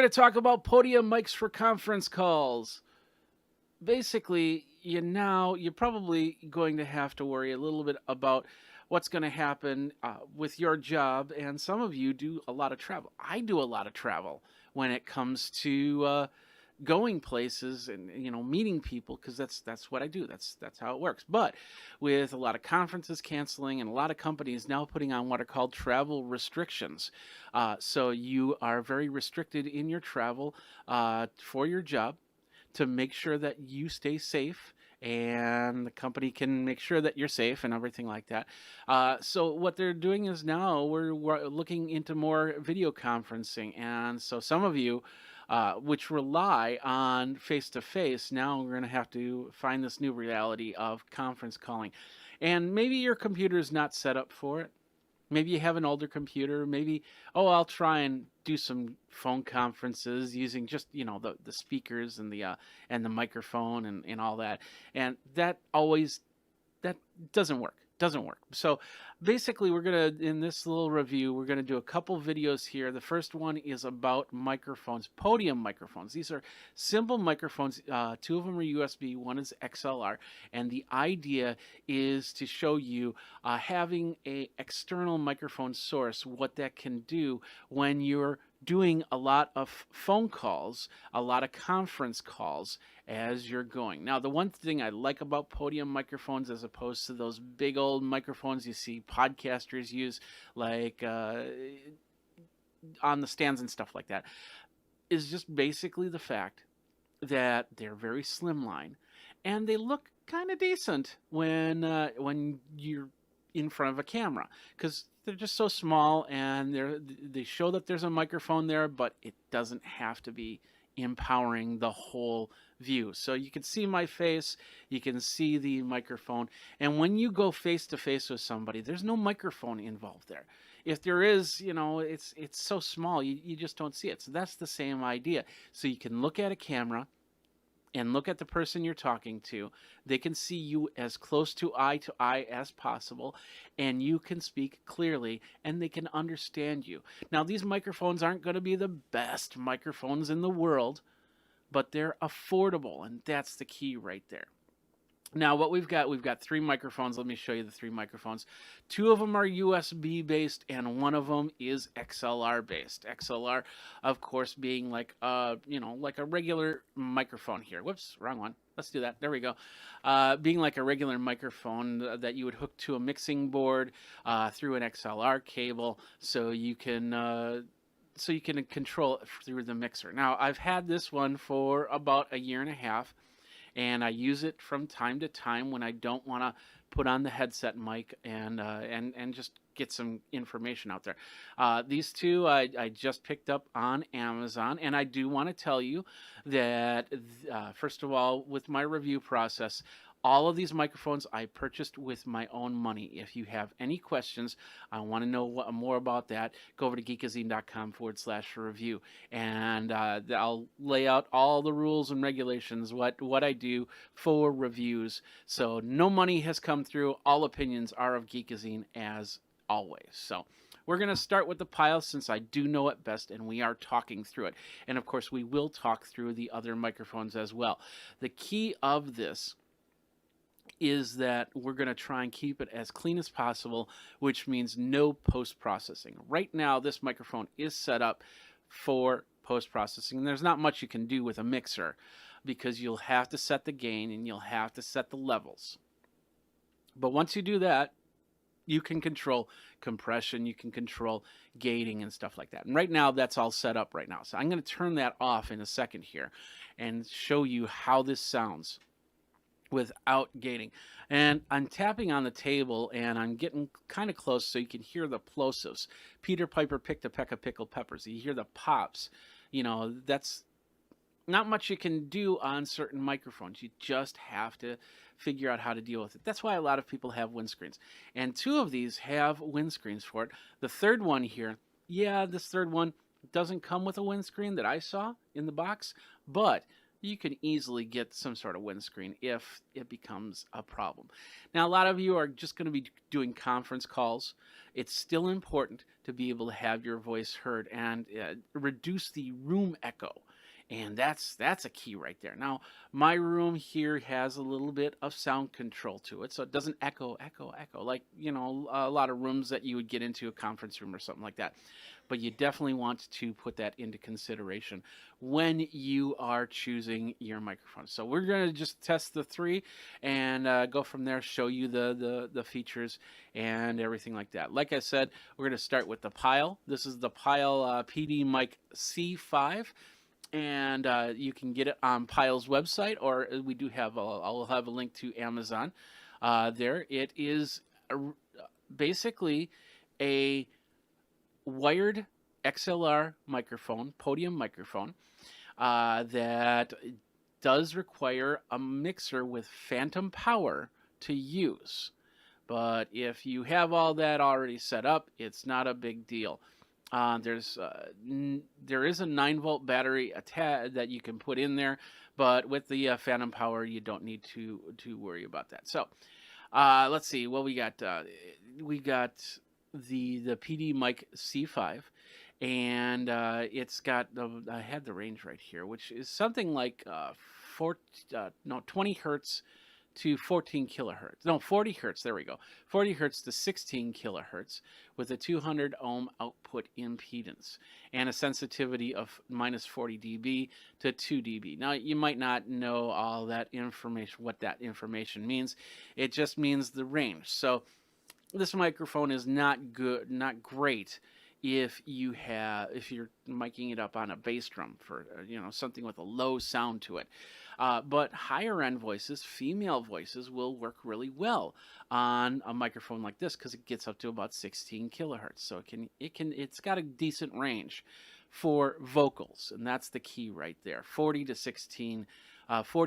going to talk about podium mics for conference calls. Basically, you're probably going to have to worry a little bit about what's going to happen with your job, and some of you do a lot of travel. I do a lot of travel when it comes to going places and meeting people, because that's what I do. That's how it works. But with a lot of conferences canceling and a lot of companies now putting on what are called travel restrictions, so you are very restricted in your travel for your job, to make sure that you stay safe and the company can make sure that you're safe and everything like that. So what they're doing is now we're looking into more video conferencing. And so some of you, which rely on face to face, now we're going to have to find this new reality of conference calling. And maybe your computer is not set up for it. Maybe you have an older computer. Maybe, oh, I'll try and do some phone conferences using just the speakers and the microphone and all that. And that doesn't work. So basically, in this little review, we're gonna do a couple videos here. The first one is about microphones, podium microphones. These are simple microphones. Two of them are USB, one is XLR, and the idea is to show you having a external microphone source, what that can do when you're doing a lot of phone calls, a lot of conference calls as you're going. Now, the one thing I like about podium microphones, as opposed to those big old microphones you see podcasters use, like on the stands and stuff like that, is just basically the fact that they're very slimline and they look kind of decent when you're in front of a camera, because they're just so small and they show that there's a microphone there, but it doesn't have to be empowering the whole view. So you can see my face, you can see the microphone, and when you go face to face with somebody, there's no microphone involved there. If there is, it's so small you just don't see it. So that's the same idea. So you can look at a camera and look at the person you're talking to. They can see you as close to eye as possible, and you can speak clearly, and they can understand you. Now, these microphones aren't going to be the best microphones in the world, but they're affordable, and that's the key right there. Now, what we've got three microphones. Let me show you the three microphones. Two of them are USB based, and one of them is XLR based. XLR, of course, being like a regular microphone here. Whoops, wrong one. Let's do that. There we go. Being like a regular microphone that you would hook to a mixing board through an XLR cable, so you can control it through the mixer. Now, I've had this one for about a year and a half, and I use it from time to time when I don't want to put on the headset mic and just get some information out there. These two I just picked up on Amazon, and I do want to tell you that first of all, with my review process, all of these microphones I purchased with my own money. If you have any questions, I want to know more about that, go over to geekazine.com/review, and I'll lay out all the rules and regulations, what I do for reviews. So no money has come through. All opinions are of Geekazine, as always. So we're going to start with the pile, since I do know it best, and we are talking through it. And of course, we will talk through the other microphones as well. The key of this is that we're going to try and keep it as clean as possible, which means no post-processing. Right now, this microphone is set up for post-processing. There's not much you can do with a mixer, because you'll have to set the gain and you'll have to set the levels. But once you do that, you can control compression, you can control gating and stuff like that. And right now, that's all set up right now. So I'm going to turn that off in a second here and show you how this sounds without gating. And I'm tapping on the table, and I'm getting kind of close so you can hear the plosives. Peter Piper picked a peck of pickled peppers. You hear the pops. That's not much you can do on certain microphones. You just have to figure out how to deal with it. That's why a lot of people have windscreens. And two of these have windscreens for it. The third one here, this third one doesn't come with a windscreen that I saw in the box, but you can easily get some sort of windscreen if it becomes a problem. Now, a lot of you are just going to be doing conference calls. It's still important to be able to have your voice heard and reduce the room echo. And that's a key right there. Now, my room here has a little bit of sound control to it, so it doesn't echo like, a lot of rooms that you would get into, a conference room or something like that. But you definitely want to put that into consideration when you are choosing your microphone. So we're going to just test the three and go from there, show you the features and everything like that. Like I said, we're going to start with the Pile. This is the Pile PD Mic C5. And you can get it on Pile's website, or we do have I'll have a link to Amazon there. It is basically a wired XLR microphone, podium microphone, that does require a mixer with phantom power to use. But if you have all that already set up, it's not a big deal. There is a 9-volt battery that you can put in there, but with the phantom power, you don't need to worry about that. So let's see what we got. We got the PD Mic C5, and it's got I had the range right here, which is something like 20 hertz to 14 kilohertz. No, 40 hertz. There we go. 40 hertz to 16 kilohertz with a 200 ohm output impedance and a sensitivity of minus 40 dB to 2 dB. Now, you might not know all that information, what that information means. It just means the range. So this microphone is not great if you're miking it up on a bass drum for something with a low sound to it. But higher end voices, female voices, will work really well on a microphone like this because it gets up to about 16 kilohertz. So it's got a decent range for vocals, and that's the key right there. 40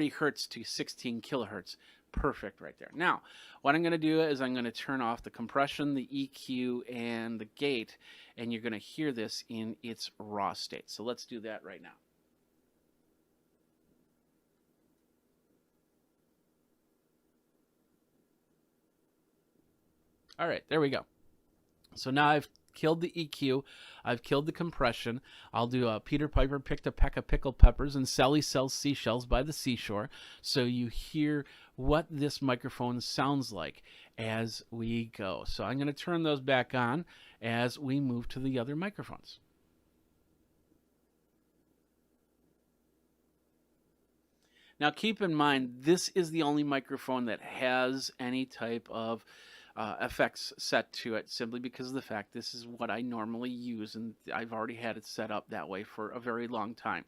hertz to 16 kilohertz. Perfect right there. Now, what I'm going to do is I'm going to turn off the compression, the EQ, and the gate, and you're going to hear this in its raw state. So let's do that right now. All right, there we go. So now I've killed the EQ, I've killed the compression. I'll do a Peter Piper picked a peck of pickled peppers and Sally sells seashells by the seashore, so you hear what this microphone sounds like as we go. So I'm going to turn those back on as we move to the other microphones. Now keep in mind, this is the only microphone that has any type of effects set to it, simply because of the fact this is what I normally use, and I've already had it set up that way for a very long time.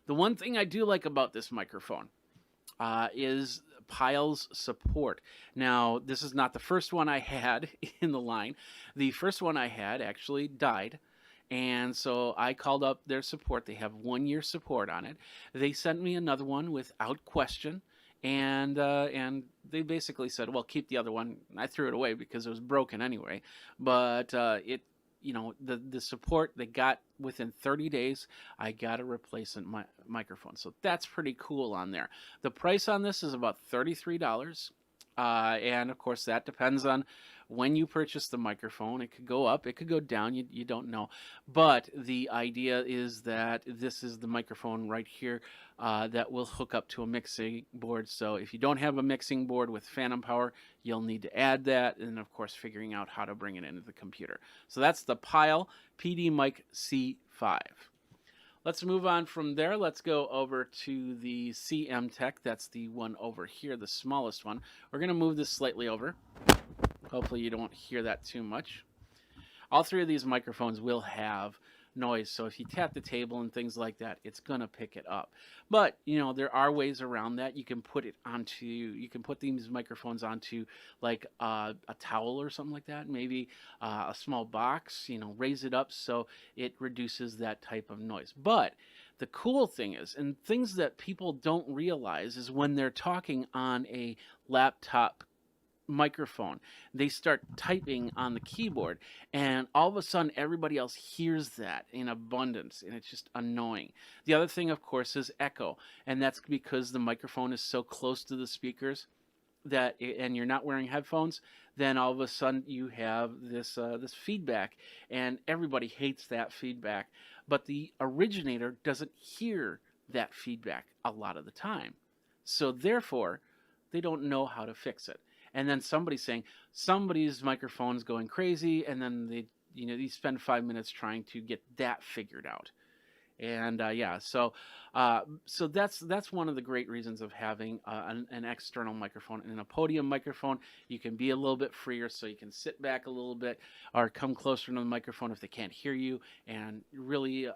The one thing I do like about this microphone is Pile's support. Now, this is not the first one I had in the line. The first one I had actually died, and so I called up their support. They have 1-year support on it. They sent me another one without question. And they basically said, well, keep the other one. I threw it away because it was broken anyway. But the support they got within 30 days, I got a replacement microphone. So that's pretty cool on there. The price on this is about $33. And of course, that depends on when you purchase the microphone. It could go up, it could go down, you don't know. But the idea is that this is the microphone right here that will hook up to a mixing board. So if you don't have a mixing board with phantom power, you'll need to add that, and of course figuring out how to bring it into the computer. So that's the Pile PD Mic C5. Let's move on from there. Let's go over to the CM Tech. That's the one over here, the smallest one. We're going to move this slightly over. Hopefully you don't hear that too much. All three of these microphones will have noise, so if you tap the table and things like that, it's going to pick it up. But, there are ways around that. You can put these microphones onto like a towel or something like that, maybe a small box, raise it up so it reduces that type of noise. But the cool thing is, and things that people don't realize, is when they're talking on a laptop microphone, they start typing on the keyboard, and all of a sudden everybody else hears that in abundance, and it's just annoying. The other thing, of course, is echo, and that's because the microphone is so close to the speakers that, and you're not wearing headphones, then all of a sudden you have this feedback, and everybody hates that feedback. But the originator doesn't hear that feedback a lot of the time, so therefore they don't know how to fix it. And then somebody's saying somebody's microphone's going crazy, and then they spend 5 minutes trying to get that figured out. And yeah, so that's one of the great reasons of having an external microphone. And a podium microphone, you can be a little bit freer, so you can sit back a little bit or come closer to the microphone if they can't hear you, and really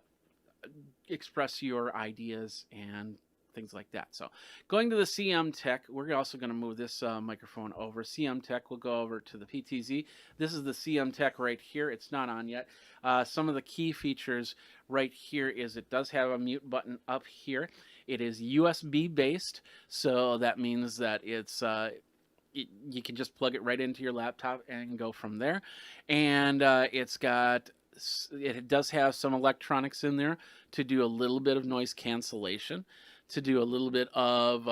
express your ideas and things like that. So going to the CM Tech, we're also going to move this microphone over. CM Tech will go over to the PTZ. This is the CM Tech right here. It's not on yet. Some of the key features right here is it does have a mute button up here. It is USB based, so that means that you can just plug it right into your laptop and go from there. And it does have some electronics in there to do a little bit of noise cancellation, to do a little bit of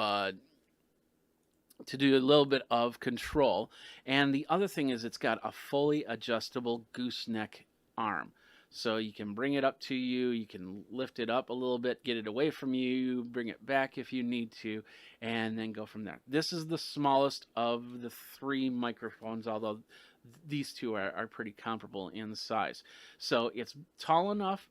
control. And the other thing is it's got a fully adjustable gooseneck arm, so you can bring it up to you, you can lift it up a little bit, get it away from you, bring it back if you need to, and then go from there. This is the smallest of the three microphones, although these two are pretty comparable in size. So it's tall enough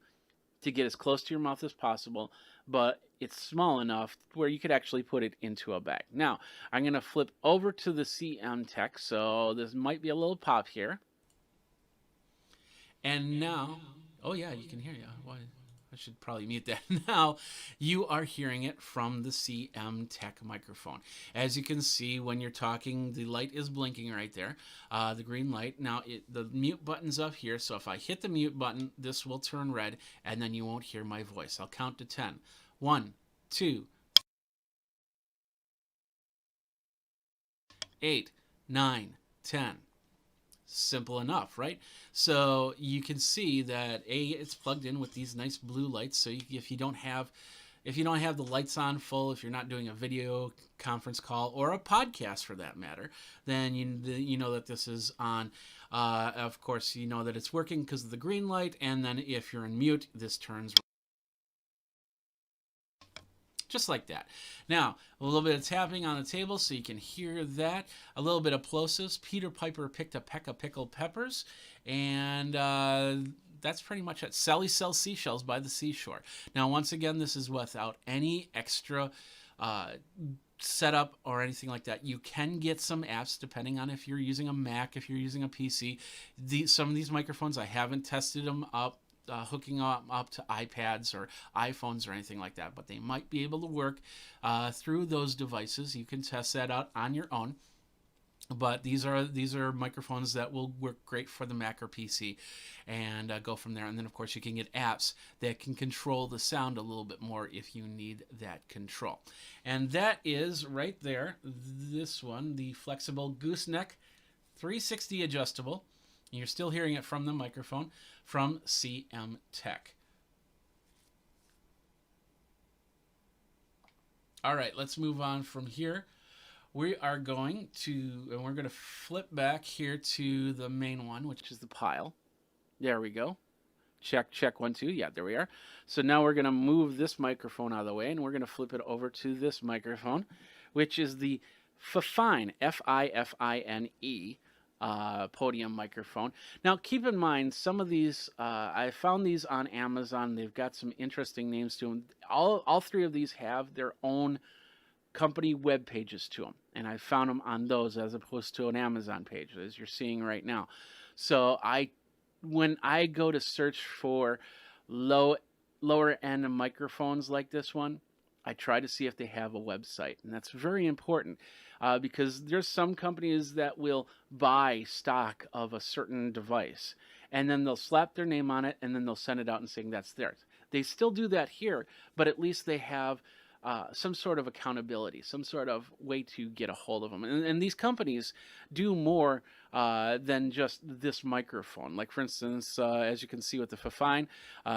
to get as close to your mouth as possible, but it's small enough where you could actually put it into a bag. Now, I'm going to flip over to the CM Tech, so this might be a little pop here. And now, oh yeah, you can hear you. Why? I should probably mute that. Now you are hearing it from the CM Tech microphone. As you can see, when you're talking, the light is blinking right there, the green light. Now the mute button's up here, so if I hit the mute button, this will turn red, and then you won't hear my voice. I'll count to 10. 1, 2, 8, 9, 10. Simple enough, right? So you can see that it's plugged in with these nice blue lights. So if you don't have the lights on full, if you're not doing a video conference call or a podcast for that matter, then you know that this is on. Of course, you know that it's working because of the green light. And then if you're in mute, this turns just like that. Now, a little bit of tapping on the table so you can hear that. A little bit of plosives. Peter Piper picked a peck of pickled peppers. And that's pretty much it. Sally sells seashells by the seashore. Now, once again, this is without any extra setup or anything like that. You can get some apps depending on if you're using a Mac, if you're using a PC. Some of these microphones, I haven't tested them up. Hooking up to iPads or iPhones or anything like that, but they might be able to work through those devices. You can test that out on your own. But these are microphones that will work great for the Mac or PC, and go from there. And then, of course, you can get apps that can control the sound a little bit more if you need that control. And that is right there, this one, the flexible gooseneck 360 adjustable. And you're still hearing it from the microphone from CM Tech. All right, let's move on from here. We're going to flip back here to the main one, which is the pile. There we go. Check, 1, 2. Yeah, there we are. So now we're going to move this microphone out of the way, and we're going to flip it over to this microphone, which is the Fifine, Fifine, podium microphone. Now, keep in mind, some of these, I found these on Amazon. They've got some interesting names to them. All three of these have their own company web pages to them, and I found them on those as opposed to an Amazon page, as you're seeing right now. So when I go to search for lower end microphones like this one, I try to see if they have a website, and that's very important. Because there's some companies that will buy stock of a certain device, and then they'll slap their name on it, and then they'll send it out and saying that's theirs. They still do that here, but at least they have some sort of accountability, some sort of way to get a hold of them. And these companies do more than just this microphone. Like, for instance, as you can see with the Fifine,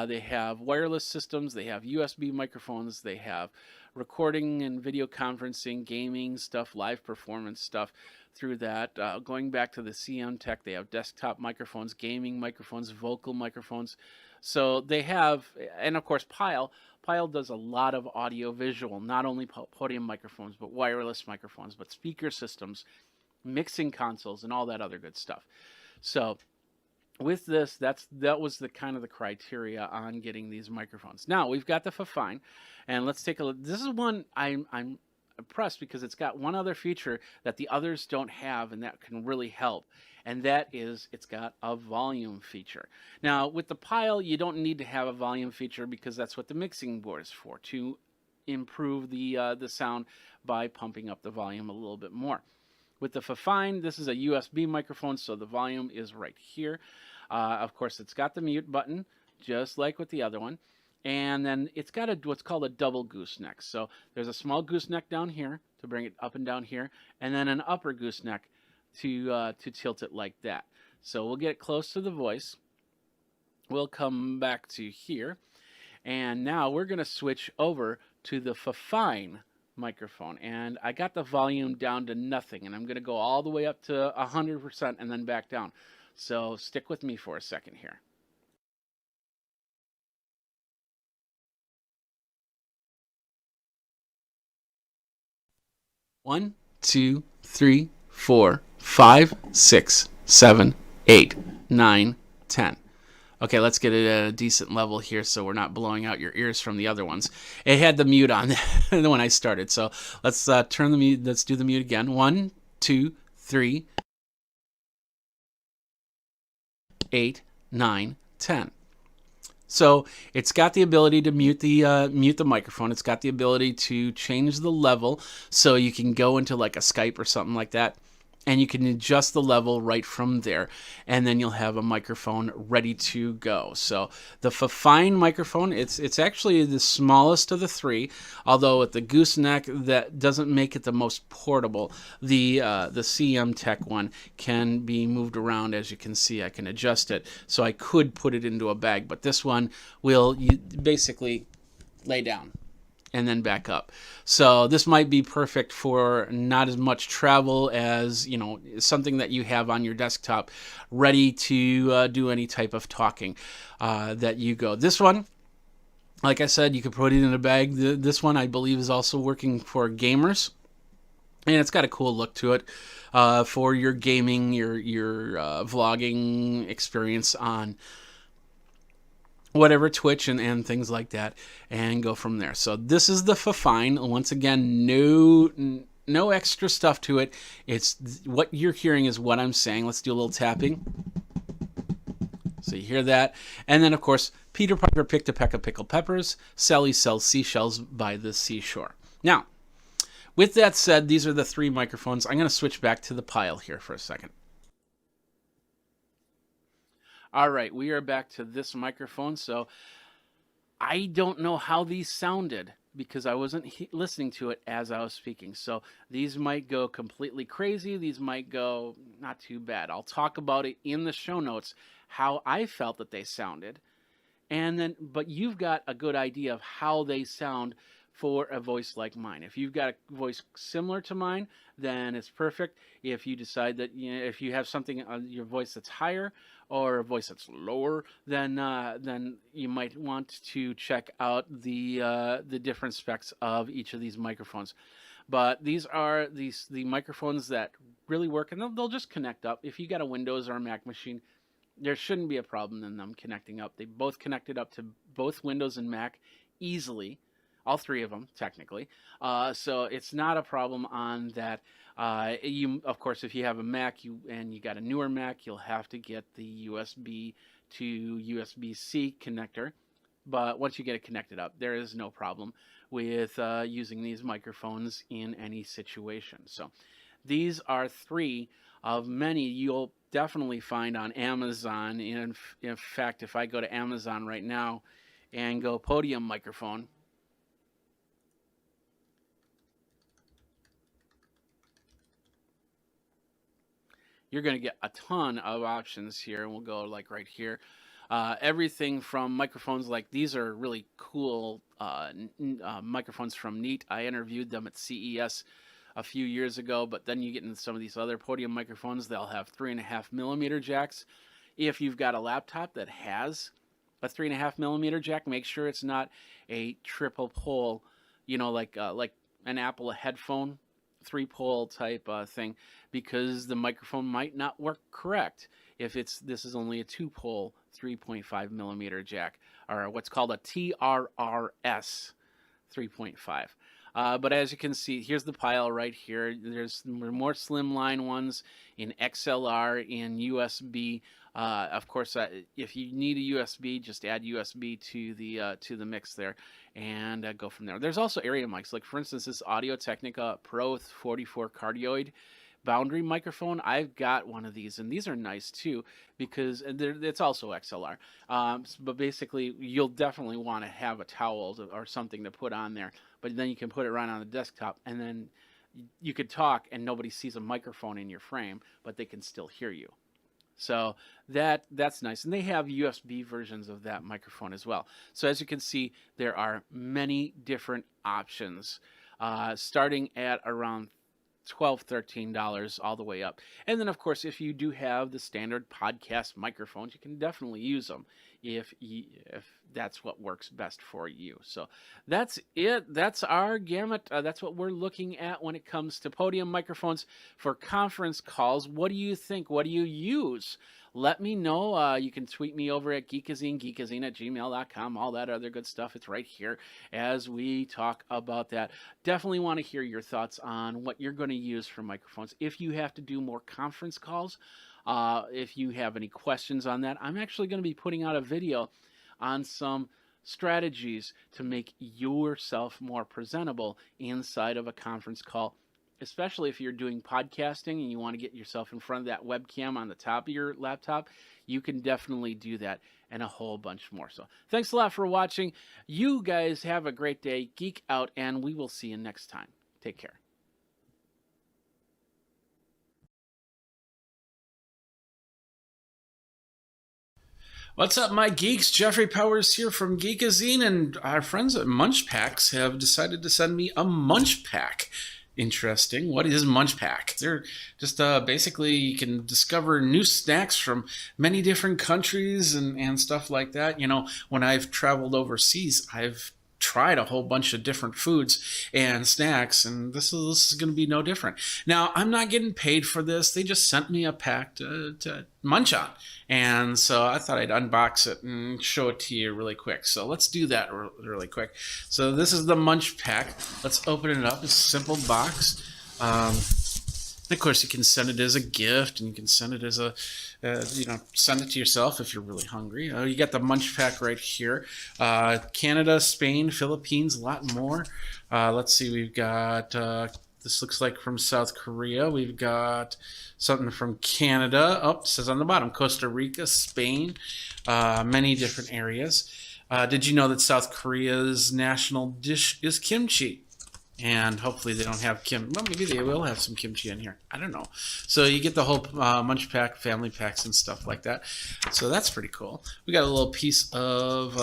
they have wireless systems, they have USB microphones, they have recording and video conferencing, gaming stuff, live performance stuff through that. Going back to the CM Tech, they have desktop microphones, gaming microphones, vocal microphones. So they have, and of course, Pile does a lot of audio visual, not only podium microphones, but wireless microphones, but speaker systems, mixing consoles, and all that other good stuff. So with this, that was the kind of the criteria on getting these microphones. Now we've got the Fifine, and let's take a look. This is one I'm impressed because it's got one other feature that the others don't have, and that can really help. And that is, it's got a volume feature. Now, with the Pile, you don't need to have a volume feature because that's what the mixing board is for, to improve the sound by pumping up the volume a little bit more. With the Fifine, this is a USB microphone, so the volume is right here. Of course, it's got the mute button, just like with the other one. And then it's got what's called a double gooseneck. So there's a small gooseneck down here to bring it up and down here, and then an upper gooseneck to tilt it like that. So we'll get close to the voice. We'll come back to here. And now we're going to switch over to the Fifine microphone. And I got the volume down to nothing. And I'm going to go all the way up to 100% and then back down. So stick with me for a second here. One, 2, 3, 4, 5, 6, 7, 8, 9, 10. Okay, let's get it at a decent level here so we're not blowing out your ears from the other ones. It had the mute on when I started, so let's turn the mute. Let's do the mute again. 1, 2, 3, 8, 9, 10. So it's got the ability to mute the microphone. It's got the ability to change the level, so you can go into like a Skype or something like that, and you can adjust the level right from there, and then you'll have a microphone ready to go. So the Fifine microphone, it's actually the smallest of the three, although with the gooseneck, that doesn't make it the most portable. The CM Tech one can be moved around. As you can see, I can adjust it, so I could put it into a bag, but this one will basically lay down and then back up. So this might be perfect for not as much travel as, something that you have on your desktop ready to do any type of talking that you go. This one, like I said, you could put it in a bag. This one, I believe, is also working for gamers. And it's got a cool look to it for your gaming, your vlogging experience on whatever, Twitch and things like that, and go from there. So this is the Fifine. Once again, no extra stuff to it. It's what you're hearing is what I'm saying. Let's do a little tapping. So you hear that. And then, of course, Peter Piper picked a peck of pickled peppers. Sally sells seashells by the seashore. Now, with that said, these are the three microphones. I'm going to switch back to the Pile here for a second. All right, we are back to this microphone. So I don't know how these sounded because I wasn't listening to it as I was speaking. So these might go completely crazy. These might go not too bad. I'll talk about it in the show notes, how I felt that they sounded. And then, but you've got a good idea of how they sound for a voice like mine. If you've got a voice similar to mine, then it's perfect. If you decide that, if you have something on your voice that's higher or a voice that's lower, then you might want to check out the different specs of each of these microphones. But these are the microphones that really work, and they'll just connect up. If you got a Windows or a Mac machine, there shouldn't be a problem in them connecting up. They both connected up to both Windows and Mac easily. All three of them, technically. So it's not a problem on that. Of course, if you have a Mac and you got a newer Mac, you'll have to get the USB to USB-C connector. But once you get it connected up, there is no problem with using these microphones in any situation. So these are three of many you'll definitely find on Amazon. And in fact, if I go to Amazon right now and go podium microphone, you're going to get a ton of options here. And we'll go like right here. Everything from microphones like these are really cool microphones from Neat. I interviewed them at CES a few years ago, but then you get into some of these other podium microphones. They'll have 3.5mm jacks. If you've got a laptop that has a 3.5mm jack, make sure it's not a triple pole, like an Apple headphone 3-pole type thing, because the microphone might not work correct if this is only a 2-pole 3.5mm jack, or what's called a TRRS 3.5. But as you can see, here's the pile right here. There's more slimline ones in XLR, in USB. Of course, if you need a USB, just add USB to the mix there, and go from there. There's also area mics, like for instance this Audio-Technica Pro 44 cardioid boundary microphone. I've got one of these, and these are nice too because it's also XLR. But basically, you'll definitely want to have a towel or something to put on there. But then you can put it right on the desktop, and then you could talk, and nobody sees a microphone in your frame, but they can still hear you. So that's nice. And they have USB versions of that microphone as well. So as you can see, there are many different options, starting at around $12, $13 all the way up. And then of course, if you do have the standard podcast microphones, you can definitely use them if that's what works best for you. So that's it. That's our gamut. That's what we're looking at when it comes to podium microphones for conference calls. What do you think? What do you use? Let me know. You can tweet me over at Geekazine, geekazine@gmail.com, all that other good stuff. It's right here as we talk about that. Definitely want to hear your thoughts on what you're going to use for microphones. If you have to do more conference calls, if you have any questions on that, I'm actually going to be putting out a video on some strategies to make yourself more presentable inside of a conference call, especially if you're doing podcasting and you want to get yourself in front of that webcam on the top of your laptop. You can definitely do that, and a whole bunch more. So thanks a lot for watching. You guys have a great day. Geek out, and we will see you next time. Take care. What's up, my geeks? Jeffrey Powers here from Geekazine, and our friends at Munch Packs have decided to send me a Munch Pack. Interesting. What is Munch Pack? They're just basically you can discover new snacks from many different countries and stuff like that. When I've traveled overseas, I've tried a whole bunch of different foods and snacks, and this is going to be no different. Now, I'm not getting paid for this. They just sent me a pack to munch on, and so I thought I'd unbox it and show it to you really quick. So let's do that really quick. So this is the Munch Pack. Let's open it up. It's a simple box. Of course, you can send it as a gift, and you can send it as send it to yourself if you're really hungry. You got the Munch Pack right here. Canada, Spain, Philippines, a lot more. Let's see, we've got, this looks like from South Korea. We've got something from Canada. Oh, it says on the bottom, Costa Rica, Spain, many different areas. Did you know that South Korea's national dish is kimchi? And hopefully they don't have well, maybe they will have some kimchi in here. I don't know. So you get the whole Munch Pack, family packs, and stuff like that. So that's pretty cool. We got a little piece of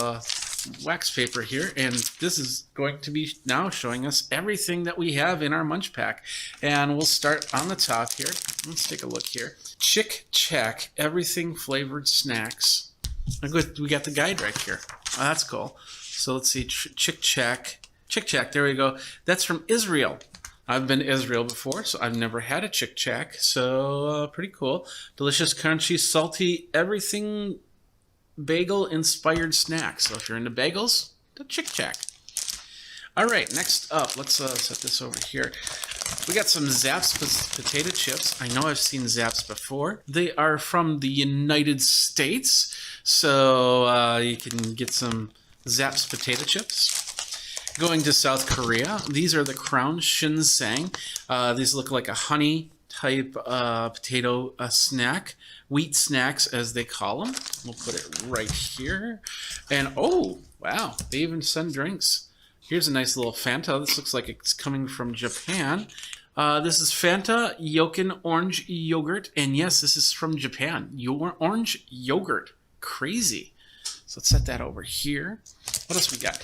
wax paper here, and this is going to be now showing us everything that we have in our Munch Pack. And we'll start on the top here. Let's take a look here. Chick Chack, everything flavored snacks. We got the guide right here. Oh, that's cool. So let's see, Chick Chack. Chick Chack, there we go. That's from Israel. I've been to Israel before, so I've never had a Chick Chack. So pretty cool. Delicious, crunchy, salty, everything bagel-inspired snacks. So if you're into bagels, the Chick Chack. All right, next up, let's set this over here. We got some Zapp's potato chips. I know I've seen Zapp's before. They are from the United States, so you can get some Zapp's potato chips. Going to South Korea, these are the Crown Shinsang. These look like a honey type potato snack, wheat snacks as they call them. We'll put it right here. And oh, wow, they even send drinks. Here's a nice little Fanta. This looks like it's coming from Japan. This is Fanta Yokin Orange Yogurt. And yes, this is from Japan. Orange yogurt. Crazy. So let's set that over here. What else we got?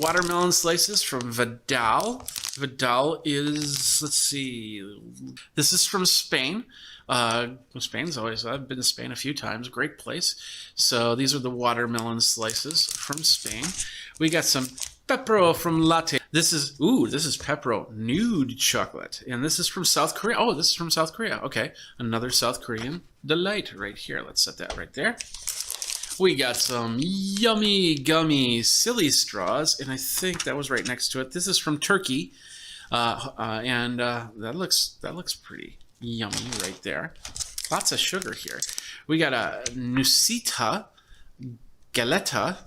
Watermelon slices from Vidal. Vidal is, let's see, this is from Spain. Spain's always, I've been to Spain a few times, great place. So these are the watermelon slices from Spain. We got some Pepro from Latte. This is Pepro Nude Chocolate. And this is from South Korea. Oh, this is from South Korea. Okay, another South Korean delight right here. Let's set that right there. We got some yummy gummy silly straws, and I think that was right next to it. This is from Turkey, and that looks pretty yummy right there. Lots of sugar here. We got a Nusita Galetta,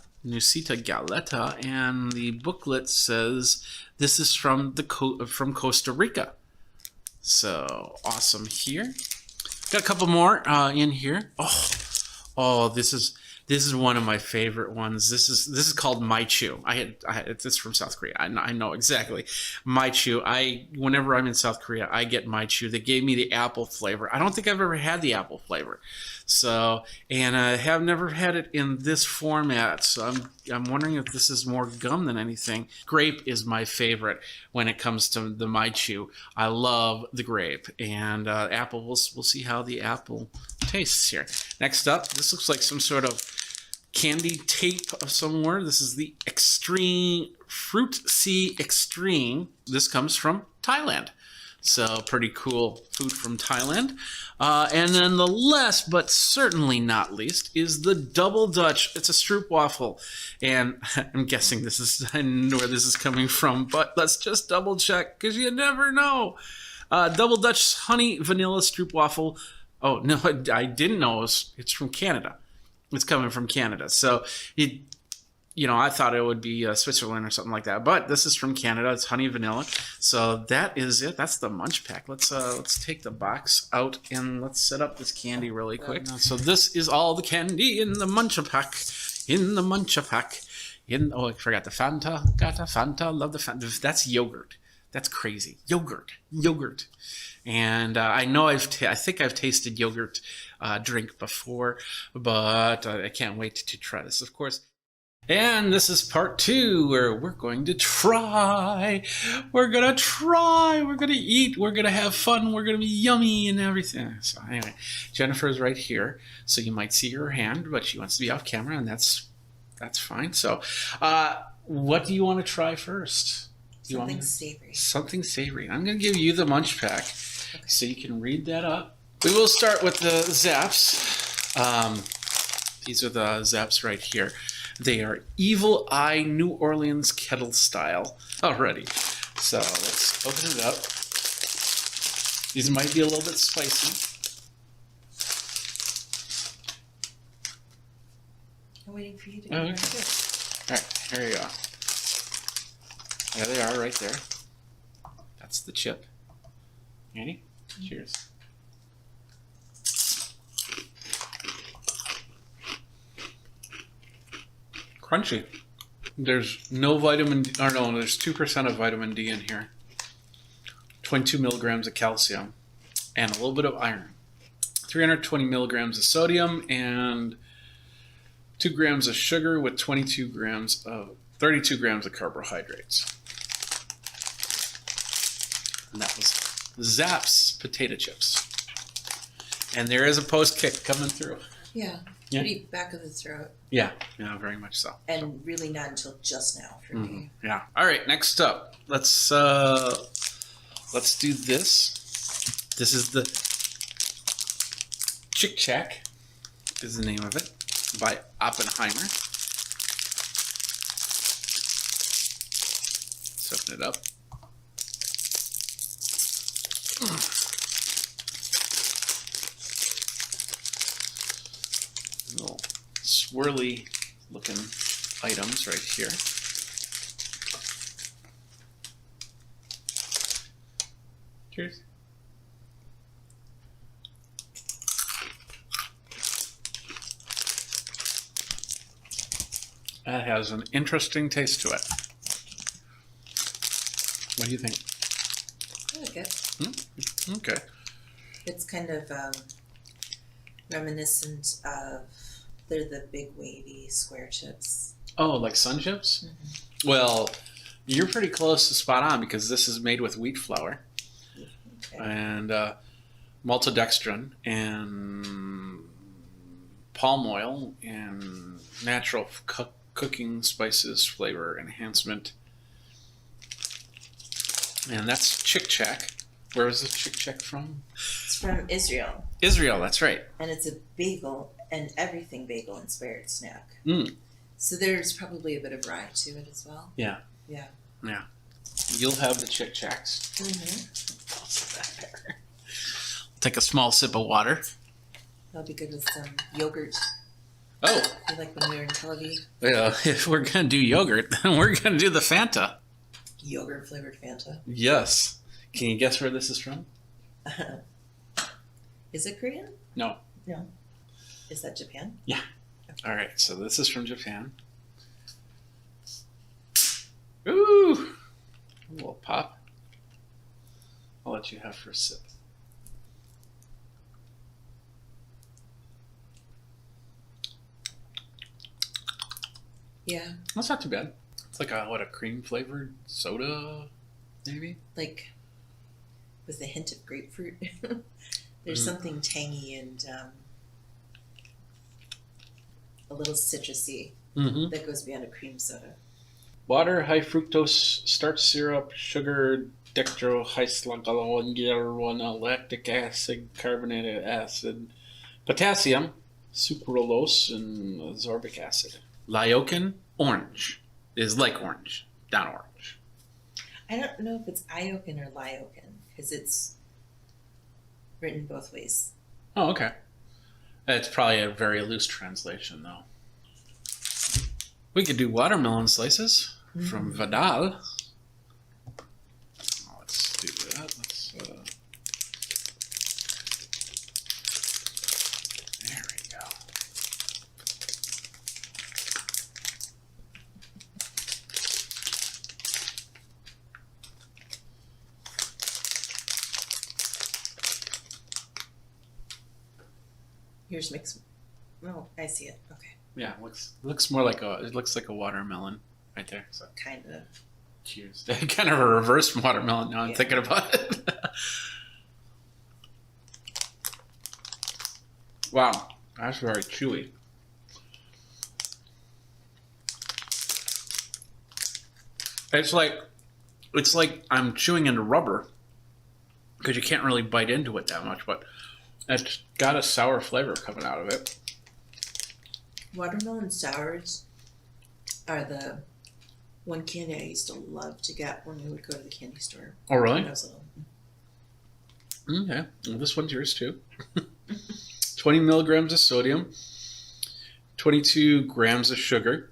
and the booklet says this is from from Costa Rica. So awesome here. Got a couple more in here. Oh, this is one of my favorite ones. This is called Maichu. It's from South Korea. I know exactly. Maichu. Whenever I'm in South Korea, I get Maichu. They gave me the apple flavor. I don't think I've ever had the apple flavor. So, and I have never had it in this format. So I'm wondering if this is more gum than anything. Grape is my favorite when it comes to the Maichu. I love the grape, and apple. We'll see how the apple tastes here. Next up, this looks like some sort of candy tape of somewhere. This is the Extreme Fruit Sea Extreme. This comes from Thailand. So pretty cool food from Thailand. And then the last, but certainly not least, is the Double Dutch. It's a stroopwafel. And I'm guessing I know where this is coming from, but let's just double check because you never know. Double Dutch honey vanilla stroopwafel. Oh, no, I didn't know it's from Canada. It's coming from Canada. So, I thought it would be Switzerland or something like that. But this is from Canada. It's honey vanilla. So that is it. That's the munch pack. Let's take the box out and let's set up this candy really quick. So this is all the candy in the munch pack. Oh, I forgot the Fanta. Got the Fanta. Love the Fanta. That's yogurt. That's crazy. Yogurt. And I know I think I've tasted yogurt drink before, but I can't wait to try this, of course. And this is part 2 where we're going to try. We're going to eat, we're going to have fun, we're going to be yummy and everything. So anyway, Jennifer's right here, so you might see her hand, but she wants to be off camera, and that's fine. So what do you want to try first? Savory. Something savory. I'm going to give you the munch pack. Okay. So you can read that up. We will start with the Zaps. These are the Zaps right here. They are Evil Eye New Orleans kettle style. Already. So let's open it up. These might be a little bit spicy. I'm waiting for you to. Okay. All right, here you go. There they are right there. That's the chip. Ready? Cheers. Crunchy. There's no vitamin D, or no, there's 2% of vitamin D in here. 22 milligrams of calcium and a little bit of iron. 320 milligrams of sodium and 2 grams of sugar with 32 grams of carbohydrates. And that was Zapp's potato chips. And there is a post kick coming through. Yeah. Pretty back of the throat. Yeah, very much so. And really not until just now for me. Yeah. All right, next up, let's do this. This is the Chick Chack, is the name of it, by Oppenheimer. Let's open it up. Little swirly looking items right here. Cheers. That has an interesting taste to it. What do you think? I like it. Okay. It's kind of reminiscent of, they're the big wavy square chips. Oh, like sun chips? Well, you're pretty close to spot on because this is made with wheat flour and maltodextrin and palm oil and natural cooking spices, flavor enhancement. And that's Chick Chack. Where is this Chick Chack from? It's from Israel. Israel, that's right. And it's a bagel and everything bagel inspired snack. Mm. So there's probably a bit of rye to it as well. Yeah. Yeah. Yeah. You'll have the Chick Chacks. Mm-hmm. I'll sit back there. Take a small sip of water. That'll be good with some yogurt. Oh. Like when we were in Tel Aviv. Yeah, if we're going to do yogurt, then we're going to do the Fanta. Yogurt flavored Fanta. Yes. Can you guess where this is from? Is it Korean? No. No. Is that Japan? Yeah. All right, so this is from Japan. Ooh. A little pop. I'll let you have for a sip. Yeah. That's not too bad. It's like a cream flavored soda, maybe? Like with a hint of grapefruit. There's something tangy and a little citrusy that goes beyond a cream soda. Water, high fructose starch syrup, sugar, dextrohystralone, lactic acid, carbonated acid, potassium, sucralose, and ascorbic acid. Lyokin, orange, is like orange, not orange. I don't know if it's Iokin or Lyokin because it's written both ways. Oh, okay. It's probably a very loose translation, though. We could do watermelon slices from Vidal. Let's do that. There we go. Yours makes. Oh, I see it. Okay. Yeah, looks more like it looks like a watermelon right there. So Kind of. cheers. Kind of a reverse watermelon now I'm thinking about it. Wow, that's very chewy. It's like I'm chewing into rubber because you can't really bite into it that much, but it's got a sour flavor coming out of it. Watermelon sours are the one candy I used to love to get when we would go to the candy store. Oh, really? When I was little. Okay. Well, this one's yours too. 20 milligrams of sodium, 22 grams of sugar,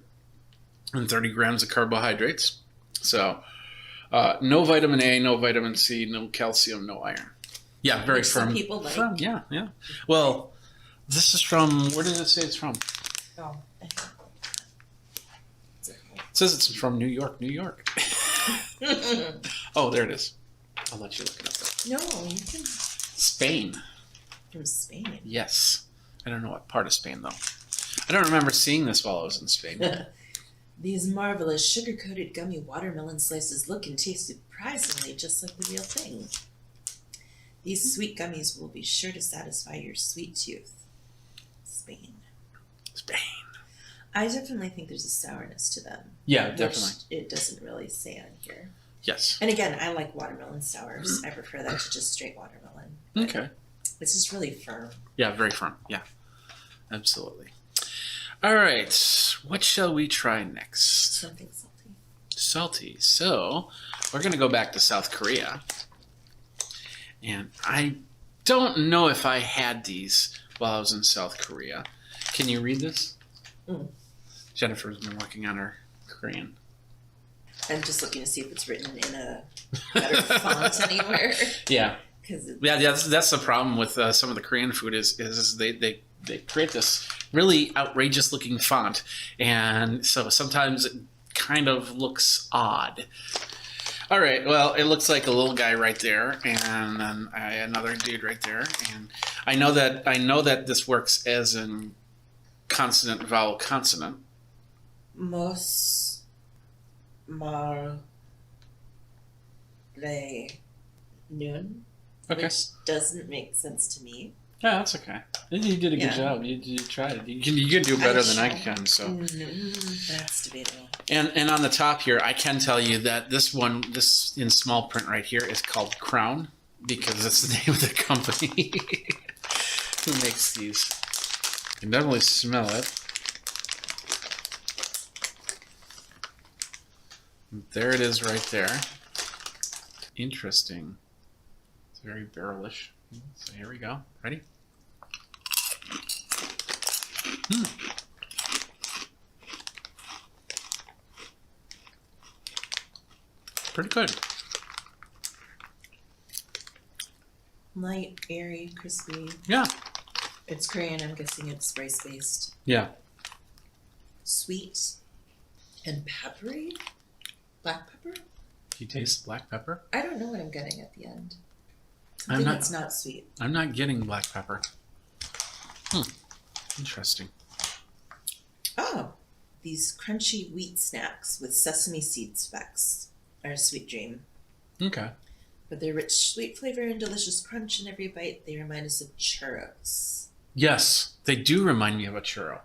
and 30 grams of carbohydrates. So, no vitamin A, no vitamin C, no calcium, no iron. Yeah, very firm. Some people like. Firm, yeah. Well, this is from, where did it say it's from? Oh. It says it's from New York, New York. Oh, there it is. I'll let you look it up. No, you can. Spain. From Spain. Yes. I don't know what part of Spain, though. I don't remember seeing this while I was in Spain. These marvelous sugar-coated gummy watermelon slices look and taste surprisingly just like the real thing. These sweet gummies will be sure to satisfy your sweet tooth. Spain. I definitely think there's a sourness to them. Yeah, which definitely. It doesn't really say on here. Yes. And again, I like watermelon sours. I prefer that to just straight watermelon. Okay. It's just really firm. Yeah, very firm. Yeah, absolutely. All right. What shall we try next? Something salty. Salty. So we're going to go back to South Korea. And I don't know if I had these while I was in South Korea. Can you read this? Jennifer's been working on her Korean. I'm just looking to see if it's written in a better font anywhere. Yeah. Yeah, that's the problem with some of the Korean food is they create this really outrageous looking font, and so sometimes it kind of looks odd. All right. Well, it looks like a little guy right there, and then another dude right there, and I know that this works as in consonant, vowel, consonant. Mos mar le nun, Okay. which doesn't make sense to me. Yeah, that's okay. You did a good job. You tried it. You can do better than I can. So That's debatable. and on the top here, I can tell you that this in small print right here is called Crown because it's the name of the company who makes these. You can definitely smell it. There it is right there. Interesting. It's very barrelish. So here we go. Ready? Pretty good. Light, airy, crispy. Yeah. It's Korean. I'm guessing it's rice based. Yeah. Sweet and peppery. Black pepper. Do you taste black pepper? I don't know what I'm getting at the end. I'm Something not- that's not sweet. I'm not getting black pepper. Interesting. Oh, these crunchy wheat snacks with sesame seed specks are a sweet dream. Okay. With their rich sweet flavor and delicious crunch in every bite, they remind us of churros. Yes, they do remind me of a churro.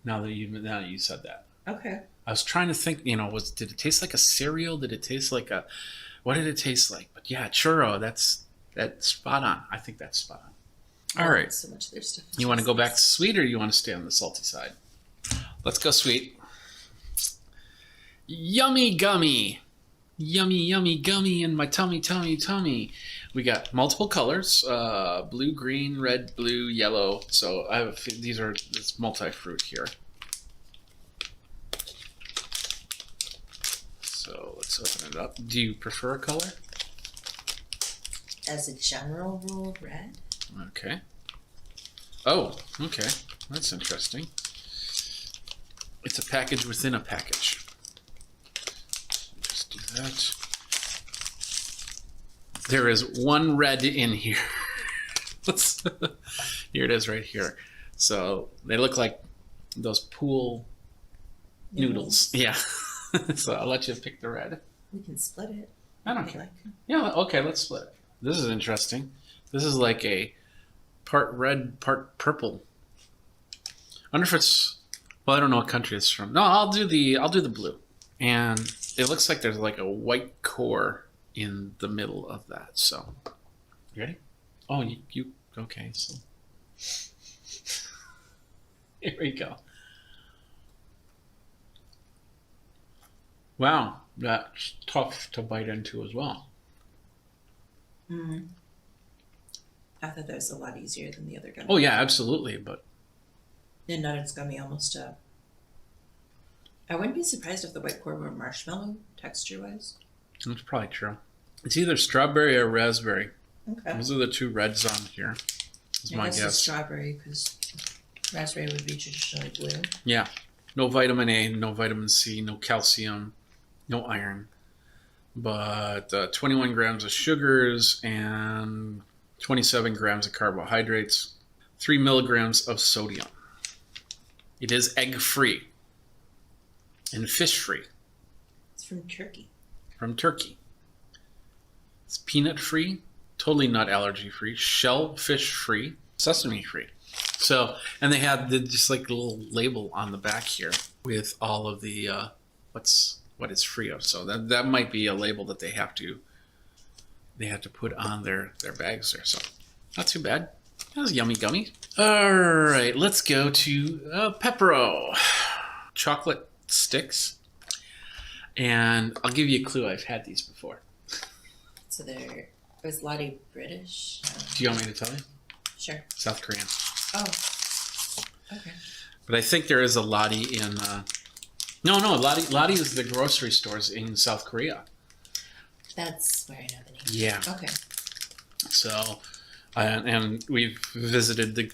Now that you said that, Okay. I was trying to think. Did it taste like a cereal? Did it taste like a? What did it taste like? But yeah, churro. That's spot on. I think that's spot on. All right. So much of their stuff. You want to go back to sweet, or you want to stay on the salty side? Let's go sweet. Yummy gummy. Yummy, yummy gummy in my tummy, tummy, tummy. We got multiple colors, blue, green, red, blue, yellow. So it's multi-fruit here. So let's open it up. Do you prefer a color? As a general rule, red. Okay. Oh, okay. That's interesting. It's a package within a package. Just do that. There is one red in here. Here it is right here. So they look like those pool noodles. Yeah. So I'll let you pick the red. We can split it. I don't if you care. like. Yeah, okay, let's split it. This is interesting. This is like a part red, part purple. I wonder if it's, well, I don't know what country it's from. No, I'll do the blue. And it looks like there's like a white core in the middle of that. So, you ready? Oh, you okay, so here we go. Wow, that's tough to bite into as well. Mm. I thought that was a lot easier than the other gummy. Oh yeah, absolutely, but And nuts gummy almost I wouldn't be surprised if the white core were marshmallow texture wise. that's probably true. It's either strawberry or raspberry. Okay. Those are the two reds on here. Is my I guess it's guess. strawberry because raspberry would be traditionally blue. Yeah. No vitamin A, no vitamin C, no calcium, no iron. But 21 grams of sugars and 27 grams of carbohydrates, 3 milligrams of sodium. It is egg-free and fish-free. It's from Turkey. From Turkey. It's peanut-free, totally nut allergy-free, shellfish-free, sesame-free. So, and they had just like a little label on the back here with all of the what it's free of. So that might be a label that they have to put on their bags there. So not too bad. That was yummy gummy. All right, let's go to Pepero chocolate sticks, and I'll give you a clue. I've had these before. So was Lottie British? Do you want me to tell you? Sure. South Korean. Oh. Okay. But I think there is a Lottie in. No, Lottie is the grocery stores in South Korea. That's where I know the name. Yeah. Okay. So, and we've visited the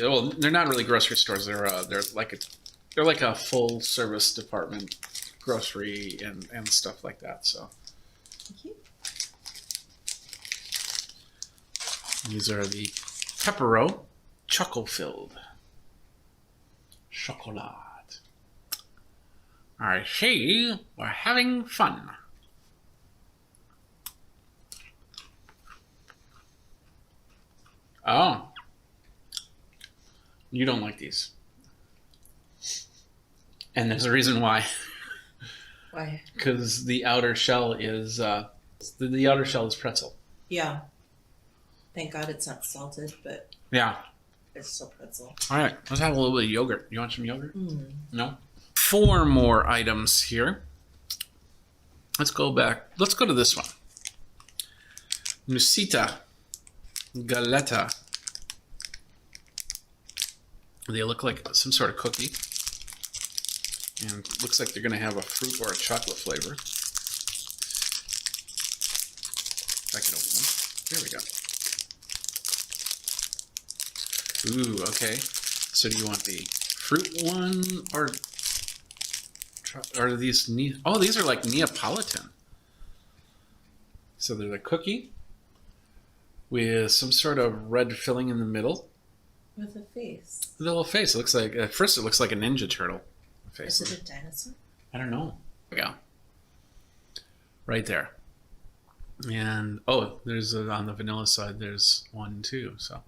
well, they're not really grocery stores. They're like a full service department grocery and stuff like that. So Thank you. these are the Pepero Choco Filled Chocolat. I see we're having fun. Oh. You don't like these. And there's a reason why. Why? Because the outer shell is the outer shell is pretzel. Yeah. Thank God it's not salted, but Yeah. it's still pretzel. All right. Let's have a little bit of yogurt. You want some yogurt? Mm. No? 4 more items here. Let's go back. Let's go to this one. Nusita Galetta. They look like some sort of cookie. And it looks like they're going to have a fruit or a chocolate flavor. If I can open them. There we go. Ooh, okay. So do you want the fruit one or are these oh, these are like Neapolitan. So they're the cookie with some sort of red filling in the middle. With a face. The little face. It looks like at first it looks like a Ninja Turtle face. Is it a dinosaur? I don't know. There we go. Right there. And oh, there's on the vanilla side. There's one too. So,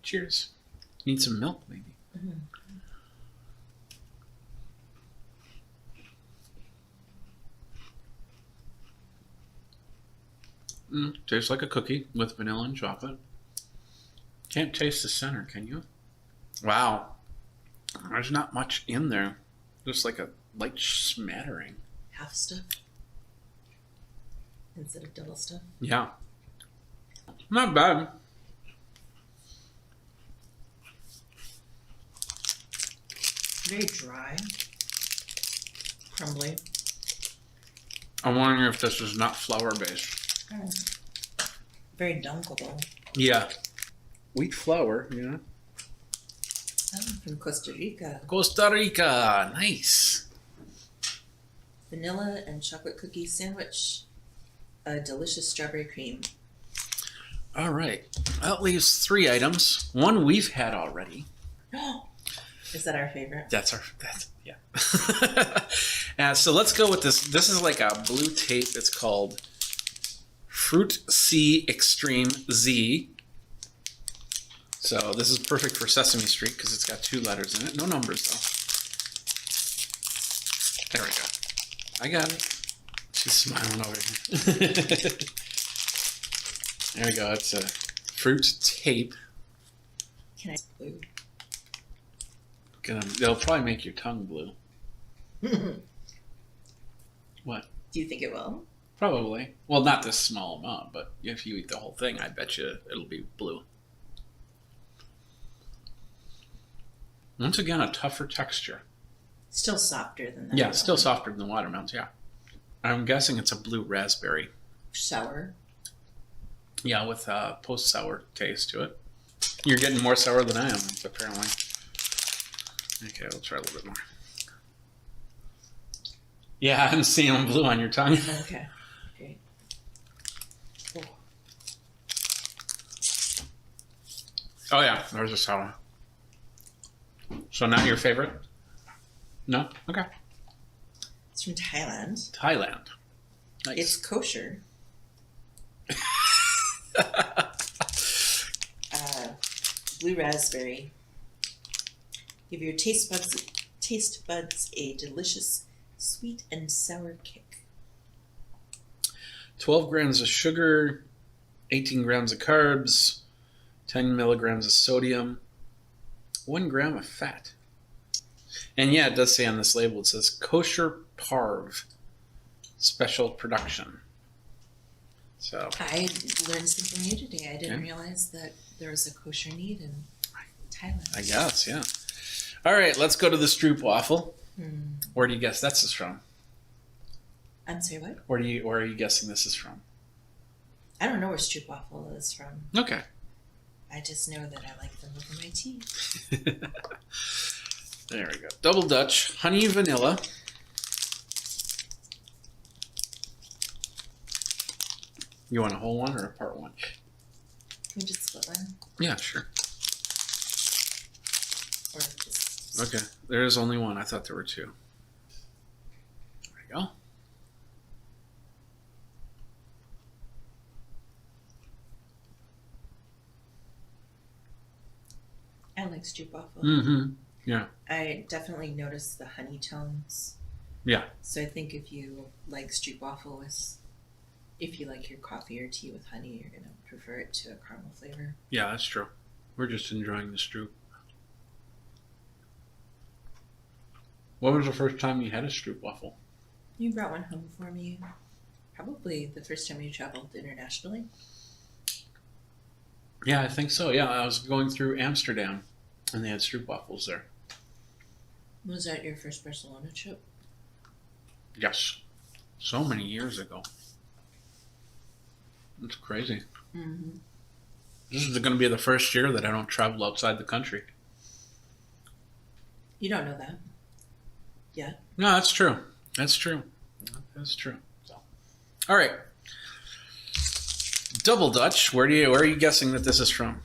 cheers. Need some milk, maybe. Mm-hmm. Tastes like a cookie with vanilla and chocolate. Can't taste the center, can you? Wow. There's not much in there. Just like a light smattering. Half stuff instead of double stuff. Yeah. Not bad. Very dry. Crumbly. I'm wondering if this is not flour based. Oh. Very dunkable. Yeah. Wheat flour, yeah. I'm from Costa Rica. Costa Rica. Nice. Vanilla and chocolate cookie sandwich. A delicious strawberry cream. All right. That leaves 3 items. One we've had already. Is that our favorite? That's yeah. So let's go with this. This is like a blue tape. It's called Fruit C Extreme Z. So this is perfect for Sesame Street because it's got 2 letters in it. No numbers though. There we go. I got it. She's smiling over here. There we go. It's a fruit tape. Can I blue? It'll probably make your tongue blue. What? Do you think it will? Probably. Well, not this small amount, but if you eat the whole thing, I bet you it'll be blue. Once again, a tougher texture. Still softer than that. Yeah, still softer than the watermelons, yeah. I'm guessing it's a blue raspberry. Sour. Yeah, with a post-sour taste to it. You're getting more sour than I am, apparently. Okay, we'll try a little bit more. Yeah, I'm seeing blue on your tongue. Okay, great. Cool. Oh yeah, there's a sour. So not your favorite? No? Okay. It's from Thailand. Thailand. Nice. It's kosher. Blue raspberry. Give your taste buds a delicious sweet and sour kick. 12 grams of sugar, 18 grams of carbs, 10 milligrams of sodium, 1 gram of fat. And yeah, it does say on this label, it says kosher parv, special production. So I learned something new today. I didn't realize that there was a kosher need in Thailand. I guess, yeah. All right, let's go to the Stroop waffle. Hmm. Where do you guess this is from? I'm sorry, what? Where are you guessing this is from? I don't know where stroopwafel is from. Okay. I just know that I like them over my tea. There we go. Double Dutch, honey vanilla. You want a whole one or a part one? Can we just split one? Yeah, sure. Or just... Okay, there is only one. I thought there were two. There we go. I like stroopwafel. Mm-hmm. Yeah. I definitely noticed the honey tones. Yeah. So I think if you like stroopwafel with, if you like your coffee or tea with honey, you're gonna prefer it to a caramel flavor. Yeah, that's true. We're just enjoying the stroop. When was the first time you had a stroopwafel? You brought one home for me. Probably the first time you traveled internationally. Yeah, I think so. Yeah, I was going through Amsterdam, and they had stroopwafels there. Was that your first Barcelona trip? Yes. So many years ago. It's crazy. Mm-hmm. This is going to be the first year that I don't travel outside the country. You don't know that. Yeah. No, that's true. That's true. That's true. So, all right. Double Dutch. Where are you guessing that this is from?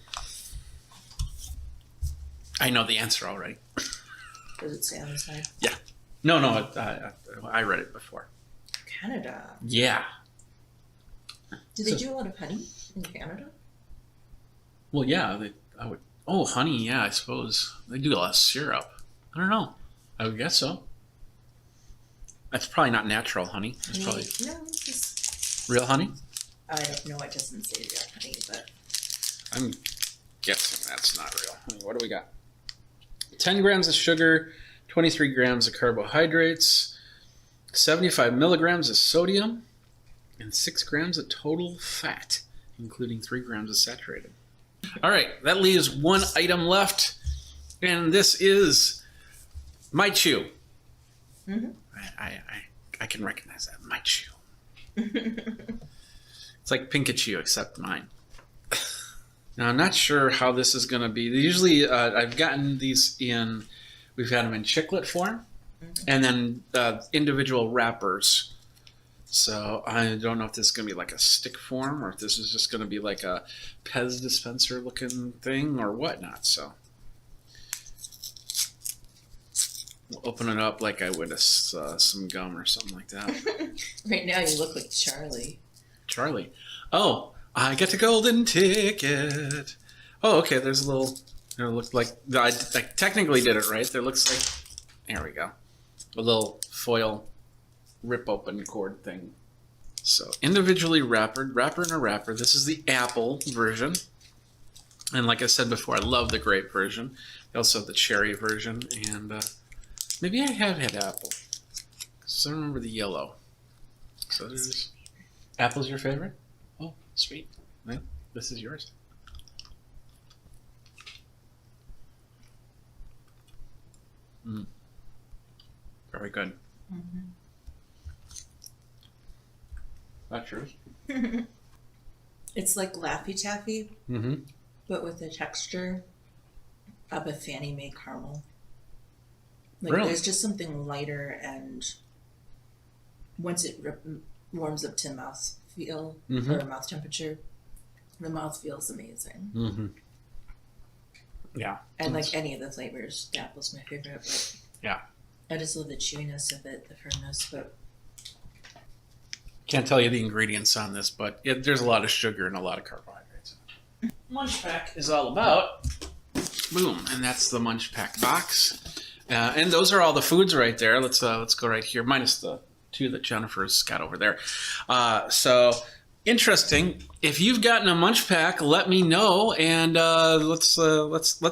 I know the answer already. Does it say on the side? Yeah. No. I read it before. Canada. Yeah. Do they do a lot of honey in Canada? Well, yeah. I would. Oh, honey. Yeah, I suppose they do a lot of syrup. I don't know. I would guess so. That's probably not natural honey. It's probably No, it's just... real honey. I don't know. It doesn't say real honey, but... I'm guessing that's not real honey. What do we got? 10 grams of sugar, 23 grams of carbohydrates, 75 milligrams of sodium, and 6 grams of total fat, including 3 grams of saturated. All right, that leaves one item left, and this is my chew. Mm-hmm. I can recognize that. My chew. It's like Pikachu, except mine. Now, I'm not sure how this is going to be. Usually, I've gotten these in, we've had them in chiclet form, and then individual wrappers. So I don't know if this is going to be like a stick form, or if this is just going to be like a Pez dispenser looking thing, or whatnot. So we'll open it up like I would some gum or something like that. Right now, you look like Charlie. Charlie. Oh, I get a golden ticket. Oh, okay. There's a little. It looks like I technically did it right. There looks like. There we go. A little foil rip open cord thing. So individually wrapper in a wrapper. This is the apple version. And like I said before, I love the grape version. They also have the cherry version, and maybe I have had apple. Because I remember the yellow. So there's apple's your favorite? Oh, sweet. Well, this is yours. Very good. Mm-hmm. That's yours? It's like Laffy Taffy, Mm-hmm. but with the texture of a Fannie Mae caramel. Like Really? there's just something lighter, and once it warms up to mouth feel or mouth temperature, the mouth feels amazing. Mm-hmm. Yeah. And like any of the flavors, the apple's my favorite. But Yeah. I just love the chewiness of it, the firmness, but Can't tell you the ingredients on this, but there's a lot of sugar and a lot of carbohydrates. Munch Pack is all about. Boom, and that's the Munch Pack box. And those are all the foods right there. Let's go right here, minus the two that Jennifer's got over there. So interesting. If you've gotten a Munch Pack, let me know, and let's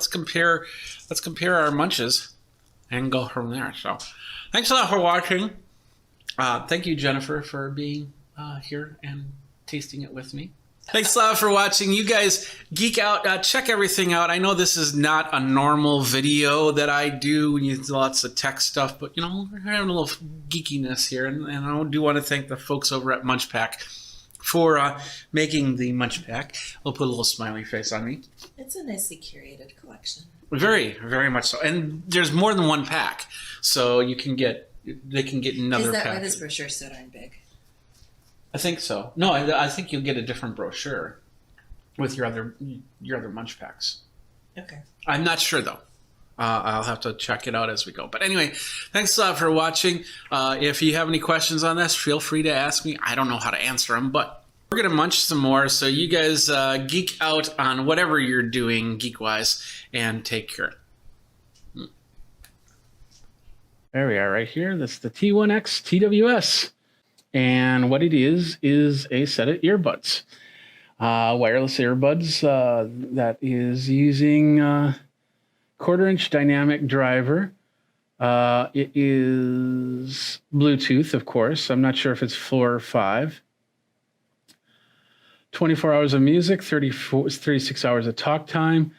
compare our munches and go from there. So thanks a lot for watching. Thank you, Jennifer, for being here and tasting it with me. Thanks a lot for watching. You guys geek out. Check everything out. I know this is not a normal video that I do when you do lots of tech stuff, but, you know, we're having a little geekiness here. And I do want to thank the folks over at Munch Pack for making the Munch Pack. I'll put a little smiley face on me. it's a nicely curated collection. Very, very much so. And there's more than one pack. So they can get another Is that pack. why this brochure so darn big? I think so. No, I think you'll get a different brochure with your other munch packs. Okay. I'm not sure though. I'll have to check it out as we go. But anyway, thanks a lot for watching. If you have any questions on this, feel free to ask me. I don't know how to answer them, but we're going to munch some more. So you guys geek out on whatever you're doing geek-wise, and take care. There we are right here. That's the T1X TWS. And what it is a set of earbuds. Wireless earbuds that is using... quarter-inch dynamic driver. It is Bluetooth, of course. I'm not sure if it's 4 or 5. 24 hours of music, 36 hours of talk time,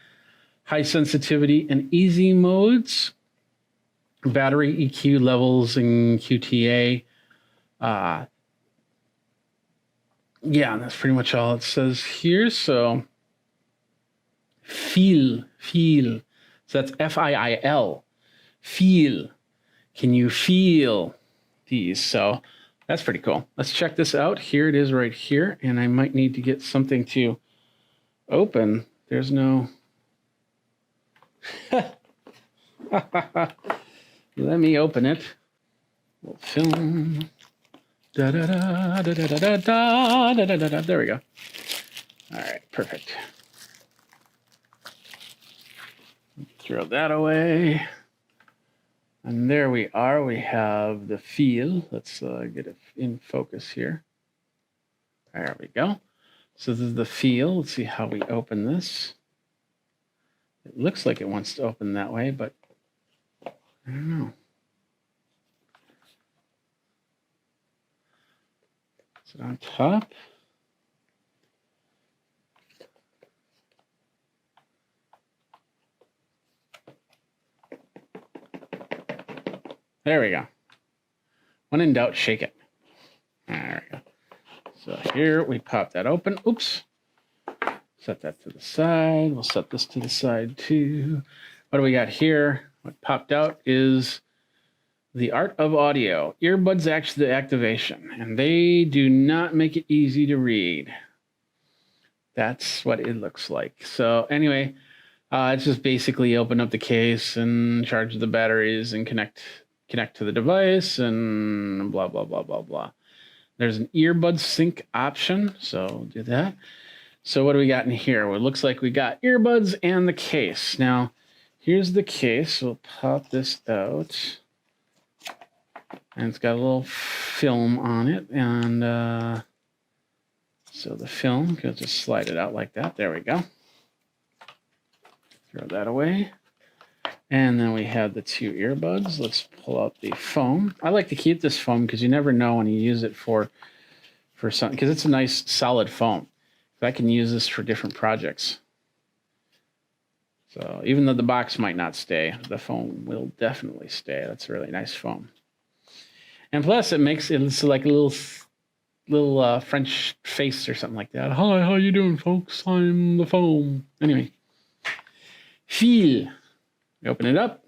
high sensitivity and easy modes, battery EQ levels and QTA. Yeah, that's pretty much all it says here. So feel. So that's F-I-I-L. Feel. Can you feel these? So that's pretty cool. Let's check this out. Here it is right here. And I might need to get something to open. There's no... Let me open it. We'll film. Da da da da da da da da da da. There we go. All right, perfect. Throw that away. And there we are. We have the feel. Let's get it in focus here. There we go. So this is the feel. Let's see how we open this. It looks like it wants to open that way, but I don't know. Is it on top? There we go. When in doubt, shake it. There we go. So here we pop that open. Oops. Set that to the side. We'll set this to the side too. What do we got here? What popped out is the Art of Audio. Earbuds activation. And they do not make it easy to read. That's what it looks like. So anyway, it's just basically open up the case and charge the batteries and connect to the device and blah, blah, blah, blah, blah. There's an earbud sync option, so do that. So what do we got in here? Well, it looks like we got earbuds and the case. Now, here's the case. We'll pop this out. And it's got a little film on it. And so the film, we'll just slide it out like that. There we go. Throw that away. And then we have the two earbuds. Let's pull out the foam. I like to keep this foam because you never know when you use it for something, because it's a nice solid foam. I can use this for different projects. So even though the box might not stay, the foam will definitely stay. That's a really nice foam. And plus it makes it like a little French face or something like that. Hi, how you doing, folks? I'm the foam. Anyway, feel. Open it up,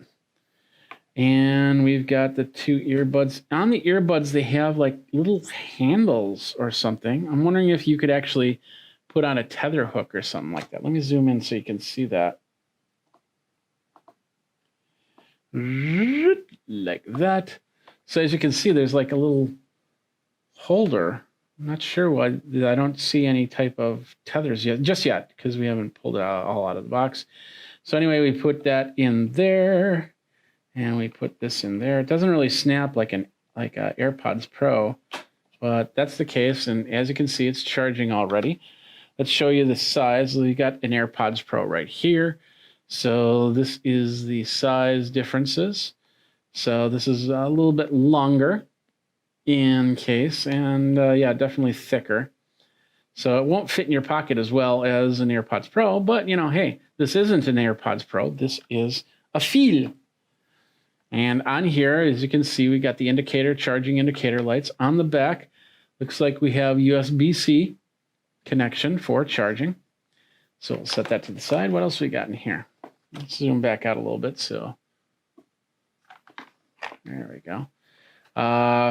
and we've got the two earbuds. On the earbuds, they have like little handles or something. I'm wondering if you could actually put on a tether hook or something like that. Let me zoom in so you can see that. Like that. So as you can see, there's like a little holder. I'm not sure why I don't see any type of tethers yet, just yet, because we haven't pulled it all out of the box. So anyway, we put that in there, and we put this in there. It doesn't really snap like a AirPods Pro, but that's the case. And as you can see, it's charging already. Let's show you the size. We got an AirPods Pro right here. So this is the size differences. So this is a little bit longer in case, and yeah, definitely thicker. So it won't fit in your pocket as well as an AirPods Pro, but you know, hey, this isn't an AirPods Pro. This is a feel. And on here, as you can see, we got the indicator, charging indicator lights. On the back, looks like we have USB-C connection for charging. So we'll set that to the side. What else we got in here? Let's zoom back out a little bit. So there we go.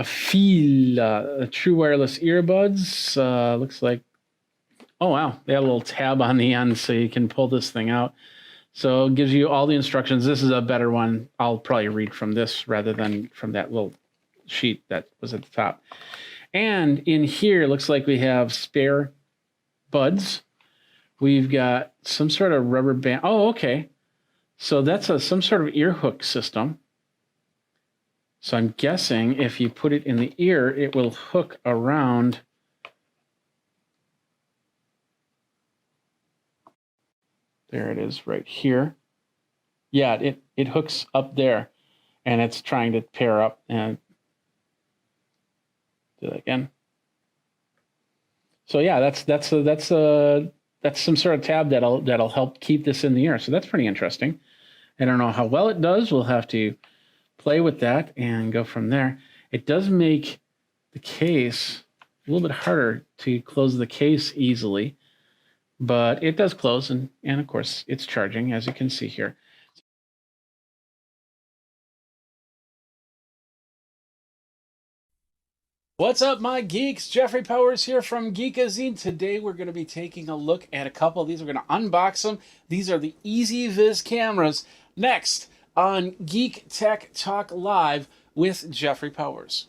Feel true wireless earbuds. Looks like, oh wow, they have a little tab on the end so you can pull this thing out. So it gives you all the instructions. This is a better one. I'll probably read from this rather than from that little sheet that was at the top. And in here, looks like we have spare buds. We've got some sort of rubber band. Oh, okay. So that's some sort of ear hook system. So I'm guessing if you put it in the ear, it will hook around. There it is right here. Yeah, it hooks up there, and it's trying to pair up. And do that again. So yeah, that's some sort of tab that'll help keep this in the ear. So that's pretty interesting. I don't know how well it does. We'll have to play with that and go from there. It does make the case a little bit harder to close the case easily, but it does close, and of course it's charging, as you can see here. What's up, my geeks? Jeffrey Powers here from Geekazine. Today we're going to be taking a look at a couple of these. We're going to unbox them. These are the EasyViz cameras. Next on Geek Tech Talk Live with Jeffrey Powers.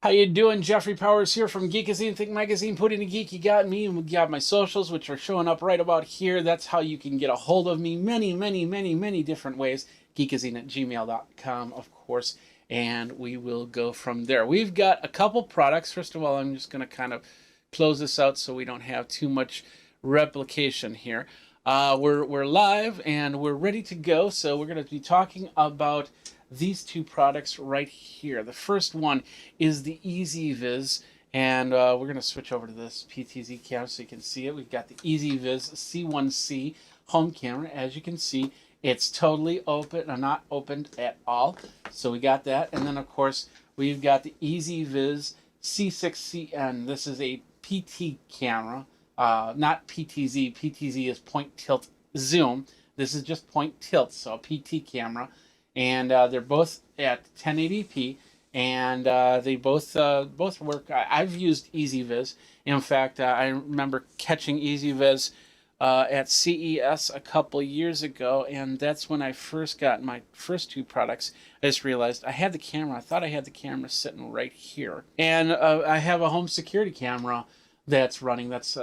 How you doing? Jeffrey Powers here from Geekazine, Think Magazine, Put in a Geek. You got me, and we got my socials, which are showing up right about here. That's how you can get a hold of me. Many different ways. Geekazine@gmail.com, of course. And we will go from there. We've got a couple products. First of all, I'm just going to kind of close this out so we don't have too much replication here. We're live and we're ready to go. So we're going to be talking about these two products right here. The first one is the EasyViz, and we're going to switch over to this PTZ camera so you can see it. We've got the EasyViz C1C home camera. As you can see, it's totally open, or not opened at all. So we got that. And then, of course, we've got the EasyViz C6CN. This is a PT camera, not PTZ. PTZ is point tilt zoom. This is just point tilt, so a PT camera. And they're both at 1080p, and they both work. I've used EasyViz. In fact, I remember catching EasyViz at CES a couple years ago, and that's when I first got my first two products. I just realized I had the camera. I thought I had the camera sitting right here, and I have a home security camera that's running. That's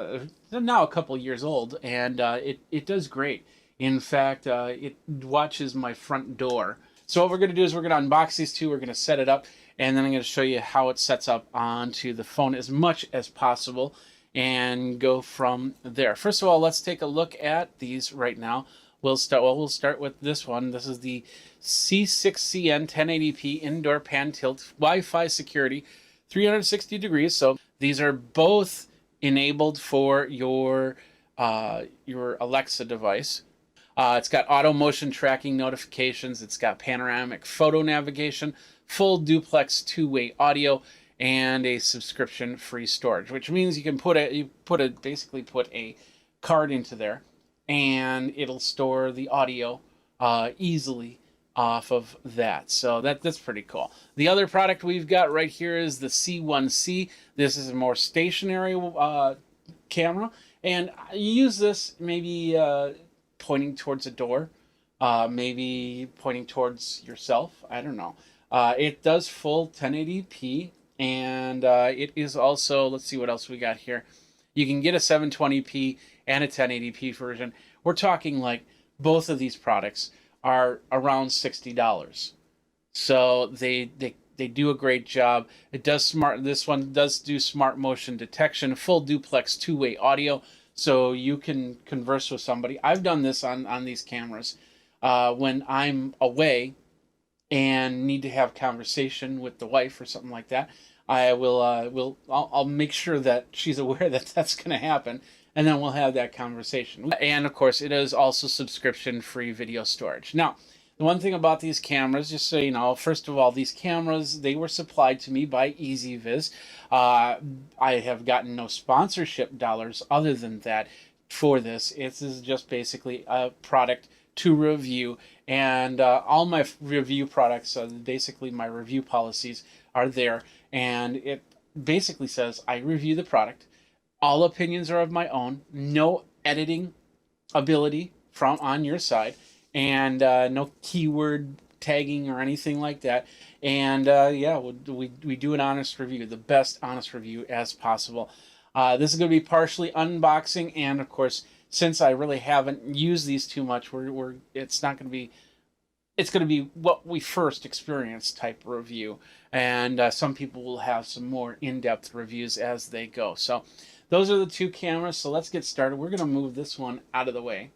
now a couple years old, and it does great. In fact, it watches my front door. So what we're going to do is we're going to unbox these two. We're going to set it up, and then I'm going to show you how it sets up onto the phone as much as possible and go from there. First of all, let's take a look at these right now. We'll start with this one. This is the C6CN 1080p indoor pan tilt Wi-Fi security, 360 degrees. So these are both enabled for your Alexa device. It's got auto motion tracking notifications. It's got panoramic photo navigation, full duplex two-way audio, and a subscription-free storage, which means you can basically put a card into there, and it'll store the audio easily off of that. So that's pretty cool. The other product we've got right here is the C1C. This is a more stationary camera, and you use this maybe pointing towards a door, maybe pointing towards yourself. I don't know. It does full 1080p, and it is also, let's see what else we got here. You can get a 720p and a 1080p version. We're talking like both of these products are around $60. So they do a great job. It does this one does do smart motion detection, full duplex two-way audio, so you can converse with somebody. I've done this on these cameras when I'm away and need to have conversation with the wife or something like that. I'll make sure that she's aware that that's going to happen, and then we'll have that conversation. And of course, it is also subscription-free video storage. Now, the one thing about these cameras, just so you know, first of all, these cameras, they were supplied to me by EasyViz. I have gotten no sponsorship dollars other than that for this. This is just basically a product to review and all my review products, basically my review policies, are there, and it basically says I review the product. All opinions are of my own. No editing ability from on your side, and no keyword tagging or anything like that. And yeah, we do an honest review, the best honest review as possible. This is going to be partially unboxing, and of course, since I really haven't used these too much, it's not going to be, it's going to be what we first experienced type review, and some people will have some more in-depth reviews as they go. So those are the two cameras. So let's get started. We're going to move this one out of the way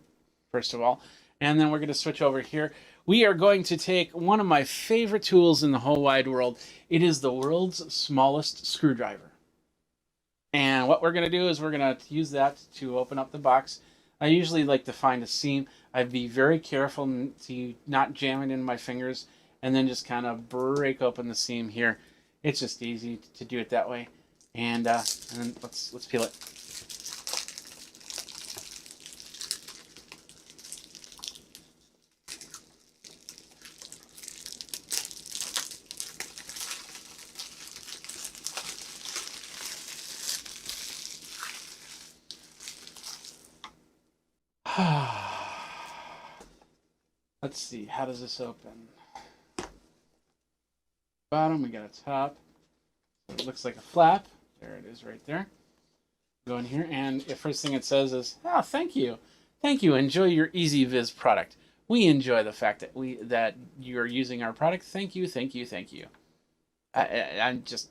first of all, and then we're going to switch over here. We are going to take one of my favorite tools in the whole wide world. It is the world's smallest screwdriver. And what we're going to do is we're going to use that to open up the box. I usually like to find a seam. I'd be very careful to not jam it in my fingers, and then just kind of break open the seam here. It's just easy to do it that way. And then let's peel it. Let's see, how does this open? Bottom, we got a top. So it looks like a flap. There it is right there. Go in here, and the first thing it says is, "Oh, thank you. Thank you. Enjoy your EasyViz product. We enjoy the fact that you're using our product. Thank you, thank you, thank you." I'm just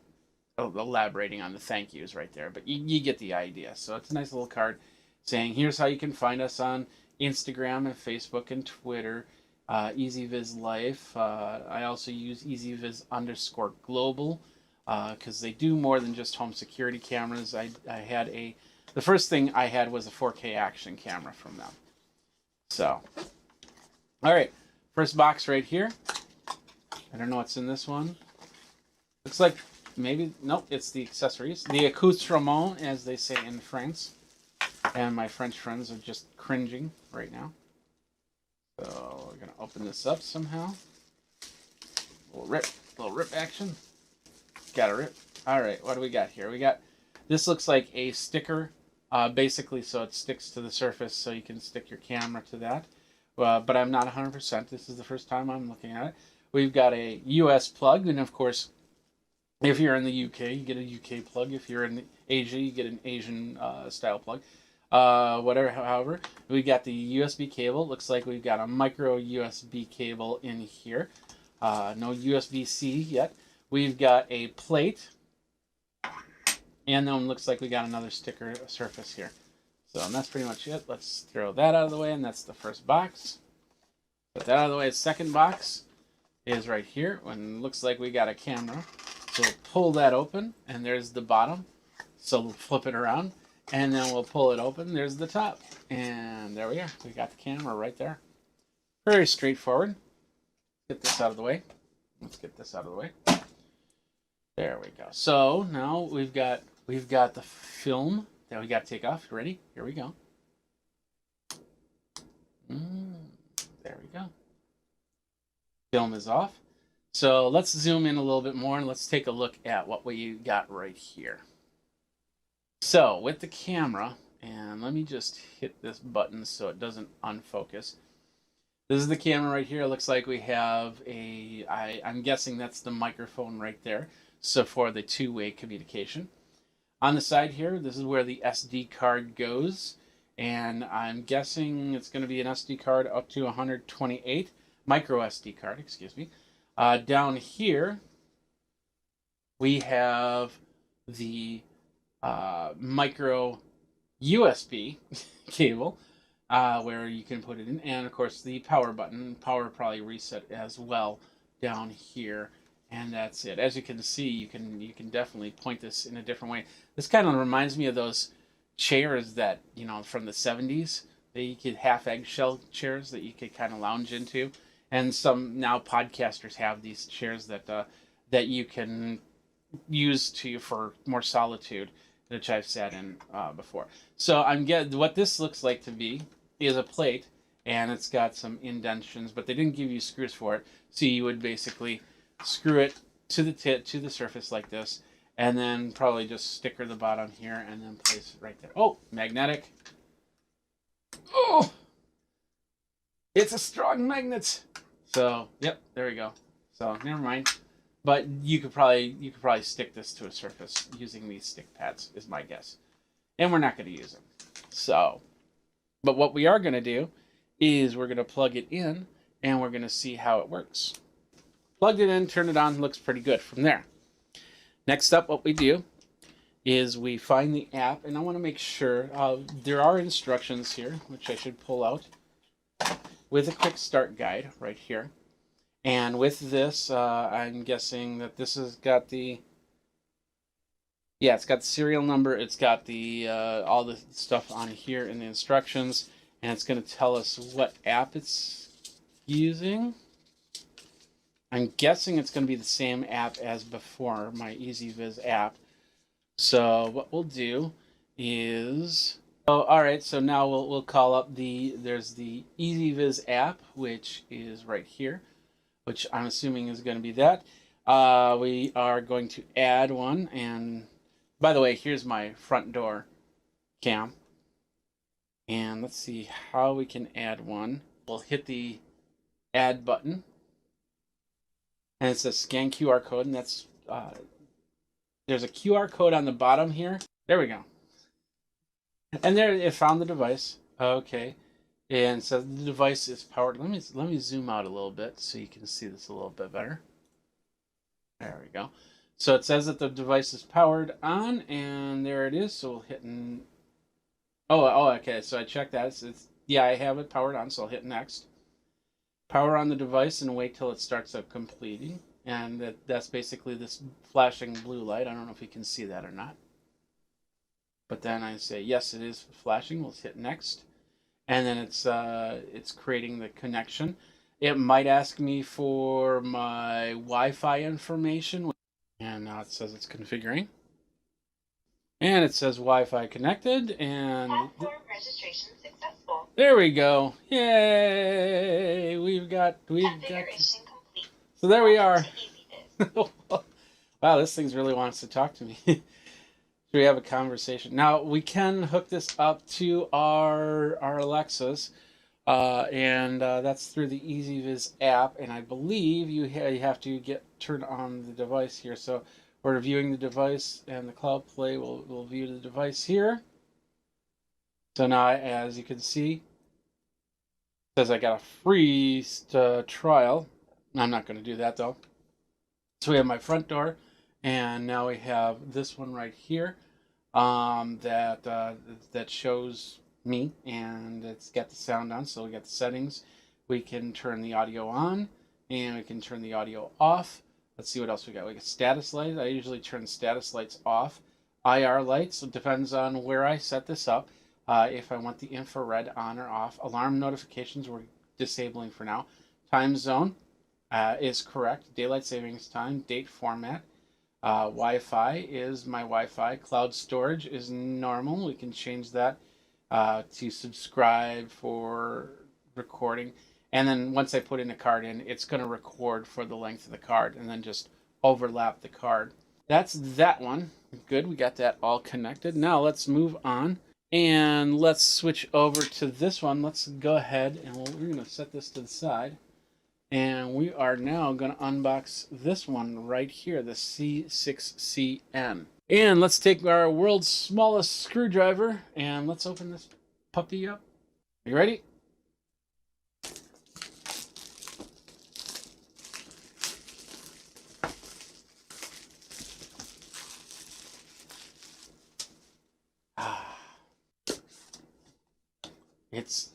elaborating on the thank yous right there, but you get the idea. So it's a nice little card saying, here's how you can find us on Instagram and Facebook and Twitter. EasyViz Life. I also use EasyViz_global because they do more than just home security cameras. The first thing I had was a 4K action camera from them. So, all right, first box right here. I don't know what's in this one. Looks like maybe, nope, it's the accessories. The accoutrement, as they say in France. And my French friends are just cringing right now. So we're going to open this up somehow. Little rip action. Got a rip. All right, what do we got here? This looks like a sticker, basically, so it sticks to the surface so you can stick your camera to that. But I'm not 100%. This is the first time I'm looking at it. We've got a US plug, and of course, if you're in the UK, you get a UK plug. If you're in Asia, you get an Asian style plug. However, we got the USB cable. Looks like we've got a micro USB cable in here. No USB-C yet. We've got a plate, and then looks like we got another sticker surface here. So that's pretty much it. Let's throw that out of the way, and that's the first box. Put that out of the way. The second box is right here, and looks like we got a camera. So we'll pull that open, and there's the bottom. So we'll flip it around, and then we'll pull it open. There's the top, and there we are. We got the camera right there. Very straightforward. Get this out of the way. Let's get this out of the way. There we go. So now we've got the film that we got to take off. Ready? Here we go. There we go. Film is off. So let's zoom in a little bit more and let's take a look at what we got right here. So with the camera, and let me just hit this button so it doesn't unfocus. This is the camera right here. It looks like we have I'm guessing that's the microphone right there. So for the two-way communication. On the side here, this is where the SD card goes. And I'm guessing it's going to be an SD card up to 128, micro SD card, excuse me. Down here, we have the micro USB cable where you can put it in, and of course the power button, power probably reset as well down here, and that's it. As you can see, you can definitely point this in a different way. This kind of reminds me of those chairs that, you know, from the 70s. You could half eggshell chairs that you could kind of lounge into. And some now podcasters have these chairs that you can use for more solitude, which I've sat in before. So what this looks like to be is a plate, and it's got some indentions, but they didn't give you screws for it. So you would basically screw it to the to the surface like this, and then probably just sticker the bottom here and then place it right there. Oh, magnetic. Oh, it's a strong magnet. So, yep, there we go. So, never mind. But you could probably stick this to a surface using these stick pads, is my guess. And we're not going to use them. So, but what we are going to do is we're going to plug it in and we're going to see how it works. Plugged it in, turned it on, looks pretty good from there. Next up, what we do is we find the app, and I want to make sure there are instructions here, which I should pull out, with a quick start guide right here. And with this, I'm guessing that this has got the, yeah, it's got the serial number, it's got the all the stuff on here in the instructions, and it's going to tell us what app it's using. I'm guessing it's going to be the same app as before, my EasyViz app. So what we'll do is, oh, all right. So now we'll call up there's the EasyViz app, which is right here, which I'm assuming is going to be that. We are going to add one, and by the way, here's my front door cam. And let's see how we can add one. We'll hit the add button, and it says scan QR code, and that's there's a QR code on the bottom here. There we go. And there it found the device. Okay. And so the device is powered. Let me zoom out a little bit so you can see this a little bit better. There we go. So it says that the device is powered on, and there it is. So we'll hit oh, okay. So I checked that. It's yeah, I have it powered on, so I'll hit next. Power on the device and wait till it starts up completing. And that's basically this flashing blue light. I don't know if you can see that or not. But then I say, yes, it is flashing. We'll hit next. And then it's creating the connection. It might ask me for my Wi-Fi information. And now it says it's configuring. And it says Wi-Fi connected. And platform registration successful. There we go. We've got. So there we are. Wow, this thing really wants to talk to me. Should we have a conversation? Now, we can hook this up to our Alexas, and that's through the EasyViz app, and I believe you have to turn on the device here. So we're viewing the device, and the Cloud Play will view the device here. So now, as you can see, it says I got a free trial. I'm not going to do that, though. So we have my front door, and now we have this one right here that shows me, and it's got the sound on. So we got the settings. We can turn the audio on, and we can turn the audio off. Let's see what else we got. We got status lights. I usually turn status lights off. IR lights. It depends on where I set this up. If I want the infrared on or off. Alarm notifications we're disabling for now. Time zone is correct. Daylight savings time. Date format. Wi-Fi is my Wi-Fi. Cloud storage is normal. We can change that to subscribe for recording. And then once I put in a card in, it's going to record for the length of the card and then just overlap the card. That's that one. Good. We got that all connected. Now let's move on. And let's switch over to this one. Let's go ahead and we're going to set this to the side. And we are now going to unbox this one right here, the C6CN. And let's take our world's smallest screwdriver and let's open this puppy up. You ready? It's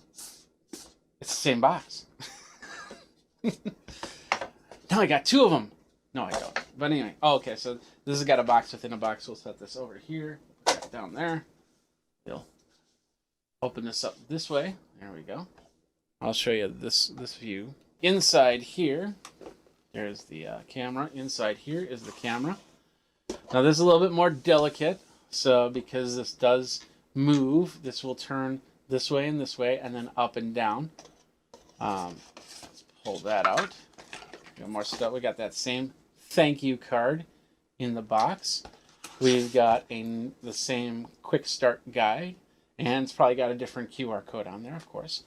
the same box. Now I got two of them. No, I don't. But anyway, okay, so this has got a box within a box. We'll set this over here. Put that down there. We'll open this up this way. There we go. I'll show you this view. Inside here, there's the camera. Inside here is the camera. Now this is a little bit more delicate. So because this does move, this will turn this way, and then up and down. Let's pull that out. Got more stuff. We got that same thank you card in the box. We've got the same quick start guide, and it's probably got a different QR code on there, of course.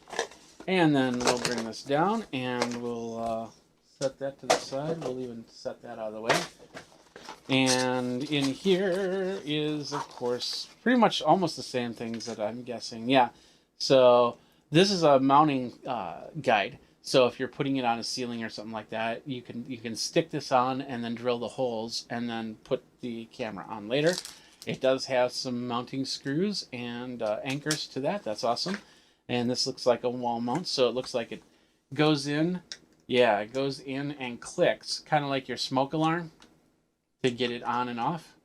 And then we'll bring this down, and we'll set that to the side. We'll even set that out of the way. And in here is, of course, pretty much almost the same things that I'm guessing. Yeah. So this is a mounting guide. So if you're putting it on a ceiling or something like that, you can stick this on and then drill the holes and then put the camera on later. It does have some mounting screws and anchors to that. That's awesome. And this looks like a wall mount, so it looks like it goes in. Yeah, it goes in and clicks, kind of like your smoke alarm, to get it on and off.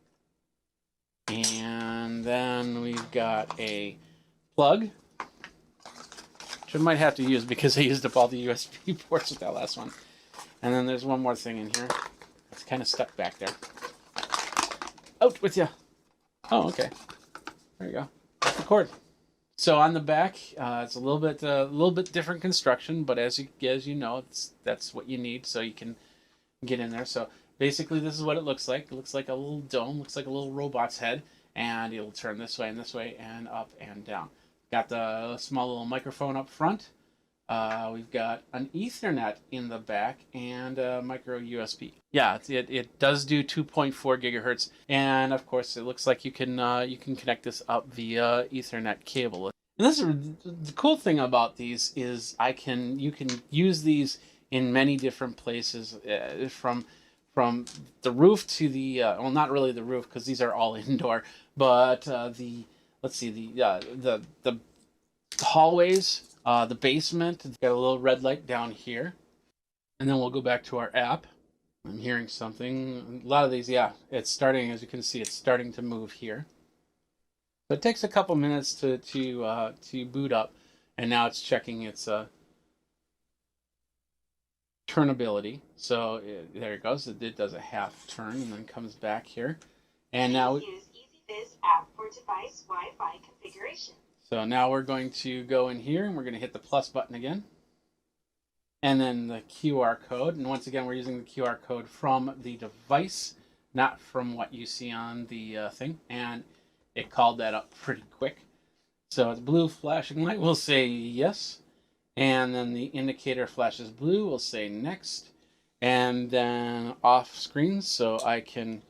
And then we've got a plug, which I might have to use because I used up all the USB ports with that last one. And then there's one more thing in here. It's kind of stuck back there. Out with you. Oh, okay. There you go. That's the cord. So on the back, it's a little bit different construction, but as you know, that's what you need so you can get in there. So basically, this is what it looks like. It looks like a little dome, looks like a little robot's head, and it'll turn this way and up and down. Got the small little microphone up front. We've got an Ethernet in the back and a micro USB. Yeah, it does do 2.4 gigahertz, and of course, it looks like you can connect this up via Ethernet cable. And this is the cool thing about these is you can use these in many different places, from the roof to the well, not really the roof because these are all indoor, but the hallways. The basement, it's got a little red light down here. And then we'll go back to our app. I'm hearing something. A lot of these, yeah, it's starting, as you can see, it's starting to move here. So it takes a couple minutes to boot up. And now it's checking its turnability. So there it goes. It does a half turn and then comes back here. And now use EasyViz app for device Wi-Fi configuration. So now we're going to go in here and we're going to hit the plus button again. And then the QR code. And once again, we're using the QR code from the device, not from what you see on the thing. And it called that up pretty quick. So it's blue flashing light. We'll say yes. And then the indicator flashes blue. We'll say next. And then off screen so I can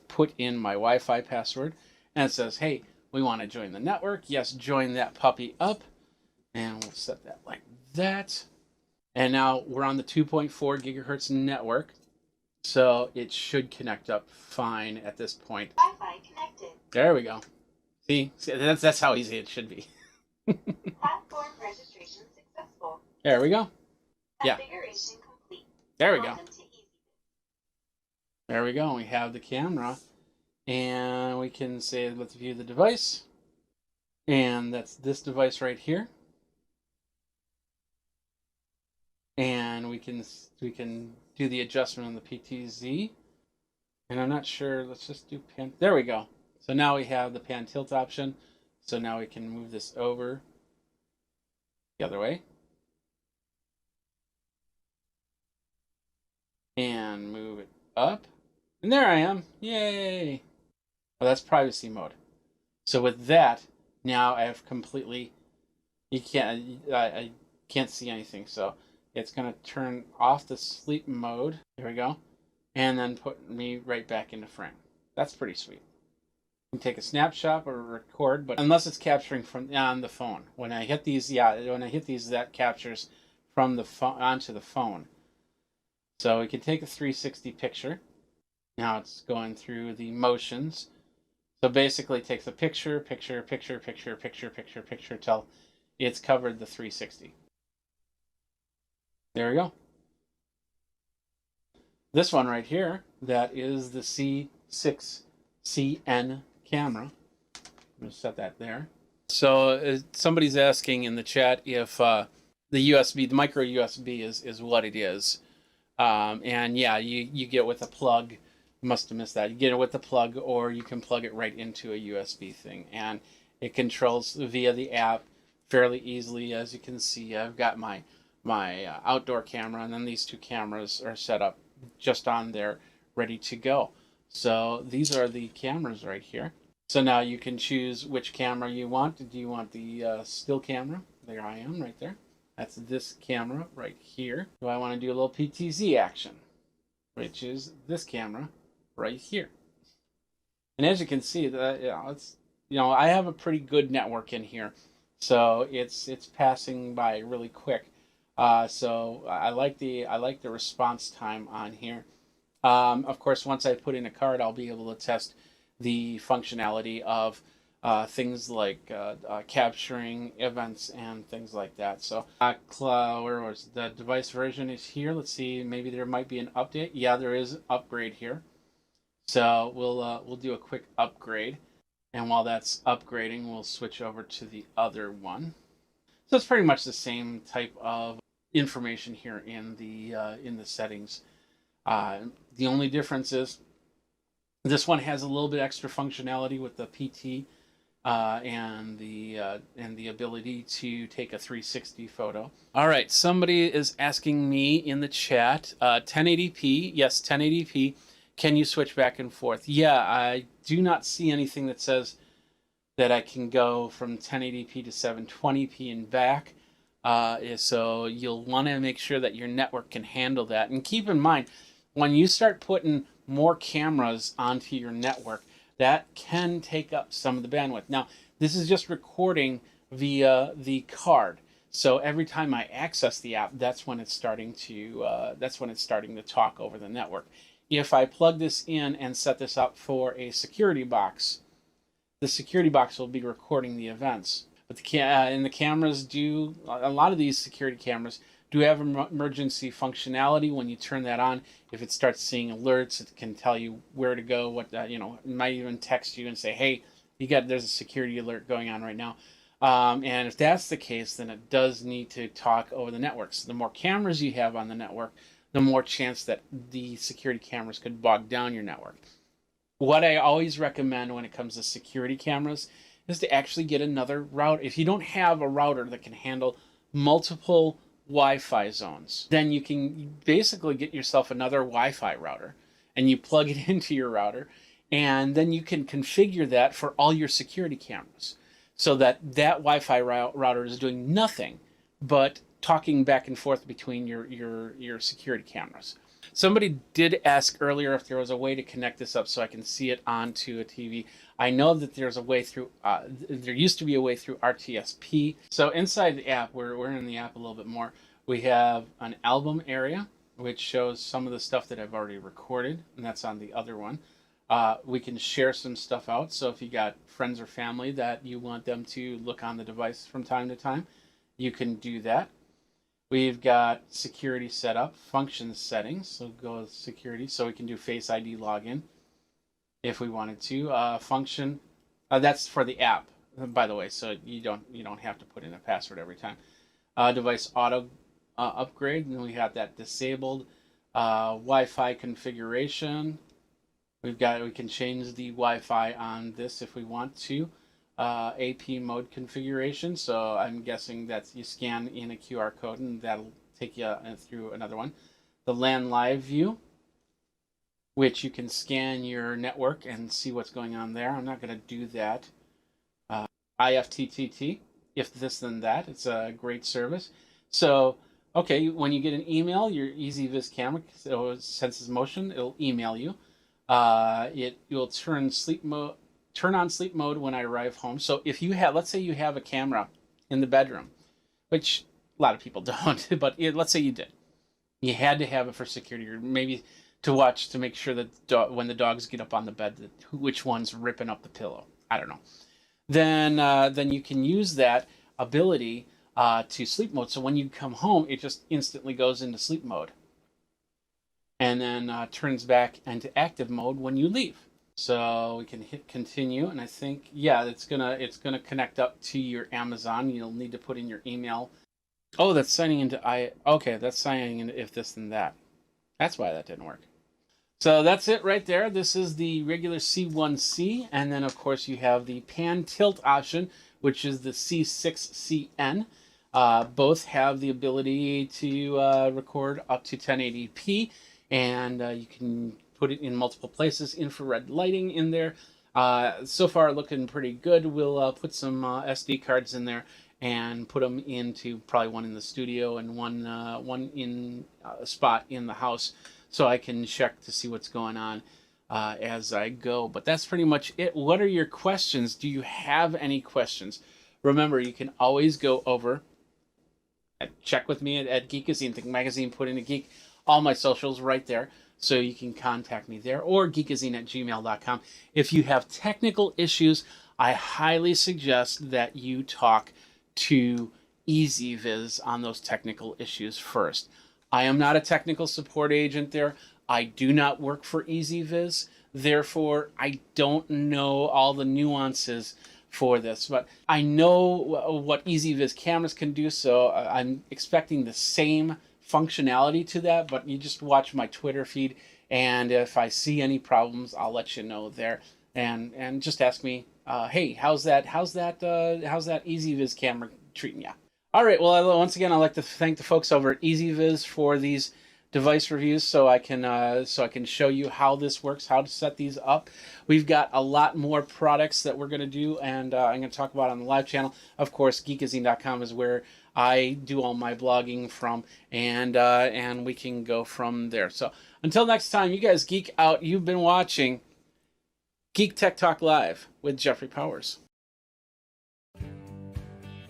put in my Wi-Fi password. And it says, hey, we want to join the network. Yes, join that puppy up. And we'll set that like that. And now we're on the 2.4 gigahertz network. So it should connect up fine at this point. Wi-Fi connected. There we go. See that's how easy it should be. Platform registration successful. There we go. Yeah. Configuration complete. There we go. Welcome to EasyViz. There we go. We have the camera. And we can say, let's view the device. And that's this device right here. And we can do the adjustment on the PTZ. And I'm not sure, let's just do pan. There we go. So now we have the pan tilt option. So now we can move this over the other way. And move it up. And there I am. Yay! Well, that's privacy mode. So with that, now I have completely, I can't see anything. So it's going to turn off the sleep mode. There we go. And then put me right back into frame. That's pretty sweet. You can take a snapshot or record, but unless it's capturing from on the phone. When I hit these, that captures from the phone onto the phone. So we can take a 360 picture. Now it's going through the motions. So basically it takes a picture till it's covered the 360. There we go. This one right here, that is the C6CN camera. I'm going to set that there. So somebody's asking in the chat if the micro USB is what it is. And yeah, you get with a plug. Must have missed that. You get it with the plug, or you can plug it right into a USB thing, and it controls via the app fairly easily. As you can see, I've got my my outdoor camera, and then these two cameras are set up just on there, ready to go. So these are the cameras right here. So now you can choose which camera you want. Do you want the still camera? There I am right there. That's this camera right here. Do I want to do a little PTZ action, which is this camera right here? And as you can see, I have a pretty good network in here, so it's passing by really quick. So I like the response time on here. Of course, once I put in a card, I'll be able to test the functionality of things like capturing events and things like that. So, where was the device version is here? Let's see, maybe there might be an update. Yeah, there is an upgrade here. So we'll do a quick upgrade, and while that's upgrading, we'll switch over to the other one. So it's pretty much the same type of information here in the settings. The only difference is this one has a little bit extra functionality with the PT and the ability to take a 360 photo. All right, somebody is asking me in the chat, 1080p, yes, 1080p. Can you switch back and forth? Yeah, I do not see anything that says that I can go from 1080p to 720p and back. So you'll want to make sure that your network can handle that. And keep in mind, when you start putting more cameras onto your network, that can take up some of the bandwidth. Now, this is just recording via the card. So every time I access the app, that's when it's starting to talk over the network. If I plug this in and set this up for a security box, the security box will be recording the events. But the cameras do, a lot of these security cameras do have emergency functionality. When you turn that on, if it starts seeing alerts, it can tell you where to go. It might even text you and say, "Hey, there's a security alert going on right now." And if that's the case, then it does need to talk over the network. So the more cameras you have on the network, the more chance that the security cameras could bog down your network. What I always recommend when it comes to security cameras is to actually get another router. If you don't have a router that can handle multiple Wi-Fi zones, then you can basically get yourself another Wi-Fi router, and you plug it into your router, and then you can configure that for all your security cameras, so that Wi-Fi router is doing nothing but talking back and forth between your security cameras. Somebody did ask earlier if there was a way to connect this up so I can see it onto a TV. I know that there's a way through, there used to be a way through RTSP. So inside the app, we're in the app a little bit more. We have an album area, which shows some of the stuff that I've already recorded, and that's on the other one. We can share some stuff out. So if you got friends or family that you want them to look on the device from time to time, you can do that. We've got security set up, function settings. So go with security, so we can do Face ID login if we wanted to. Function, that's for the app, by the way. So you don't have to put in a password every time. Device auto upgrade, and we have that disabled. Wi-Fi configuration. We can change the Wi-Fi on this if we want to. AP mode configuration, so I'm guessing that you scan in a QR code and that'll take you through another one. The LAN live view, which you can scan your network and see what's going on there. I'm not going to do that. IFTTT, if this then that, it's a great service. So, okay, when you get an email, your EasyViz camera, so it senses motion, it'll email you. It will turn on sleep mode when I arrive home. So if you have, let's say you have a camera in the bedroom, which a lot of people don't, but let's say you did. You had to have it for security, or maybe to watch to make sure that when the dogs get up on the bed, which one's ripping up the pillow. I don't know. Then you can use that ability to sleep mode. So when you come home, it just instantly goes into sleep mode, and then turns back into active mode when you leave. So we can hit continue, and I think, yeah, it's gonna connect up to your Amazon. You'll need to put in your email. Oh, that's signing into okay, that's signing into if this then that. That's why that didn't work. So that's it right there. This is the regular C1C, and then of course you have the pan tilt option, which is the C6CN. Both have the ability to record up to 1080p, and you can put it in multiple places. Infrared lighting in there. So far, looking pretty good. We'll put some SD cards in there and put them into probably one in the studio and one in a spot in the house, so I can check to see what's going on as I go. But that's pretty much it. What are your questions? Do you have any questions? Remember, you can always go over and check with me at Geekazine, Think Magazine, put in a geek, all my socials right there. So you can contact me there, or geekazine@gmail.com. If you have technical issues, I highly suggest that you talk to EasyViz on those technical issues first. I am not a technical support agent there. I do not work for EasyViz. Therefore, I don't know all the nuances for this, but I know what EasyViz cameras can do, so I'm expecting the same functionality to that. But you just watch my Twitter feed, and if I see any problems, I'll let you know there, and just ask me, hey, how's that EasyViz camera treating you? All right, well, once again, I'd like to thank the folks over at EasyViz for these device reviews, so I can show you how this works, how to set these up. We've got a lot more products that we're going to do, and I'm going to talk about on the live channel. Of course, Geekazine.com is where I do all my blogging from, and we can go from there. So until next time, you guys geek out. You've been watching Geek Tech Talk Live with Jeffrey Powers.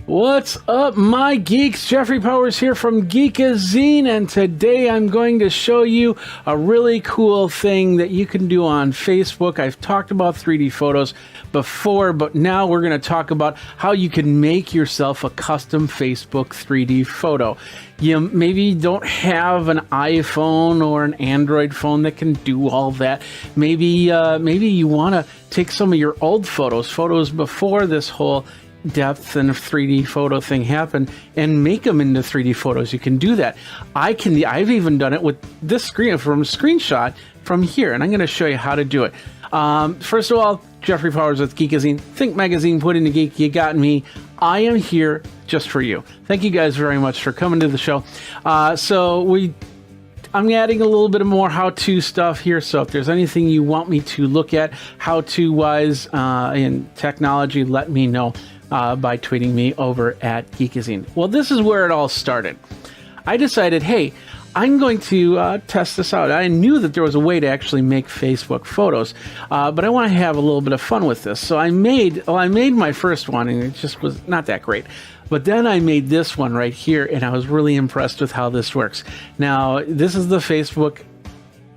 What's up, my geeks? Jeffrey Powers here from Geekazine, and today I'm going to show you a really cool thing that you can do on Facebook. I've talked about 3D photos before, but now we're going to talk about how you can make yourself a custom Facebook 3D photo. You maybe don't have an iPhone or an Android phone that can do all that. Maybe you want to take some of your old photos before this whole depth and 3D photo thing happen, and make them into 3D photos. You can do that. I've even done it with this screenshot from here, and I'm going to show you how to do it. First of all, Jeffrey Powers with Geekazine, Think Magazine, put in a geek. You got me. I am here just for you. Thank you guys very much for coming to the show. I'm adding a little bit of more how-to stuff here, so if there's anything you want me to look at how-to wise in technology, let me know by tweeting me over at Geekazine. Well, this is where it all started. I decided, hey, I'm going to test this out. I knew that there was a way to actually make Facebook photos, but I want to have a little bit of fun with this. So I made my first one, and it just was not that great. But then I made this one right here, and I was really impressed with how this works. Now, this is the Facebook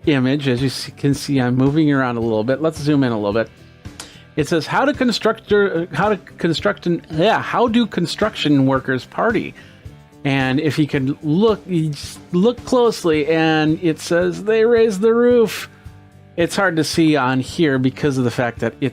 image. As you can see, I'm moving around a little bit. Let's zoom in a little bit. It says, how do construction workers party? And if you can look closely, and it says they raise the roof. It's hard to see on here because of the fact that you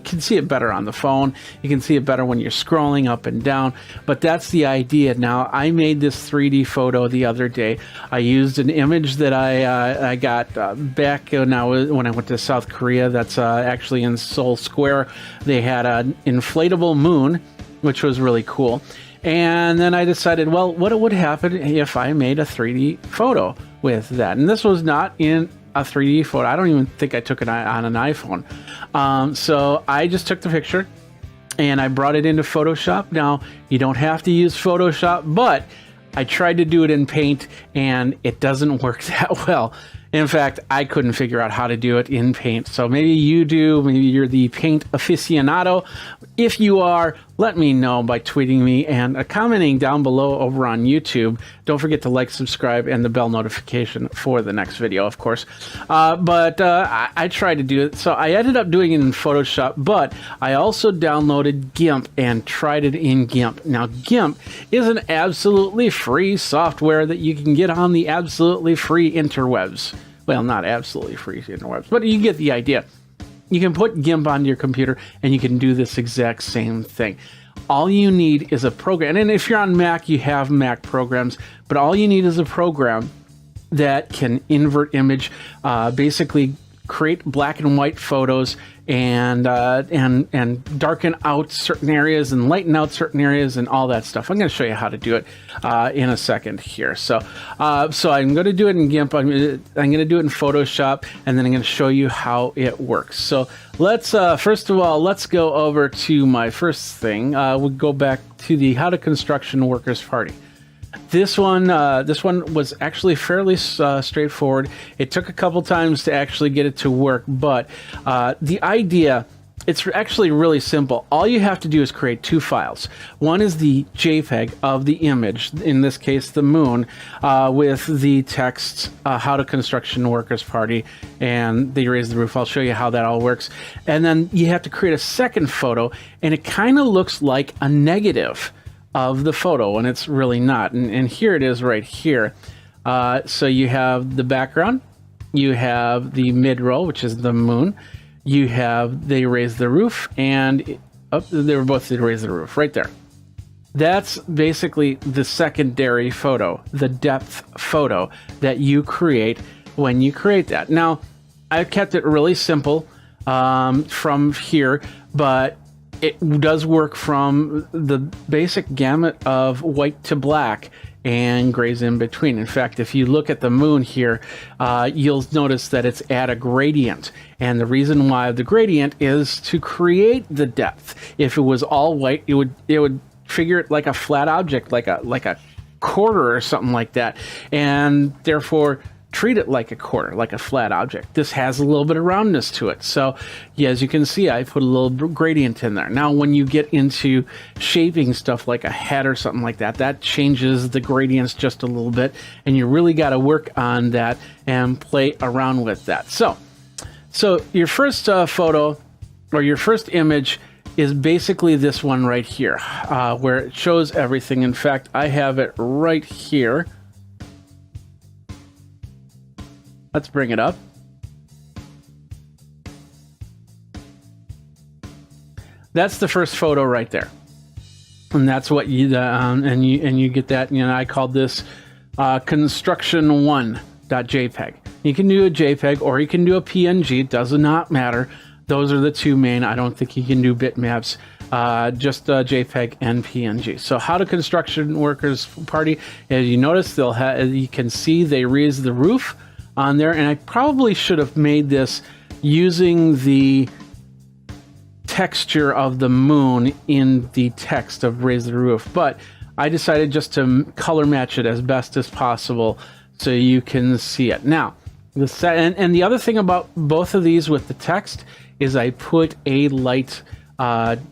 can see it better on the phone. You can see it better when you're scrolling up and down. But that's the idea. Now, I made this 3D photo the other day. I used an image that I got back when I went to South Korea. That's actually in Seoul Square. They had an inflatable moon, which was really cool. And then I decided, well, what would happen if I made a 3D photo with that? And this was not in a 3D photo. I don't even think I took it on an iPhone. So I just took the picture and I brought it into Photoshop. Now, you don't have to use Photoshop, but I tried to do it in Paint, and it doesn't work that well. In fact, I couldn't figure out how to do it in Paint. So maybe you do. Maybe you're the Paint aficionado. If you are, let me know by tweeting me and commenting down below over on YouTube. Don't forget to like, subscribe, and the bell notification for the next video, of course. But I tried to do it. So I ended up doing it in Photoshop, but I also downloaded GIMP and tried it in GIMP. Now, GIMP is an absolutely free software that you can get on the absolutely free interwebs. Well, not absolutely free interwebs, but you get the idea. You can put GIMP onto your computer, and you can do this exact same thing. All you need is a program. And if you're on Mac, you have Mac programs, but all you need is a program that can invert image, basically create black and white photos and darken out certain areas and lighten out certain areas and all that stuff. I'm going to show you how to do it in a second here. So I'm going to do it in GIMP. I'm going to do it in Photoshop, and then I'm going to show you how it works. So let's first of all, let's go over to my first thing. We'll go back to the How to Construction Workers Party. This one was actually fairly straightforward. It took a couple times to actually get it to work, but the idea, it's actually really simple. All you have to do is create two files. One is the JPEG of the image, in this case the moon, with the text, How to Construction Workers Party, and they raise the roof. I'll show you how that all works. And then you have to create a second photo, and it kind of looks like a negative of the photo, and it's really not. And here it is right here. So you have the background, you have the mid row, which is the moon, you have they raise the roof, and they were both they raise the roof right there. That's basically the secondary photo, the depth photo that you create when you create that. Now, I've kept it really simple from here, but it does work from the basic gamut of white to black and grays in between. In fact, if you look at the moon here, you'll notice that it's at a gradient. And the reason why the gradient is to create the depth. If it was all white, it would figure it like a flat object, like a quarter or something like that. And therefore, treat it like a quarter, like a flat object. This has a little bit of roundness to it. So yeah, as you can see, I put a little gradient in there. Now, when you get into shaping stuff like a head or something like that, that changes the gradients just a little bit, and you really got to work on that and play around with that. So your first photo or your first image is basically this one right here, where it shows everything. In fact, I have it right here. Let's bring it up. That's the first photo right there, and that's what you and you get that. You know, I called this construction1.jpg. You can do a JPEG or you can do a PNG. It does not matter. Those are the two main. I don't think you can do bitmaps. Just JPEG and PNG. So How to Construction Workers Party. As you notice, they'll have. You can see they raise the roof on there, and I probably should have made this using the texture of the moon in the text of Raise the Roof, but I decided just to color match it as best as possible so you can see it. Now, and the other thing about both of these with the text is I put a light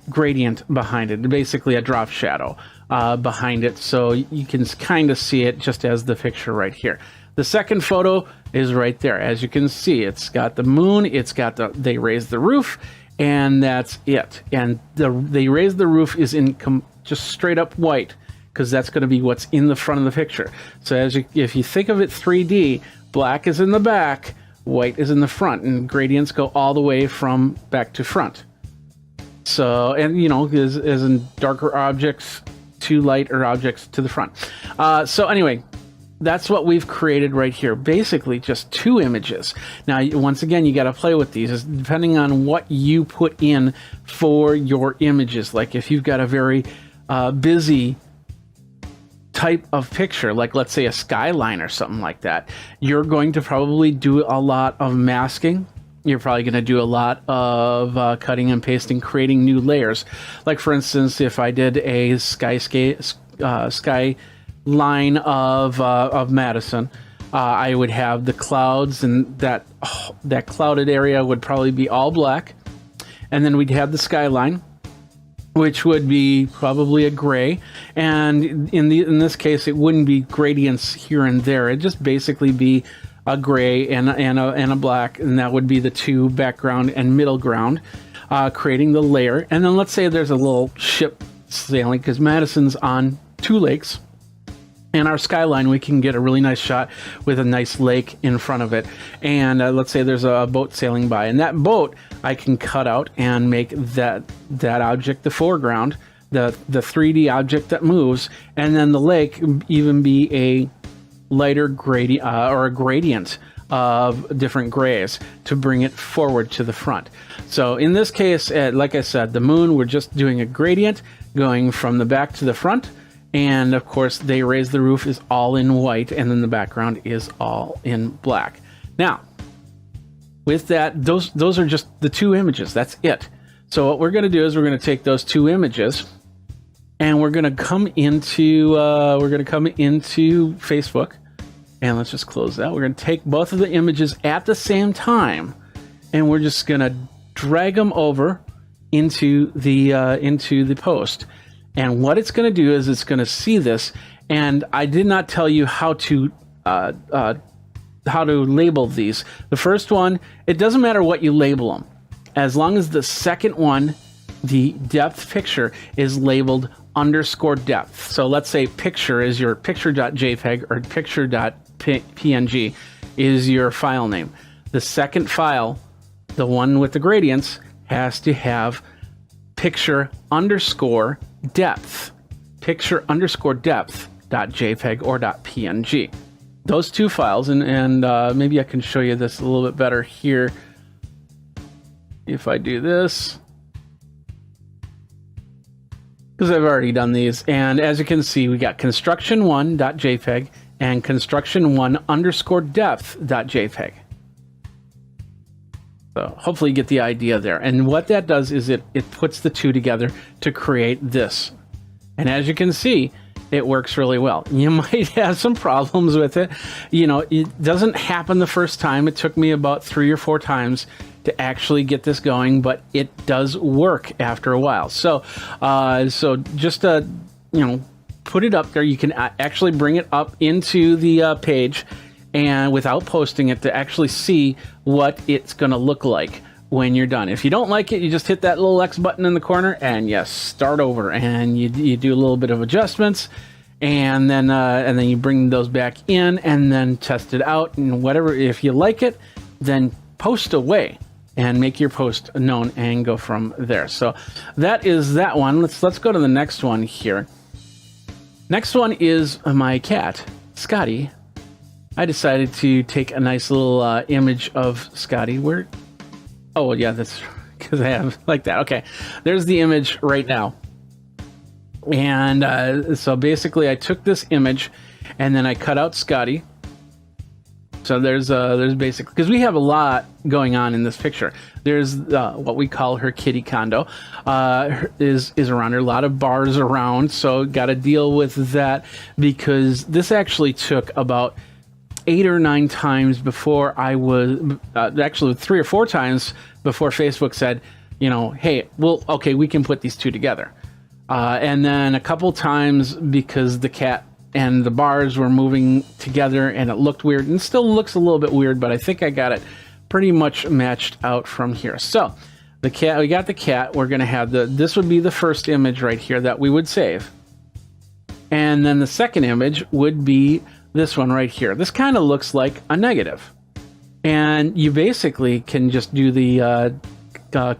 gradient behind it, basically a drop shadow behind it, so you can kind of see it just as the picture right here. The second photo is right there. As you can see, it's got the moon, it's got they raise the roof, and that's it. And they raise the roof is in just straight up white, because that's going to be what's in the front of the picture. So if you think of it 3D, black is in the back, white is in the front, and gradients go all the way from back to front. So, and you know, as in darker objects to lighter objects to the front. So anyway, that's what we've created right here. Basically just two images. Now, once again, you got to play with these depending on what you put in for your images. Like if you've got a very busy type of picture, like let's say a skyline or something like that, you're going to probably do a lot of masking. You're probably going to do a lot of cutting and pasting, creating new layers. Like for instance, if I did a sky line of Madison, I would have the clouds, and that clouded area would probably be all black, and then we'd have the skyline, which would be probably a gray, and in this case it wouldn't be gradients here and there. It'd just basically be a gray and a black, and that would be the two background and middle ground, creating the layer. And then let's say there's a little ship sailing, because Madison's on two lakes. And our skyline, we can get a really nice shot with a nice lake in front of it. And let's say there's a boat sailing by, and that boat I can cut out and make that object the foreground, the 3D object that moves, and then the lake even be a lighter gradient or a gradient of different grays to bring it forward to the front. So in this case, like I said, the moon, we're just doing a gradient going from the back to the front. And of course, They Raise the Roof is all in white, and then the background is all in black. Now, with that, those are just the two images. That's it. So what we're going to do is we're going to take those two images, and we're going to come into Facebook, and let's just close that. We're going to take both of the images at the same time, and we're just going to drag them over into the post. And what it's going to do is it's going to see this. And I did not tell you how to label these. The first one, it doesn't matter what you label them, as long as the second one, the depth picture, is labeled _depth. So let's say picture is your picture.jpg or picture.png is your file name. The second file, the one with the gradients, has to have picture_depth, picture_depth.jpg or .png. Those two files, and maybe I can show you this a little bit better here. If I do this, because I've already done these, and as you can see, we got construction1.jpg and construction1_depth.jpg. So hopefully you get the idea there. And what that does is it puts the two together to create this. And as you can see, it works really well. You might have some problems with it. You know, it doesn't happen the first time. It took me about 3 or 4 times to actually get this going, but it does work after a while. So, just put it up there. You can actually bring it up into the page, and without posting it, to actually see what it's going to look like when you're done. If you don't like it, you just hit that little X button in the corner and you start over, and you do a little bit of adjustments, and then you bring those back in and then test it out, and whatever. If you like it, then post away and make your post known and go from there. So that is that one. Let's go to the next one here. Next one is my cat, Scotty. I decided to take a nice little image of Scotty. Oh, yeah, that's because I have like that. Okay, there's the image right now. And so basically I took this image and then I cut out Scotty. So there's basically, because we have a lot going on in this picture. There's what we call her kitty condo is around her. A lot of bars around, so got to deal with that, because this actually took about 8 or 9 times before I was actually 3 or 4 times before Facebook said, hey, okay, we can put these two together. And then a couple times because the cat and the bars were moving together and it looked weird, and still looks a little bit weird, but I think I got it pretty much matched out from here. So the cat, we got the cat. We're going to have this would be the first image right here that we would save. And then the second image would be this one right here. This kind of looks like a negative. And you basically can just do the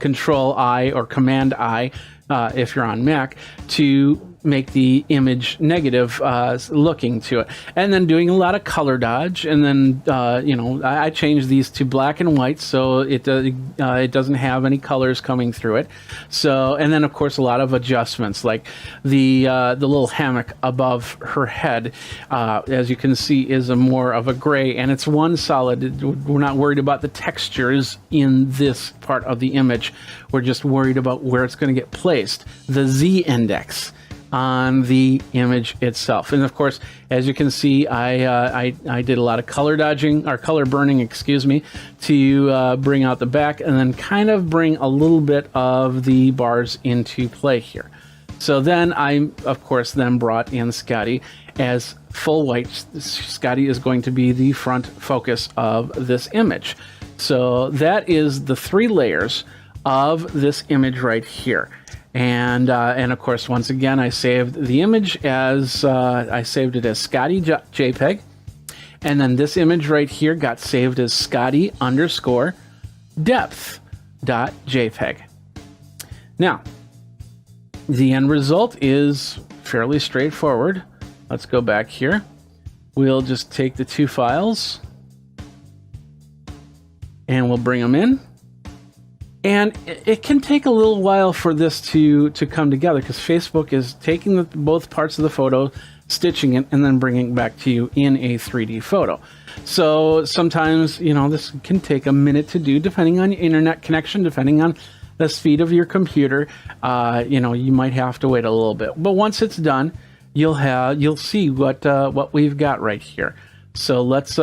Control I or Command I if you're on Mac to make the image negative looking to it, and then doing a lot of color dodge, and then I changed these to black and white so it doesn't have any colors coming through it. So, and then of course a lot of adjustments, like the little hammock above her head, as you can see, is more of a gray, and it's one solid. We're not worried about the textures in this part of the image. We're just worried about where it's going to get placed, the Z index on the image itself. And of course, as you can see, I did a lot of color dodging, or color burning, excuse me, to bring out the back, and then kind of bring a little bit of the bars into play here. So then I, of course, then brought in Scotty as full white. Scotty is going to be the front focus of this image. So that is the 3 layers of this image right here. And of course, once again, I saved the image as I saved it as Scotty.jpg, and then this image right here got saved as Scotty_depth.jpg. Now, the end result is fairly straightforward. Let's go back here. We'll just take the 2 files, and we'll bring them in. And it can take a little while for this to come together because Facebook is taking both parts of the photo, stitching it, and then bringing it back to you in a 3D photo. So sometimes, this can take a minute to do, depending on your internet connection, depending on the speed of your computer. You might have to wait a little bit. But once it's done, you'll see what we've got right here. So let's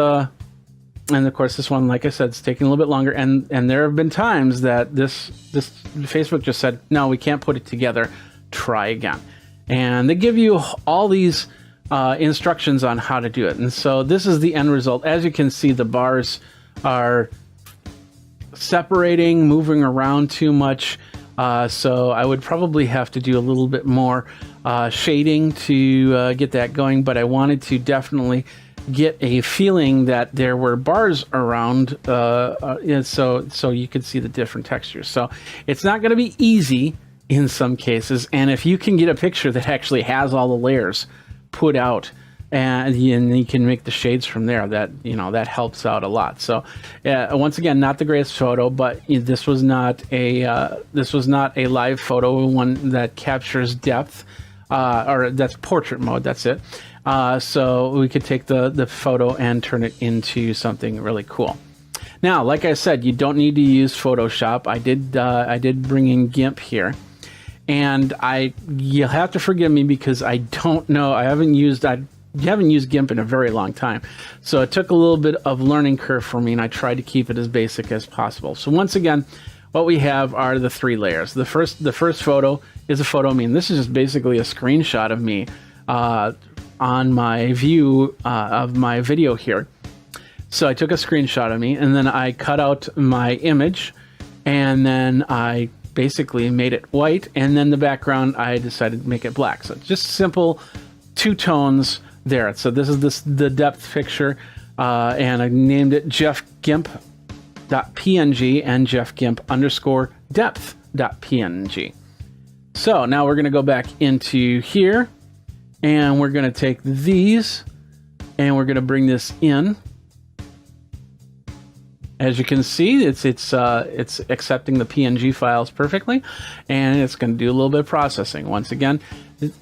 and of course, this one, like I said, it's taking a little bit longer. And there have been times that this Facebook just said, no, we can't put it together. Try again. And they give you all these instructions on how to do it. And so this is the end result. As you can see, the bars are separating, moving around too much. So I would probably have to do a little bit more shading to get that going. But I wanted to definitely get a feeling that there were bars around, so you could see the different textures. So it's not going to be easy in some cases, and if you can get a picture that actually has all the layers put out, and you can make the shades from there, that helps out a lot. So once again, not the greatest photo, but this was not a live photo, one that captures depth, or that's portrait mode. That's it. So we could take the photo and turn it into something really cool. Now, like I said, you don't need to use Photoshop. I did bring in GIMP here, and you'll have to forgive me because I don't know. I haven't used GIMP in a very long time, so it took a little bit of learning curve for me, and I tried to keep it as basic as possible. So once again, what we have are the 3 layers. The first photo is a photo of me, and this is just basically a screenshot of me on my view of my video here. So I took a screenshot of me, and then I cut out my image, and then I basically made it white, and then the background I decided to make it black. So just simple 2 tones there. So this is the depth picture, and I named it jeffgimp.png and jeffgimp_depth.png. So now we're going to go back into here, and we're going to take these, and we're going to bring this in. As you can see, it's accepting the PNG files perfectly, and it's going to do a little bit of processing. Once again,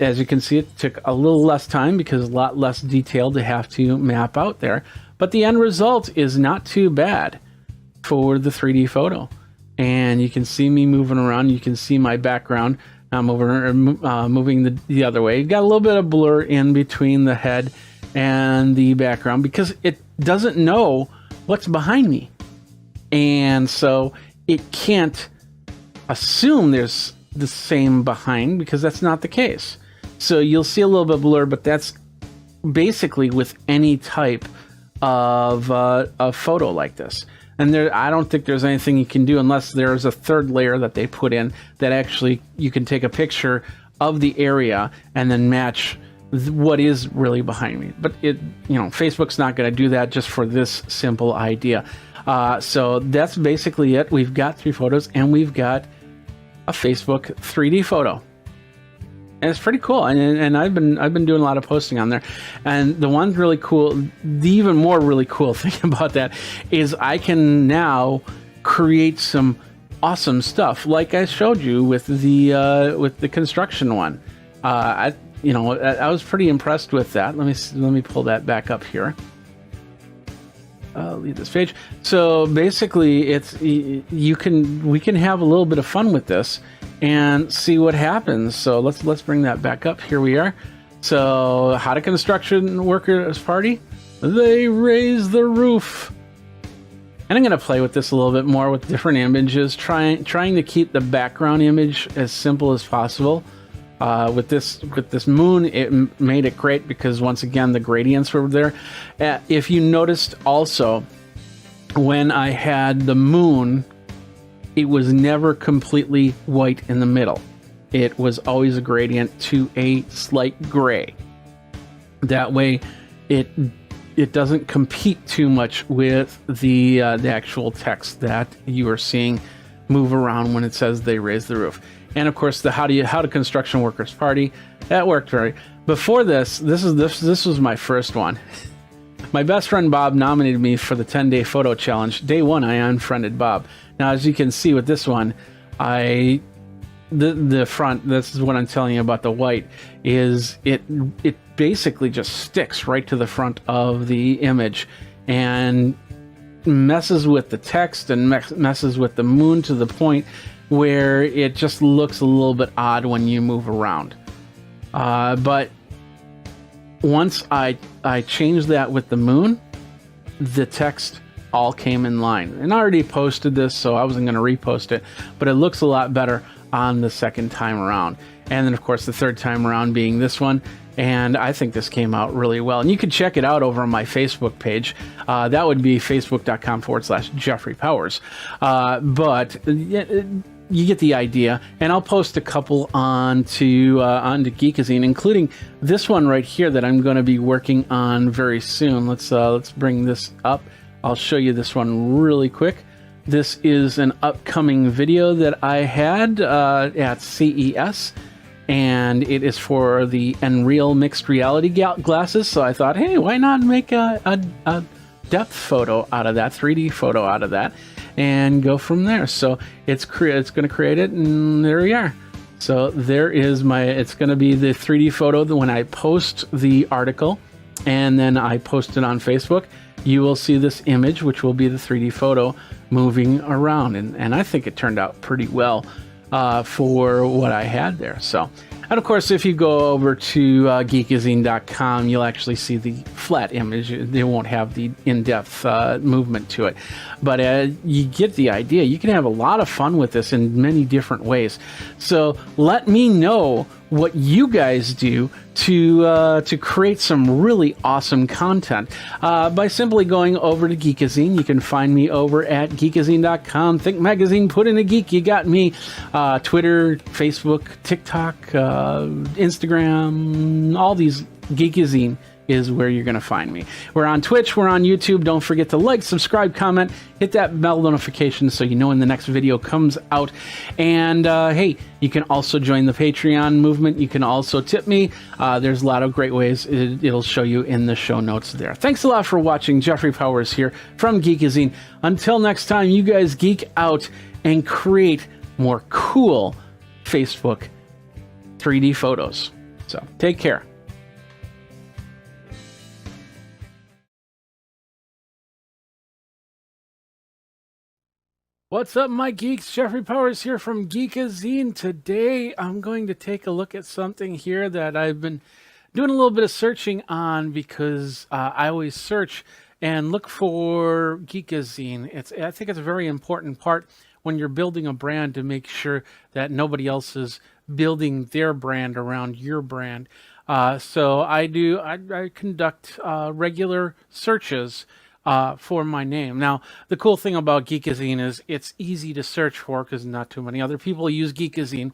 as you can see, it took a little less time because a lot less detail to have to map out there. But the end result is not too bad for the 3D photo. And you can see me moving around. You can see my background. I'm moving the other way. You've got a little bit of blur in between the head and the background because it doesn't know what's behind me. And so it can't assume there's the same behind because that's not the case. So you'll see a little bit of blur, but that's basically with any type of a photo like this. And I don't think there's anything you can do unless there's a third layer that they put in that actually you can take a picture of the area and then match what is really behind me. But Facebook's not going to do that just for this simple idea. So that's basically it. We've got 3 photos, and we've got a Facebook 3D photo. And it's pretty cool. And I've been doing a lot of posting on there. And the one really cool, the even more really cool thing about that is I can now create some awesome stuff, like I showed you with the construction one. I was pretty impressed with that. Let me pull that back up here. Leave this page. So basically, we can have a little bit of fun with this and see what happens. So let's bring that back up. Here we are. So how to construction workers party? They raise the roof. And I'm going to play with this a little bit more with different images, trying to keep the background image as simple as possible. With this moon, it made it great because once again the gradients were there. If you noticed also, when I had the moon, it was never completely white in the middle. It was always a gradient to a slight gray. That way, it doesn't compete too much with the actual text that you are seeing move around when it says they raise the roof. And of course, the how to construction workers party, that worked very. Before this was my first one. My best friend Bob nominated me for the 10-day photo challenge. Day 1, I unfriended Bob. Now, as you can see with this one, the front, this is what I'm telling you about the white, is it basically just sticks right to the front of the image and messes with the text and messes with the moon to the point where it just looks a little bit odd when you move around. But once I changed that with the moon, the text all came in line. And I already posted this, so I wasn't going to repost it, but it looks a lot better on the second time around. And then, of course, the third time around being this one. And I think this came out really well. And you can check it out over on my Facebook page. That would be facebook.com/Jeffrey Powers. But you get the idea. And I'll post a couple onto Geekazine, including this one right here that I'm going to be working on very soon. Let's bring this up. I'll show you this one really quick. This is an upcoming video that I had at CES, and it is for the Unreal mixed reality glasses. So I thought, hey, why not make a depth photo out of that, 3D photo out of that, and go from there. So it's going to create it, and there we are. So there is it's going to be the 3D photo when I post the article, and then I post it on Facebook. You will see this image, which will be the 3D photo moving around. And I think it turned out pretty well for what I had there. So, and of course, if you go over to Geekazine.com, you'll actually see the flat image. They won't have the in-depth movement to it. But you get the idea. You can have a lot of fun with this in many different ways. So let me know what you guys do to create some really awesome content by simply going over to Geekazine. You can find me over at Geekazine.com. Think Magazine, put in a geek, you got me. Twitter, Facebook, TikTok, Instagram, all these. Geekazine is where you're going to find me. We're on Twitch, we're on YouTube. Don't forget to like, subscribe, comment, hit that bell notification so you know when the next video comes out. And hey, you can also join the Patreon movement. You can also tip me. There's a lot of great ways. It'll show you in the show notes there. Thanks a lot for watching. Jeffrey Powers here from Geekazine. Until next time, you guys geek out and create more cool Facebook 3D photos. So take care. What's up, my geeks? Jeffrey Powers here from Geekazine. Today, I'm going to take a look at something here that I've been doing a little bit of searching on because I always search and look for Geekazine. I think it's a very important part when you're building a brand to make sure that nobody else is building their brand around your brand. So I conduct regular searches for my name. Now, the cool thing about Geekazine is it's easy to search for because not too many other people use Geekazine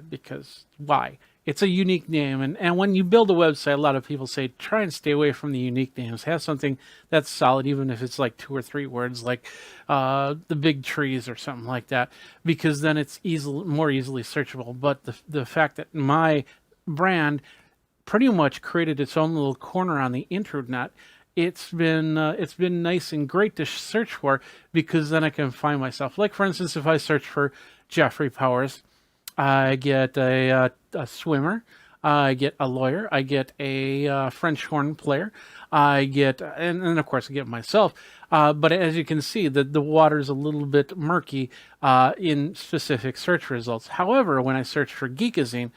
because why? It's a unique name. And when you build a website, a lot of people say, try and stay away from the unique names. Have something that's solid, even if it's like 2 or 3 words, like the big trees or something like that, because then it's more easily searchable. But the fact that my brand pretty much created its own little corner on the internet, it's been nice and great to search for because then I can find myself. Like, for instance, if I search for Jeffrey Powers, I get a swimmer, I get a lawyer, I get a French horn player, I get, and of course I get myself. But as you can see, the water's a little bit murky in specific search results. However, when I search for Geekazine,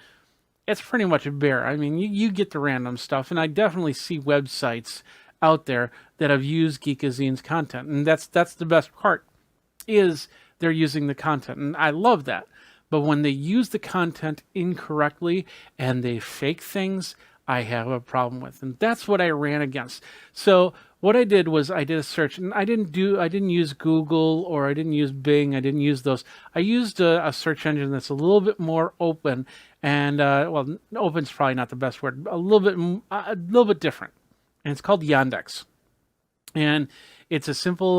it's pretty much bare. I mean, you get the random stuff, and I definitely see websites out there that have used Geekazine's content, and that's the best part, is they're using the content, and I love that. But when they use the content incorrectly and they fake things, I have a problem with, and that's what I ran against. So what I did was I did a search, and I didn't use Google, or I didn't use Bing. I didn't use those. I used a search engine that's a little bit more open, and well, open's probably not the best word. A little bit different. And it's called Yandex. And it's a simple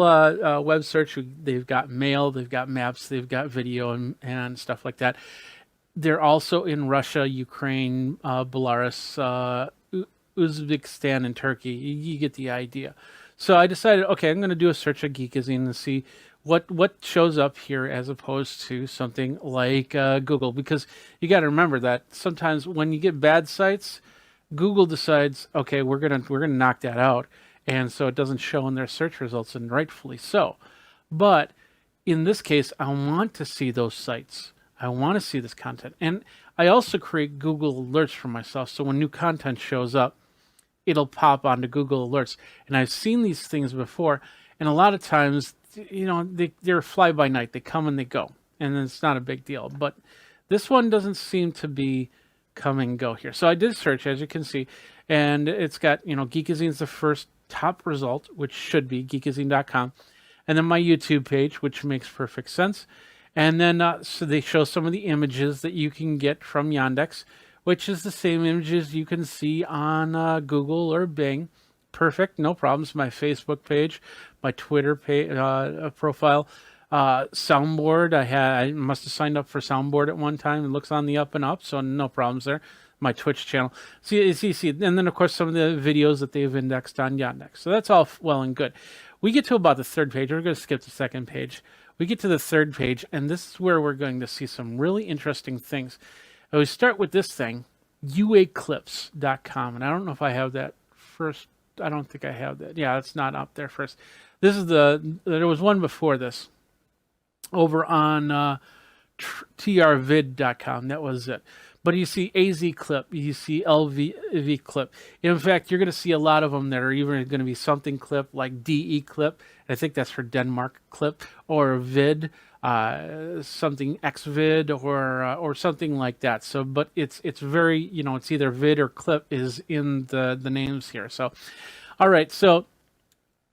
web search. They've got mail, they've got maps, they've got video and stuff like that. They're also in Russia, Ukraine, Belarus, Uzbekistan and Turkey. You get the idea. So I decided, okay, I'm going to do a search of Geekazine and see what shows up here as opposed to something like Google, because you got to remember that sometimes when you get bad sites, Google decides, okay, we're gonna knock that out, and so it doesn't show in their search results, and rightfully so. But in this case, I want to see those sites. I want to see this content, and I also create Google alerts for myself. So when new content shows up, it'll pop onto Google alerts, and I've seen these things before, and a lot of times, they're fly by night. They come and they go, and it's not a big deal. But this one doesn't seem to be come and go here. So I did search, as you can see, and it's got, Geekazine's the first top result, which should be geekazine.com, and then my YouTube page, which makes perfect sense. And then so they show some of the images that you can get from Yandex, which is the same images you can see on Google or Bing. Perfect, no problems. My Facebook page, my Twitter profile, Soundboard. I must have signed up for Soundboard at one time. It looks on the up and up, so no problems there. My Twitch channel. See, and then of course some of the videos that they've indexed on Yandex. So that's all well and good. We get to about the third page. We're going to skip the second page. We get to the third page, and this is where we're going to see some really interesting things. We start with this thing, uaclips.com, and I don't know if I have that first. I don't think I have that. Yeah, it's not up there first. This is there was one before this over on trvid.com. That was it. But you see AZ clip, you see LV clip. In fact, you're going to see a lot of them that are even going to be something clip, like DE clip. I think that's for Denmark clip, or vid, something xvid, or something like that. So, but it's very, it's either vid or clip is in the names here. So, all right. So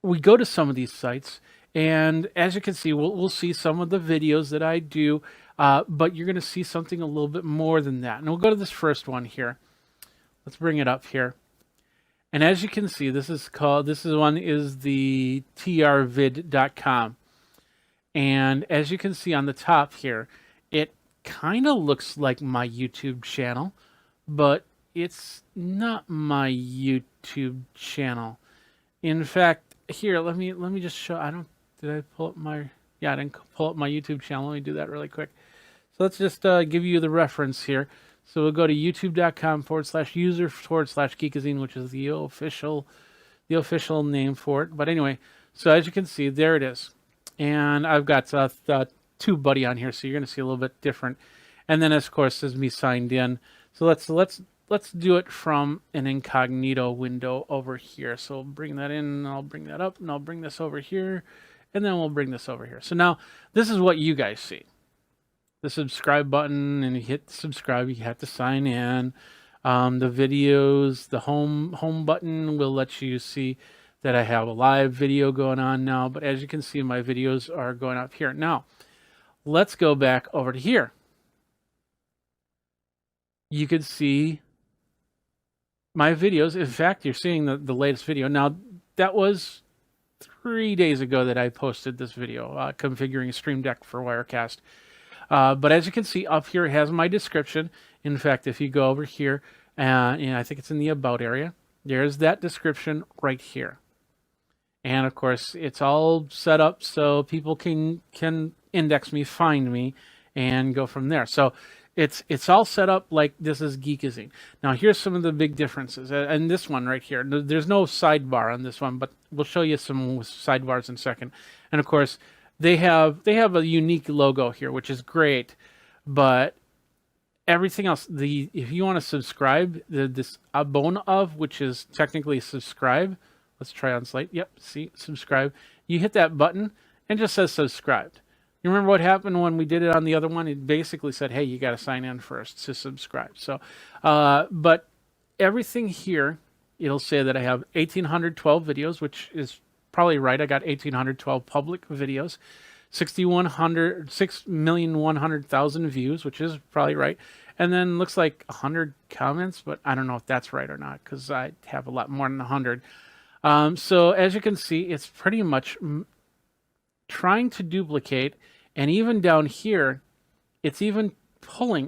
we go to some of these sites, and as you can see, we'll see some of the videos that I do. But you're going to see something a little bit more than that. And we'll go to this first one here. Let's bring it up here. And as you can see, this is the trvid.com. And as you can see on the top here, it kind of looks like my YouTube channel, but it's not my YouTube channel. In fact, here, let me just show. Did I pull up my... Yeah, I didn't pull up my YouTube channel. Let me do that really quick. So let's just give you the reference here. So we'll go to youtube.com/user/Geekazine, which is the official name for it. But anyway, so as you can see, there it is. And I've got TubeBuddy on here, so you're going to see a little bit different. And then, of course, is me signed in. So let's do it from an incognito window over here. So bring that in, and I'll bring that up, and I'll bring this over here. And then we'll bring this over here. So now this is what you guys see. The subscribe button, and you hit subscribe, you have to sign in. The videos, the home button will let you see that I have a live video going on now. But as you can see, my videos are going up here. Now, let's go back over to here. You can see my videos. In fact, you're seeing the latest video. Now, that was 3 days ago that I posted this video, configuring a Stream Deck for Wirecast. But as you can see up here, it has my description. In fact, if you go over here, and I think it's in the About area, there's that description right here. And of course, it's all set up so people can index me, find me, and go from there. So it's all set up like this is Geekazine. Now here's some of the big differences. And this one right here, there's no sidebar on this one, but we'll show you some sidebars in a second. And of course, they have a unique logo here, which is great. But everything else, if you want to subscribe, this abone of, which is technically subscribe. Let's try on Slate. Yep, see, subscribe. You hit that button and it just says subscribed. You remember what happened when we did it on the other one? It basically said, hey, you got to sign in first to subscribe. So, but everything here, it'll say that I have 1,812 videos, which is probably right. I got 1,812 public videos, 6,100,000 views, which is probably right. And then looks like 100 comments, but I don't know if that's right or not because I have a lot more than 100. So as you can see, it's pretty much trying to duplicate, and even down here, it's even pulling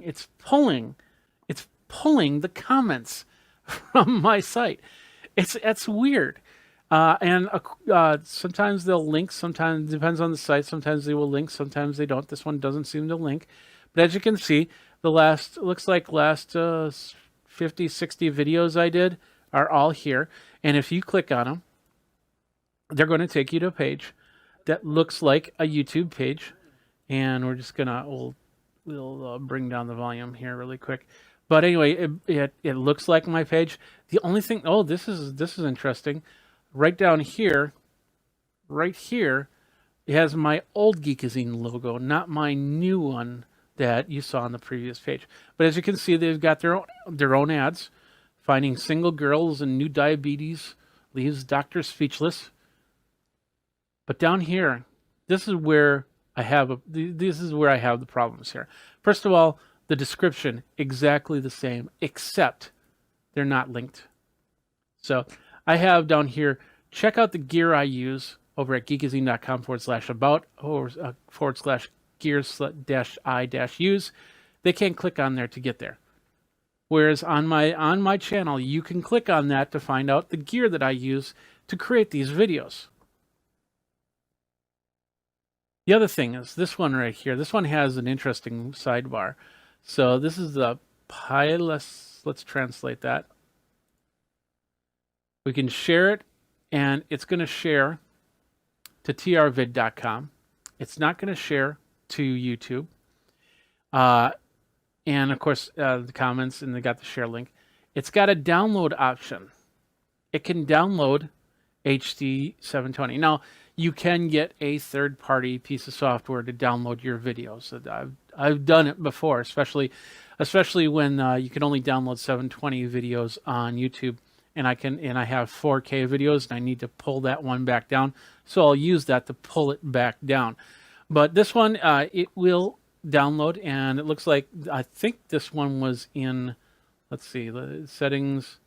the comments from my site. It's weird. And sometimes they'll link. Sometimes it depends on the site. Sometimes they will link. Sometimes they don't. This one doesn't seem to link. But as you can see, the last looks like last 50, 60 videos I did are all here. And if you click on them, they're going to take you to a page that looks like a YouTube page. And we're just gonna we'll bring down the volume here really quick. But anyway, it looks like my page. The only thing, oh, this is interesting. Right down here, right here, it has my old Geekazine logo, not my new one that you saw on the previous page. But as you can see, they've got their own ads. Finding single girls and new diabetes leaves doctors speechless. But down here, this is where I have the problems here. First of all, the description exactly the same, except they're not linked. So I have down here, check out the gear I use over at geekazine.com/about or /gears-i-use. They can't click on there to get there. Whereas on my channel, you can click on that to find out the gear that I use to create these videos. The other thing is this one right here. This one has an interesting sidebar. So this is the let's translate that. We can share it, and it's going to share to trvid.com. It's not going to share to YouTube. And of course, the comments, and they got the share link. It's got a download option. It can download HD 720. Now, you can get a third-party piece of software to download your videos. I've done it before, especially when you can only download 720 videos on YouTube, and I have 4K videos, and I need to pull that one back down. So I'll use that to pull it back down. But this one, it will download, and it looks like I think this one was in. Let's see the settings.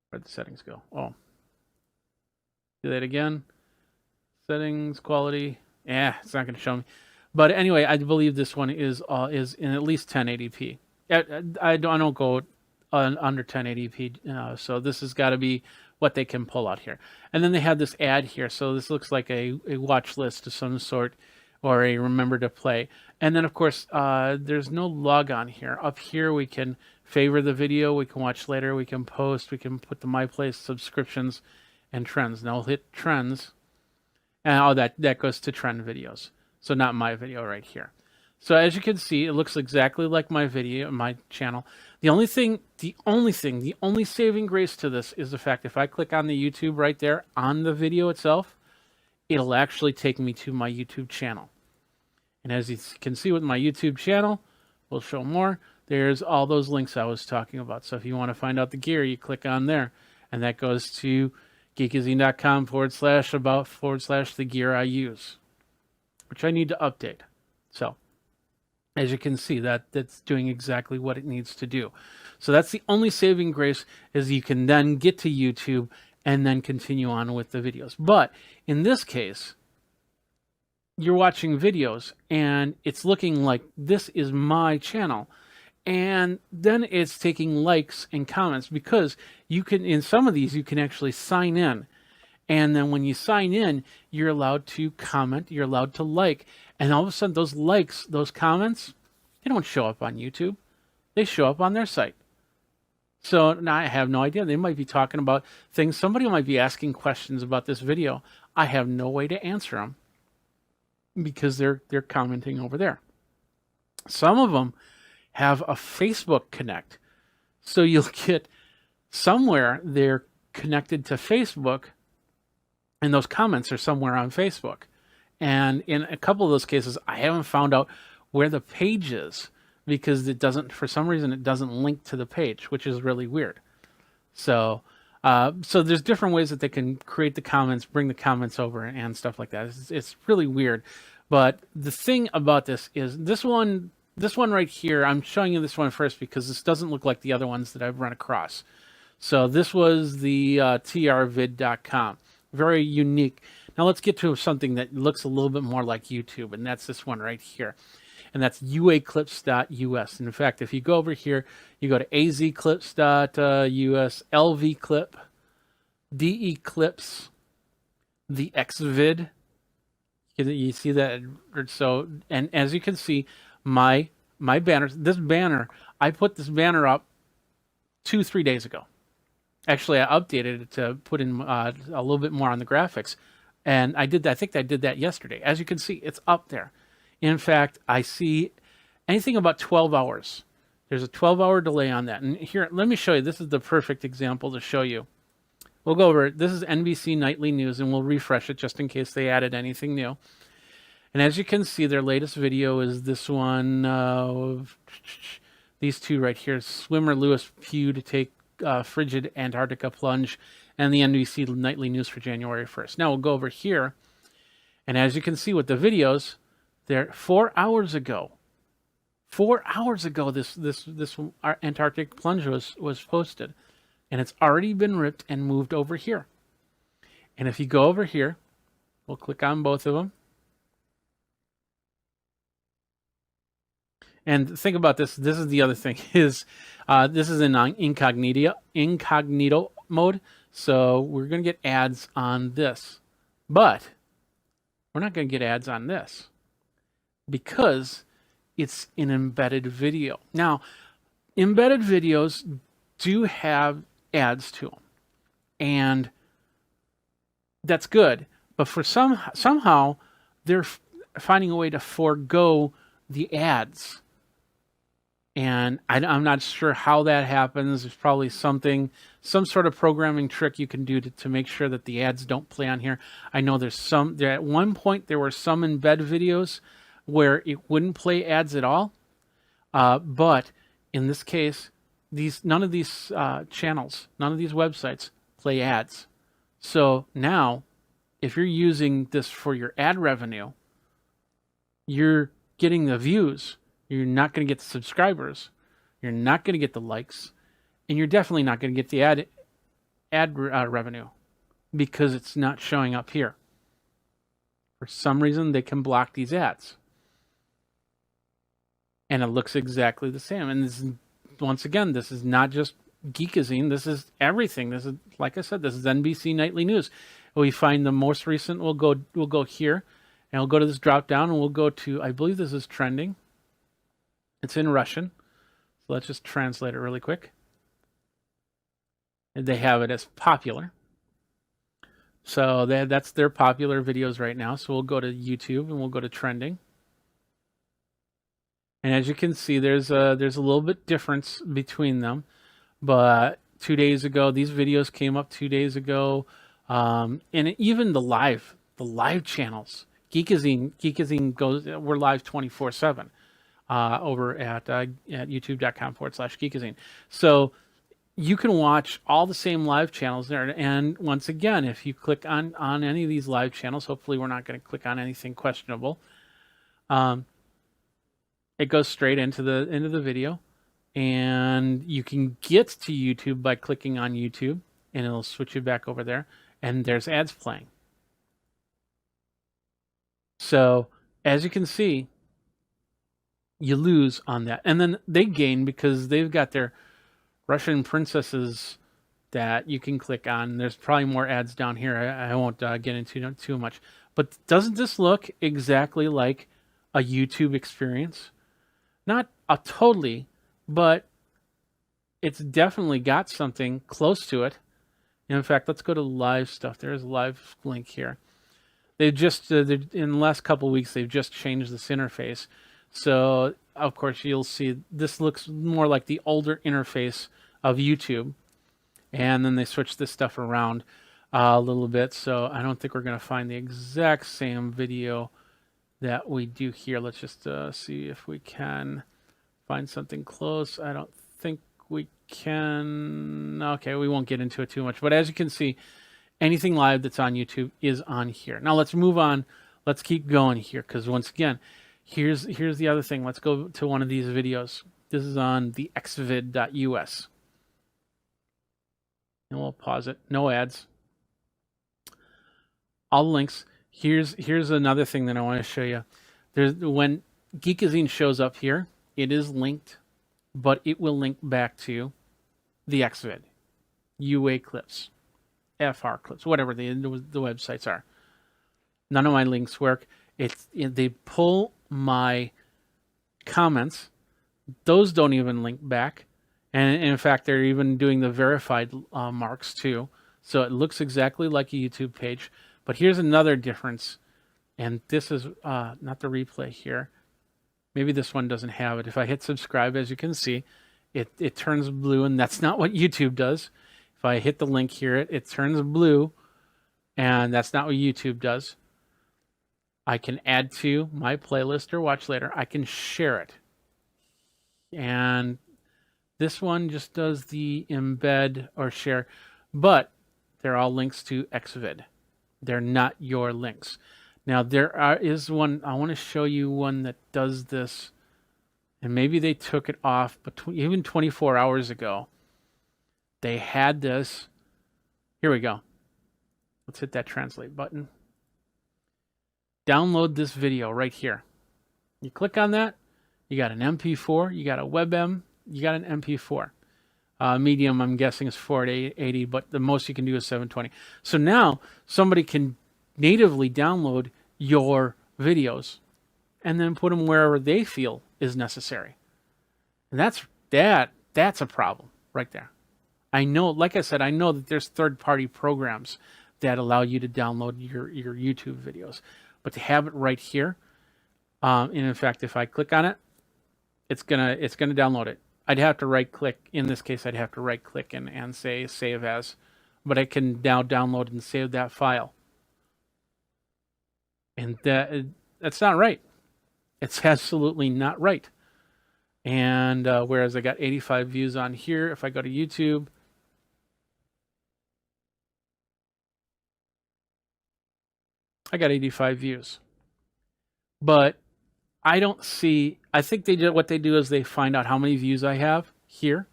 Where'd the settings go? Oh. Do that again. Settings, quality. Yeah, it's not going to show me. But anyway, I believe this one is in at least 1080p. I don't go under 1080p, so this has got to be what they can pull out here. And then they have this ad here, so this looks like a watch list of some sort, or a remember to play. And then of course, there's no logon here. Up here, we can favor the video, we can watch later, we can post, we can put the My Place subscriptions and trends. Now I'll hit trends, and that goes to trend videos. So not my video right here. So as you can see, it looks exactly like my video, my channel. The only saving grace to this is the fact if I click on the YouTube right there on the video itself, it'll actually take me to my YouTube channel. And as you can see with my YouTube channel, we'll show more. There's all those links I was talking about. So if you want to find out the gear, you click on there, and that goes to geekazine.com/about/the gear I use, which I need to update. So as you can see, that's doing exactly what it needs to do. So that's the only saving grace, is you can then get to YouTube and then continue on with the videos. But in this case, you're watching videos and it's looking like this is my channel. And then it's taking likes and comments, because you can, in some of these, you can actually sign in. And then when you sign in, you're allowed to comment, you're allowed to like. And all of a sudden, those likes, those comments, they don't show up on YouTube. They show up on their site. So now I have no idea. They might be talking about things. Somebody might be asking questions about this video. I have no way to answer them because they're commenting over there. Some of them have a Facebook Connect. So you'll get somewhere they're connected to Facebook, and those comments are somewhere on Facebook. And in a couple of those cases, I haven't found out where the page is, because it doesn't, for some reason, it doesn't link to the page, which is really weird. So so there's different ways that they can create the comments, bring the comments over, and stuff like that. It's really weird. But the thing about this is this one right here, I'm showing you this one first because this doesn't look like the other ones that I've run across. So this was the trvid.com. Very unique. Now let's get to something that looks a little bit more like YouTube, and that's this one right here. and that's uaclips.us. And in fact, if you go over here, you go to azclips.us, lvclip, declips, the xvid. You see that? So, and as you can see, my banner, this banner, I put this banner up 2-3 days ago. Actually, I updated it to put in a little bit more on the graphics, and I did that. I think I did that yesterday. As you can see, it's up there. In fact, I see anything about 12 hours. There's a 12-hour delay on that. And here, let me show you. This is the perfect example to show you. We'll go over it. This is NBC Nightly News, and we'll refresh it just in case they added anything new. And as you can see, their latest video is this one. These two right here. Swimmer Lewis Pugh to take frigid Antarctica plunge, and the NBC Nightly News for January 1st. Now we'll go over here, and as you can see with the videos, there 4 hours ago. 4 hours ago, this Antarctic plunge was posted, and it's already been ripped and moved over here. And if you go over here, we'll click on both of them. And think about this. This is the other thing is this is in incognito mode. So we're going to get ads on this. But we're not going to get ads on this because it's an embedded video. Now, embedded videos do have ads to them. And that's good. But for somehow they're finding a way to forego the ads. And I'm not sure how that happens. There's probably some sort of programming trick you can do to make sure that the ads don't play on here. I know at one point there were some embed videos where it wouldn't play ads at all. But in this case, none of these channels, none of these websites play ads. So now, if you're using this for your ad revenue, you're getting the views. You're not going to get the subscribers. You're not going to get the likes. And you're definitely not going to get the ad revenue because it's not showing up here. For some reason, they can block these ads. And it looks exactly the same. And this is, once again, this is not just Geekazine. This is everything. This is, like I said, this is NBC Nightly News. We find the most recent. We'll go here, and we'll go to this drop down, and we'll go to, I believe this is trending. It's in Russian. So let's just translate it really quick. And they have it as popular. So that's their popular videos right now. So we'll go to YouTube and we'll go to trending. And as you can see, there's a little bit difference between them. But 2 days ago, these videos came up 2 days ago. And even the live channels. Geekazine goes, we're live 24/7. Over at youtube.com/Geekazine. So you can watch all the same live channels there. And once again, if you click on any of these live channels, hopefully we're not going to click on anything questionable. It goes straight into the video. And you can get to YouTube by clicking on YouTube, and it'll switch you back over there. And there's ads playing. So as you can see, you lose on that. And then they gain because they've got their Russian princesses that you can click on. There's probably more ads down here. I won't get into too much. But doesn't this look exactly like a YouTube experience? Not totally, but it's definitely got something close to it. And in fact, let's go to live stuff. There's a live link here. They've just, in the last couple of weeks, they've just changed this interface. So, of course, you'll see this looks more like the older interface of YouTube. And then they switched this stuff around a little bit. So I don't think we're going to find the exact same video that we do here. Let's just see if we can find something close. I don't think we can. Okay, we won't get into it too much. But as you can see, anything live that's on YouTube is on here. Now let's move on. Let's keep going here because once again, here's the other thing. Let's go to one of these videos. This is on the xvid.us. And we'll pause it. No ads. All the links. Here's another thing that I want to show you. There's when Geekazine shows up here. It is linked, but it will link back to the XVID, UA clips, FR clips, whatever the websites are. None of my links work. They pull my comments. Those don't even link back. And in fact, they're even doing the verified marks too. So it looks exactly like a YouTube page. But here's another difference. And this is not the replay here. Maybe this one doesn't have it. If I hit subscribe, as you can see, it turns blue, and that's not what YouTube does. If I hit the link here, it turns blue, and that's not what YouTube does. I can add to my playlist or watch later. I can share it. And this one just does the embed or share, but they're all links to XVID. They're not your links. Now is one, I want to show you one that does this, and maybe they took it off, but even 24 hours ago, they had this. Here we go. Let's hit that translate button. Download this video right here. You click on that, you got an MP4, you got a WebM, you got an MP4. Medium, I'm guessing, is 480, but the most you can do is 720. So now somebody can natively download your videos and then put them wherever they feel is necessary. And that's a problem right there. I know, like I said, I know that there's third-party programs that allow you to download your YouTube videos, but to have it right here, and in fact, if I click on it, it's gonna download it. I'd have to right-click. In this case, I'd have to right-click and say save as, but I can now download and save that file. And that's not right. It's absolutely not right. And whereas I got 85 views on here, if I go to YouTube, I got 85 views. But I don't see, I think what they do is they find out how many views I have here,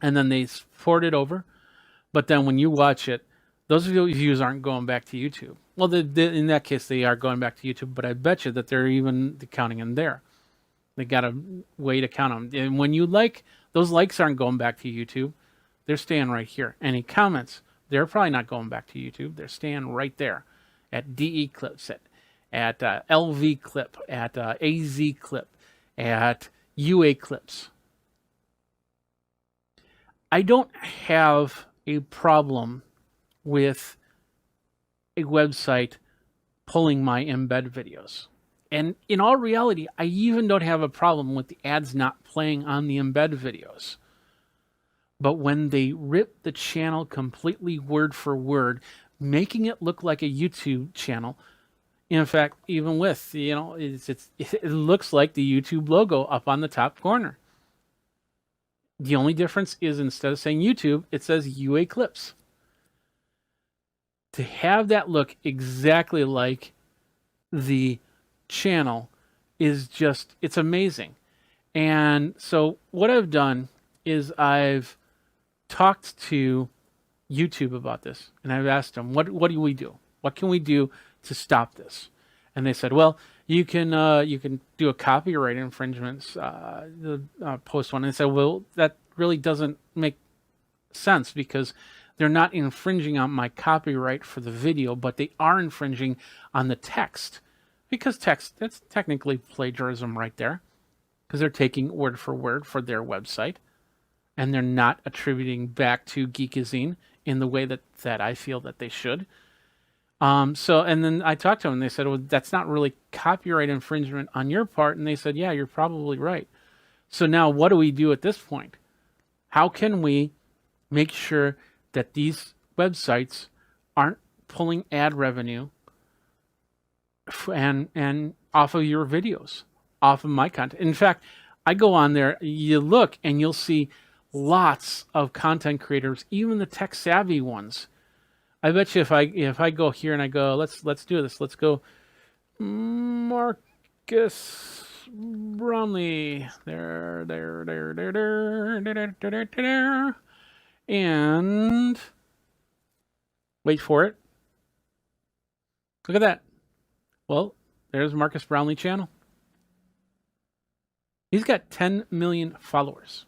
and then they forward it over. But then when you watch it, those views aren't going back to YouTube. Well, in that case, they are going back to YouTube, but I bet you that they're even counting in there. They got a way to count them. And when you like, those likes aren't going back to YouTube. They're staying right here. Any comments, they're probably not going back to YouTube. They're staying right there at DE clips, at LV clip, at AZ clip, at UA clips. I don't have a problem with a website pulling my embed videos. And in all reality, I even don't have a problem with the ads not playing on the embed videos. But when they rip the channel completely word for word, making it look like a YouTube channel, in fact, even with, it looks like the YouTube logo up on the top corner. The only difference is instead of saying YouTube, it says UA Clips. To have that look exactly like the channel is just, it's amazing. And so what I've done is I've talked to YouTube about this, and I've asked them, what do we do? What can we do to stop this? And they said, well, you can do a copyright infringement post one. And I said, well, that really doesn't make sense because they're not infringing on my copyright for the video, but they are infringing on the text, because text, that's technically plagiarism right there, because they're taking word for their website, and they're not attributing back to Geekazine in the way that I feel that they should. So, and then I talked to them and they said, well, that's not really copyright infringement on your part. And they said, yeah, you're probably right. So now what do we do at this point? How can we make sure that these websites aren't pulling ad revenue and off of your videos, off of my content? In fact, I go on there, you look and you'll see lots of content creators, even the tech savvy ones. I bet you if I go here and I go, let's do this. Let's go Marcus Bromley. There. And wait for it. Look at that. Well, there's Marcus Brownlee channel. He's got 10 million followers.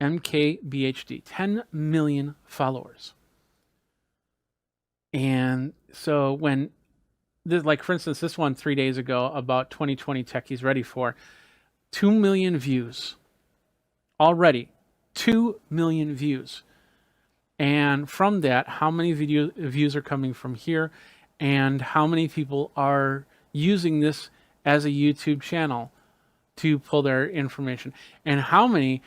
MKBHD, 10 million followers. And so when this, like for instance, this one 3 days ago about 2020 tech he's ready for, 2 million views already. 2 million views. And from that, how many views are coming from here, and how many people are using this as a YouTube channel to pull their information, and how many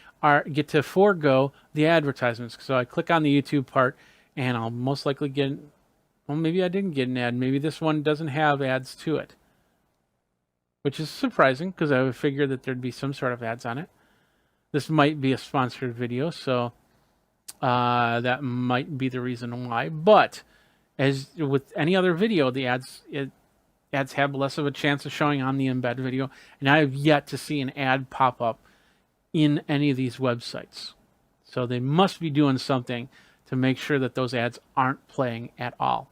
get to forego the advertisements. So I click on the YouTube part, and I'll most likely get, well, maybe I didn't get an ad. Maybe this one doesn't have ads to it, which is surprising because I would figure that there'd be some sort of ads on it. This might be a sponsored video, so that might be the reason why. But as with any other video, the ads have less of a chance of showing on the embed video, and I have yet to see an ad pop up in any of these websites. So they must be doing something to make sure that those ads aren't playing at all,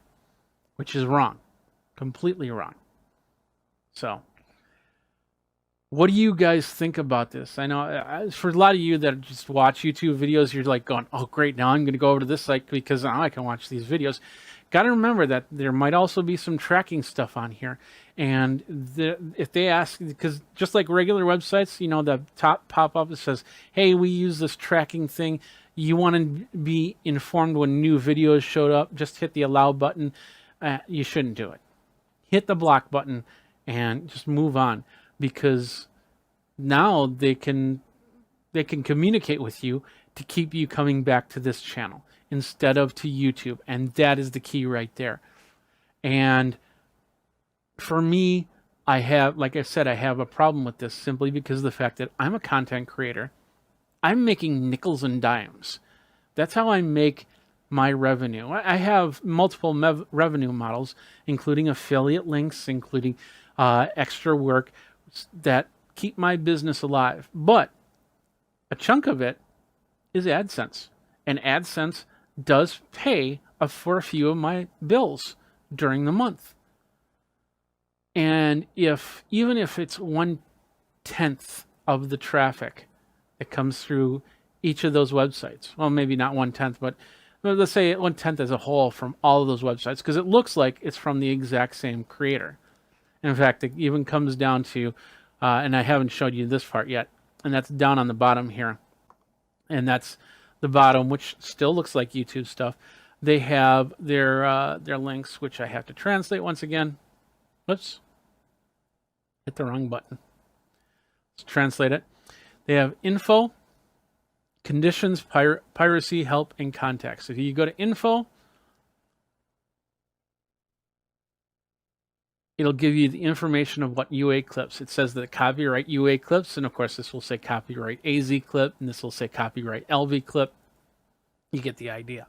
which is wrong, completely wrong. So what do you guys think about this? I know for a lot of you that just watch YouTube videos, you're like going, oh great, now I'm going to go over to this site because now I can watch these videos. Got to remember that there might also be some tracking stuff on here. And if they ask, because just like regular websites, you know, the top pop-up, it says, hey, we use this tracking thing. You want to be informed when new videos showed up, just hit the allow button. You shouldn't do it. Hit the block button and just move on, because now they can communicate with you to keep you coming back to this channel instead of to YouTube. And that is the key right there. And for me, I have, like I said, I have a problem with this simply because of the fact that I'm a content creator. I'm making nickels and dimes. That's how I make my revenue. I have multiple revenue models, including affiliate links, including extra work that keep my business alive. But a chunk of it is AdSense. And AdSense does pay for a few of my bills during the month. And even if it's 1/10 of the traffic that comes through each of those websites, well, maybe not 1/10, but let's say 1/10 as a whole from all of those websites, because it looks like it's from the exact same creator. In fact, it even comes down to, and I haven't showed you this part yet, and that's down on the bottom here. And that's the bottom, which still looks like YouTube stuff. They have their links, which I have to translate once again. Whoops. Hit the wrong button. Let's translate it. They have info, conditions, piracy, help, and contacts. So if you go to info, it'll give you the information of what UA clips. It says that copyright UA clips, and of course this will say copyright AZ clip, and this will say copyright LV clip. You get the idea.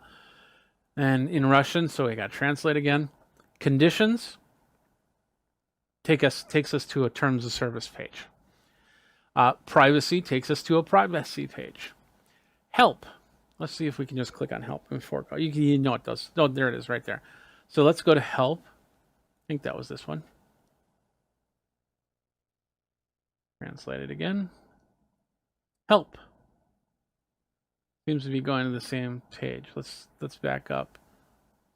And in Russian, so we got to translate again. Conditions takes us to a terms of service page. Privacy takes us to a privacy page. Help. Let's see if we can just click on help before you know it does. Oh, there it is right there. So let's go to help. I think that was this one. Translate it again. Help. Seems to be going to the same page. Let's back up.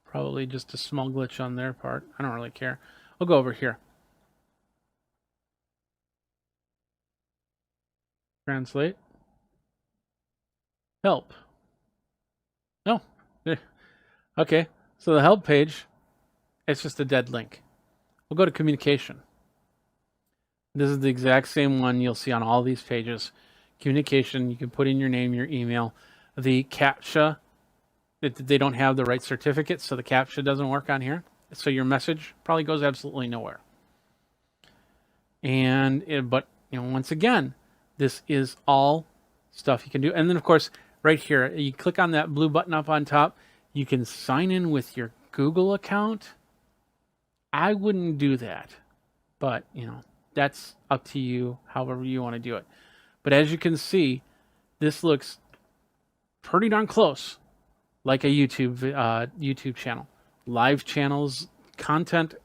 Probably just a small glitch on their part. I don't really care. I'll go over here. Translate. Help. No. Okay. So the help page, it's just a dead link. We'll go to communication. This is the exact same one you'll see on all these pages. Communication, you can put in your name, your email. The CAPTCHA, they don't have the right certificate, so the CAPTCHA doesn't work on here. So your message probably goes absolutely nowhere. But once again, this is all stuff you can do. And then of course, right here, you click on that blue button up on top. You can sign in with your Google account. I wouldn't do that, but that's up to you, however you want to do it. But as you can see, this looks pretty darn close like a YouTube channel. Live channels, content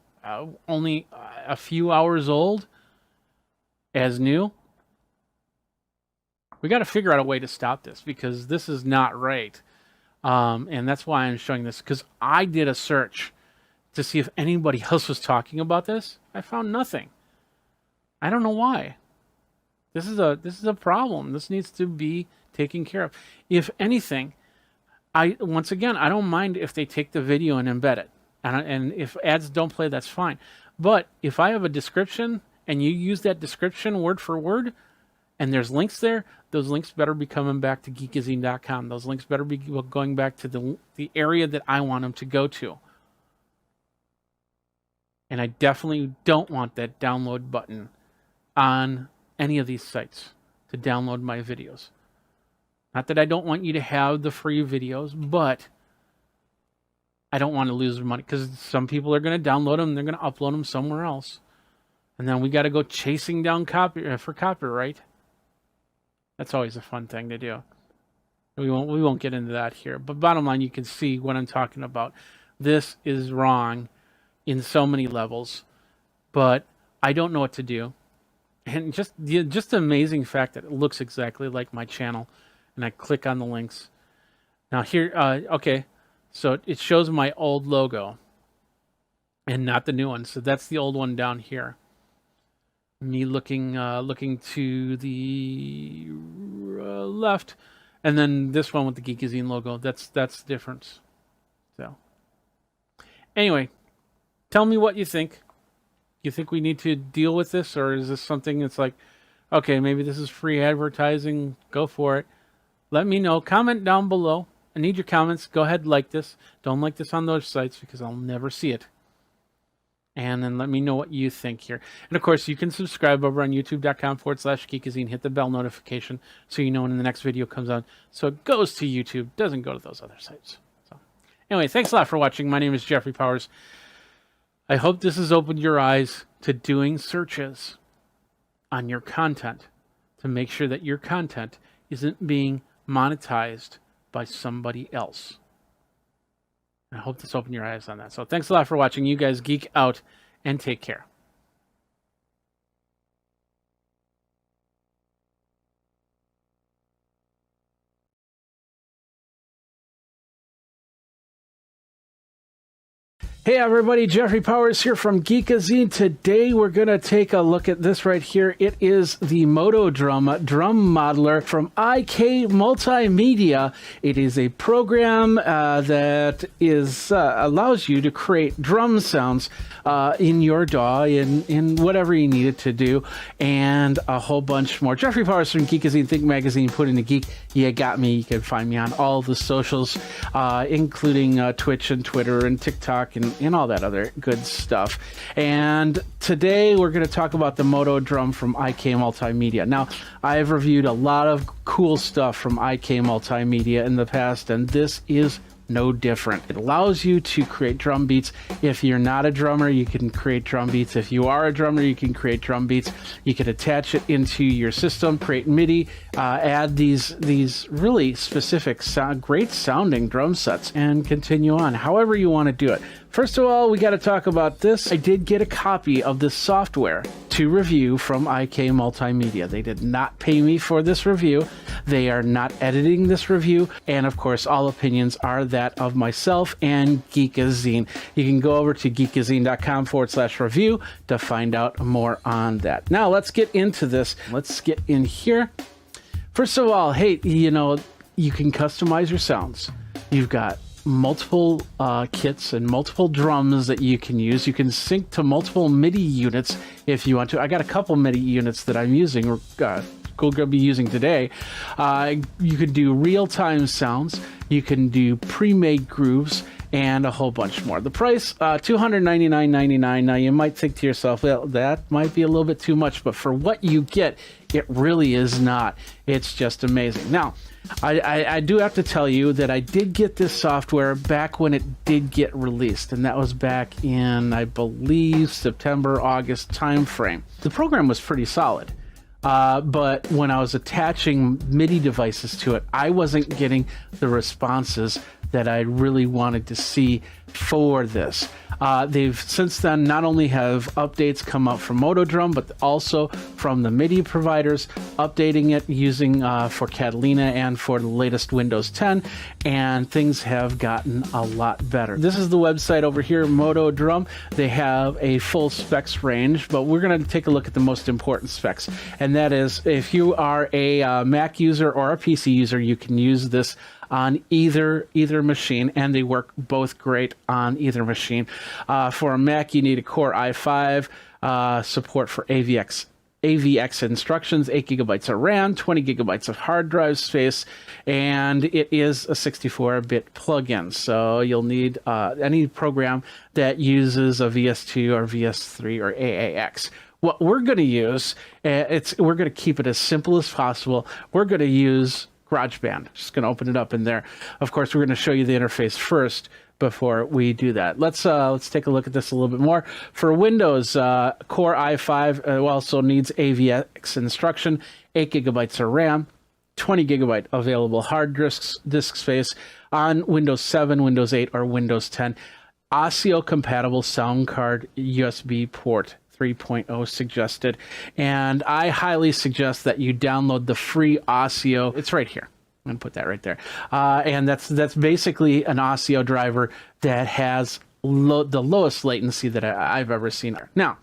only a few hours old. as new. We got to figure out a way to stop this because this is not right. And that's why I'm showing this, because I did a search to see if anybody else was talking about this. I found nothing. I don't know why. This is a problem. This needs to be taken care of. If anything, once again, I don't mind if they take the video and embed it. And if ads don't play, that's fine. But if I have a description and you use that description word for word, and there's links there, those links better be coming back to Geekazine.com. Those links better be going back to the area that I want them to go to. And I definitely don't want that download button on any of these sites to download my videos. Not that I don't want you to have the free videos, but I don't want to lose their money, because some people are going to download them, they're going to upload them somewhere else. And then we got to go chasing down for copyright. That's always a fun thing to do. We won't get into that here. But bottom line, you can see what I'm talking about. This is wrong in so many levels, but I don't know what to do. And just the amazing fact that it looks exactly like my channel, and I click on the links. Now here, okay, so it shows my old logo and not the new one. So that's the old one down here. Me looking to the left, and then this one with the Geekazine logo. That's the difference. So anyway, tell me what you think. You think we need to deal with this, or is this something that's like, okay, maybe this is free advertising, go for it. Let me know. Comment down below. I need your comments. Go ahead, like this. Don't like this on those sites because I'll never see it. And then let me know what you think here. And of course, you can subscribe over on youtube.com/Geekazine. Hit the bell notification so you know when the next video comes out. So it goes to YouTube, doesn't go to those other sites. So anyway, thanks a lot for watching. My name is Jeffrey Powers. I hope this has opened your eyes to doing searches on your content to make sure that your content isn't being monetized by somebody else. I hope this opened your eyes on that. So thanks a lot for watching. You guys geek out and take care. Hey everybody, Jeffrey Powers here from Geekazine. Today we're going to take a look at this right here. It is the Moto drum modeler from IK Multimedia. It is a program that allows you to create drum sounds in your DAW, in whatever you need it to do, and a whole bunch more. Jeffrey Powers from Geekazine, Think Magazine, Put in the Geek. You got me. You can find me on all the socials, including Twitch and Twitter and TikTok and all that other good stuff. And today we're going to talk about the Moto drum from IK Multimedia. Now, I've reviewed a lot of cool stuff from IK Multimedia in the past, and this is no different. It allows you to create drum beats. If you're not a drummer, you can create drum beats. If you are a drummer, you can create drum beats. You can attach it into your system, create MIDI, add these really specific, great sounding drum sets, and continue on however you want to do it. First of all, we got to talk about this. I did get a copy of this software to review from IK Multimedia. They did not pay me for this review. They are not editing this review. And of course, all opinions are that of myself and Geekazine. You can go over to geekazine.com/review to find out more on that. Now, let's get into this. Let's get in here. First of all, hey, you know, you can customize your sounds. You've got multiple kits and multiple drums that you can use. You can sync to multiple MIDI units if you want to. I got a couple MIDI units that I'm using, going to be using today. You can do real-time sounds. You can do pre-made grooves and a whole bunch more. The price, $299.99. Now, you might think to yourself, well, that might be a little bit too much, but for what you get, it really is not. It's just amazing. Now, I do have to tell you that I did get this software back when it did get released, and that was back in, I believe, September, August timeframe. The program was pretty solid. But when I was attaching MIDI devices to it, I wasn't getting the responses that I really wanted to see for this. They've since then not only have updates come out from Motodrum, but also from the MIDI providers, updating it using for Catalina and for the latest Windows 10, and things have gotten a lot better. This is the website over here, Motodrum. They have a full specs range, but we're going to take a look at the most important specs, and that is if you are a Mac user or a PC user, you can use this on either machine, and they work both great on either machine. For a Mac, you need a Core i5, support for AVX instructions, 8 gigabytes of RAM, 20 gigabytes of hard drive space, and it is a 64-bit plugin. So you'll need any program that uses a VS2 or VS3 or AAX. What we're going to use, we're going to keep it as simple as possible. We're going to use GarageBand. Just going to open it up in there. Of course, we're going to show you the interface first before we do that. Let's take a look at this a little bit more. For Windows, Core i5 also needs AVX instruction, 8 gigabytes of RAM, 20 gigabyte available hard disk space on Windows 7, Windows 8, or Windows 10. ASIO compatible sound card USB port 3.0 suggested, and I highly suggest that you download the free ASIO. It's right here. I'm going to put that right there. And that's basically an ASIO driver that has the lowest latency that I've ever seen. Now,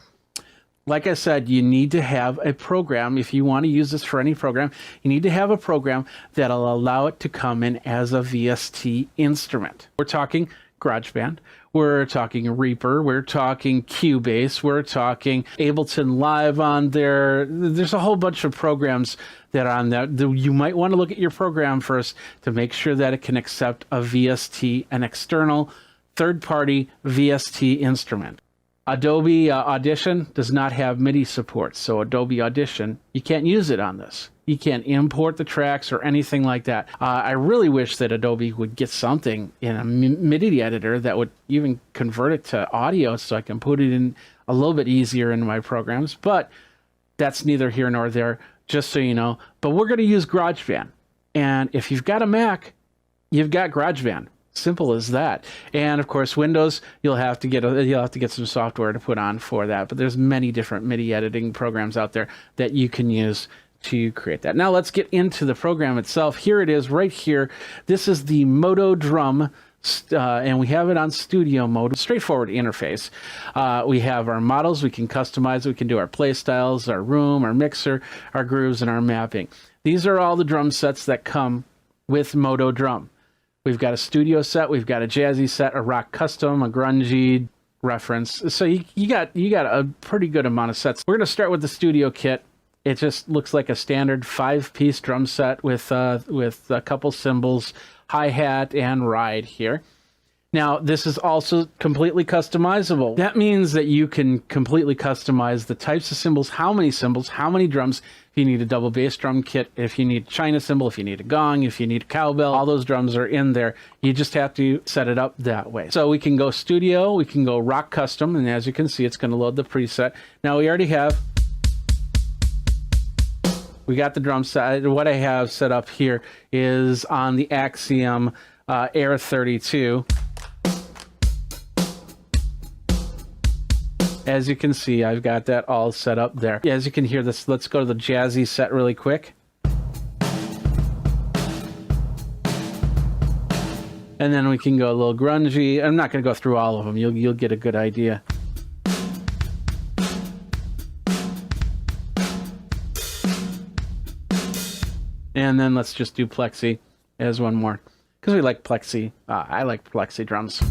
like I said, you need to have a program. If you want to use this for any program, you need to have a program that'll allow it to come in as a VST instrument. We're talking GarageBand, we're talking Reaper, we're talking Cubase, we're talking Ableton Live on there. There's a whole bunch of programs that are on there. You might want to look at your program first to make sure that it can accept a VST, an external third-party VST instrument. Adobe Audition does not have MIDI support, so Adobe Audition, you can't use it on this. You can't import the tracks or anything like that. I really wish that Adobe would get something in a MIDI editor that would even convert it to audio so I can put it in a little bit easier in my programs, but that's neither here nor there, just so you know. But we're going to use GarageBand, and if you've got a Mac, you've got GarageBand. Simple as that. And of course, Windows, you'll have to get some software to put on for that. But there's many different MIDI editing programs out there that you can use to create that. Now let's get into the program itself. Here it is right here. This is the Motodrum, and we have it on studio mode. Straightforward interface. We have our models. We can customize. We can do our play styles, our room, our mixer, our grooves, and our mapping. These are all the drum sets that come with Motodrum. We've got a studio set, we've got a jazzy set, a rock custom, a grungy reference. So you got a pretty good amount of sets. We're going to start with the studio kit. It just looks like a standard 5-piece drum set with a couple cymbals, hi-hat, and ride here. Now, this is also completely customizable. That means that you can completely customize the types of cymbals, how many drums. If you need a double bass drum kit, if you need a China cymbal, if you need a gong, if you need a cowbell, all those drums are in there. You just have to set it up that way. So we can go studio, we can go rock custom, and as you can see, it's going to load the preset. Now we got the drum set. What I have set up here is on the Axiom Air 32. As you can see, I've got that all set up there. As you can hear this, let's go to the jazzy set really quick. And then we can go a little grungy. I'm not going to go through all of them. You'll get a good idea. And then let's just do Plexi as one more, because we like Plexi. I like Plexi drums.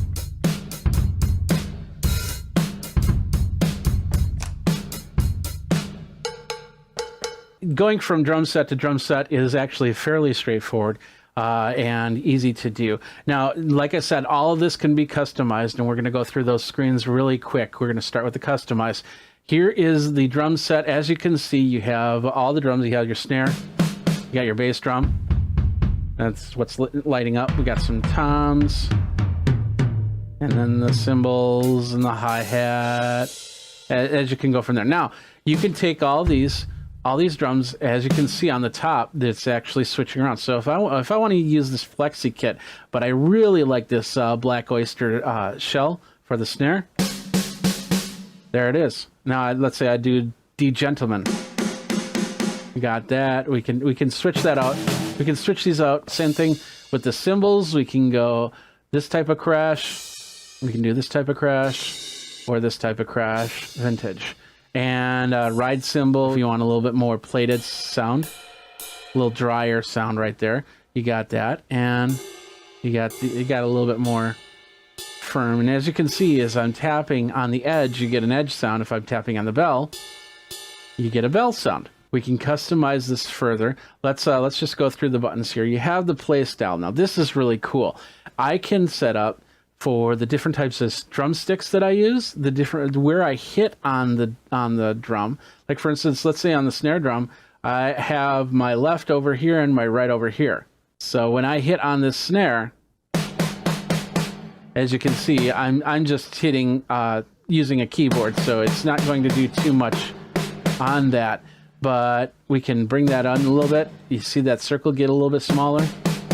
Going from drum set to drum set is actually fairly straightforward and easy to do. Now, like I said, all of this can be customized, and we're going to go through those screens really quick. We're going to start with the customize. Here is the drum set. As you can see, you have all the drums. You have your snare, you got your bass drum. That's what's lighting up. We got some toms, and then the cymbals and the hi-hat. As you can go from there. Now, you can take all these drums, as you can see on the top, that's actually switching around. So if I want to use this Plexi kit, but I really like this Black Oyster shell for the snare. There it is. Now let's say I do D gentleman. We got that. We can switch that out. We can switch these out. Same thing with the cymbals. We can go this type of crash. We can do this type of crash or this type of crash, vintage. And ride cymbal, if you want a little bit more plated sound, a little drier sound right there. You got that, and you got a little bit more firm. And as you can see, as I'm tapping on the edge, you get an edge sound. If I'm tapping on the bell, you get a bell sound. We can customize this further. Let's just go through the buttons here. You have the play style. Now this is really cool. I can set up for the different types of drumsticks that I use, the different where I hit on the drum. Like for instance, let's say on the snare drum, I have my left over here and my right over here. So when I hit on this snare, as you can see, I'm just hitting using a keyboard, so it's not going to do too much on that. But we can bring that on a little bit. You see that circle get a little bit smaller?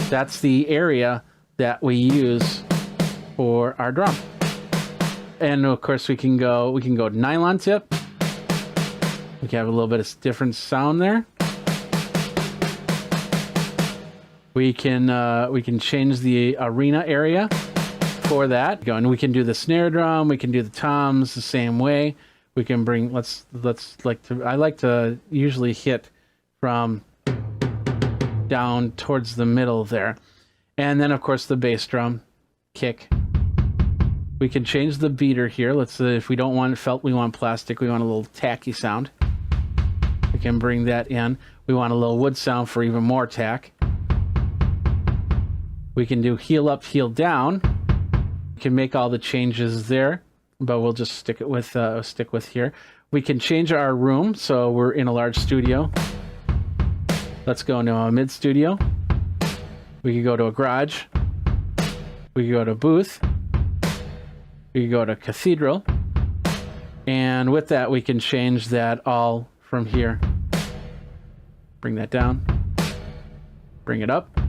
That's the area that we use for our drum. And of course we can go nylon tip. We can have a little bit of different sound there. We can change the arena area for that. And we can do the snare drum, we can do the toms the same way. We can bring I like to usually hit from down towards the middle there. And then of course the bass drum, kick. We can change the beater here. Let's say if we don't want felt, we want plastic, we want a little tacky sound. We can bring that in. We want a little wood sound for even more tack. We can do heel up, heel down. We can make all the changes there, but we'll just stick with here. We can change our room, so we're in a large studio. Let's go into a mid studio. We can go to a garage. We can go to a booth. We can go to cathedral. And with that, we can change that all from here. Bring that down. Bring it up.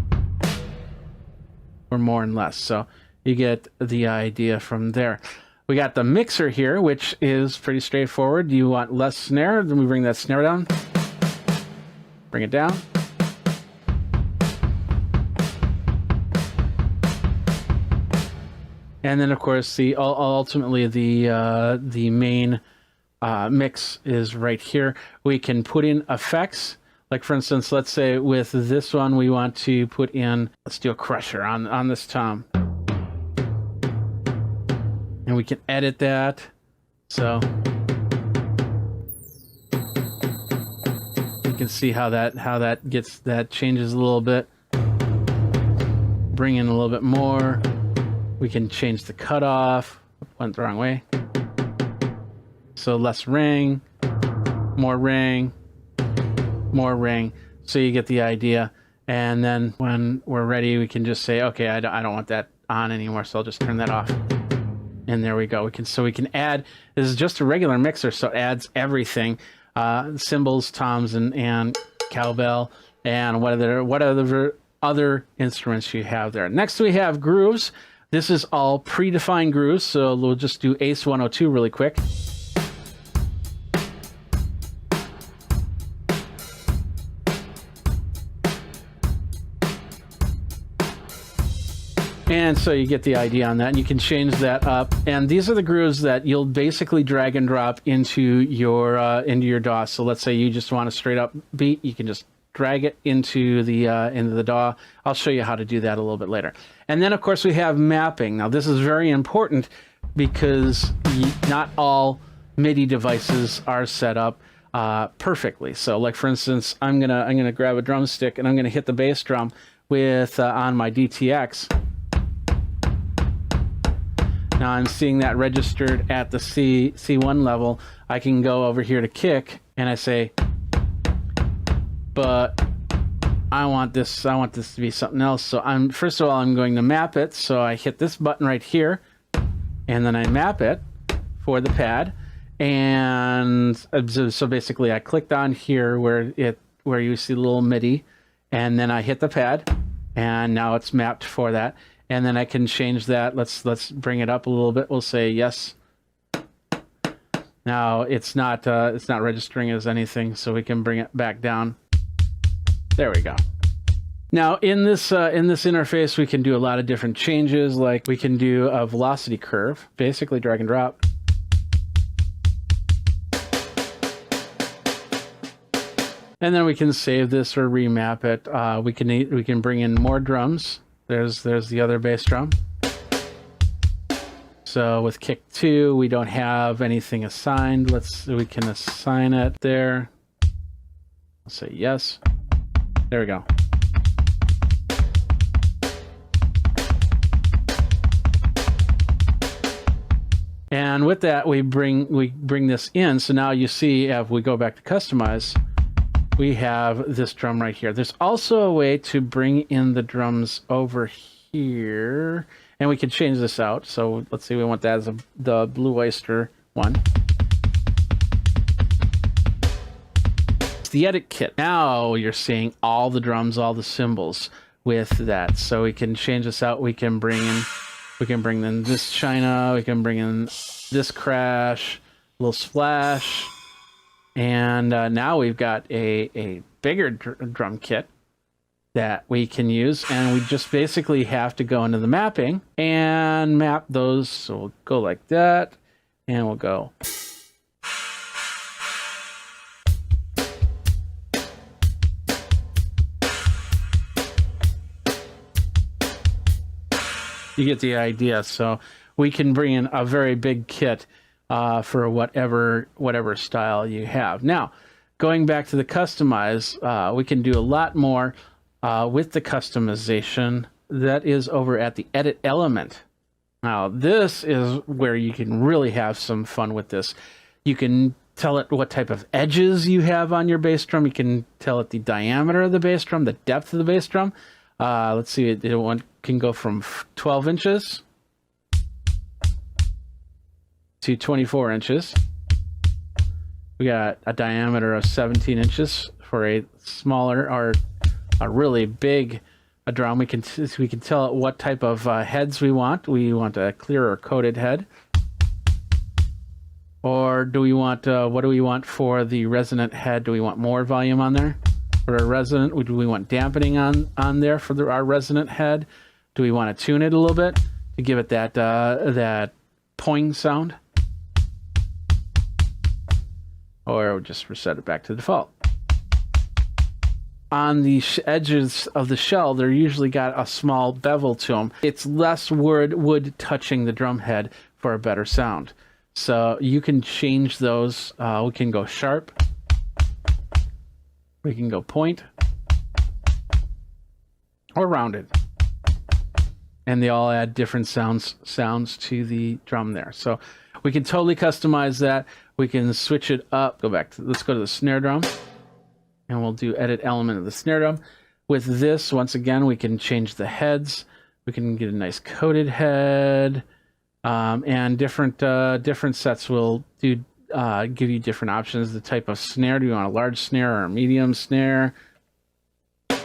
Or more and less. So you get the idea from there. We got the mixer here, which is pretty straightforward. You want less snare, then we bring that snare down. Bring it down. And then, of course, ultimately the main mix is right here. We can put in effects. Like, for instance, let's say with this one, we want to put in, let's do a crusher on this tom. And we can edit that. So you can see how that changes a little bit. Bring in a little bit more. We can change the cutoff. Went the wrong way. So less ring, more ring, more ring. So you get the idea. And then when we're ready, we can just say, okay, I don't want that on anymore, so I'll just turn that off. And there we go. We can add. This is just a regular mixer, so it adds everything: cymbals, toms, and cowbell, and what other instruments you have there. Next, we have grooves. This is all predefined grooves, so we'll just do Ace 102 really quick. And so you get the idea on that, and you can change that up. And these are the grooves that you'll basically drag and drop into your DAW. So let's say you just want a straight up beat, you can just drag it into the DAW. I'll show you how to do that a little bit later. And then of course we have mapping. Now this is very important because not all MIDI devices are set up perfectly. So like for instance, I'm gonna grab a drumstick and I'm gonna hit the bass drum with on my DTX. Now I'm seeing that registered at the C1 level. I can go over here to kick and I say, but I want this to be something else. So first of all, I'm going to map it. So I hit this button right here and then I map it for the pad. And so basically I clicked on here where you see the little MIDI, and then I hit the pad and now it's mapped for that. and then I can change that. Let's bring it up a little bit. We'll say yes. Now it's not registering as anything, so we can bring it back down. There we go. Now in this interface, we can do a lot of different changes. Like we can do a velocity curve, basically drag and drop. And then we can save this or remap it. We can bring in more drums. There's the other bass drum. So with kick 2, we don't have anything assigned. We can assign it there. I'll say yes. There we go. And with that, we bring this in. So now you see, if we go back to customize, we have this drum right here. There's also a way to bring in the drums over here, and we can change this out. So let's say we want that as the Blue Oyster one. It's the edit kit. Now you're seeing all the drums, all the cymbals with that. So we can change this out. We can bring in this China. We can bring in this crash, a little splash. And now we've got a bigger drum kit that we can use, and we just basically have to go into the mapping and map those. So we'll go like that, and we'll go. You get the idea. So we can bring in a very big kit for whatever style you have. Now, going back to the customize, we can do a lot more with the customization. That is over at the edit element. Now, this is where you can really have some fun with this. You can tell it what type of edges you have on your bass drum. You can tell it the diameter of the bass drum, the depth of the bass drum. Let's see, it can go from 12 inches to 24 inches. We got a diameter of 17 inches for a smaller or a really big drum. We can tell it what type of heads we want. We want a clear or coated head, or do we want what do we want for the resonant head? Do we want more volume on there for a resonant? Do we want dampening on there for our resonant head? Do we want to tune it a little bit to give it that that poing sound? Or just reset it back to default. On the edges of the shell, they're usually got a small bevel to them. It's less wood touching the drum head for a better sound. So you can change those. We can go sharp. We can go point. Or rounded. And they all add different sounds to the drum there. So we can totally customize that. We can switch it up. Let's go to the snare drum, and we'll do edit element of the snare drum. With this, once again, we can change the heads. We can get a nice coated head, and different sets will give you different options. The type of snare. Do you want a large snare or a medium snare? Do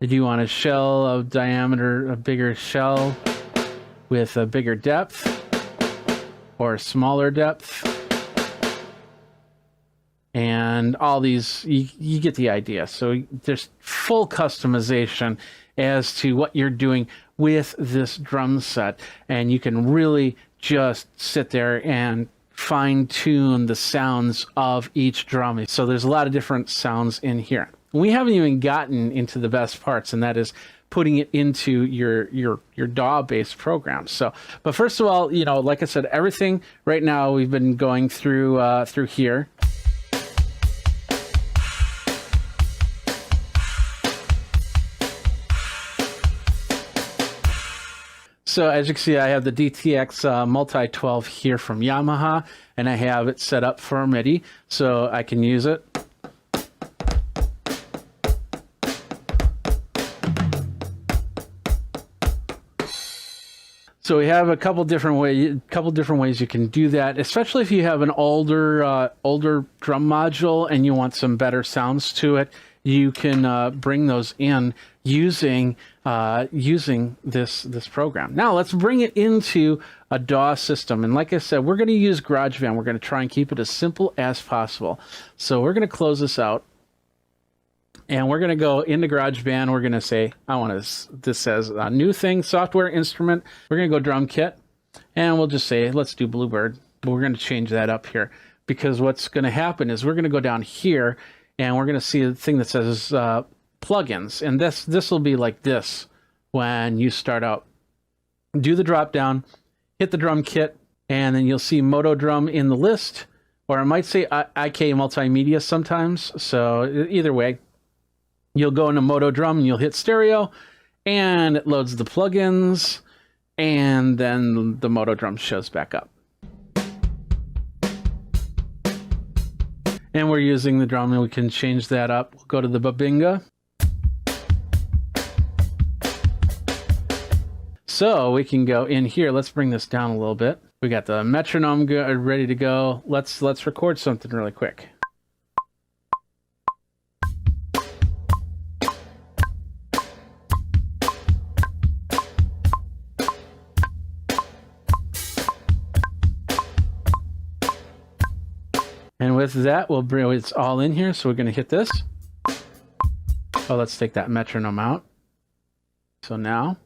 you want a shell of diameter, a bigger shell with a bigger depth? Or a smaller depth, and all these, you get the idea. So there's full customization as to what you're doing with this drum set, and you can really just sit there and fine tune the sounds of each drum. So there's a lot of different sounds in here. We haven't even gotten into the best parts, and that is putting it into your DAW-based program. So, but first of all, like I said, everything right now we've been going through here. So as you can see, I have the DTX Multi-12 here from Yamaha, and I have it set up for MIDI, so I can use it. So we have a couple different ways you can do that, especially if you have an older drum module and you want some better sounds to it. you can bring those in using this program. Now let's bring it into a DAW system. And like I said, we're going to use GarageBand. We're going to try and keep it as simple as possible. So we're going to close this out. And we're going to go into GarageBand. We're going to say, this says a new thing, software instrument. We're going to go drum kit. And we'll just say, let's do Bluebird. But we're going to change that up here. Because what's going to happen is we're going to go down here. And we're going to see a thing that says plugins. And this will be like this when you start out. Do the drop down, hit the drum kit, and then you'll see Moto Drum in the list. Or it might say IK Multimedia sometimes. So either way. You'll go into Moto Drum and you'll hit stereo and it loads the plugins and then the Moto Drum shows back up. And we're using the drum and we can change that up. We'll go to the Babinga. So we can go in here. Let's bring this down a little bit. We got the metronome ready to go. Let's record something really quick. And with that, we'll bring it's all in here. So we're going to hit this. Oh, let's take that metronome out. So now.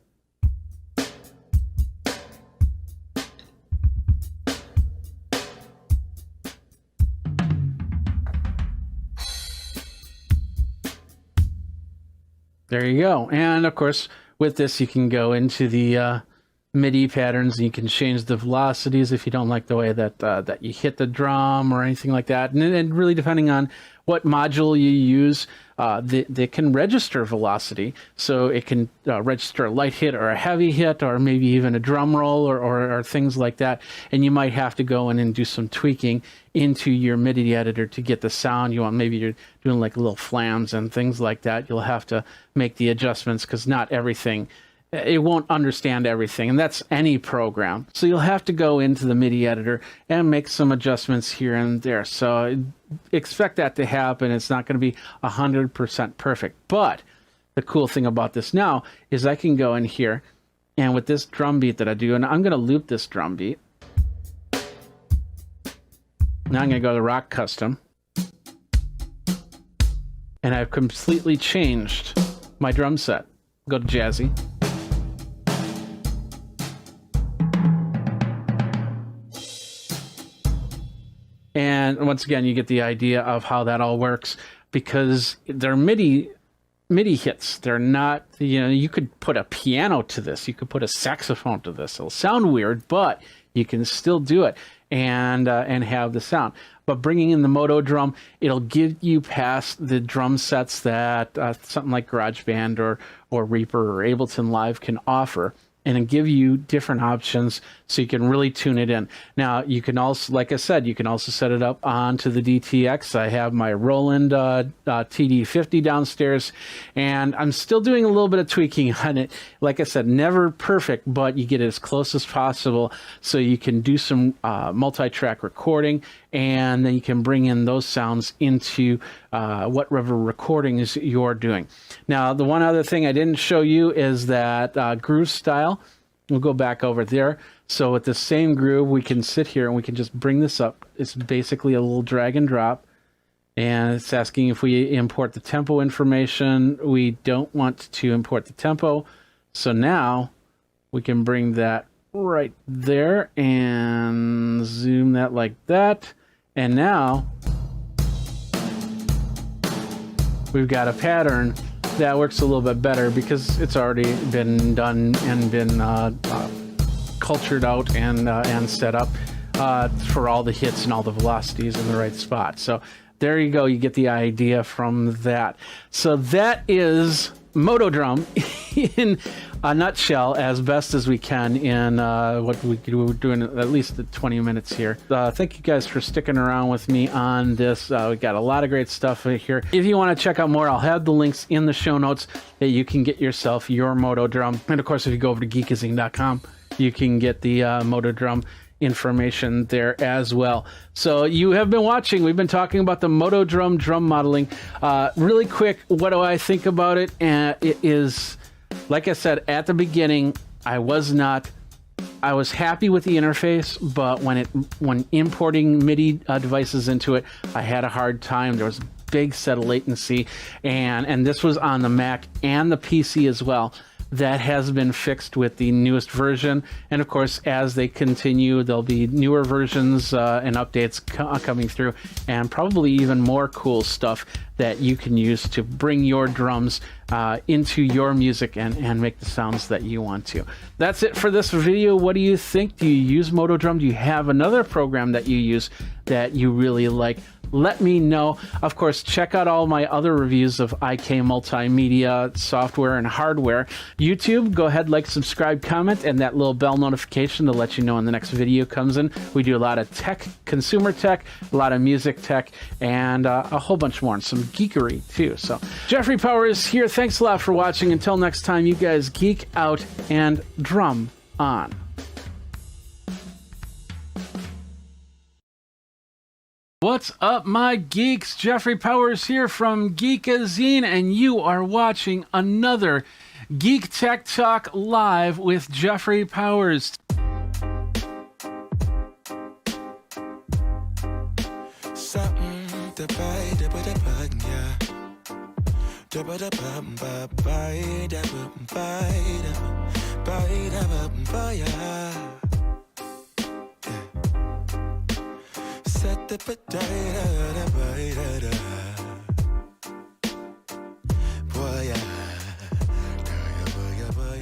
There you go. And of course, with this, you can go into the MIDI patterns and you can change the velocities if you don't like the way that you hit the drum or anything like that. And really depending on what module you use, they can register velocity. So it can register a light hit or a heavy hit or maybe even a drum roll or things like that. And you might have to go in and do some tweaking into your MIDI editor to get the sound you want. Maybe you're doing like little flams and things like that. You'll have to make the adjustments because not everything, it won't understand everything, and that's any program. So you'll have to go into the MIDI editor and make some adjustments here and there. So expect that to happen. It's not going to be 100% perfect. But the cool thing about this now is I can go in here, and with this drum beat that I do, and I'm going to loop this drum beat. Now I'm going to go to Rock Custom. And I've completely changed my drum set. Go to Jazzy. And once again, you get the idea of how that all works because they're MIDI hits. They're not, you could put a piano to this. You could put a saxophone to this. It'll sound weird, but you can still do it and have the sound. But bringing in the Moto Drum, it'll give you past the drum sets that something like GarageBand or Reaper or Ableton Live can offer, and then give you different options so you can really tune it in. Now, you can also, like I said, you can also set it up onto the DTX. I have my Roland TD50 downstairs, and I'm still doing a little bit of tweaking on it. Like I said, never perfect, but you get it as close as possible so you can do some multi-track recording, and then you can bring in those sounds into whatever recordings you're doing. Now, the one other thing I didn't show you is that groove style. We'll go back over there. So with the same groove, we can sit here and we can just bring this up. It's basically a little drag and drop. And it's asking if we import the tempo information. We don't want to import the tempo. So now we can bring that right there and zoom that like that. And now we've got a pattern that works a little bit better because it's already been done and been cultured out and set up for all the hits and all the velocities in the right spot. So there you go. You get the idea from that. So that is Moto Drum in a nutshell, as best as we can in what we're doing at least 20 minutes here. Thank you guys for sticking around with me on this. We got a lot of great stuff here. If you want to check out more, I'll have the links in the show notes that you can get yourself your Moto Drum. And of course, if you go over to Geekazine.com, you can get the Moto Drum information there as well. So you have been watching. We've been talking about the Moto drum modeling. Really quick, what do I think about it? It is, like I said at the beginning, I was happy with the interface, but when importing MIDI devices into it, I had a hard time. There was a big set of latency, and this was on the Mac and the PC as well. That has been fixed with the newest version, and of course, as they continue, there'll be newer versions and updates coming through, and probably even more cool stuff that you can use to bring your drums into your music and make the sounds that you want to. That's it for this video. What do you think? Do you use Moto Drum? Do you have another program that you use that you really like? Let me know. Of course, check out all my other reviews of IK multimedia software and hardware. YouTube, go ahead, like, subscribe, comment, and that little bell notification to let you know when the next video comes in. We do a lot of tech, consumer tech, a lot of music tech, and a whole bunch more, and some geekery too. So Jeffrey Powers here. Thanks a lot for watching. Until next time, you guys geek out and drum on. What's up, my geeks? Jeffrey Powers here from Geekazine, and you are watching another Geek Tech Talk live with Jeffrey Powers.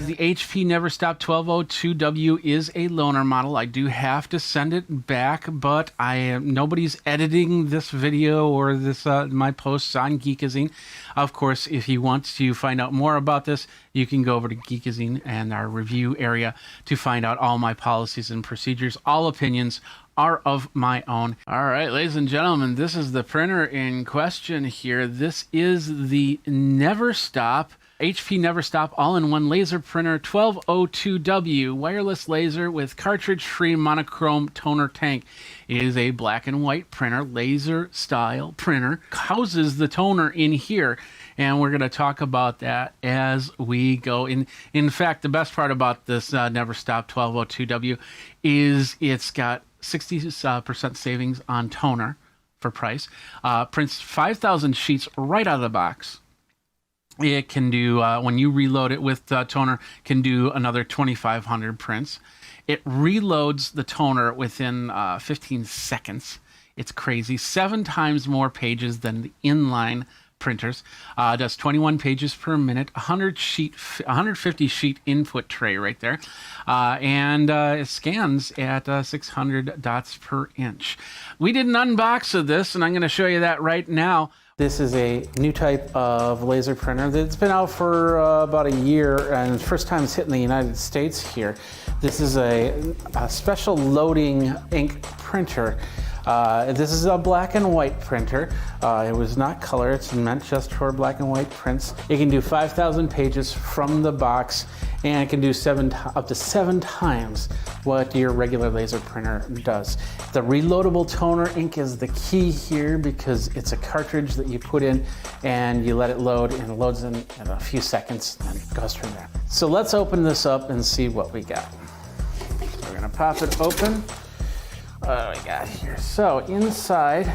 The HP Never Stop 1202W is a loaner model. I do have to send it back, but nobody's editing this video or this my posts on Geekazine. Of course, if you want to find out more about this, you can go over to Geekazine and our review area to find out all my policies and procedures. All opinions are of my own. All right, ladies and gentlemen, this is the printer in question here. This is the Never Stop HP Never Stop all-in-one laser printer 1202W wireless laser with cartridge-free monochrome toner tank. It is a black and white printer, laser style printer. Houses the toner in here, and we're going to talk about that as we go. In fact, the best part about this Never Stop 1202W is it's got 60% savings on toner for price. Prints 5,000 sheets right out of the box. It can do, when you reload it with toner, can do another 2,500 prints. It reloads the toner within 15 seconds. It's crazy. 7 times more pages than the inline printers. Does 21 pages per minute, 150 sheet input tray right there. And it scans at 600 dots per inch. We did an unbox of this, and I'm going to show you that right now. This is a new type of laser printer that's been out for about a year, and first time it's hitting the United States here. This is a special loading ink printer. This is a black and white printer. It was not color, it's meant just for black and white prints. It can do 5,000 pages from the box, and it can do up to 7 times what your regular laser printer does. The reloadable toner ink is the key here because it's a cartridge that you put in and you let it load, and it loads in a few seconds and it goes from there. So let's open this up and see what we got. So we're gonna pop it open. What do we got here? So inside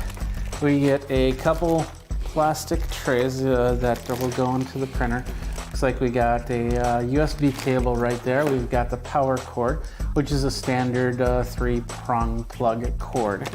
we get a couple plastic trays that will go into the printer. Looks like we got a USB cable right there. We've got the power cord, which is a standard 3-prong plug cord.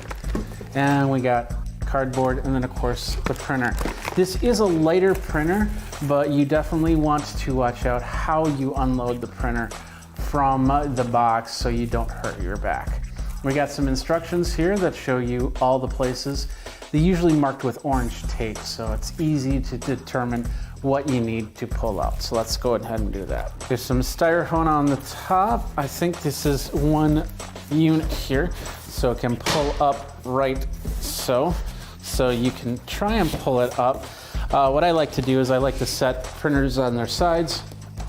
And we got cardboard, and then of course the printer. This is a lighter printer, but you definitely want to watch out how you unload the printer from the box so you don't hurt your back. We got some instructions here that show you all the places. They're usually marked with orange tape, so it's easy to determine what you need to pull out. So let's go ahead and do that. There's some styrofoam on the top. I think this is one unit here, so it can pull up right so. So you can try and pull it up. What I like to do is I like to set printers on their sides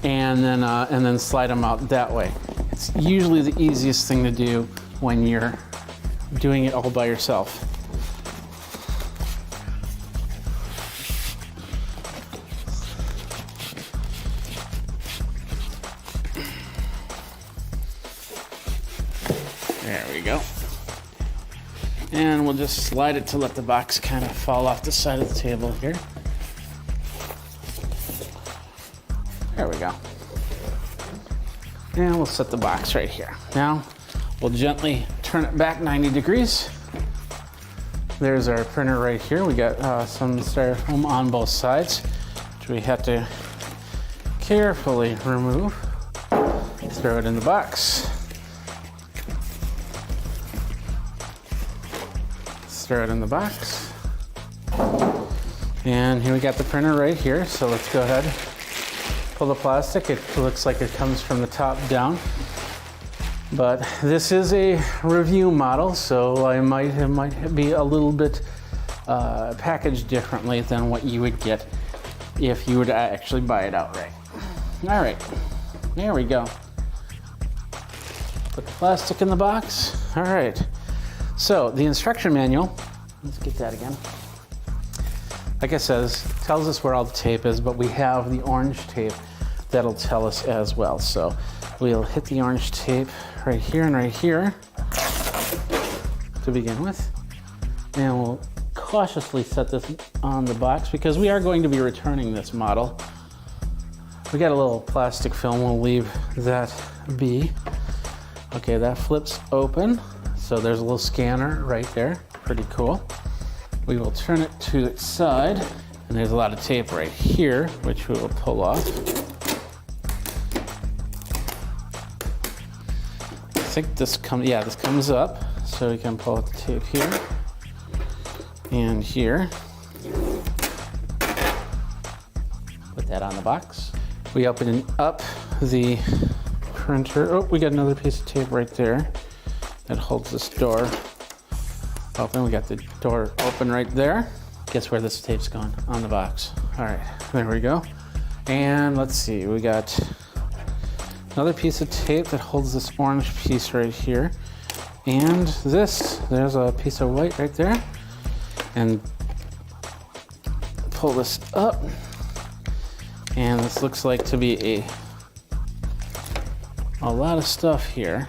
and then slide them out that way. It's usually the easiest thing to do when you're doing it all by yourself. There we go. And we'll just slide it to let the box kind of fall off the side of the table here. There we go. And we'll set the box right here. Now, we'll gently turn it back 90 degrees. There's our printer right here. We got some styrofoam on both sides, which we have to carefully remove. Throw it in the box. Throw it in the box. And here we got the printer right here. So let's go ahead, pull the plastic. It looks like it comes from the top down. But this is a review model, so it might be a little bit packaged differently than what you would get if you were to actually buy it outright. All right, there we go. Put the plastic in the box. All right, so the instruction manual, let's get that again. Like I says, tells us where all the tape is, but we have the orange tape that'll tell us as well. So we'll hit the orange tape right here and right here to begin with. And we'll cautiously set this on the box because we are going to be returning this model. We got a little plastic film, we'll leave that be. Okay, that flips open. So there's a little scanner right there, pretty cool. We will turn it to its side, and there's a lot of tape right here, which we will pull off. I think this comes up, so we can pull out the tape here and here. Put that on the box. We open up the printer. Oh, we got another piece of tape right there that holds this door open. We got the door open right there. Guess where this tape's gone? On the box. All right, there we go. And let's see, we got another piece of tape that holds this orange piece right here. And there's a piece of white right there. And pull this up. And this looks like to be a lot of stuff here.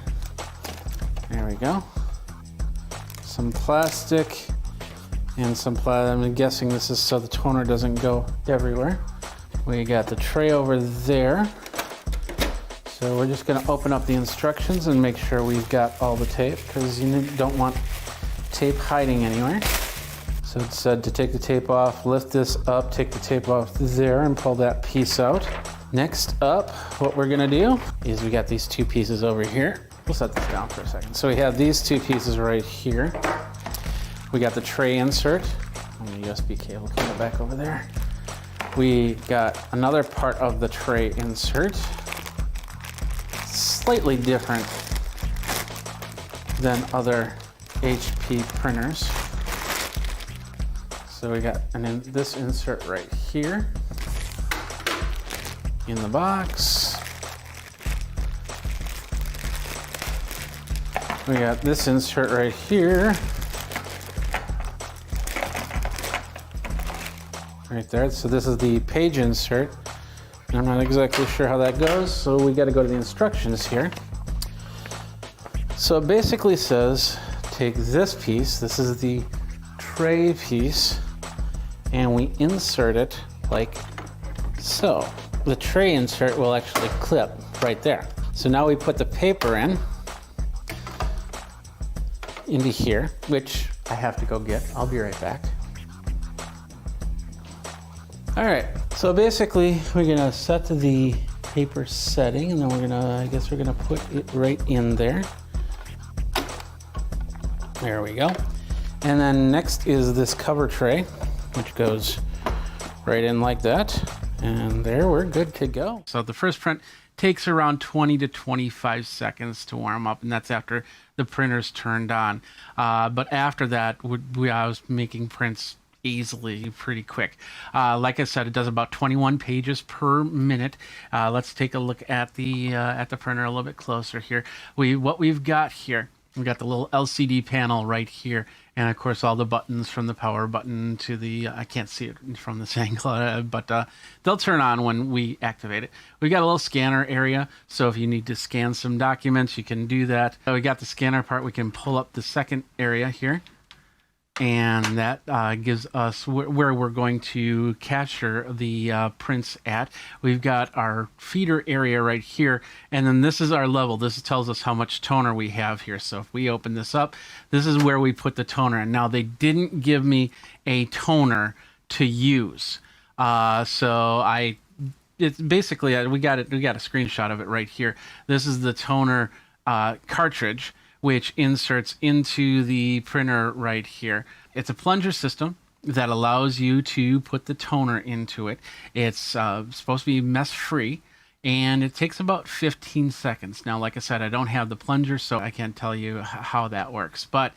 There we go. Some plastic and some I'm guessing this is so the toner doesn't go everywhere. We got the tray over there. So we're just gonna open up the instructions and make sure we've got all the tape because you don't want tape hiding anywhere. So it said to take the tape off, lift this up, take the tape off there and pull that piece out. Next up, what we're gonna do is we got these two pieces over here. We'll set this down for a second. So we have these two pieces right here. We got the tray insert and the USB cable coming back over there. We got another part of the tray insert. Slightly different than other HP printers. So we got this insert right here in the box. We got this insert right here. Right there. So this is the page insert. I'm not exactly sure how that goes, so we got to go to the instructions here. So it basically says take this piece, this is the tray piece, and we insert it like so. The tray insert will actually clip right there. So now we put the paper into here, which I have to go get. I'll be right back. All right, so basically we're gonna set the paper setting and then I guess we're gonna put it right in there. There we go. And then next is this cover tray, which goes right in like that. And there, we're good to go. So the first print takes around 20 to 25 seconds to warm up, and that's after the printer's turned on. But after that, I was making prints easily, pretty quick. Like I said, it does about 21 pages per minute. Let's take a look at the printer a little bit closer here. What we've got here We got the little LCD panel right here, and of course all the buttons from the power button to the, I can't see it from this angle, but they'll turn on when we activate it. We got a little scanner area, so if you need to scan some documents, you can do that. We got the scanner part. We can pull up the second area here, and that gives us where we're going to capture the prints at. We've got our feeder area right here, and then this is our level. This tells us how much toner we have here. So if we open this up, this is where we put the toner in. Now, they didn't give me a toner to use, it's basically we got a screenshot of it right here. This is the toner cartridge, which inserts into the printer right here. It's a plunger system that allows you to put the toner into it. It's supposed to be mess-free, and it takes about 15 seconds. Now, like I said, I don't have the plunger, so I can't tell you how that works. But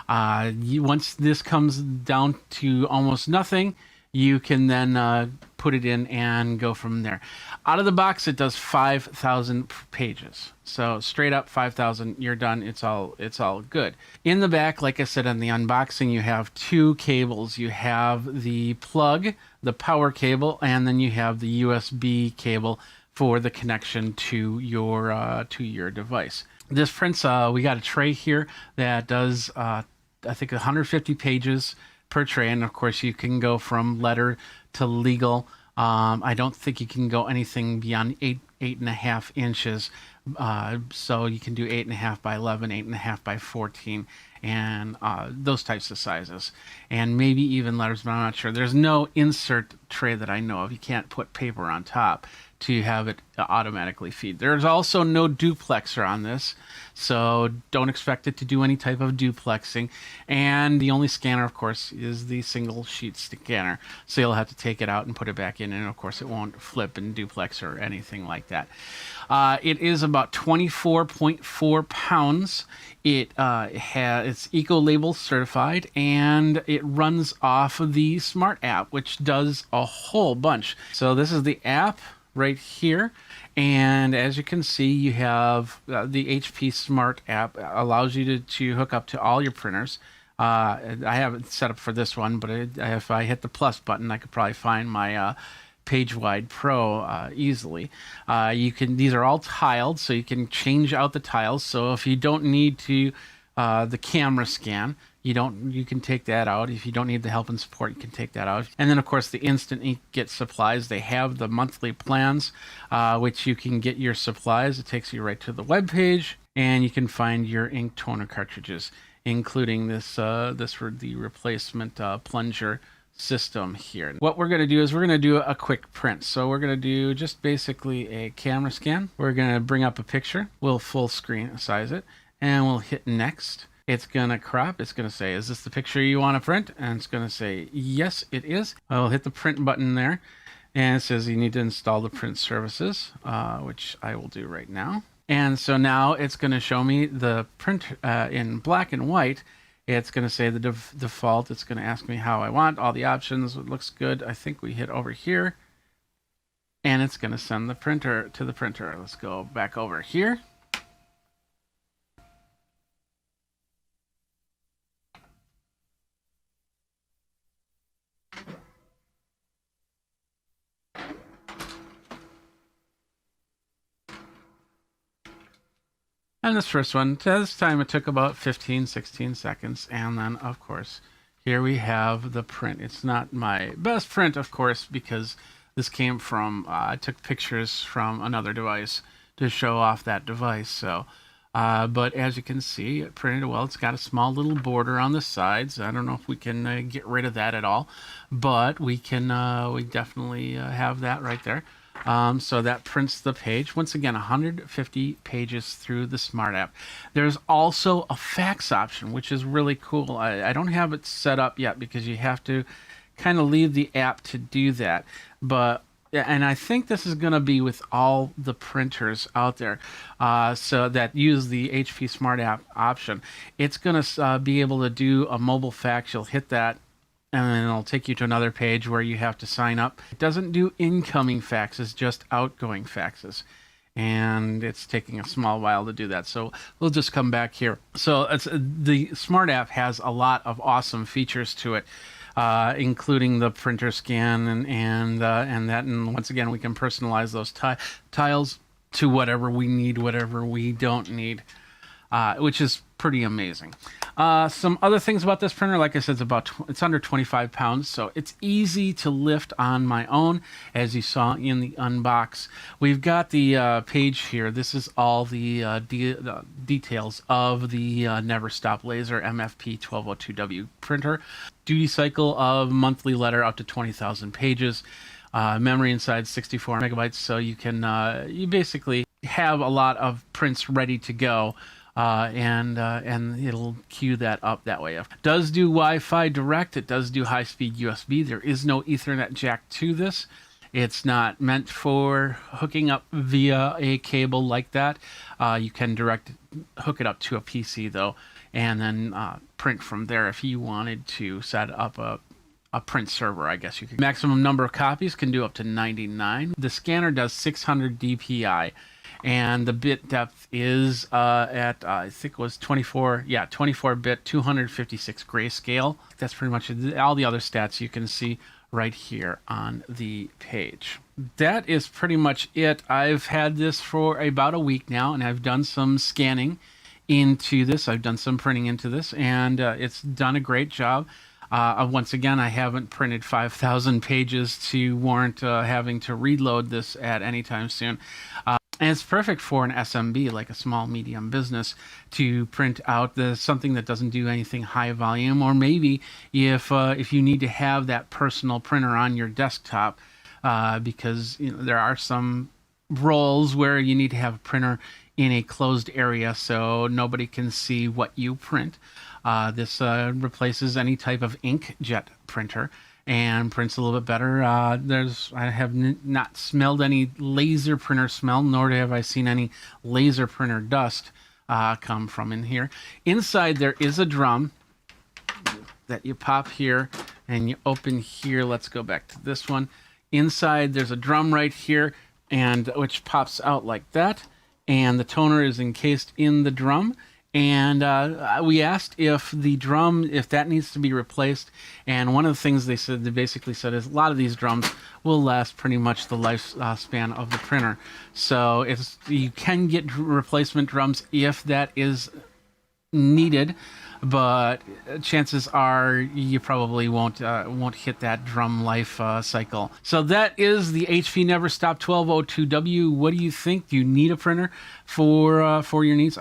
once this comes down to almost nothing, you can then put it in and go from there. Out of the box, it does 5,000 pages. So straight up 5,000, you're done. It's all good. In the back, like I said on the unboxing, you have two cables. You have the plug, the power cable, and then you have the USB cable for the connection to your device. This prints, we got a tray here that does, I think, 150 pages per tray, and of course you can go from letter to legal. I don't think you can go anything beyond 8.5 inches. So you can do 8.5 by 11, 8.5 by 14, and those types of sizes, and maybe even letters, but I'm not sure. There's no insert tray that I know of. You can't put paper on top to have it automatically feed. There's also no duplexer on this, so don't expect it to do any type of duplexing. And the only scanner, of course, is the single sheet scanner, so you'll have to take it out and put it back in, and of course it won't flip and duplex or anything like that. It is about 24.4 pounds. It's eco-label certified, and it runs off of the Smart app, which does a whole bunch. So this is the app right here, and as you can see, you have the HP Smart app allows you to hook up to all your printers. I have it set up for this one, but if I hit the plus button, I could probably find my PageWide Pro easily. These are all tiled, so you can change out the tiles. So if you don't need to the camera scan, you can take that out. If you don't need the help and support, you can take that out. And then of course the instant inkjet supplies, they have the monthly plans, which you can get your supplies. It takes you right to the web page, and you can find your ink toner cartridges, including this for the replacement plunger system here. What we're going to do is we're going to do a quick print. So we're going to do just basically a camera scan. We're going to bring up a picture. We'll full screen size it, and we'll hit next. It's going to crop. It's going to say, is this the picture you want to print? And it's going to say, yes, it is. I'll hit the print button there, and it says you need to install the print services, which I will do right now. And so now it's going to show me the print in black and white. It's going to say the default. It's going to ask me how I want all the options. It looks good. I think we hit over here, and it's going to send the printer to the printer. Let's go back over here. And this first one, this time it took about 15, 16 seconds. And then, of course, here we have the print. It's not my best print, of course, because this came from, I took pictures from another device to show off that device. So, but as you can see, it printed well. It's got a small little border on the sides. I don't know if we can get rid of that at all, but we can, we definitely have that right there. So that prints the page. Once again, 150 pages through the Smart app. There's also a fax option, which is really cool. I don't have it set up yet because you have to kind of leave the app to do that. And I think this is going to be with all the printers out there, so that use the HP Smart app option. It's going to be able to do a mobile fax. You'll hit that, and then it'll take you to another page where you have to sign up. It doesn't do incoming faxes, just outgoing faxes. and it's taking a small while to do that. So we'll just come back here. So the Smart app has a lot of awesome features to it, including the printer scan and that. And once again, we can personalize those tiles to whatever we need, whatever we don't need, which is pretty amazing. Some other things about this printer, like I said, it's under 25 pounds, so it's easy to lift on my own, as you saw in the unbox. We've got the page here. This is all the details of the Never Stop Laser MFP 1202W printer. Duty cycle of monthly letter up to 20,000 pages. Memory inside 64 megabytes, so you can you basically have a lot of prints ready to go. And it'll queue that up that way. It does do Wi-Fi direct. It does do high-speed USB. There is no Ethernet jack to this. It's not meant for hooking up via a cable like that. You can hook it up to a PC though, and then print from there if you wanted to set up a print server, I guess you could. Maximum number of copies can do up to 99. The scanner does 600 DPI. And the bit depth is at, I think it was 24-bit, 256 grayscale. That's pretty much it. All the other stats you can see right here on the page. That is pretty much it. I've had this for about a week now, and I've done some scanning into this. I've done some printing into this, and it's done a great job. Once again, I haven't printed 5,000 pages to warrant having to reload this at any time soon. And it's perfect for an SMB, like a small medium business, to print out something that doesn't do anything high volume, or maybe if you need to have that personal printer on your desktop, because there are some roles where you need to have a printer in a closed area so nobody can see what you print. This replaces any type of inkjet printer and prints a little bit better. I have not smelled any laser printer smell, nor have I seen any laser printer dust come from in here. Inside there is a drum that you pop here and you open here. Let's go back to this one. Inside there's a drum right here, and which pops out like that, and the toner is encased in the drum. And we asked if that needs to be replaced, and one of the things they basically said is a lot of these drums will last pretty much the lifespan of the printer. So you can get replacement drums if that is needed, but chances are you probably won't hit that drum life cycle. So that is the HP Never Stop 1202W. What do you think? Do you need a printer for your needs?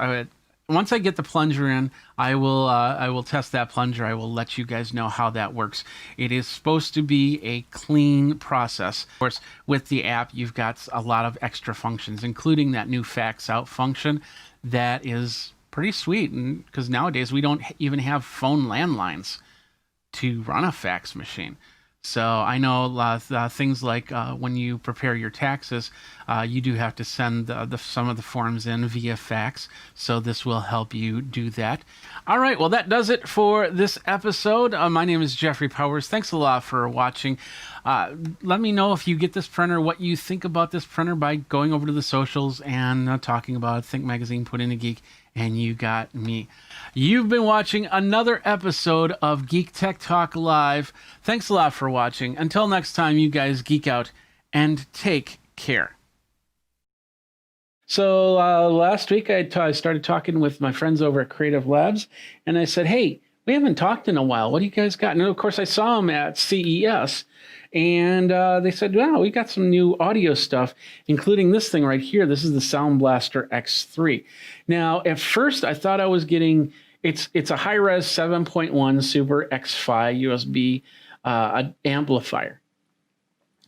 Once I get the plunger in, I will test that plunger. I will let you guys know how that works. It is supposed to be a clean process. Of course, with the app, you've got a lot of extra functions, including that new fax out function. That is pretty sweet, because nowadays we don't even have phone landlines to run a fax machine. So I know things like when you prepare your taxes, you do have to send some of the forms in via fax. So this will help you do that. All right, well, that does it for this episode. My name is Jeffrey Powers. Thanks a lot for watching. Let me know if you get this printer, what you think about this printer by going over to the socials and talking about it. Think Magazine, Put in a Geek, and you got me. You've been watching another episode of Geek Tech Talk Live. Thanks a lot for watching. Until next time, you guys geek out and take care. So last week I started talking with my friends over at Creative Labs, and I said, hey, we haven't talked in a while. What do you guys got? And of course I saw them at CES, and they said, wow, we got some new audio stuff, including this thing right here. This is the Sound Blaster X3. Now, at first I thought I was getting, it's a high-res 7.1 Super X-Fi USB amplifier.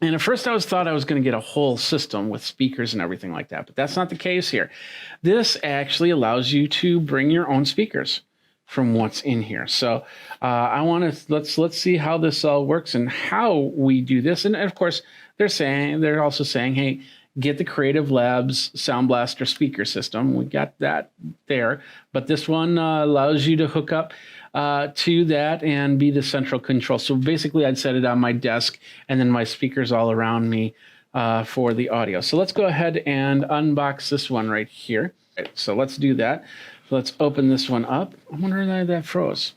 And at first I thought I was going to get a whole system with speakers and everything like that, but that's not the case here. This actually allows you to bring your own speakers from what's in here. So I want to let's see how this all works and how we do this. And of course, they're also saying, hey, get the Creative Labs Sound Blaster speaker system. We got that there, but this one allows you to hook up to that and be the central control. So basically I'd set it on my desk and then my speakers all around me for the audio. So let's go ahead and unbox this one right here. Right, so let's do that. Let's open this one up. I wonder why that froze.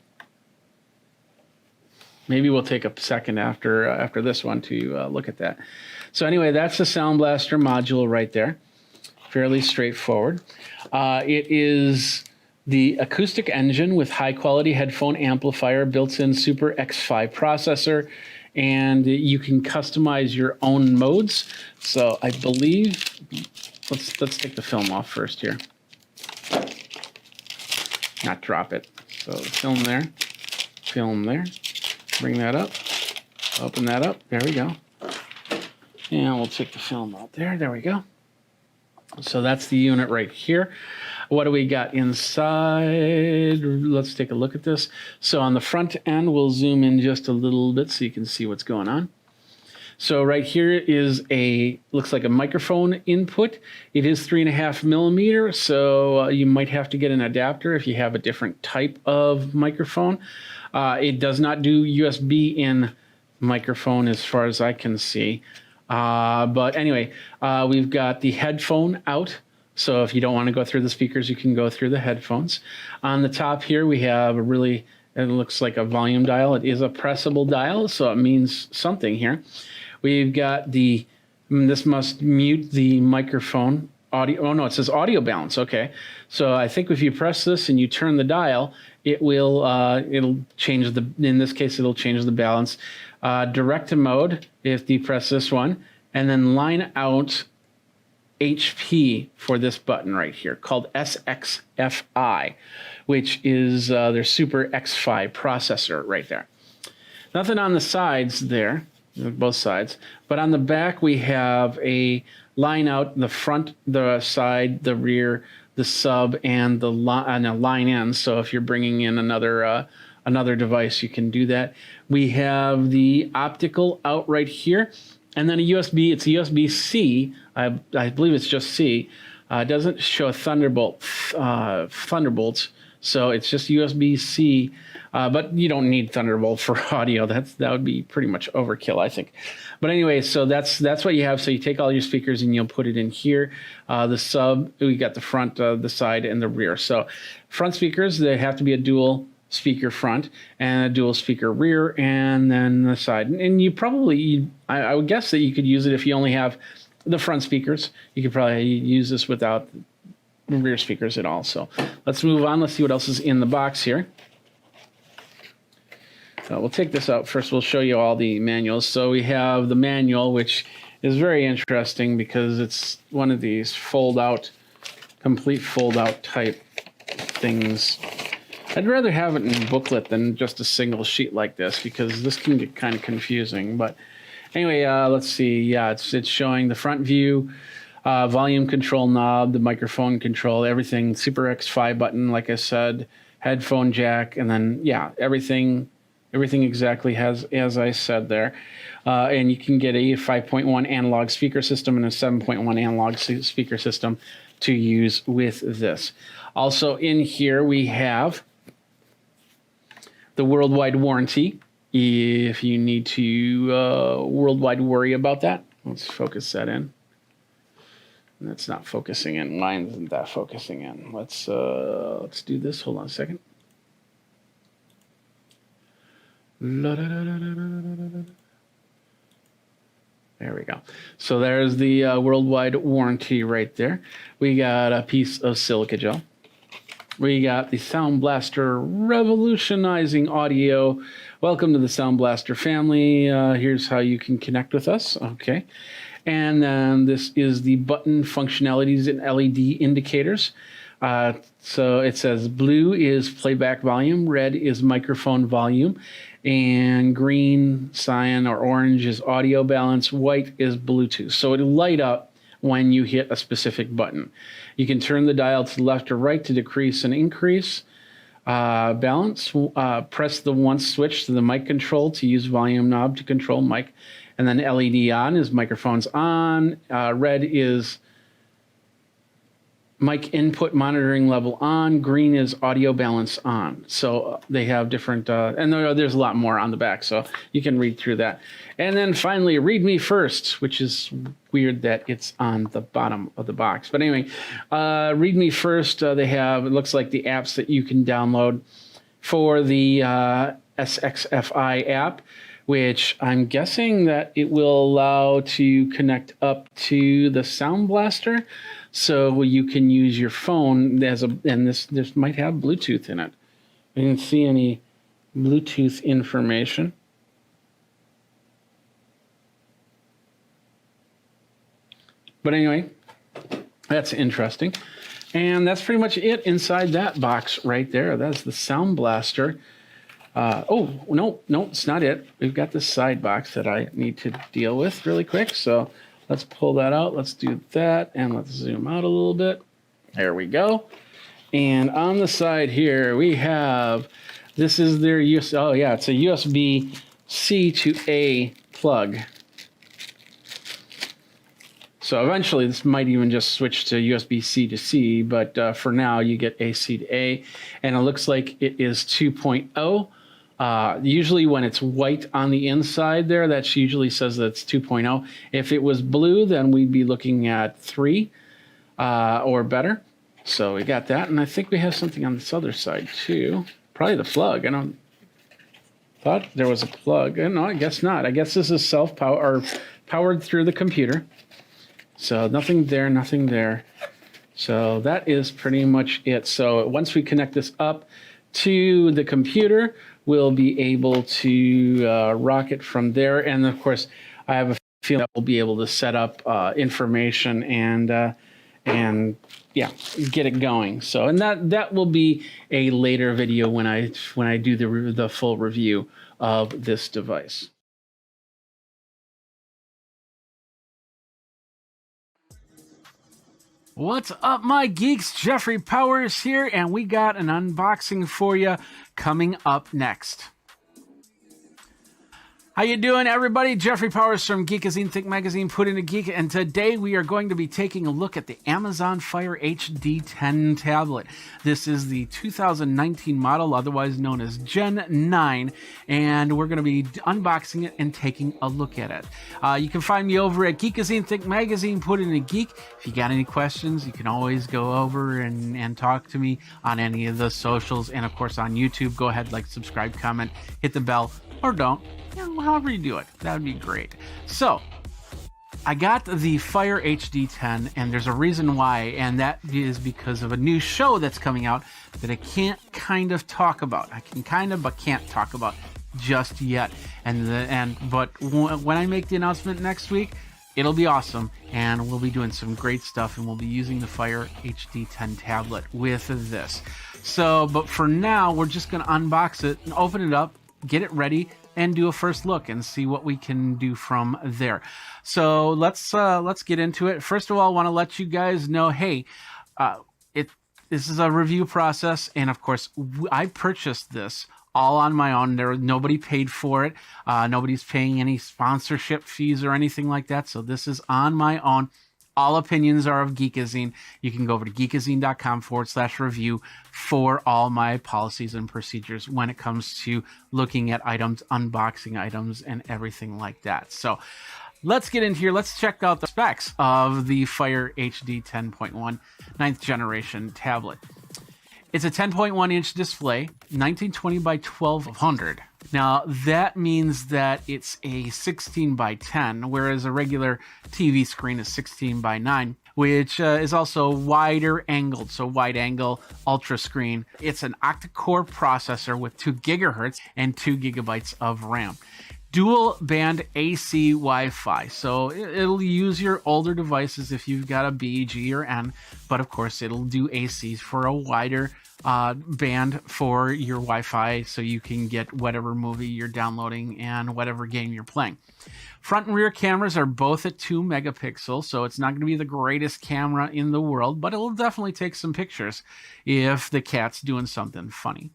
Maybe we'll take a second after this one to look at that. So anyway, that's the Sound Blaster module right there. Fairly straightforward. It is the acoustic engine with high quality headphone amplifier, built-in Super X5 processor, and you can customize your own modes. So I believe, let's take the film off first here. Not drop it. So film there, bring that up, open that up, there we go. And we'll take the film out there we go. So that's the unit right here. What do we got inside? Let's take a look at this. So on the front end, we'll zoom in just a little bit so you can see what's going on. So right here is looks like a microphone input. It is 3.5 millimeter, so you might have to get an adapter if you have a different type of microphone. It does not do USB in microphone as far as I can see. But anyway, we've got the headphone out. So if you don't want to go through the speakers, you can go through the headphones. On the top here, we have it looks like a volume dial. It is a pressable dial, so it means something here. We've got this must mute the microphone audio. Oh no, it says audio balance. Okay. So I think if you press this and you turn the dial, it'll change in this case, it'll change the balance. Direct to mode, if you press this one, and then line out HP for this button right here called SXFI, which is their Super X5 processor right there. Nothing on the sides there, both sides, but on the back we have a line out the front, the side, the rear, the sub, and the line in. So if you're bringing in another device, you can do that. We have the optical out right here, and then a USB. It's a USB-C. I believe it's just C. It doesn't show Thunderbolts, so it's just USB-C. But you don't need Thunderbolt for audio. That would be pretty much overkill, I think. But anyway, so that's what you have. So you take all your speakers and you'll put it in here. The sub, we got the front, the side, and the rear. So front speakers, they have to be a dual speaker front and a dual speaker rear, and then the side. And you probably, I would guess that you could use it if you only have the front speakers. You could probably use this without rear speakers at all. So let's move on. Let's see what else is in the box here. We'll take this out first. We'll show you all the manuals. So we have the manual, which is very interesting because it's one of these complete fold out type things. I'd rather have it in booklet than just a single sheet like this because this can get kind of confusing. But anyway, let's see. Yeah, it's showing the front view, volume control knob, the microphone control, everything, Super X5 button, like I said, headphone jack, and then, yeah, everything exactly as I said there. And you can get a 5.1 analog speaker system and a 7.1 analog speaker system to use with this. Also in here we have the worldwide warranty. If you need to worldwide worry about that, let's focus that in. That's not focusing in. Mine isn't that focusing in. Let's do this. Hold on a second. There we go. So there's the worldwide warranty right there. We got a piece of silica gel. We got the Sound Blaster revolutionizing audio. Welcome to the Sound Blaster family. Here's how you can connect with us. Okay. And then this is the button functionalities and LED indicators. So it says blue is playback volume, red is microphone volume, and green, cyan, or orange is audio balance, white is Bluetooth. So it'll light up when you hit a specific button. You can turn the dial to the left or right to decrease and increase balance. Press the once switch to the mic control to use volume knob to control mic. And then LED on is microphones on. Red is mic input monitoring level on, green is audio balance on. So they have different, and there's a lot more on the back, so you can read through that. And then finally, read me first, which is weird that it's on the bottom of the box. But anyway, read me first. They have, it looks like the apps that you can download for the SXFI app, which I'm guessing that it will allow to connect up to the Sound Blaster. So you can use your phone as and this might have Bluetooth in it. I didn't see any Bluetooth information. But anyway, that's interesting. And that's pretty much it inside that box right there. That's the Sound Blaster. Oh, no, it's not it. We've got this side box that I need to deal with really quick. So let's pull that out. Let's do that. And let's zoom out a little bit. There we go. And on the side here, we have, this is their it's a USB-C to A plug. So eventually this might even just switch to USB-C to C, but for now you get AC to A. And it looks like it is 2.0. Usually when it's white on the inside there, that usually says that it's 2.0. If it was blue, then we'd be looking at 3 or better. So we got that, and I think we have something on this other side too. Probably the plug. I thought there was a plug. No, I guess not. I guess this is self-powered or powered through the computer. So nothing there, nothing there. So that is pretty much it. So once we connect this up to the computer, we'll be able to rock it from there. And of course, I have a feeling that we'll be able to set up information and yeah, get it going. So, and that will be a later video when I do the full review of this device. What's up, my geeks? Jeffrey Powers here, and we got an unboxing for you coming up next. How you doing, everybody? Jeffrey Powers from Geekazine, Think Magazine, Put in a Geek, and today we are going to be taking a look at the Amazon Fire HD 10 tablet. This is the 2019 model, otherwise known as Gen 9, and we're going to be unboxing it and taking a look at it. You can find me over at Geekazine, Think Magazine, Put in a Geek. If you got any questions, you can always go over and talk to me on any of the socials, and of course on YouTube. Go ahead, like, subscribe, comment, hit the bell, or don't. However you do it, that would be great. So, I got the Fire HD 10, and there's a reason why, and that is because of a new show that's coming out that I can't kind of talk about. I can kind of, but can't talk about just yet. But when I make the announcement next week, it'll be awesome, and we'll be doing some great stuff, and we'll be using the Fire HD 10 tablet with this. So, but for now, we're just going to unbox it and open it up, get it ready, and do a first look and see what we can do from there. So let's get into it. First of all, I want to let you guys know, hey, this is a review process, and of course, I purchased this all on my own. Nobody paid for it. Nobody's paying any sponsorship fees or anything like that. So this is on my own. All opinions are of Geekazine. You can go over to geekazine.com/review for all my policies and procedures when it comes to looking at items, unboxing items, and everything like that. So let's get into here. Let's check out the specs of the Fire HD 10.1 9th generation tablet. It's a 10.1-inch display, 1920 by 1200. Now, that means that it's a 16 by 10, whereas a regular TV screen is 16 by 9, which is also wider angled, so wide angle ultra screen. It's an octa-core processor with 2 gigahertz and 2 gigabytes of RAM. Dual band AC Wi-Fi, so it'll use your older devices if you've got a B, G, or N, but of course it'll do AC for a wider band for your Wi-Fi, so you can get whatever movie you're downloading and whatever game you're playing. Front and rear cameras are both at 2 megapixels, so it's not going to be the greatest camera in the world, but it'll definitely take some pictures if the cat's doing something funny.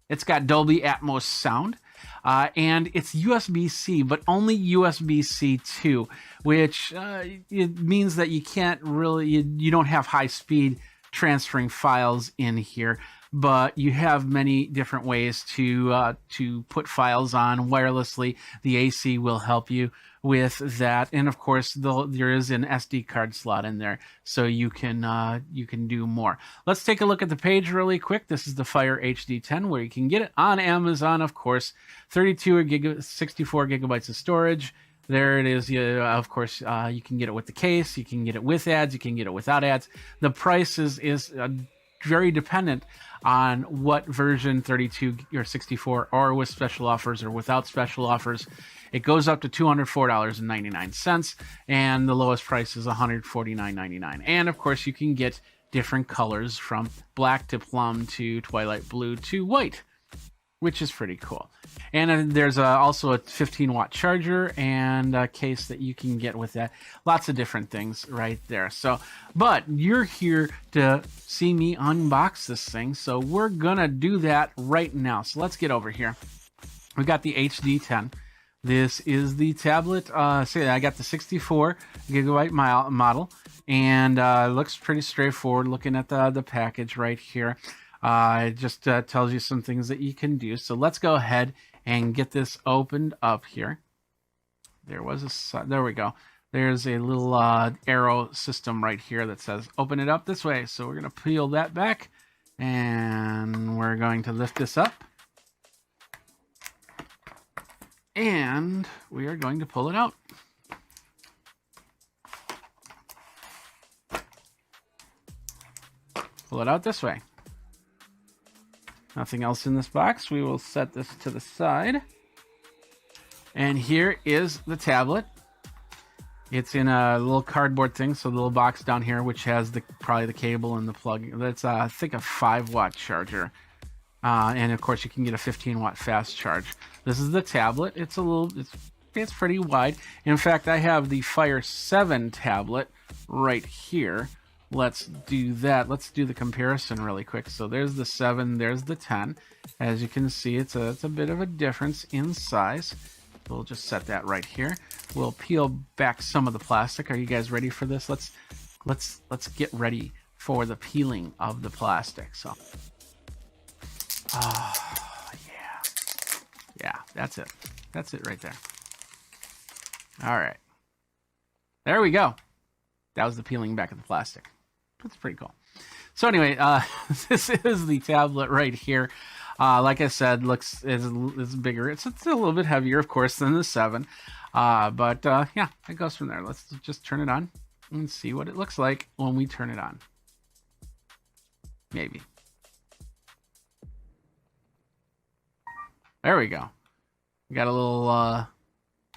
It's got Dolby Atmos sound. And it's USB-C, but only USB-C 2, which it means that you can't really, you don't have high speed transferring files in here, but you have many different ways to put files on wirelessly. The AC will help you with that, and of course there is an SD card slot in there, so you can do more. Let's take a look at the page really quick. This is the Fire HD10, where you can get it on Amazon, of course. 64 gigabytes of storage. There it is. Of course, you can get it with the case. You can get it with ads. You can get it without ads. The price is very dependent on what version, 32 or 64, or with special offers or without special offers. It goes up to $204.99, and the lowest price is $149.99. And of course, you can get different colors from black to plum to twilight blue to white, which is pretty cool. And there's also a 15-watt charger and a case that you can get with that. Lots of different things right there. So, but you're here to see me unbox this thing, so we're gonna do that right now. So let's get over here. We got the HD10. This is the tablet. See, I got the 64 gigabyte model, and it looks pretty straightforward. Looking at the package right here. It just tells you some things that you can do. So let's go ahead and get this opened up here. There we go. There's a little arrow system right here that says open it up this way. So we're going to peel that back, and we're going to lift this up. And we are going to pull it out. Pull it out this way. Nothing else in this box. We will set this to the side. And here is the tablet. It's in a little cardboard thing, so the little box down here, which has probably the cable and the plug. That's I think a 5-watt charger. And of course, you can get a 15-watt fast charge. This is the tablet. It's pretty wide. In fact, I have the Fire 7 tablet right here. Let's do that. Let's do the comparison really quick. So there's the 7, there's the 10. As you can see, it's a bit of a difference in size. We'll just set that right here. We'll peel back some of the plastic. Are you guys ready for this? Let's get ready for the peeling of the plastic. So, yeah, that's it. That's it right there. All right. There we go. That was the peeling back of the plastic. That's pretty cool. So anyway, this is the tablet right here. Like I said, is bigger. It's a little bit heavier, of course, than the 7. But yeah, it goes from there. Let's just turn it on and see what it looks like when we turn it on. Maybe. There we go. We got a little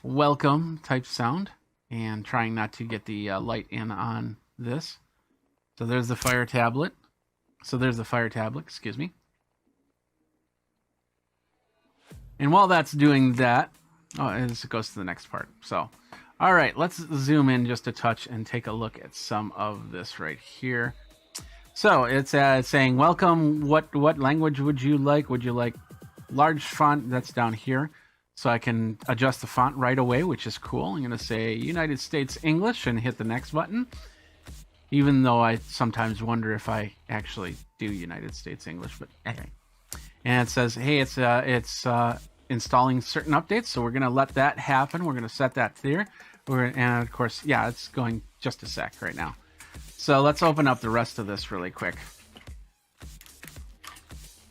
welcome type sound, and trying not to get the light in on this. So there's the Fire tablet. Excuse me. And while that's doing that, it goes to the next part. So, all right, let's zoom in just a touch and take a look at some of this right here. So it's saying, welcome. What language would you like? Would you like large font? That's down here. So I can adjust the font right away, which is cool. I'm going to say United States English and hit the next button. Even though I sometimes wonder if I actually do United States English, but anyway. And it says, hey, it's installing certain updates, so we're going to let that happen. We're going to set that there. And of course, yeah, it's going just a sec right now. So let's open up the rest of this really quick.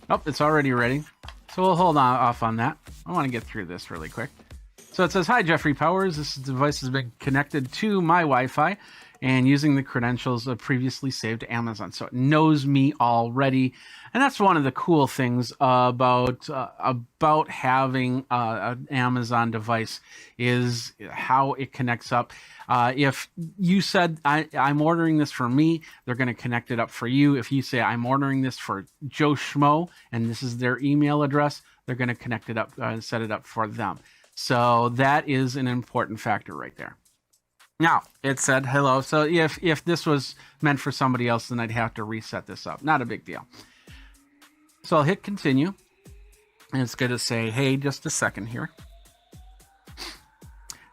Oh, it's already ready. So we'll hold off on that. I want to get through this really quick. So it says, hi, Jeffrey Powers. This device has been connected to my Wi-Fi and using the credentials previously saved to Amazon. So it knows me already. And that's one of the cool things about having an Amazon device is how it connects up. If you said, I'm ordering this for me, they're going to connect it up for you. If you say, I'm ordering this for Joe Schmo, and this is their email address, they're going to connect it up and set it up for them. So that is an important factor right there. Now, it said hello. So if this was meant for somebody else, then I'd have to reset this up. Not a big deal. So I'll hit continue. And it's going to say, hey, just a second here.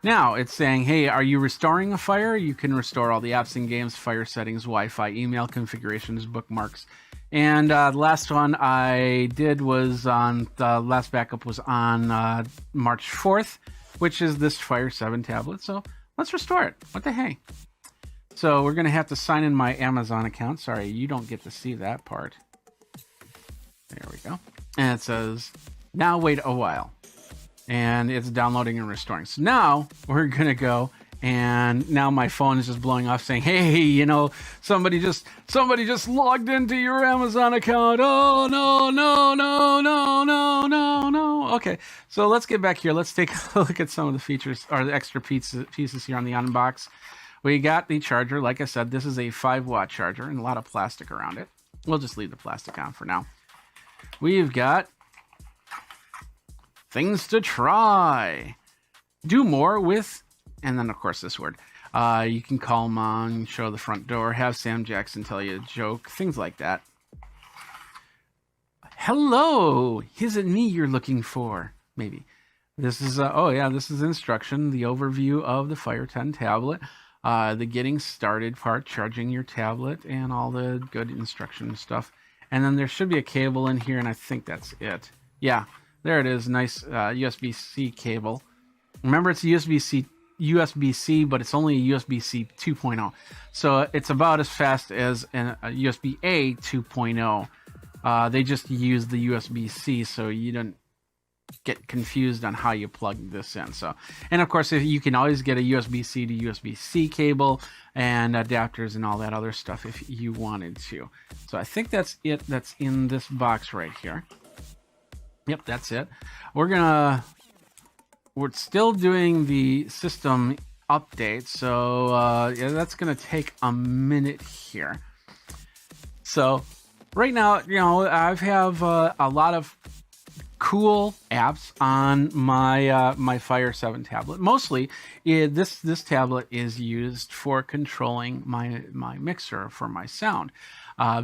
Now it's saying, hey, are you restoring a fire? You can restore all the apps and games, fire settings, Wi-Fi, email configurations, bookmarks. And the last one I did was on, the last backup was on March 4th, which is this Fire 7 tablet. So let's restore it. What the hey? So we're going to have to sign in my Amazon account. Sorry, you don't get to see that part. There we go. And it says, now wait a while. And it's downloading and restoring. So now we're going to go, and now my phone is just blowing off saying, hey, you know, somebody just logged into your Amazon account. Oh, no. Okay, so let's get back here. Let's take a look at some of the features, or the extra pieces here on the unbox. We got the charger. Like I said, this is a 5-watt charger and a lot of plastic around it. We'll just leave the plastic on for now. We've got things to try. Do more with, and then of course this word. You can call mom, show the front door, have Sam Jackson tell you a joke, things like that. Hello, is it me you're looking for? Maybe. This is, this is instruction, the overview of the Fire 10 tablet, the getting started part, charging your tablet, and all the good instruction stuff. And then there should be a cable in here, and I think that's it. Yeah. There it is, nice USB-C cable. Remember, it's USB-C, but it's only a USB-C 2.0. So it's about as fast as a USB-A 2.0. They just use the USB-C, so you don't get confused on how you plug this in. So, and of course, you can always get a USB-C to USB-C cable and adapters and all that other stuff if you wanted to. So I think that's it. That's in this box right here. Yep, that's it. We're still doing the system update, so yeah, that's gonna take a minute here. So right now, you know, I have a lot of cool apps on my my Fire 7 tablet. Mostly, this tablet is used for controlling my mixer for my sound.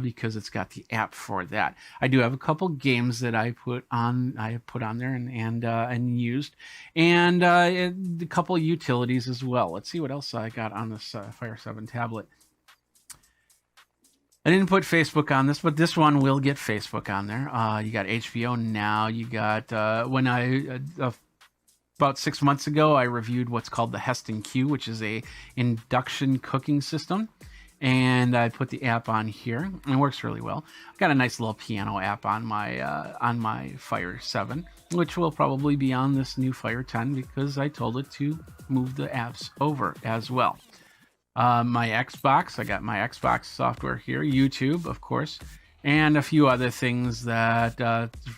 Because it's got the app for that. I do have a couple games that I put on there and used, and a couple utilities as well. Let's see what else I got on this Fire 7 tablet. I didn't put Facebook on this, but this one will get Facebook on there. You got HBO Now. You got about 6 months ago, I reviewed what's called the Heston Q, which is a induction cooking system. And I put the app on here, and it works really well. I've got a nice little piano app on my Fire 7, which will probably be on this new Fire 10 because I told it to move the apps over as well. My Xbox, I got my Xbox software here, YouTube, of course, and a few other things that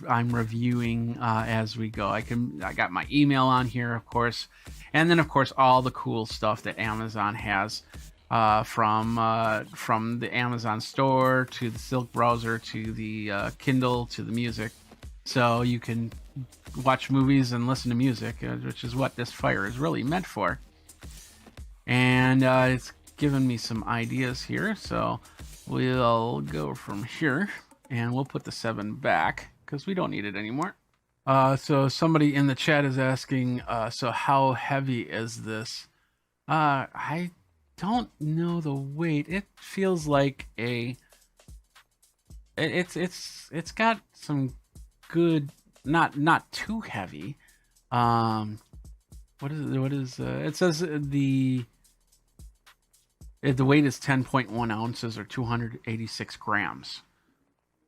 I'm reviewing as we go. I got my email on here, of course, and then of course all the cool stuff that Amazon has. From the Amazon store to the Silk browser to the Kindle to the music, so you can watch movies and listen to music, which is what this Fire is really meant for. And it's given me some ideas here, so we'll go from here and we'll put the 7 back because we don't need it anymore. So somebody in the chat is asking, so how heavy is this? I don't know the weight. It feels like it's got some good, not too heavy. What is it says the weight is 10.1 ounces or 286 grams.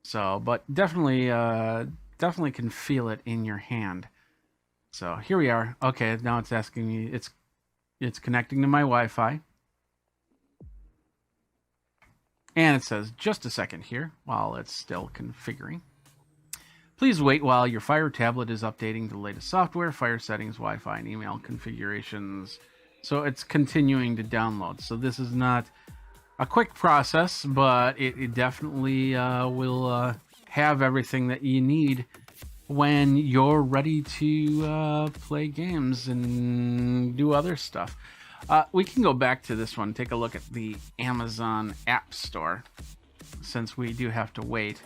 So, but definitely can feel it in your hand. So here we are. Okay, now it's asking me, it's connecting to my Wi-Fi. And it says, just a second here, while it's still configuring. Please wait while your Fire tablet is updating the latest software, Fire settings, Wi-Fi, and email configurations. So it's continuing to download. So this is not a quick process, but it definitely will have everything that you need when you're ready to play games and do other stuff. We can go back to this one, take a look at the Amazon App Store, since we do have to wait.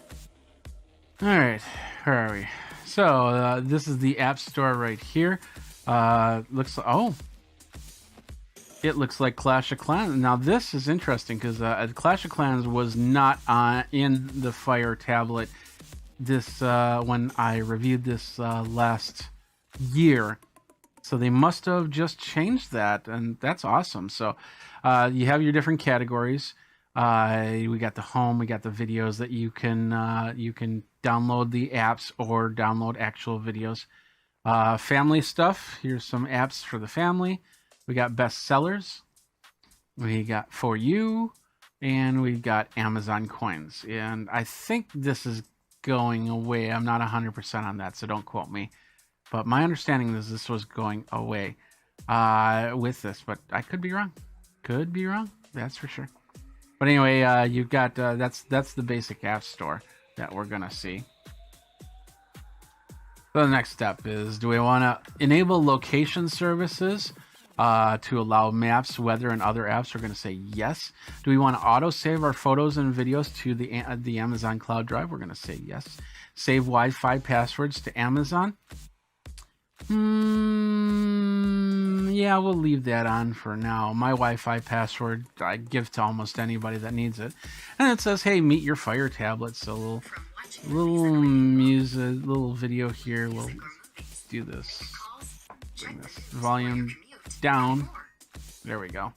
All right, where are we? So this is the App Store right here. Looks like, oh, it looks like Clash of Clans. Now this is interesting because Clash of Clans was not in the Fire tablet this when I reviewed this last year. So they must have just changed that, and that's awesome. So you have your different categories. We got the home, we got the videos that you can download the apps or download actual videos. Family stuff. Here's some apps for the family. We got bestsellers. We got For You, and we've got Amazon coins. And I think this is going away. I'm not 100% on that, so don't quote me. But my understanding is this was going away with this, but I could be wrong. Could be wrong. That's for sure. But anyway, you've got that's the basic app store that we're gonna see. So the next step is: do we want to enable location services to allow maps, weather, and other apps? We're going to say yes. Do we want to auto save our photos and videos to the Amazon Cloud Drive? We're going to say yes. Save Wi-Fi passwords to Amazon. Yeah, we'll leave that on for now. My Wi-Fi password I give to almost anybody that needs it. And it says, hey, meet your Fire tablet. So little music, little video here. We'll do this. Bring this volume down. There we go.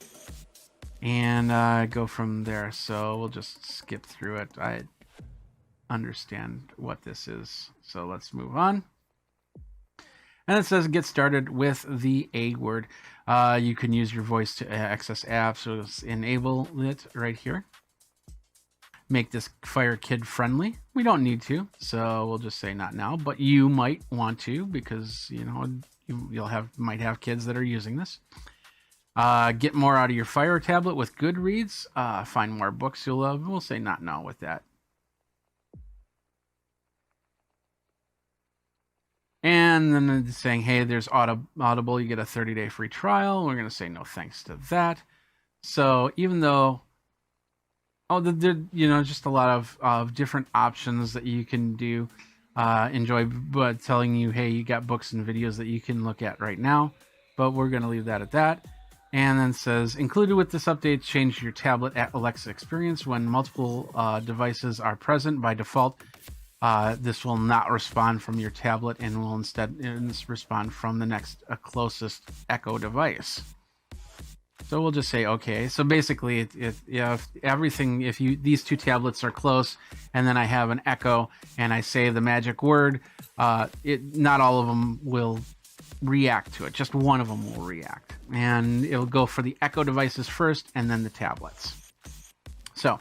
And go from there. So we'll just skip through it. I understand what this is. So let's move on. And it says get started with the A word. You can use your voice to access apps. So let's enable it right here. Make this Fire kid friendly. We don't need to, so we'll just say not now. But you might want to because you know might have kids that are using this. Get more out of your Fire tablet with Goodreads. Find more books you'll love. We'll say not now with that. And then it's saying, hey, there's Audible. You get a 30-day free trial. We're going to say no thanks to that. So even though, just a lot of different options that you can do, enjoy, but telling you, hey, you got books and videos that you can look at right now. But we're going to leave that at that. And then says, included with this update, change your tablet at Alexa experience when multiple devices are present by default. This will not respond from your tablet and will instead respond from the next closest Echo device. So we'll just say okay. So basically, if these two tablets are close, and then I have an Echo and I say the magic word, not all of them will react to it. Just one of them will react, and it'll go for the Echo devices first, and then the tablets. So.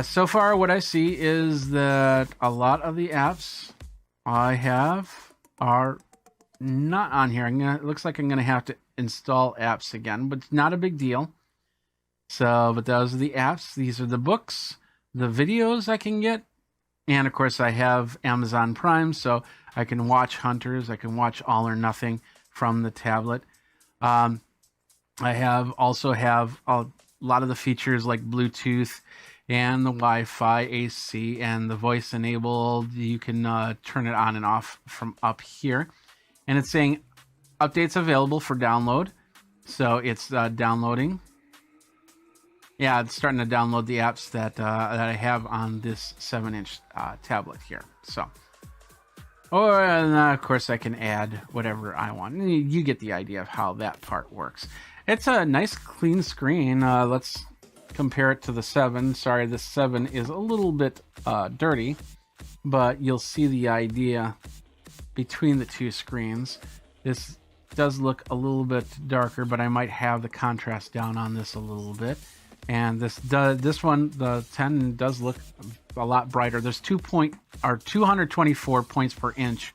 So far, what I see is that a lot of the apps I have are not on here. It looks like I'm going to have to install apps again, but it's not a big deal. So, but those are the apps. These are the books, the videos I can get. And of course, I have Amazon Prime, so I can watch Hunters. I can watch All or Nothing from the tablet. I also have a lot of the features like Bluetooth and the Wi-Fi, AC, and the voice enabled. You can turn it on and off from up here. And it's saying updates available for download. So it's downloading. Yeah, it's starting to download the apps that I have on this 7-inch tablet here. So, and of course I can add whatever I want. You get the idea of how that part works. It's a nice clean screen. Let's compare it to the 7. Sorry, the 7 is a little bit dirty, but you'll see the idea between the two screens. This does look a little bit darker, but I might have the contrast down on this a little bit. And this one, the 10, does look a lot brighter. There's 224 points per inch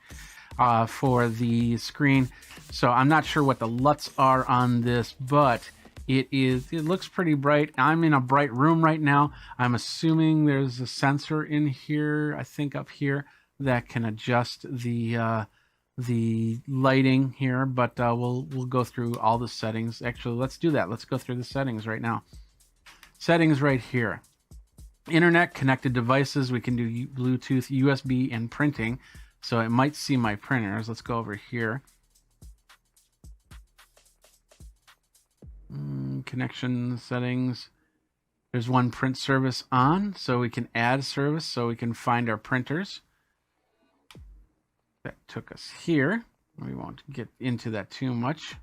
for the screen. So I'm not sure what the LUTs are on this, but it looks pretty bright. I'm in a bright room right now. I'm assuming there's a sensor in here, I think up here, that can adjust the lighting here, but we'll go through all the settings. Actually, let's do that. Let's go through the settings right now. Settings right here. Internet, connected devices. We can do Bluetooth, USB, and printing. So it might see my printers. Let's go over here. connection settings. There's one print service on, so we can add service, so we can find our printers. That took us here. We won't get into that too much.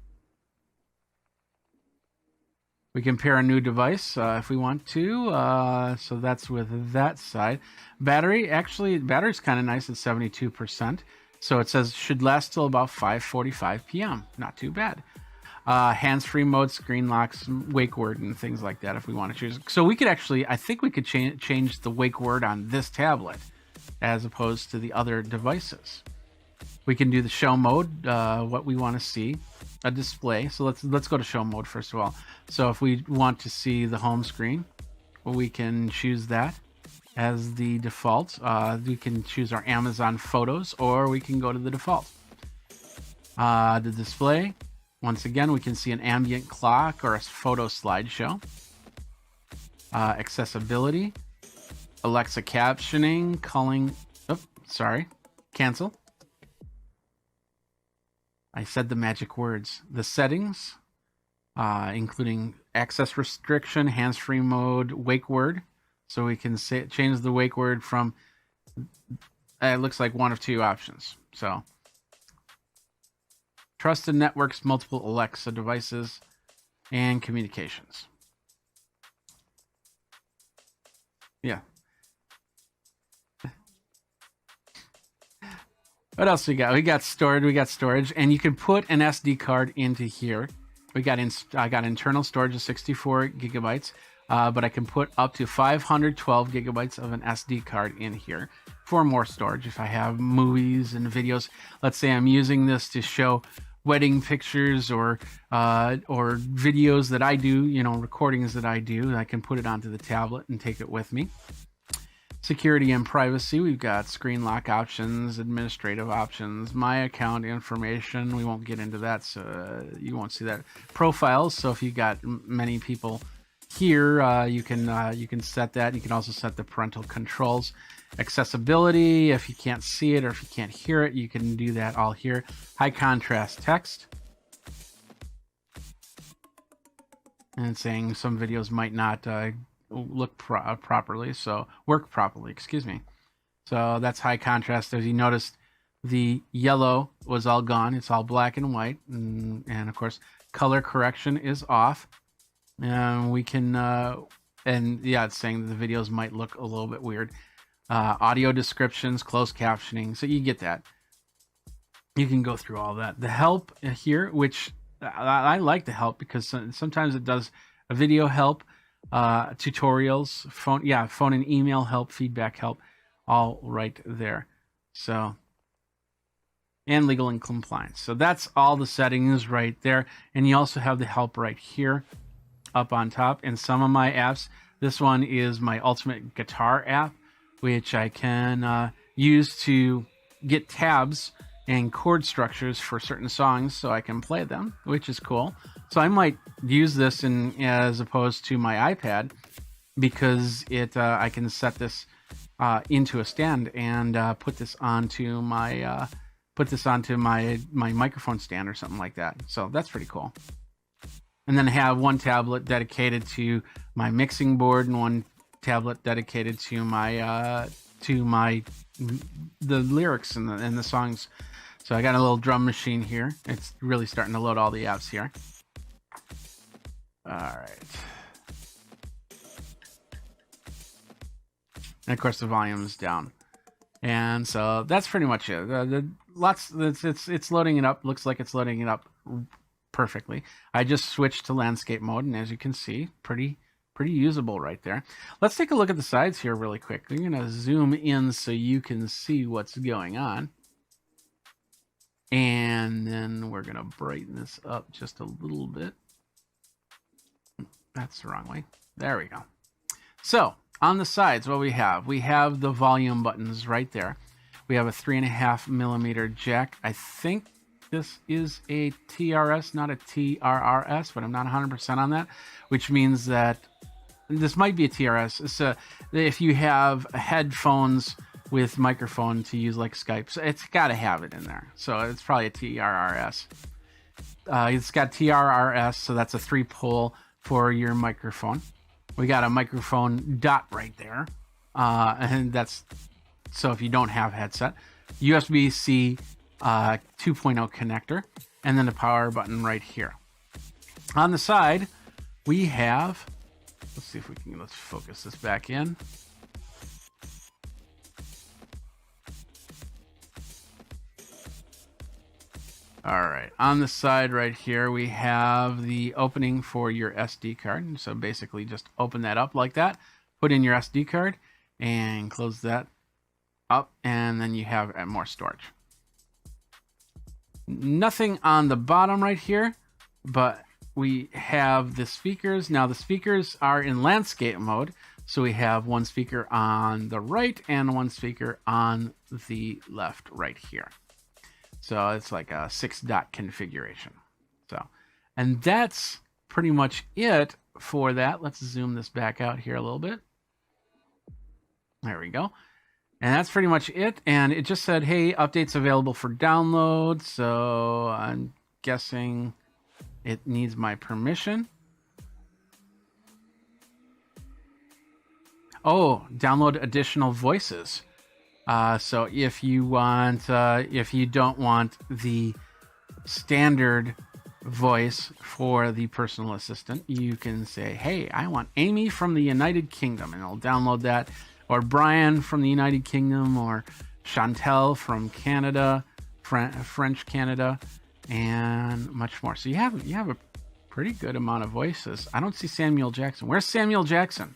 We can pair a new device if we want to. So that's with that side. Battery, actually, battery's kind of nice at 72%. So it says should last till about 5:45 p.m. Not too bad. Hands-free mode, screen locks, wake word, and things like that if we want to choose. So we could actually, I think we could change the wake word on this tablet as opposed to the other devices. We can do the show mode, what we want to see, a display. So let's go to show mode first of all. So if we want to see the home screen, we can choose that as the default. We can choose our Amazon photos, or we can go to the default. The display, once again, we can see an ambient clock or a photo slideshow. Accessibility, Alexa captioning, calling. Oh, sorry, cancel. I said the magic words. The settings, including access restriction, hands-free mode, wake word. So we can change the wake word from, it looks like one of two options. So, trusted networks, multiple Alexa devices, and communications. Yeah. What else we got? We got storage, and you can put an SD card into here. I got internal storage of 64 gigabytes, but I can put up to 512 gigabytes of an SD card in here for more storage. If I have movies and videos, let's say I'm using this to show wedding pictures or videos that I do, recordings that I do, I can put it onto the tablet and take it with me. Security and privacy, we've got screen lock options, administrative options, my account information. We won't get into that, so you won't see that. Profiles, so if you got many people here, you can set that. You can also set the parental controls. Accessibility, if you can't see it or if you can't hear it, you can do that all here. High contrast text. And it's saying some videos might not look properly, so work properly, excuse me. So that's high contrast. As you noticed, the yellow was all gone. It's all black and white, and of course color correction is off. And we can and yeah, it's saying that the videos might look a little bit weird. Audio descriptions, closed captioning, so you get that. You can go through all that. The help here, which I like the help because sometimes it does a video help, tutorials, phone and email help, feedback help, all right there. So, and legal and compliance. So that's all the settings right there. And you also have the help right here up on top. And some of my apps, this one is my Ultimate Guitar app, which I can use to get tabs and chord structures for certain songs so I can play them, which is cool. So I might use this as opposed to my iPad because I can set this into a stand and put this onto my microphone stand or something like that. So that's pretty cool. And then I have one tablet dedicated to my mixing board and one tablet dedicated to the lyrics and the songs. So I got a little drum machine here. It's really starting to load all the apps here. All right. And of course the volume is down. And so that's pretty much it. It's loading it up. Looks like it's loading it up perfectly. I just switched to landscape mode, and as you can see, pretty usable right there. Let's take a look at the sides here really quick. I'm going to zoom in so you can see what's going on. And then we're going to brighten this up just a little bit. That's the wrong way. There we go. So on the sides, what we have the volume buttons right there. We have a 3.5 millimeter jack. I think this is a TRS, not a TRRS, but I'm not 100% on that, which means that this might be a TRS. So if you have headphones with microphone to use like Skype, so it's got to have it in there. So it's probably a TRRS. It's got TRRS, so that's a 3-pole for your microphone. We got a microphone dot right there. And that's so if you don't have headset. USB-C 2.0 connector, and then the power button right here. On the side, we have, let's see if we can, let's focus this back in. All right, on the side right here, we have the opening for your SD card. So basically just open that up like that, put in your SD card and close that up, and then you have more storage. Nothing on the bottom right here, but we have the speakers. Now the speakers are in landscape mode. So we have one speaker on the right and one speaker on the left right here. So it's like a 6-dot configuration. So, and that's pretty much it for that. Let's zoom this back out here a little bit. There we go. And that's pretty much it. And it just said, hey, updates available for download. So I'm guessing it needs my permission. Oh, download additional voices. So if you want, if you don't want the standard voice for the personal assistant, you can say, hey, I want Amy from the United Kingdom, and it'll download that, or Brian from the United Kingdom, or Chantel from Canada, French Canada, and much more. So you have a pretty good amount of voices. I don't see Samuel Jackson. Where's Samuel Jackson?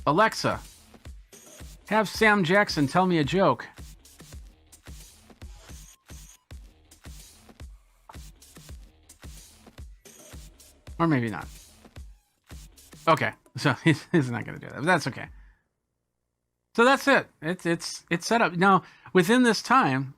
Alexa, have Sam Jackson tell me a joke. Or maybe not. Okay, so he's not going to do that, but that's okay. So that's it. It's set up. Now, within this time,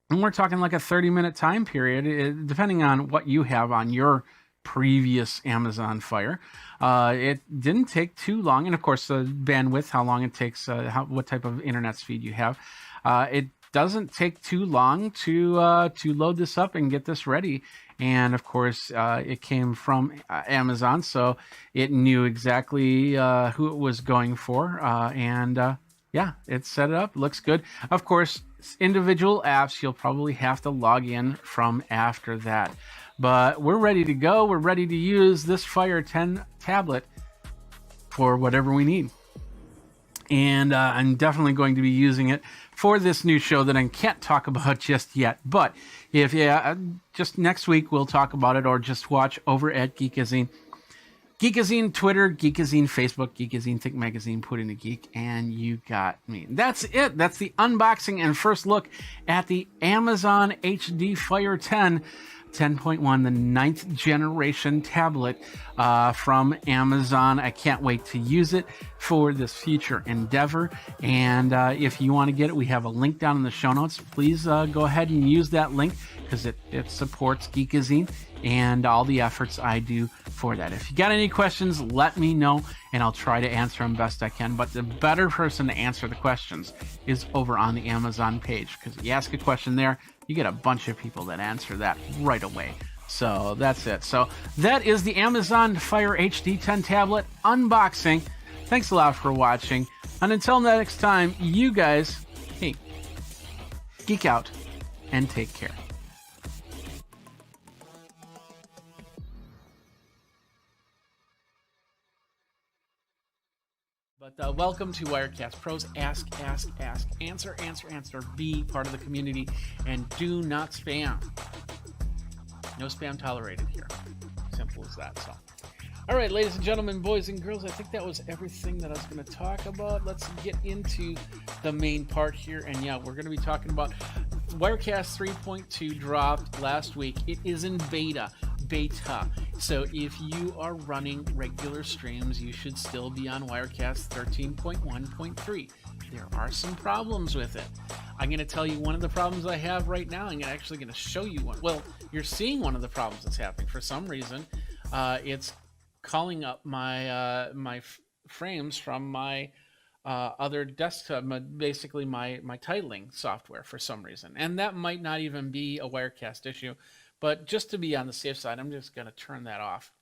and we're talking like a 30-minute time period, depending on what you have on your previous Amazon Fire. It didn't take too long, and of course the bandwidth, how long it takes, what type of internet speed you have. It doesn't take too long to load this up and get this ready. And of course, it came from Amazon, so it knew exactly who it was going for. Yeah, it set it up. Looks good. Of course, individual apps you'll probably have to log in from after that. But we're ready to go. We're ready to use this Fire 10 tablet for whatever we need. And I'm definitely going to be using it for this new show that I can't talk about just yet. But if just next week we'll talk about it, or just watch over at Geekazine. Geekazine Twitter, Geekazine Facebook, Geekazine Think Magazine, Put in a Geek, and you got me. That's it. That's the unboxing and first look at the Amazon HD Fire 10.1, the 9th generation tablet from Amazon. I can't wait to use it for this future endeavor. And if you want to get it, we have a link down in the show notes. Please go ahead and use that link, because it supports Geekazine and all the efforts I do for that. If you got any questions, let me know, and I'll try to answer them best I can. But the better person to answer the questions is over on the Amazon page, because if you ask a question there, you get a bunch of people that answer that right away. So that's it. So that is the Amazon Fire HD 10 tablet unboxing. Thanks a lot for watching. And until next time, you guys, hey, geek out and take care. But welcome to Wirecast Pro's Ask, Answer, be part of the community, and do not spam. No spam tolerated here. Simple as that. So, all right, ladies and gentlemen, boys and girls, I think that was everything that I was going to talk about. Let's get into the main part here. And yeah, we're going to be talking about Wirecast 3.2 dropped last week. It is in beta. So if you are running regular streams, you should still be on Wirecast 13.1.3. There are some problems with it. I'm going to tell you one of the problems I have right now. I'm actually going to show you one. Well, you're seeing one of the problems that's happening. For some reason, it's calling up my frames from my other desktop, basically my titling software for some reason. And that might not even be a Wirecast issue, But just to be on the safe side, I'm just going to turn that off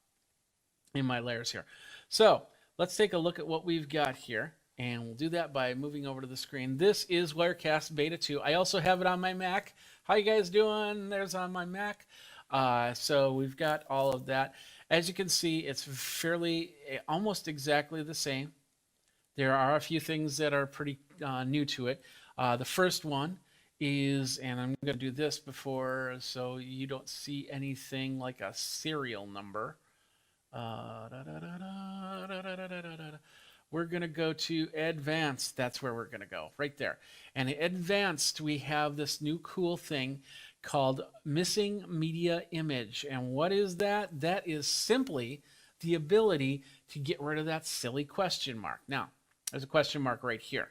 in my layers here. So let's take a look at what we've got here. And we'll do that by moving over to the screen. This is Wirecast Beta 2. I also have it on my Mac. How you guys doing? There's on my Mac. So we've got all of that. As you can see, it's fairly, almost exactly the same. There are a few things that are pretty new to it. The first one is, and I'm going to do this before so you don't see anything like a serial number. We're going to go to advanced. That's where we're going to go, right there. And in advanced, we have this new cool thing called missing media image. And what is that? That is simply the ability to get rid of that silly question mark. Now, there's a question mark right here.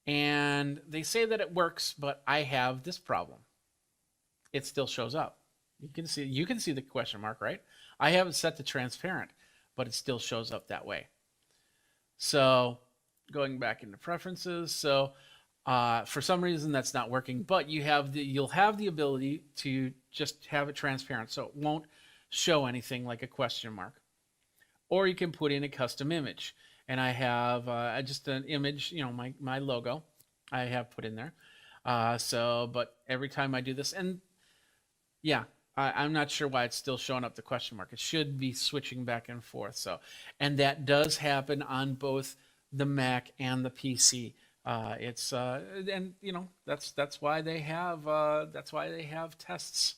And they say that it works, but I have this problem. It still shows up. You can see the question mark, right? I have it set to transparent, but it still shows up that way. So going back into preferences, so for some reason that's not working, but you'll have the ability to just have it transparent, so it won't show anything like a question mark. Or you can put in a custom image, and I have just an image, my logo, I have put in there. But every time I do this, and yeah, I'm not sure why it's still showing up the question mark. It should be switching back and forth. So, and that does happen on both the Mac and the PC. That's why they have tests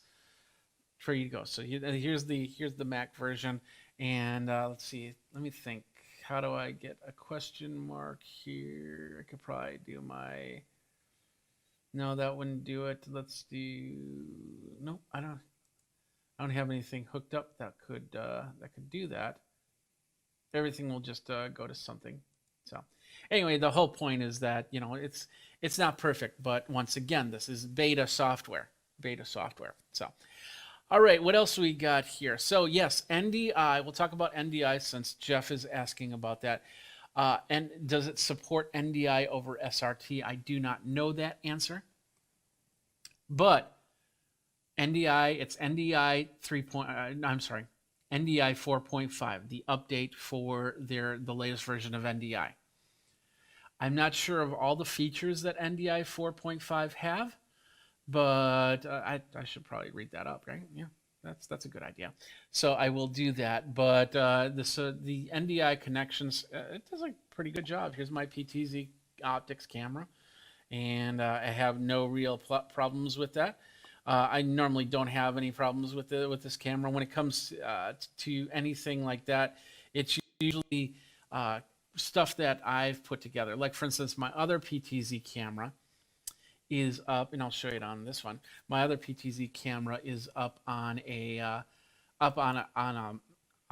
for you to go. So here's the Mac version, and let's see. Let me think. How do I get a question mark here? I could probably do my. No, that wouldn't do it. Let's do. No, I don't have anything hooked up that could do that. Everything will just go to something. So anyway, the whole point is that it's not perfect, but once again, this is beta software. So all right, what else we got here? So yes, NDI. We'll talk about NDI since Jeff is asking about that. And does it support NDI over SRT? I do not know that answer, but NDI, it's NDI NDI 4.5, the update for the latest version of NDI. I'm not sure of all the features that NDI 4.5 have, but I should probably read that up, right? Yeah, that's a good idea. So I will do that. But the NDI connections, it does a pretty good job. Here's my PTZ optics camera, and I have no real problems with that. I normally don't have any problems with this camera. When it comes to anything like that, it's usually stuff that I've put together. Like for instance, my other PTZ camera is up, and I'll show you it on this one. My other PTZ camera is up on a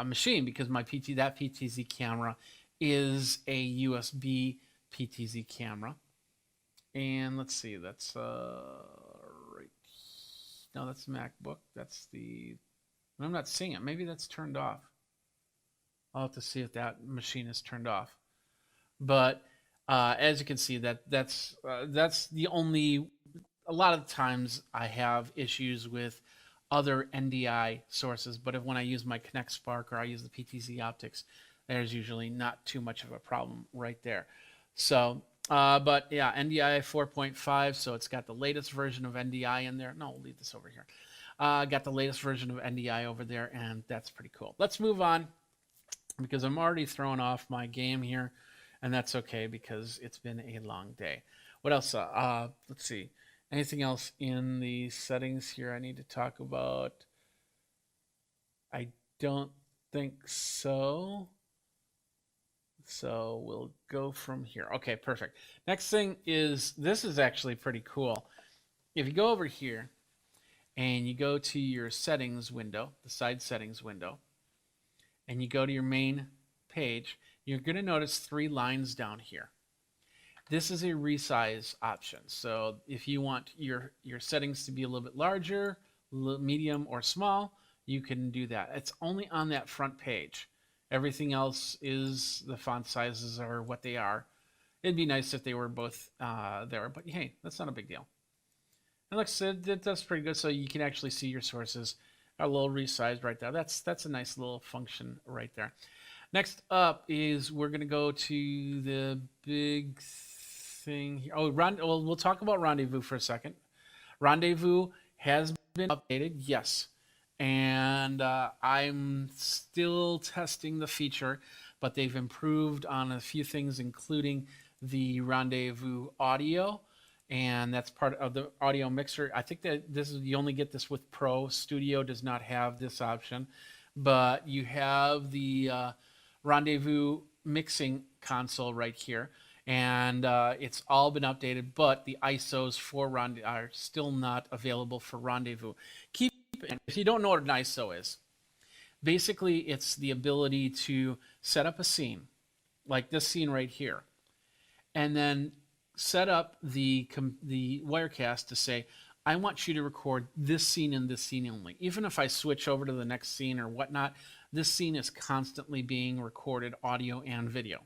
machine because that PTZ camera is a USB PTZ camera. And let's see, that's right. No, that's MacBook. I'm not seeing it. Maybe that's turned off. I'll have to see if that machine is turned off. But as you can see, that's the only. A lot of the times I have issues with other NDI sources, but when I use my Connect Spark or I use the PTZ optics, there's usually not too much of a problem right there. So, but yeah, NDI 4.5, so it's got the latest version of NDI in there. No, we'll leave this over here. Got the latest version of NDI over there, and that's pretty cool. Let's move on because I'm already throwing off my game here, and that's okay because it's been a long day. What else? Let's see. Anything else in the settings here I need to talk about? I don't think so. So we'll go from here. Okay, perfect. Next thing is, this is actually pretty cool. If you go over here and you go to your settings window, the side settings window, and you go to your main page, you're going to notice 3 lines down here. This is a resize option. So if you want your settings to be a little bit larger, medium, or small, you can do that. It's only on that front page. Everything else is the font sizes are what they are. It'd be nice if they were both there, but hey, that's not a big deal. It looks that's pretty good. So you can actually see your sources a little resized right there. That's a nice little function right there. Next up is we're gonna go to the big thing here. Oh, well, we'll talk about Rendezvous for a second. Rendezvous has been updated, yes, and I'm still testing the feature, but they've improved on a few things, including the Rendezvous audio, and that's part of the audio mixer. I think that this is you only get this with Pro. Studio does not have this option, but you have the Rendezvous mixing console right here, and it's all been updated, but the ISOs for Rendezvous are still not available for Rendezvous. Keep if you don't know what an ISO is, basically it's the ability to set up a scene, like this scene right here, and then set up the Wirecast to say, I want you to record this scene and this scene only. Even if I switch over to the next scene or whatnot, this scene is constantly being recorded, audio and video.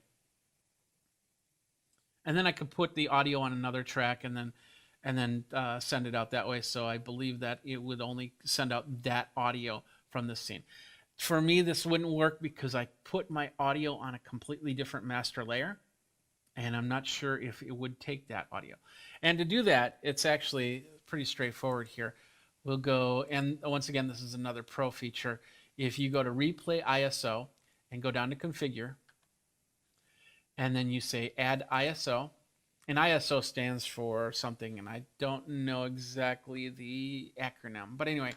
And then I could put the audio on another track and then send it out that way. So I believe that it would only send out that audio from this scene. For me, this wouldn't work because I put my audio on a completely different master layer, and I'm not sure if it would take that audio. And to do that, it's actually pretty straightforward here. We'll go, and once again, this is another pro feature. If you go to Replay ISO and go down to Configure, and then you say Add ISO, and ISO stands for something, and I don't know exactly the acronym, but anyway,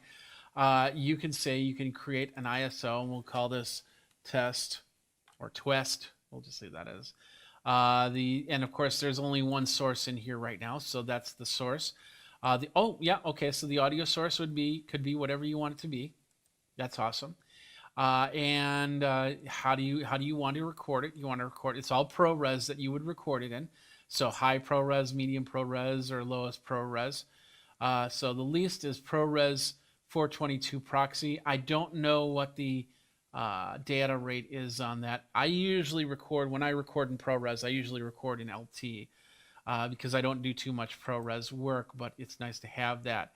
you can say you can create an ISO, and we'll call this Test or Twest. We'll just leave that as. And of course, there's only one source in here right now, so that's the source. So the audio source could be whatever you want it to be. That's awesome. How do you want to record it? You want to record it's all ProRes that you would record it in. So high ProRes, medium ProRes, or lowest ProRes. So the least is ProRes 422 proxy. I don't know what the data rate is on that. I usually record, when I record in ProRes, I usually record in LT because I don't do too much ProRes work, but it's nice to have that.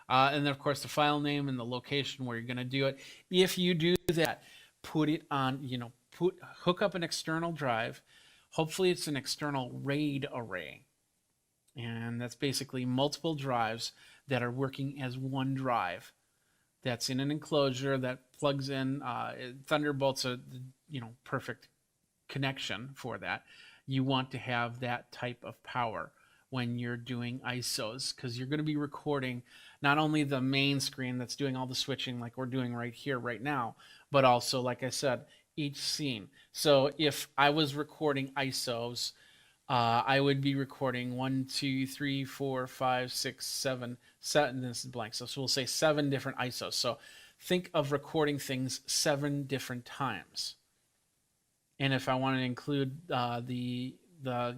And then, of course, the file name and the location where you're going to do it. If you do that, put it on, hook up an external drive. Hopefully, it's an external RAID array. And that's basically multiple drives that are working as one drive. That's in an enclosure that plugs in. Thunderbolt's a perfect connection for that. You want to have that type of power when you're doing ISOs, because you're going to be recording not only the main screen that's doing all the switching like we're doing right here right now, but also, like I said, each scene. So if I was recording ISOs, I would be recording 1, 2, 3, 4, 5, 6, 7. This is blank. So we'll say 7 different ISOs. So think of recording things 7 different times. And if I want to include the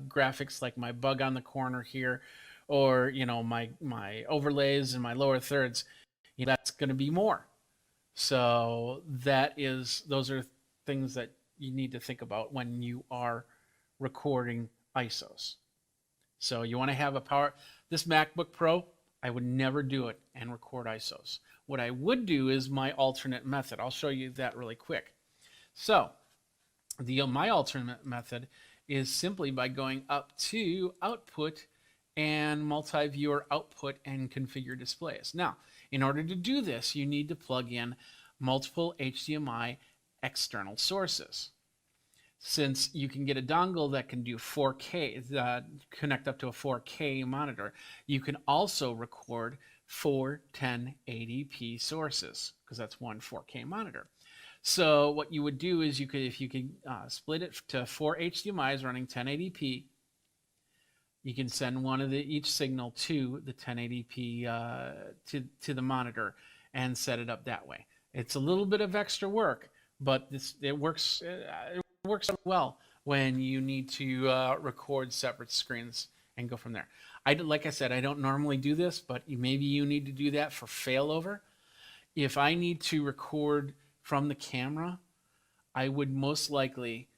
graphics, like my bug on the corner here, or my overlays and my lower thirds, that's going to be more. So those are things that you need to think about when you are recording ISOs. So you want to have this MacBook Pro, I would never do it and record ISOs. What I would do is my alternate method. I'll show you that really quick. So my alternate method is simply by going up to Output and Multi-Viewer Output and Configure Displays. Now, in order to do this, you need to plug in multiple HDMI external sources. Since you can get a dongle that can do 4K, connect up to a 4K monitor, you can also record 4 1080p sources, because that's one 4K monitor. So what you would do is if you could split it to 4 HDMIs running 1080p, you can send one of each signal to the 1080p to the monitor and set it up that way. It's a little bit of extra work, but it works well when you need to record separate screens and go from there. Like I said, I don't normally do this, but maybe you need to do that for failover. If I need to record from the camera, I would most likely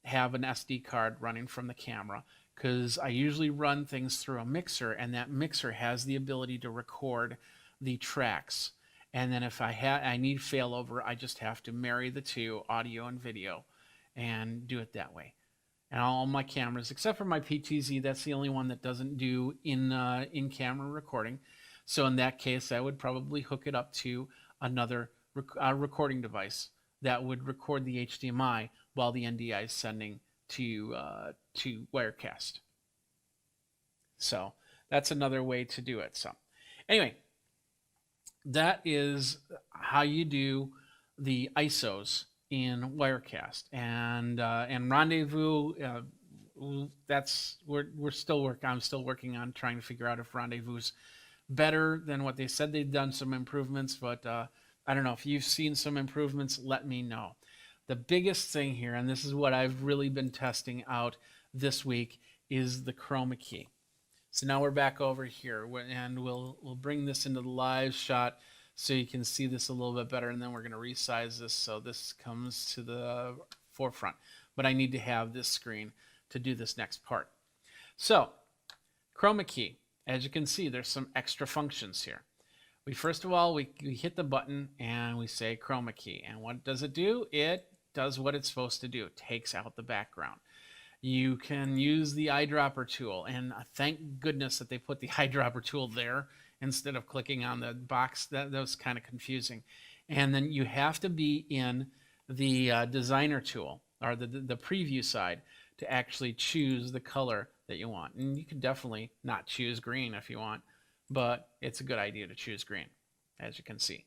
have an SD card running from the camera, because I usually run things through a mixer, and that mixer has the ability to record the tracks. And then if I need failover, I just have to marry the two, audio and video, and do it that way. And all my cameras, except for my PTZ, that's the only one that doesn't do in camera recording. So in that case, I would probably hook it up to another recording device that would record the HDMI while the NDI is sending to Wirecast. So that's another way to do it. So anyway, that is how you do the ISOs in Wirecast and Rendezvous. That's we're still working. I'm still working on trying to figure out if Rendezvous's better than what they said. They've done some improvements, but I don't know if you've seen some improvements. Let me know. The biggest thing here, and this is what I've really been testing out this week, is the chroma key. So now we're back over here, and we'll bring this into the live shot so you can see this a little bit better, and then we're going to resize this so this comes to the forefront. But I need to have this screen to do this next part. So, chroma key. As you can see, there's some extra functions here. First of all, we hit the button and we say chroma key. And what does it do? It does what it's supposed to do. It takes out the background. You can use the eyedropper tool, and thank goodness that they put the eyedropper tool there instead of clicking on the box. That was kind of confusing. And then you have to be in the designer tool, or the preview side, to actually choose the color that you want. And you can definitely not choose green if you want, but it's a good idea to choose green, as you can see.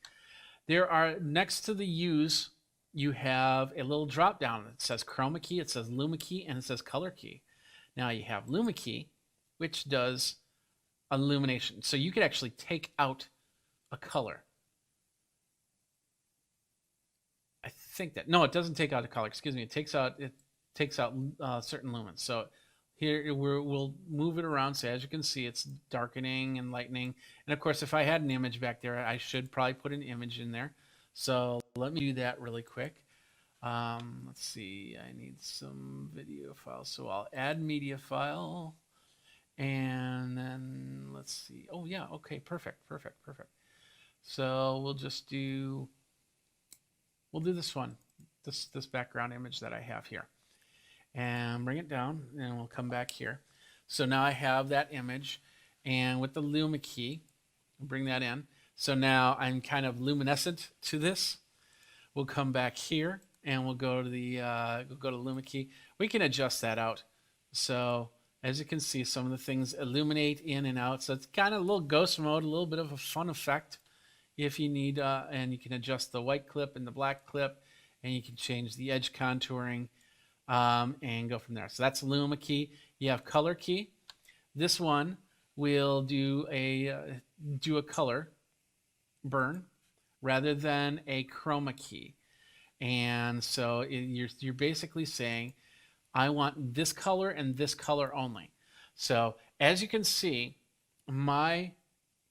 There are, next to the U's, you have a little drop down that says chroma key, it says luma key, and it says color key. Now you have luma key, which does illumination. So you could actually take out a color. I think that, no, it doesn't take out a color, excuse me. It takes out certain lumens. So here we'll move it around. So as you can see, it's darkening and lightening. And of course, if I had an image back there, I should probably put an image in there. So let me do that really quick. Let's see, I need some video files. So I'll add media file. And then let's see. Oh yeah, okay, perfect. So we'll do this one, this background image that I have here. And bring it down, and we'll come back here. So now I have that image, and with the luma key, bring that in. So now I'm kind of luminescent to this. We'll come back here, and we'll go to the luma key. We can adjust that out. So as you can see, some of the things illuminate in and out. So it's kind of a little ghost mode, a little bit of a fun effect if you need. And you can adjust the white clip and the black clip, and you can change the edge contouring. And go from there. So that's luma key. You have color key. This one will do a color burn rather than a chroma key. And so you're basically saying, I want this color and this color only. So as you can see, my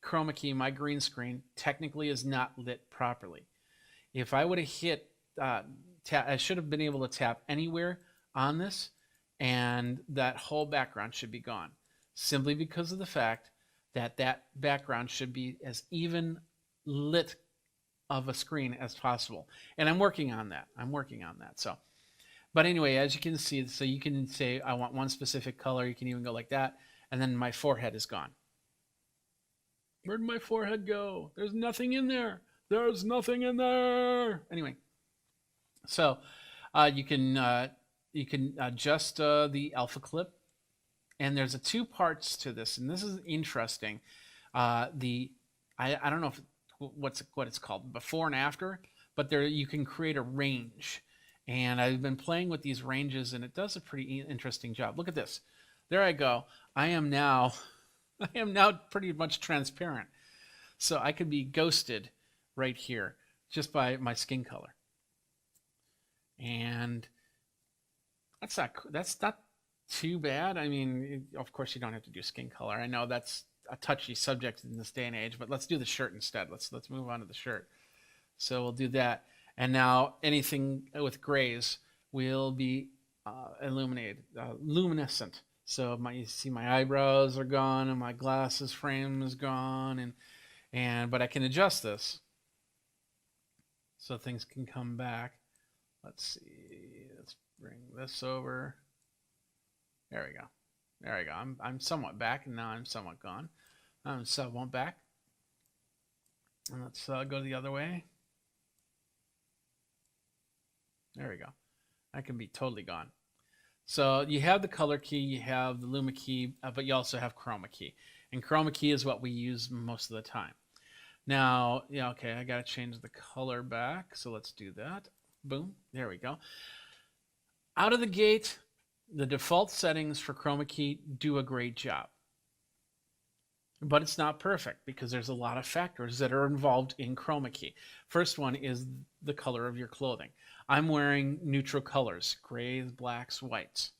chroma key, my green screen, technically is not lit properly. If I would have hit I should have been able to tap anywhere on this, and that whole background should be gone, simply because of the fact that that background should be as even lit of a screen as possible. And I'm working on that. So, but anyway, as you can see, so you can say, I want one specific color. You can even go like that. And then my forehead is gone. Where'd my forehead go? There's nothing in there. There's nothing in there. Anyway, so you can adjust the alpha clip, and there's two parts to this, and this is interesting. I don't know what it's called, before and after, but there you can create a range, and I've been playing with these ranges, and it does a pretty interesting job. Look at this. There I go. I am now pretty much transparent, so I could be ghosted right here just by my skin color. And that's not too bad. I mean, of course you don't have to do skin color. I know that's a touchy subject in this day and age, but let's do the shirt instead. Let's move on to the shirt. So we'll do that. And now anything with grays will be illuminated, luminescent. So you see my eyebrows are gone and my glasses frame is gone, but I can adjust this so things can come back. Let's see. Let's bring this over. There we go. There we go. I'm somewhat back, and now I'm somewhat gone. I'm somewhat back. And let's go the other way. There we go. I can be totally gone. So you have the color key, you have the Luma key, but you also have chroma key. And chroma key is what we use most of the time. Now, yeah, okay, I got to change the color back. So let's do that. Boom. There we go. Out of the gate, the default settings for chroma key do a great job. But it's not perfect because there's a lot of factors that are involved in chroma key. First one is the color of your clothing. I'm wearing neutral colors, grays, blacks, whites.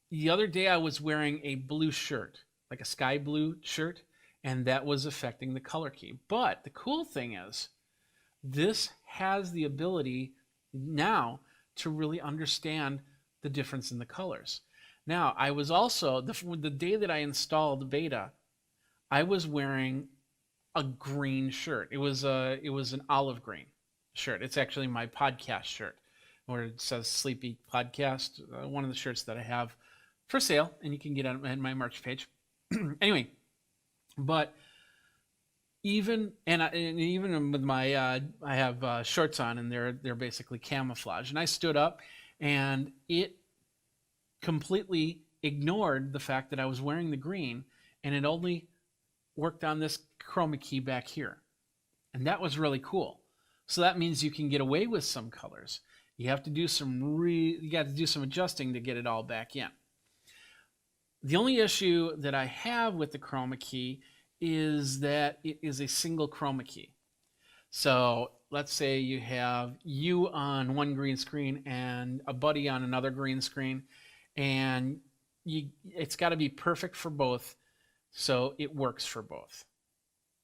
The other day I was wearing a blue shirt, like a sky blue shirt, and that was affecting the color key. But the cool thing is, this has the ability now to really understand the difference in the colors. Now, I was also, the day that I installed beta, I was wearing a green shirt. It was an olive green shirt. It's actually my podcast shirt, where it says Sleepy Podcast, one of the shirts that I have for sale, and you can get on my merch page. Anyway, but even with my I have shorts on, and they're basically camouflage, and I stood up, and it completely ignored the fact that I was wearing the green, and it only worked on this chroma key back here. And that was really cool. So that means you can get away with some colors. You have to do some adjusting to get it all back in. The only issue that I have with the chroma key is that it is a single chroma key. So let's say you have you on one green screen and a buddy on another green screen, and it's got to be perfect for both, so it works for both.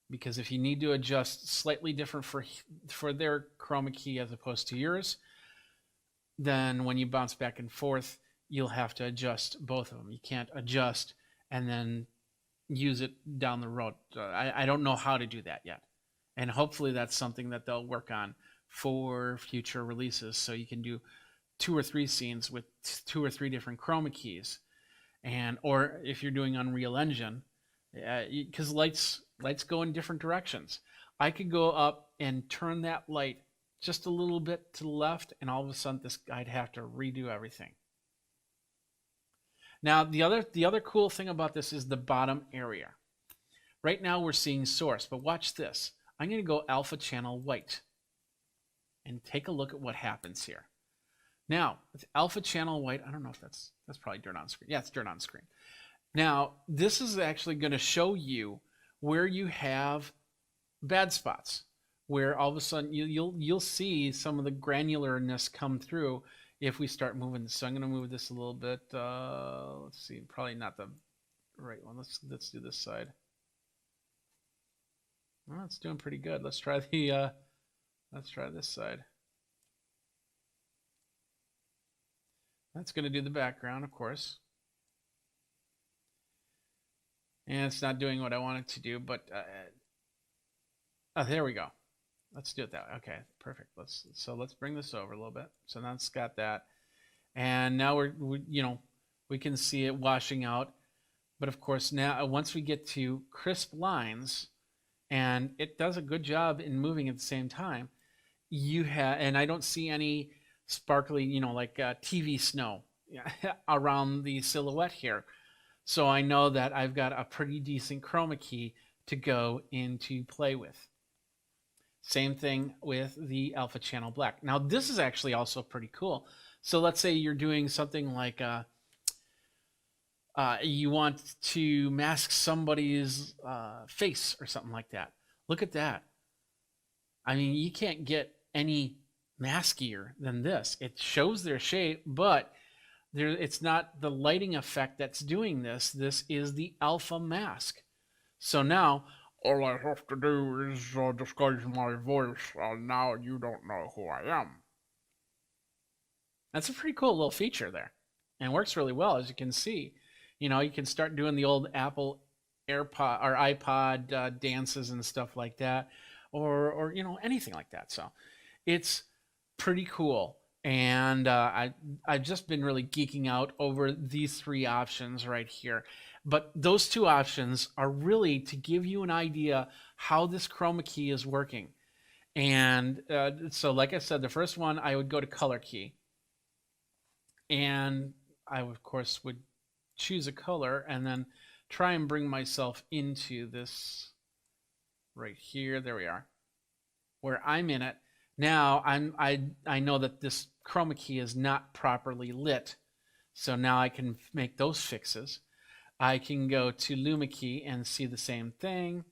Because if you need to adjust slightly different for their chroma key as opposed to yours, then when you bounce back and forth, you'll have to adjust both of them. You can't adjust and then use it down the road. I don't know how to do that yet. And hopefully that's something that they'll work on for future releases, so you can do 2 or 3 scenes with 2 or 3 different chroma keys. Or if you're doing Unreal Engine, because lights go in different directions. I could go up and turn that light just a little bit to the left, and all of a sudden I'd have to redo everything. Now, the other cool thing about this is the bottom area. Right now we're seeing source, but watch this. I'm going to go alpha channel white and take a look at what happens here. Now, with alpha channel white, I don't know if that's probably dirt on screen. Yeah, it's dirt on screen. Now, this is actually going to show you where you have bad spots, where all of a sudden you'll see some of the granularness come through if we start moving this. So I'm going to move this a little bit. Let's see, probably not the right one. Let's do this side. Well, it's doing pretty good. Let's try this side. That's going to do the background, of course. And it's not doing what I want it to do, but there we go. Let's do it that way. Okay, perfect. Let's bring this over a little bit. So now it's got that, and now we can see it washing out. But of course, now once we get to crisp lines, and it does a good job in moving at the same time, and I don't see any sparkly, like TV snow around the silhouette here. So I know that I've got a pretty decent chroma key to go into play with. Same thing with the alpha channel black. Now this is actually also pretty cool. So let's say you're doing something like you want to mask somebody's face or something like that. Look at that. I mean, you can't get any maskier than this. It shows their shape, but it's not the lighting effect that's doing this. This is the alpha mask. So now all I have to do is disguise my voice, and now you don't know who I am. That's a pretty cool little feature there. and works really well, as you can see. You can start doing the old Apple AirPod or iPod dances and stuff like that, or anything like that. So it's pretty cool. And I've just been really geeking out over these three options right here. But those two options are really to give you an idea how this chroma key is working. And so, like I said, the first one, I would go to color key. And I, of course, would choose a color and then try and bring myself into this right here. There we are, where I'm in it. Now I know that this chroma key is not properly lit. So now I can make those fixes. I can go to Luma key and see the same thing,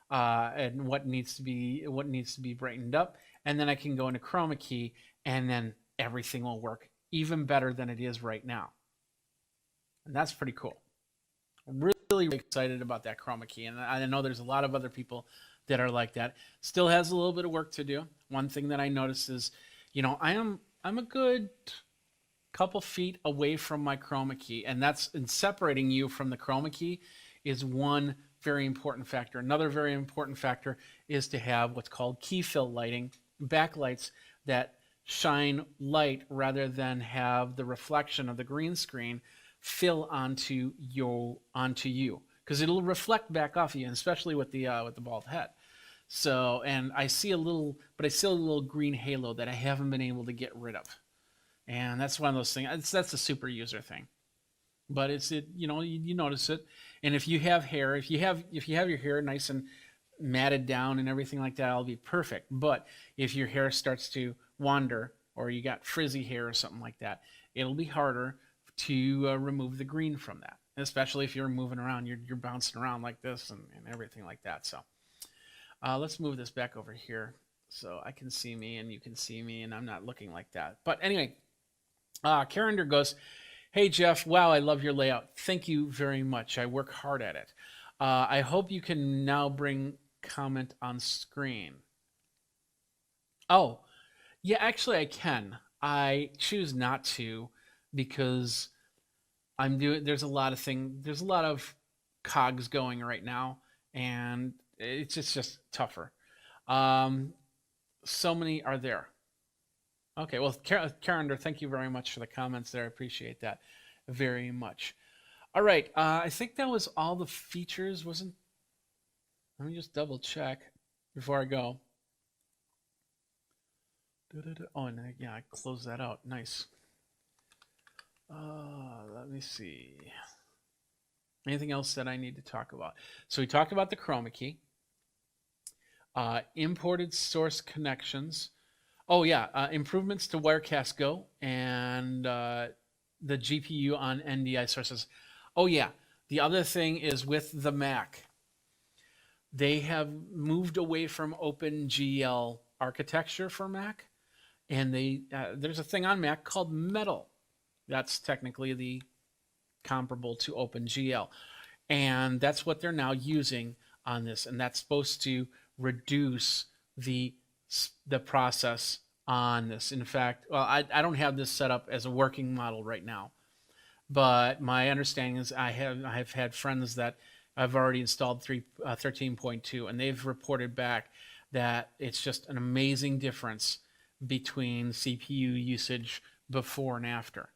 and what needs to be brightened up, and then I can go into chroma key, and then everything will work even better than it is right now, and that's pretty cool. I'm really excited about that chroma key, and I know there's a lot of other people that are like that. Still has a little bit of work to do. One thing that I noticed is, I'm a good couple feet away from my chroma key, and that's in separating you from the chroma key is one very important factor. Another very important factor is to have what's called key fill lighting, backlights that shine light rather than have the reflection of the green screen fill onto you, because it'll reflect back off you, and especially with the bald head. So, and I see a little green halo that I haven't been able to get rid of. And that's one of those things. That's a super user thing, but you notice it. And if you have hair, if you have your hair nice and matted down and everything like that, it'll be perfect. But if your hair starts to wander, or you got frizzy hair or something like that, it'll be harder to remove the green from that. Especially if you're moving around, you're bouncing around like this and everything like that. So let's move this back over here so I can see me and you can see me, and I'm not looking like that. But anyway. Carender goes, "Hey Jeff, wow, I love your layout. Thank you very much. I work hard at it. I hope you can now bring comment on screen." Oh, yeah, actually I can. I choose not to because there's a lot of cogs going right now, and it's just tougher. So many are there. Okay, well, Carender, thank you very much for the comments there. I appreciate that very much. All right, I think that was all the features. Wasn't? Let me just double check before I go. Oh, and yeah, I closed that out. Nice. Let me see. Anything else that I need to talk about? So we talked about the chroma key, imported source connections. Oh yeah, improvements to Wirecast Go and the GPU on NDI sources. Oh yeah, the other thing is with the Mac, they have moved away from OpenGL architecture for Mac, and there's a thing on Mac called Metal. That's technically the comparable to OpenGL, and that's what they're now using on this, and that's supposed to reduce the process on this. In fact, well, I don't have this set up as a working model right now, but my understanding is I've had friends that I've already installed 13.2, and they've reported back that it's just an amazing difference between CPU usage before and after.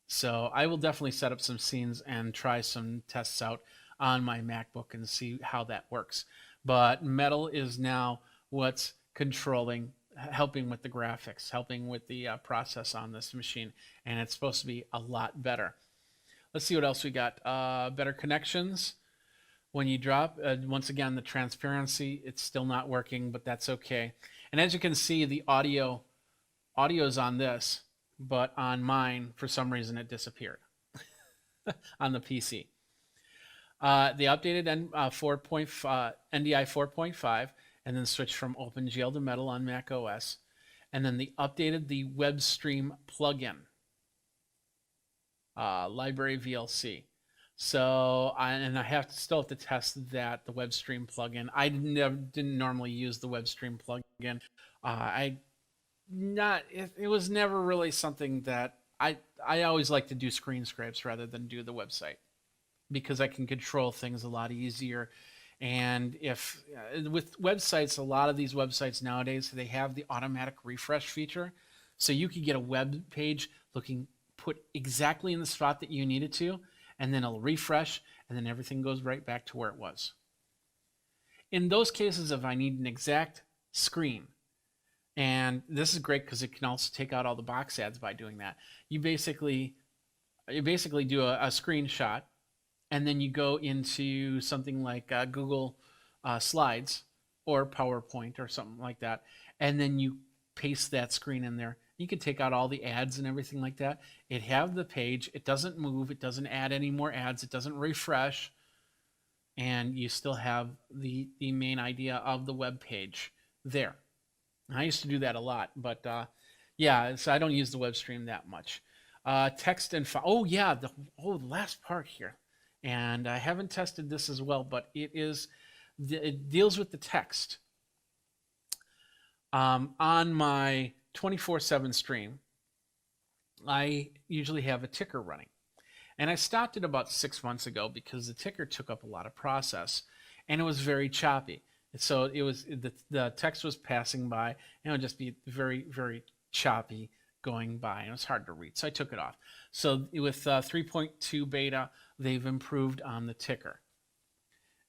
So I will definitely set up some scenes and try some tests out on my MacBook and see how that works. But Metal is now what's helping with the graphics, helping with the process on this machine, and it's supposed to be a lot better. Let's see what else we got. Better connections. When you drop, once again, the transparency, it's still not working, but that's okay. And as you can see, the audio's on this, but on mine, for some reason, it disappeared on the PC. They updated NDI 4.5 and then switched from OpenGL to Metal on Mac OS. And then they updated the WebStream plugin, library VLC. So, I still have to test that, the WebStream plugin. I didn't normally use the WebStream plugin. It was never really something that I always like to do screen scrapes rather than do the website because I can control things a lot easier. And if with websites, a lot of these websites nowadays they have the automatic refresh feature, so you could get a web page looking put exactly in the spot that you need it to, and then it'll refresh, and then everything goes right back to where it was. In those cases, if I need an exact screen, and this is great because it can also take out all the box ads by doing that. You basically do a screenshot, and then you go into something like Google Slides or PowerPoint or something like that, and then you paste that screen in there. You can take out all the ads and everything like that. It have the page. It doesn't move. It doesn't add any more ads. It doesn't refresh, and you still have the main idea of the web page there. I used to do that a lot, but yeah, so I don't use the web stream that much. Text and oh yeah, the last part here, and I haven't tested this as well, but it deals with the text. On my 24/7 stream, I usually have a ticker running, and I stopped it about 6 months ago because the ticker took up a lot of process, and it was very choppy. So it was the text was passing by, and it would just be very, very choppy going by, and it was hard to read. So I took it off. So with 3.2 beta, they've improved on the ticker,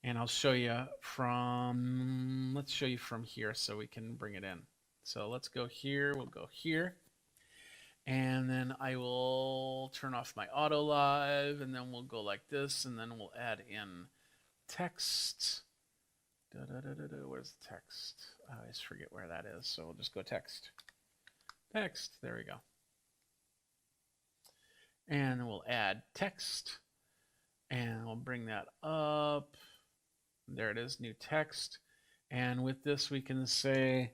and I'll show you from. Let's show you from here so we can bring it in. So let's go here. We'll go here, and then I will turn off my auto live, and then we'll go like this, and then we'll add in text. Where's the text? I always forget where that is, so we'll just go text. Text, there we go. And we'll add text, and we'll bring that up. There it is, new text. And with this, we can say,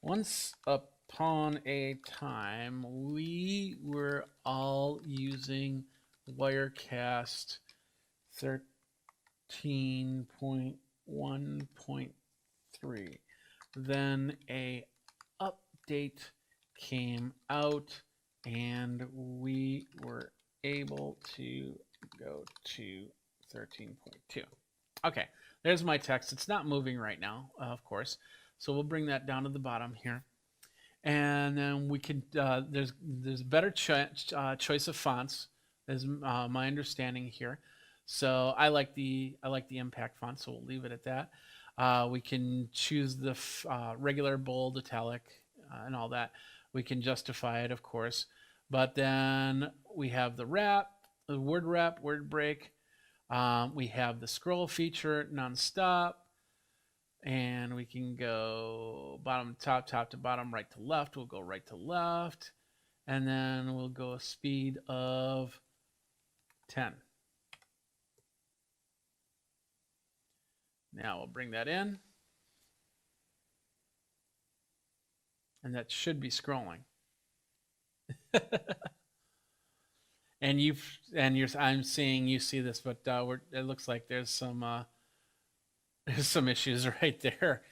once upon a time, we were all using Wirecast 13.1.3. Then a update came out and we were able to go to 13.2. Okay, there's my text. It's not moving right now, of course. So we'll bring that down to the bottom here. And then we could, there's better choice of fonts, is my understanding here. So I like the impact font, so we'll leave it at that. We can choose the regular, bold, italic, and all that. We can justify it, of course. But then we have the wrap, the word wrap, word break. We have the scroll feature, nonstop. And we can go bottom to top, top to bottom, right to left. We'll go right to left. And then we'll go a speed of 10. Now we'll bring that in. And that should be scrolling. I'm seeing you see this, but it looks like there's some issues right there.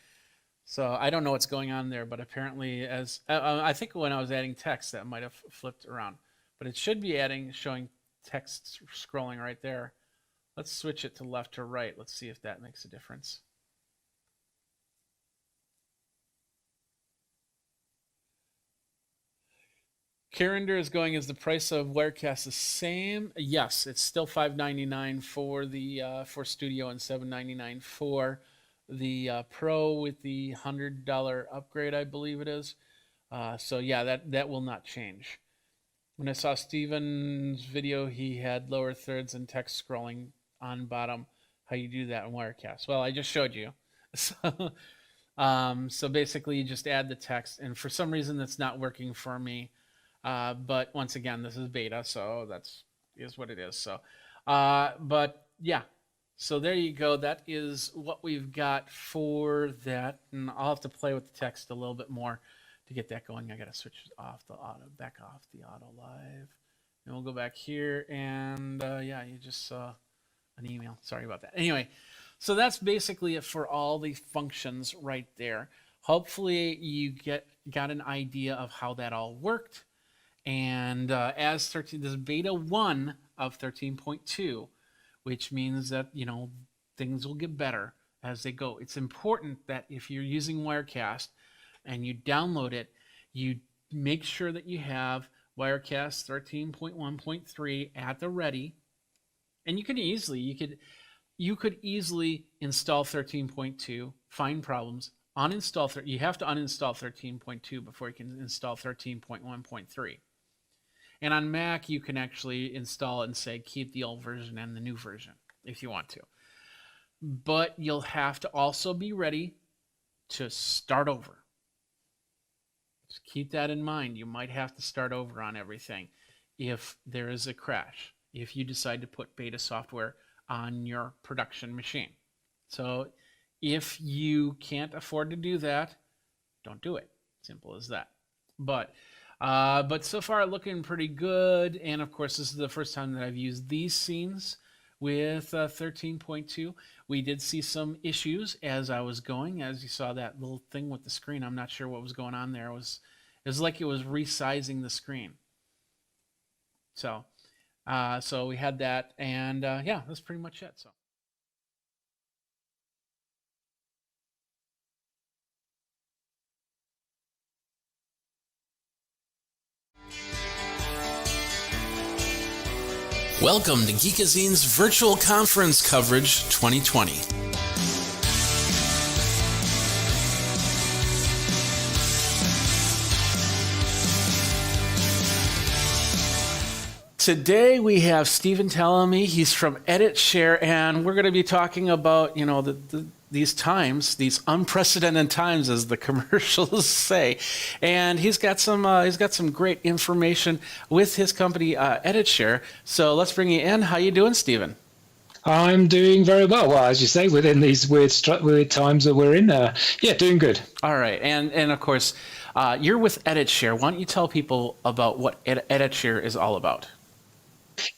So I don't know what's going on there, but apparently, as I think when I was adding text, that might have flipped around. But it should be showing text scrolling right there. Let's switch it to left to right. Let's see if that makes a difference. Carrinder is going, is the price of Wirecast the same? Yes, it's still $5.99 for the for Studio and $7.99 for the Pro with the $100 upgrade, I believe it is. So yeah, that will not change. When I saw Steven's video, he had lower thirds and text scrolling on bottom. How you do that in Wirecast? Well, I just showed you. So, so basically, you just add the text, and for some reason, that's not working for me. But once again, this is beta, so is what it is. So, but yeah, so there you go. That is what we've got for that, and I'll have to play with the text a little bit more to get that going. I got to switch back off the auto live, and we'll go back here, and yeah, you just saw an email. Sorry about that. Anyway, so that's basically it for all the functions right there. Hopefully, you got an idea of how that all worked. And as 13, this is beta 1 of 13.2, which means that, things will get better as they go. It's important that if you're using Wirecast and you download it, you make sure that you have Wirecast 13.1.3 at the ready. And you could easily install 13.2, find problems, uninstall. You have to uninstall 13.2 before you can install 13.1.3. And on Mac, you can actually install it and say keep the old version and the new version if you want to. But you'll have to also be ready to start over. Just keep that in mind. You might have to start over on everything if there is a crash, if you decide to put beta software on your production machine. So if you can't afford to do that, don't do it. Simple as that. But so far looking pretty good. And of course, this is the first time that I've used these scenes with 13.2. We did see some issues as I was going. As you saw that little thing with the screen, I'm not sure what was going on there. It was like it was resizing the screen. So we had that, and yeah, that's pretty much it. So. Welcome to Geekazine's Virtual Conference Coverage 2020. Today we have Stephen Tellamy. He's from Edit Share, and we're going to be talking about, these times, these unprecedented times, as the commercials say. And he's got some great information with his company, Edit Share. So let's bring you in. How you doing, Stephen? I'm doing very well. Well, as you say, within these weird times that we're in, doing good. All right, and of course, you're with Edit Share. Why don't you tell people about what Edit Share is all about?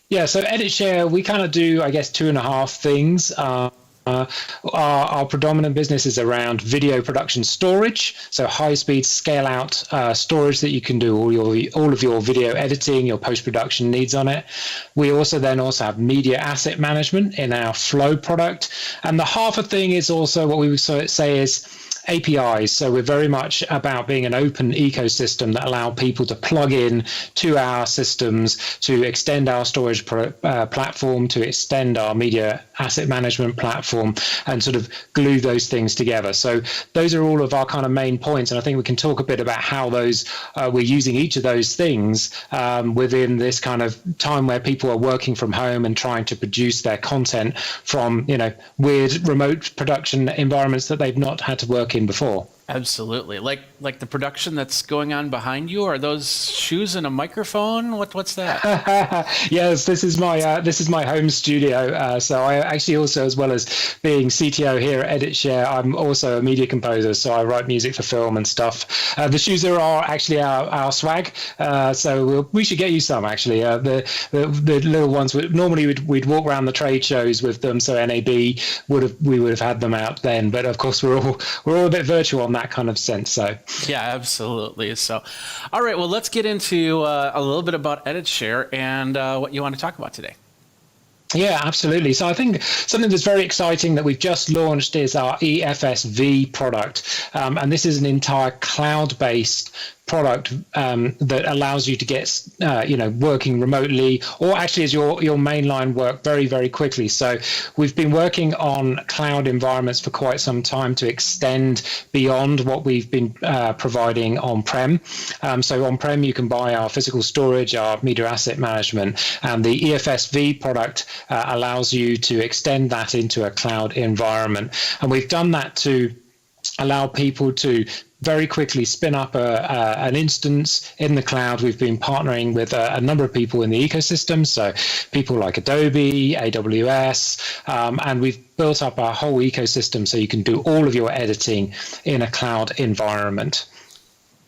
Yeah, so Edit Share, we kind of do, I guess, 2.5 things. Our predominant business is around video production storage, so high-speed scale-out storage that you can do all of your video editing, your post-production needs on it. We also have media asset management in our Flow product, and the half a thing is also what we would say is APIs. So we're very much about being an open ecosystem that allow people to plug in to our systems, to extend our storage platform, to extend our media asset management platform, and sort of glue those things together. So those are all of our kind of main points. And I think we can talk a bit about how those we're using each of those things within this kind of time where people are working from home and trying to produce their content from, weird remote production environments that they've not had to work in before. Absolutely. Like the production that's going on behind you. Are those shoes and a microphone? What's that? Yes, this is my home studio. So I actually also, as well as being CTO here at Edit Share, I'm also a media composer. So I write music for film and stuff. The shoes are actually our swag. So we should get you some actually. The little ones. Normally we'd walk around the trade shows with them. So NAB we would have had them out then. But of course we're all a bit virtual on that kind of sense. So yeah, absolutely. So all right, well, let's get into a little bit about Edit Share and what you want to talk about today. Yeah, absolutely. So I think something that's very exciting that we've just launched is our EFSV product. And this is an entire cloud-based product that allows you to get, working remotely, or actually as your mainline work very, very quickly. So we've been working on cloud environments for quite some time to extend beyond what we've been providing on-prem. So on-prem, you can buy our physical storage, our media asset management, and the EFSV product allows you to extend that into a cloud environment. And we've done that to allow people to very quickly spin up an instance in the cloud. We've been partnering with a number of people in the ecosystem, so people like Adobe, AWS, and we've built up our whole ecosystem so you can do all of your editing in a cloud environment.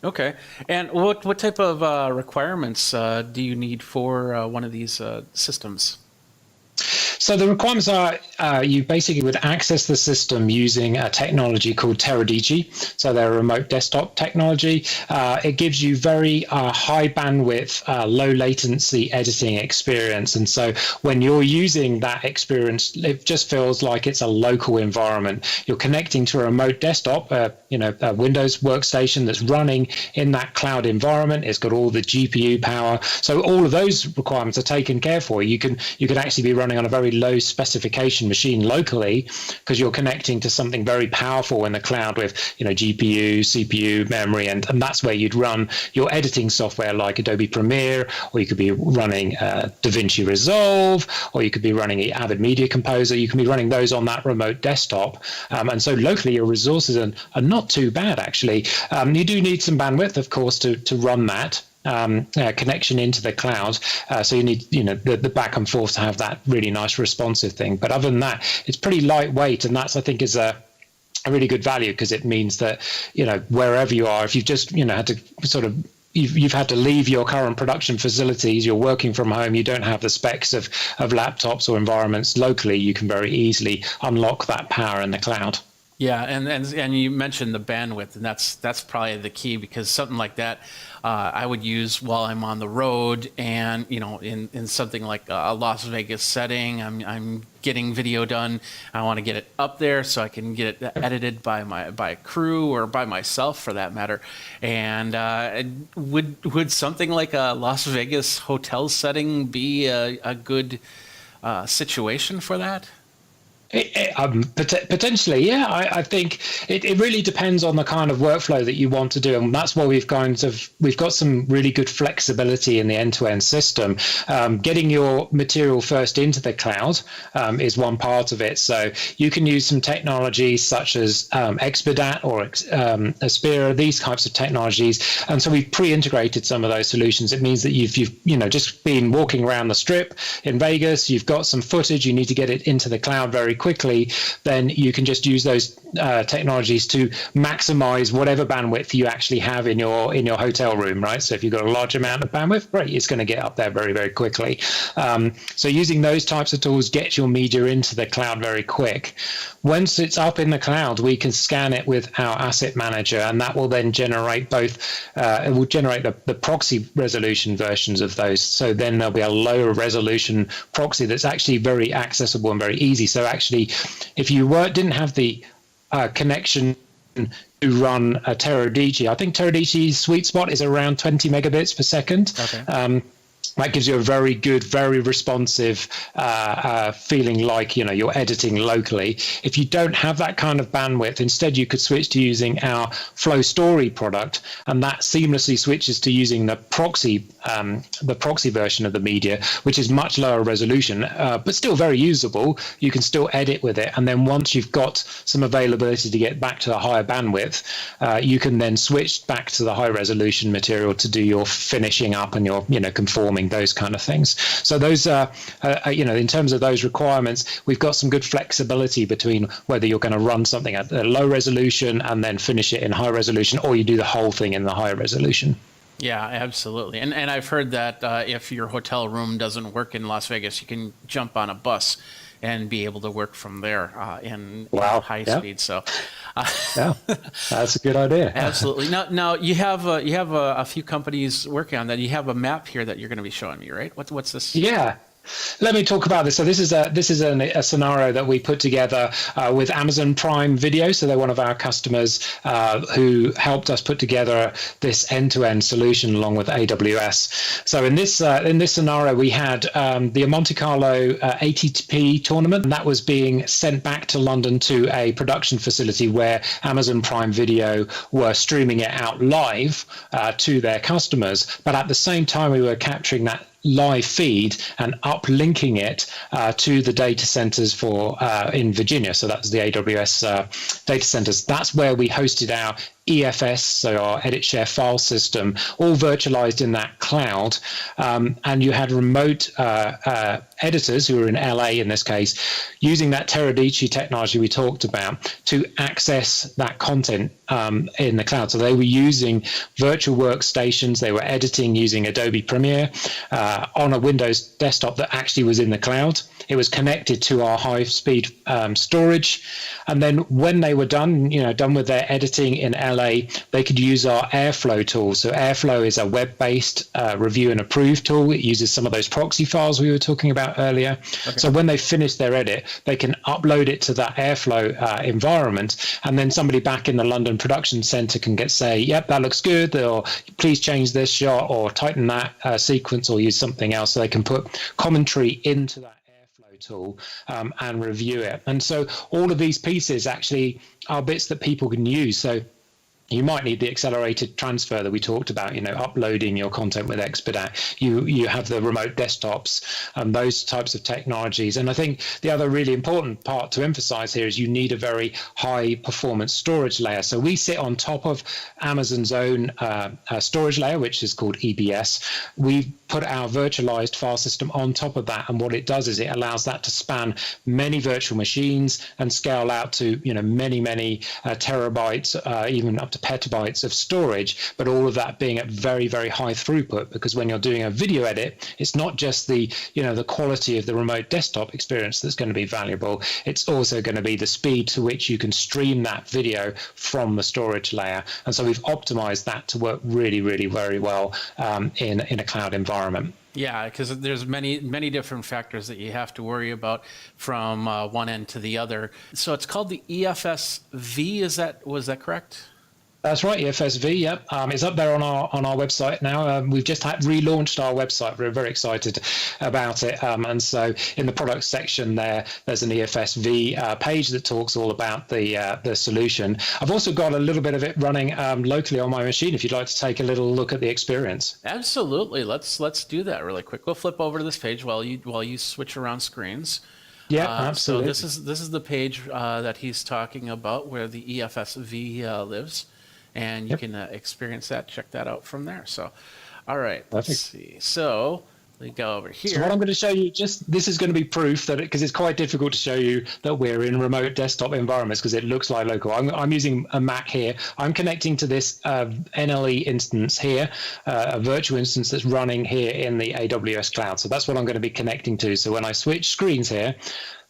Okay. And what type of requirements do you need for one of these systems? So the requirements are you basically would access the system using a technology called Teradigi. So they're a remote desktop technology. It gives you very high bandwidth, low latency editing experience. And so when you're using that experience, it just feels like it's a local environment. You're connecting to a remote desktop, a Windows workstation that's running in that cloud environment. It's got all the GPU power. So all of those requirements are taken care for. You can actually be running on a very low specification machine locally because you're connecting to something very powerful in the cloud with GPU, CPU, memory, and that's where you'd run your editing software like Adobe Premiere, or you could be running DaVinci Resolve, or you could be running Avid Media Composer. You can be running those on that remote desktop, and so locally your resources are not too bad actually. You do need some bandwidth, of course, to run that. Connection into the cloud, so you need the back and forth to have that really nice responsive thing. But other than that, it's pretty lightweight, and that's I think is a really good value because it means that wherever you are, if you've just had to sort of you've had to leave your current production facilities, you're working from home, you don't have the specs of laptops or environments locally, you can very easily unlock that power in the cloud. Yeah, and you mentioned the bandwidth, and that's probably the key, because something like that I would use while I'm on the road, and in something like a Las Vegas setting, I'm getting video done. I want to get it up there so I can get it edited by a crew or by myself for that matter. And would something like a Las Vegas hotel setting be a good situation for that? Potentially, yeah. I think it really depends on the kind of workflow that you want to do, and that's why we've got some really good flexibility in the end-to-end system. Getting your material first into the cloud is one part of it. So you can use some technologies such as Expedat or Aspira, these types of technologies, and so we've pre-integrated some of those solutions. It means that you've just been walking around the strip in Vegas, you've got some footage, you need to get it into the cloud very quickly, then you can just use those technologies to maximize whatever bandwidth you actually have in your hotel room, right? So if you've got a large amount of bandwidth, great, it's going to get up there very, very quickly. So using those types of tools gets your media into the cloud very quick. Once it's up in the cloud, we can scan it with our asset manager, and that will then generate both, it will generate the proxy resolution versions of those. So then there'll be a lower resolution proxy that's actually very accessible and very easy. So actually, if you didn't have the connection to run a Teradigi, I think Teradigi's sweet spot is around 20 megabits per second. Okay. That gives you a very good, very responsive feeling like you're editing locally. If you don't have that kind of bandwidth, instead you could switch to using our Flow Story product, and that seamlessly switches to using the proxy version of the media, which is much lower resolution, but still very usable. You can still edit with it, and then once you've got some availability to get back to a higher bandwidth, you can then switch back to the high resolution material to do your finishing up and your conforming, those kind of things. So those are, in terms of those requirements, we've got some good flexibility between whether you're going to run something at a low resolution and then finish it in high resolution, or you do the whole thing in the high resolution. Yeah, absolutely. And I've heard that if your hotel room doesn't work in Las Vegas, you can jump on a bus and be able to work from there in high speed. So, yeah, that's a good idea. Absolutely. Now you have a few companies working on that. You have a map here that you're going to be showing me, right? What's this? Yeah. Let me talk about this. So this is a scenario that we put together with Amazon Prime Video. So they're one of our customers who helped us put together this end-to-end solution along with AWS. So in this scenario, we had the Monte Carlo ATP tournament, and that was being sent back to London to a production facility where Amazon Prime Video were streaming it out live to their customers. But at the same time, we were capturing that live feed and uplinking it to the data centers in Virginia. So that's the AWS data centers. That's where we hosted our EFS, so our edit share file system, all virtualized in that cloud. And you had remote editors who were in LA in this case, using that Teradigi technology we talked about to access that content in the cloud. So they were using virtual workstations. They were editing using Adobe Premiere on a Windows desktop that actually was in the cloud. It was connected to our high-speed storage, and then when they were done, done with their editing in LA, they could use our Airflow tool. So Airflow is a web-based review and approve tool. It uses some of those proxy files we were talking about earlier. Okay. So when they finish their edit, they can upload it to that Airflow environment, and then somebody back in the London production center can say, yep, that looks good, or please change this shot or tighten that sequence or use something else. So they can put commentary into that Airflow tool and review it. And so all of these pieces actually are bits that people can use. So you might need the accelerated transfer that we talked about, uploading your content with Expedite. You have the remote desktops and those types of technologies. And I think the other really important part to emphasize here is you need a very high performance storage layer. So we sit on top of Amazon's own storage layer, which is called EBS. We've put our virtualized file system on top of that. And what it does is it allows that to span many virtual machines and scale out to, many terabytes, even up to petabytes of storage, but all of that being at very, very high throughput, because when you're doing a video edit, it's not just the quality of the remote desktop experience that's going to be valuable. It's also going to be the speed to which you can stream that video from the storage layer. And so we've optimized that to work really, really very well in a cloud environment. Yeah, because there's many different factors that you have to worry about from one end to the other. So it's called the EFSV. Was that correct? That's right, EFSV. Yep, it's up there on our website now. We've just relaunched our website. We're very excited about it. And so in the product section there's an EFSV page that talks all about the solution. I've also got a little bit of it running locally on my machine. If you'd like to take a little look at the experience. Absolutely. Let's do that really quick. We'll flip over to this page while you switch around screens. Yeah, absolutely. So this is the page that he's talking about where the EFSV lives. And you can experience that, check that out from there. So, all right, let's see. So we go over here. So what I'm going to show you, this is going to be proof that because it's quite difficult to show you that we're in remote desktop environments because it looks like local. I'm using a Mac here. I'm connecting to this NLE instance here, a virtual instance that's running here in the AWS cloud. So that's what I'm going to be connecting to. So when I switch screens here,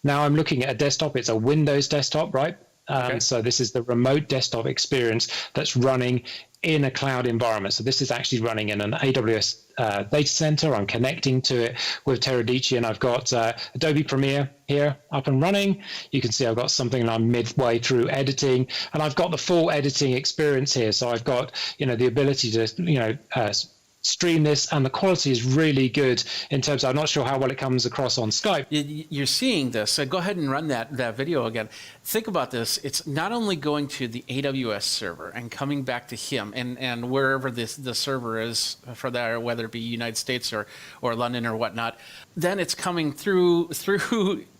now I'm looking at a desktop. It's a Windows desktop, right? Okay. So this is the remote desktop experience that's running in a cloud environment. So this is actually running in an AWS data center. I'm connecting to it with Teradata, and I've got Adobe Premiere here up and running. You can see I've got something and I'm midway through editing, and I've got the full editing experience here. So I've got the ability to stream this, and the quality is really good in terms of, I'm not sure how well it comes across on Skype. You're seeing this, so go ahead and run that video again. Think about this. It's not only going to the AWS server and coming back to him and wherever the server is for that, whether it be United States or London or whatnot, then it's coming through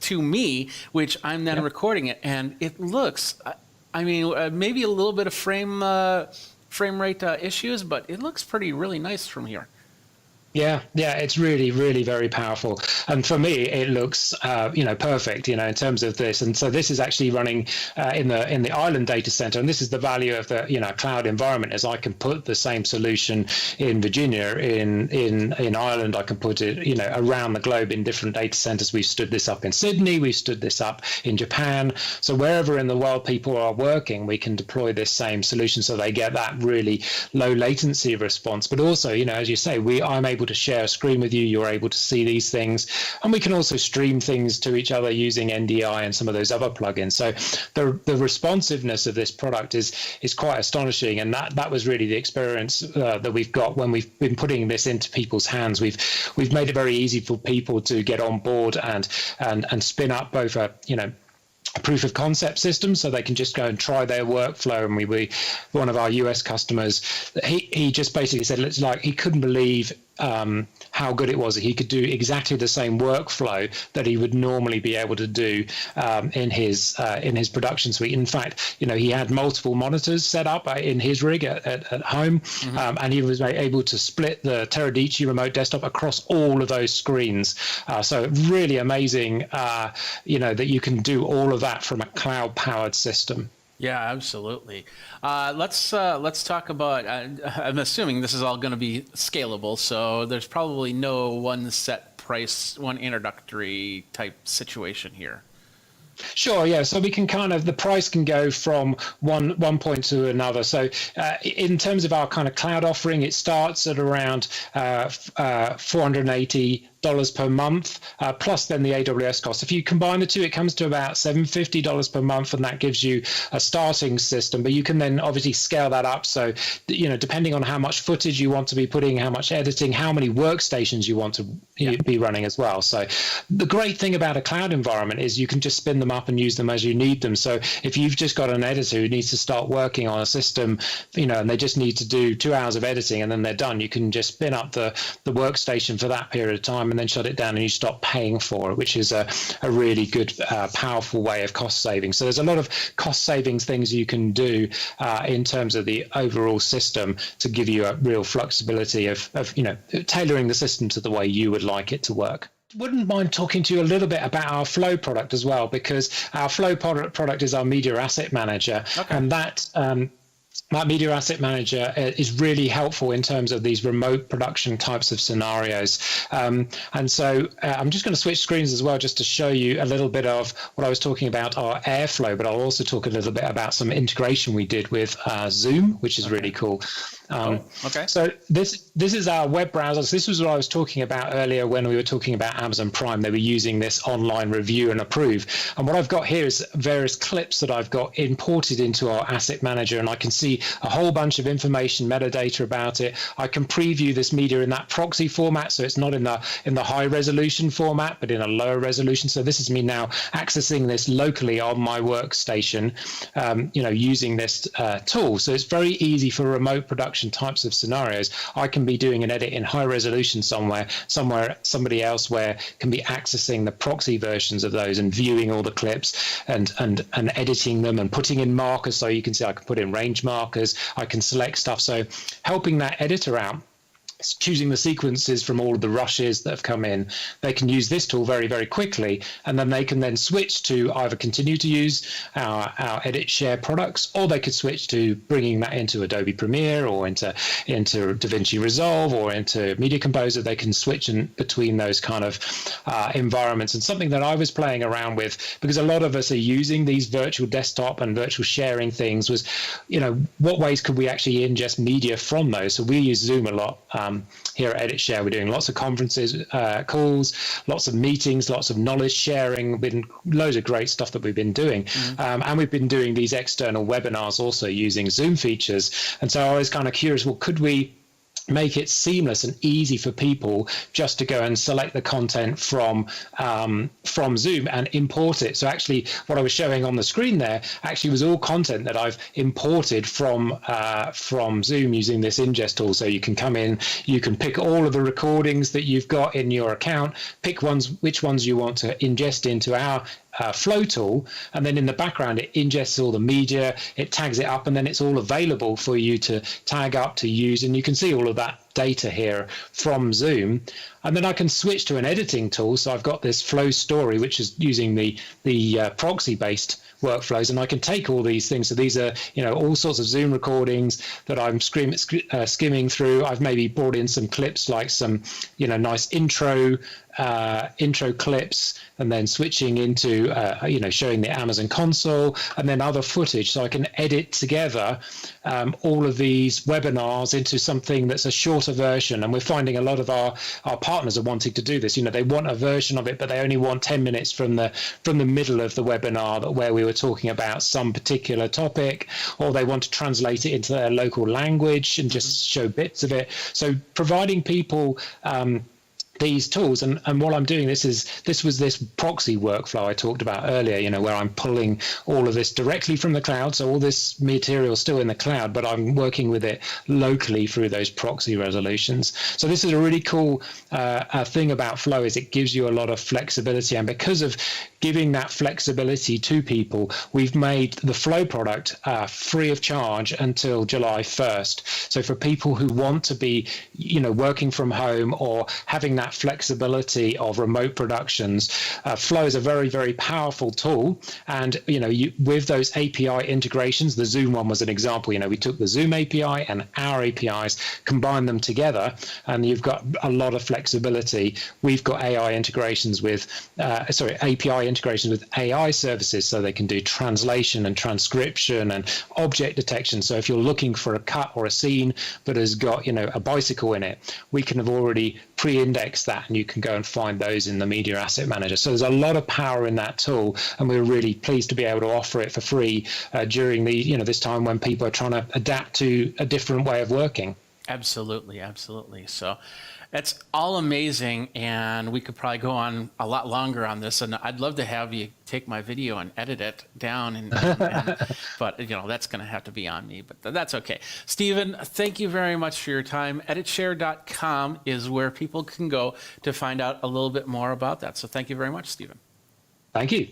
to me, which I'm then recording it, and it looks, maybe a little bit of frame rate issues, but it looks really nice from here. Yeah, it's really, really very powerful. And for me, it looks, perfect, in terms of this. And so this is actually running in the Ireland data center. And this is the value of the, cloud environment, is I can put the same solution in Virginia, in Ireland. I can put it, around the globe in different data centers. We've stood this up in Sydney. We've stood this up in Japan. So wherever in the world people are working, we can deploy this same solution so they get that really low latency response. But also, as you say, I'm able to share a screen with you. You're able to see these things, and we can also stream things to each other using NDI and some of those other plugins. So the responsiveness of this product is quite astonishing, and that was really the experience that we've got when we've been putting this into people's hands. We've made it very easy for people to get on board and spin up both a proof of concept system, so they can just go and try their workflow. And we one of our US customers, he just basically said it's like he couldn't believe how good it was. He could do exactly the same workflow that he would normally be able to do in his production suite. In fact, he had multiple monitors set up in his rig at home, and he was able to split the Teradata remote desktop across all of those screens. So really amazing, that you can do all of that from a cloud-powered system. Yeah, absolutely. Let's talk about, I'm assuming this is all going to be scalable, so there's probably no one set one introductory type situation here? Sure, yeah. So we can the price can go from one point to another. So in terms of our kind of cloud offering, it starts at around $480 per month, plus then the AWS cost. If you combine the two, it comes to about $750 per month, and that gives you a starting system. But you can then obviously scale that up. So, depending on how much footage you want to be putting, how much editing, how many workstations you want to be running as well. So the great thing about a cloud environment is you can just spin them up and use them as you need them. So if you've just got an editor who needs to start working on a system, and they just need to do 2 hours of editing and then they're done, you can just spin up the workstation for that period of time and then shut it down, and you stop paying for it, which is a really good, powerful way of cost saving. So there's a lot of cost savings things you can do in terms of the overall system to give you a real flexibility of tailoring the system to the way you would like it to work. Wouldn't mind talking to you a little bit about our Flow product as well, because our Flow product is our media asset manager, and that Media Asset Manager is really helpful in terms of these remote production types of scenarios. And so I'm just going to switch screens as well, just to show you a little bit of what I was talking about, our Airflow, but I'll also talk a little bit about some integration we did with Zoom, which is really cool. So this is our web browser. So this was what I was talking about earlier when we were talking about Amazon Prime. They were using this online review and approve. And what I've got here is various clips that I've got imported into our asset manager, and I can see a whole bunch of information, metadata about it. I can preview this media in that proxy format, so it's not in the high resolution format, but in a lower resolution. So this is me now accessing this locally on my workstation, using this tool. So it's very easy for remote production types of scenarios. I can be doing an edit in high resolution somewhere somebody else where can be accessing the proxy versions of those and viewing all the clips and editing them and putting in markers. So you can see I can put in range markers, I can select stuff. So helping that editor out, choosing the sequences from all of the rushes that have come in, they can use this tool very, very quickly, and then they can then switch to either continue to use our edit share products, or they could switch to bringing that into Adobe Premiere or into DaVinci Resolve or into Media Composer. They can switch in between those kind of environments. And something that I was playing around with, because a lot of us are using these virtual desktop and virtual sharing things, was, what ways could we actually ingest media from those? So we use Zoom a lot. Here at Edit Share, we're doing lots of conferences, calls, lots of meetings, lots of knowledge sharing, been loads of great stuff that we've been doing. And we've been doing these external webinars also using Zoom features. And so I was kind of curious, well, could we make it seamless and easy for people just to go and select the content from Zoom and import it? So actually what I was showing on the screen there actually was all content that I've imported from Zoom using this ingest tool. So you can come in, you can pick all of the recordings that you've got in your account, pick which ones you want to ingest into our Flow tool, and then in the background it ingests all the media, it tags it up, and then it's all available for you to tag up, to use, and you can see all of that data here from Zoom. And then I can switch to an editing tool. So I've got this Flow Story, which is using the proxy-based workflows, and I can take all these things. So these are, all sorts of Zoom recordings that I'm skimming through. I've maybe brought in some clips, like some, nice intro clips, and then switching into, showing the Amazon console, and then other footage. So I can edit together all of these webinars into something that's a shorter version. And we're finding a lot of our partners are wanting to do this. They want a version of it, but they only want 10 minutes from the middle of the webinar where we were talking about some particular topic, or they want to translate it into their local language and just show bits of it. So providing people these tools, and what I'm doing, this was this proxy workflow I talked about earlier, where I'm pulling all of this directly from the cloud. So all this material is still in the cloud, but I'm working with it locally through those proxy resolutions. So this is a really cool thing about Flow, is it gives you a lot of flexibility. And because of giving that flexibility to people. We've made the Flow product free of charge until July 1st. So for people who want to be, working from home or having that flexibility of remote productions, Flow is a very, very powerful tool. And, with those API integrations, the Zoom one was an example. We took the Zoom API and our APIs, combined them together, and you've got a lot of flexibility. We've got API integrations with AI services, so they can do translation and transcription and object detection. So if you're looking for a cut or a scene that has got, a bicycle in it, we can have already pre-indexed that, and you can go and find those in the Media Asset Manager. So there's a lot of power in that tool, and we're really pleased to be able to offer it for free during this time when people are trying to adapt to a different way of working. Absolutely, absolutely. So it's all amazing, and we could probably go on a lot longer on this, and I'd love to have you take my video and edit it down, but that's going to have to be on me, but that's okay. Stephen, thank you very much for your time. Editshare.com is where people can go to find out a little bit more about that. So thank you very much, Stephen. Thank you.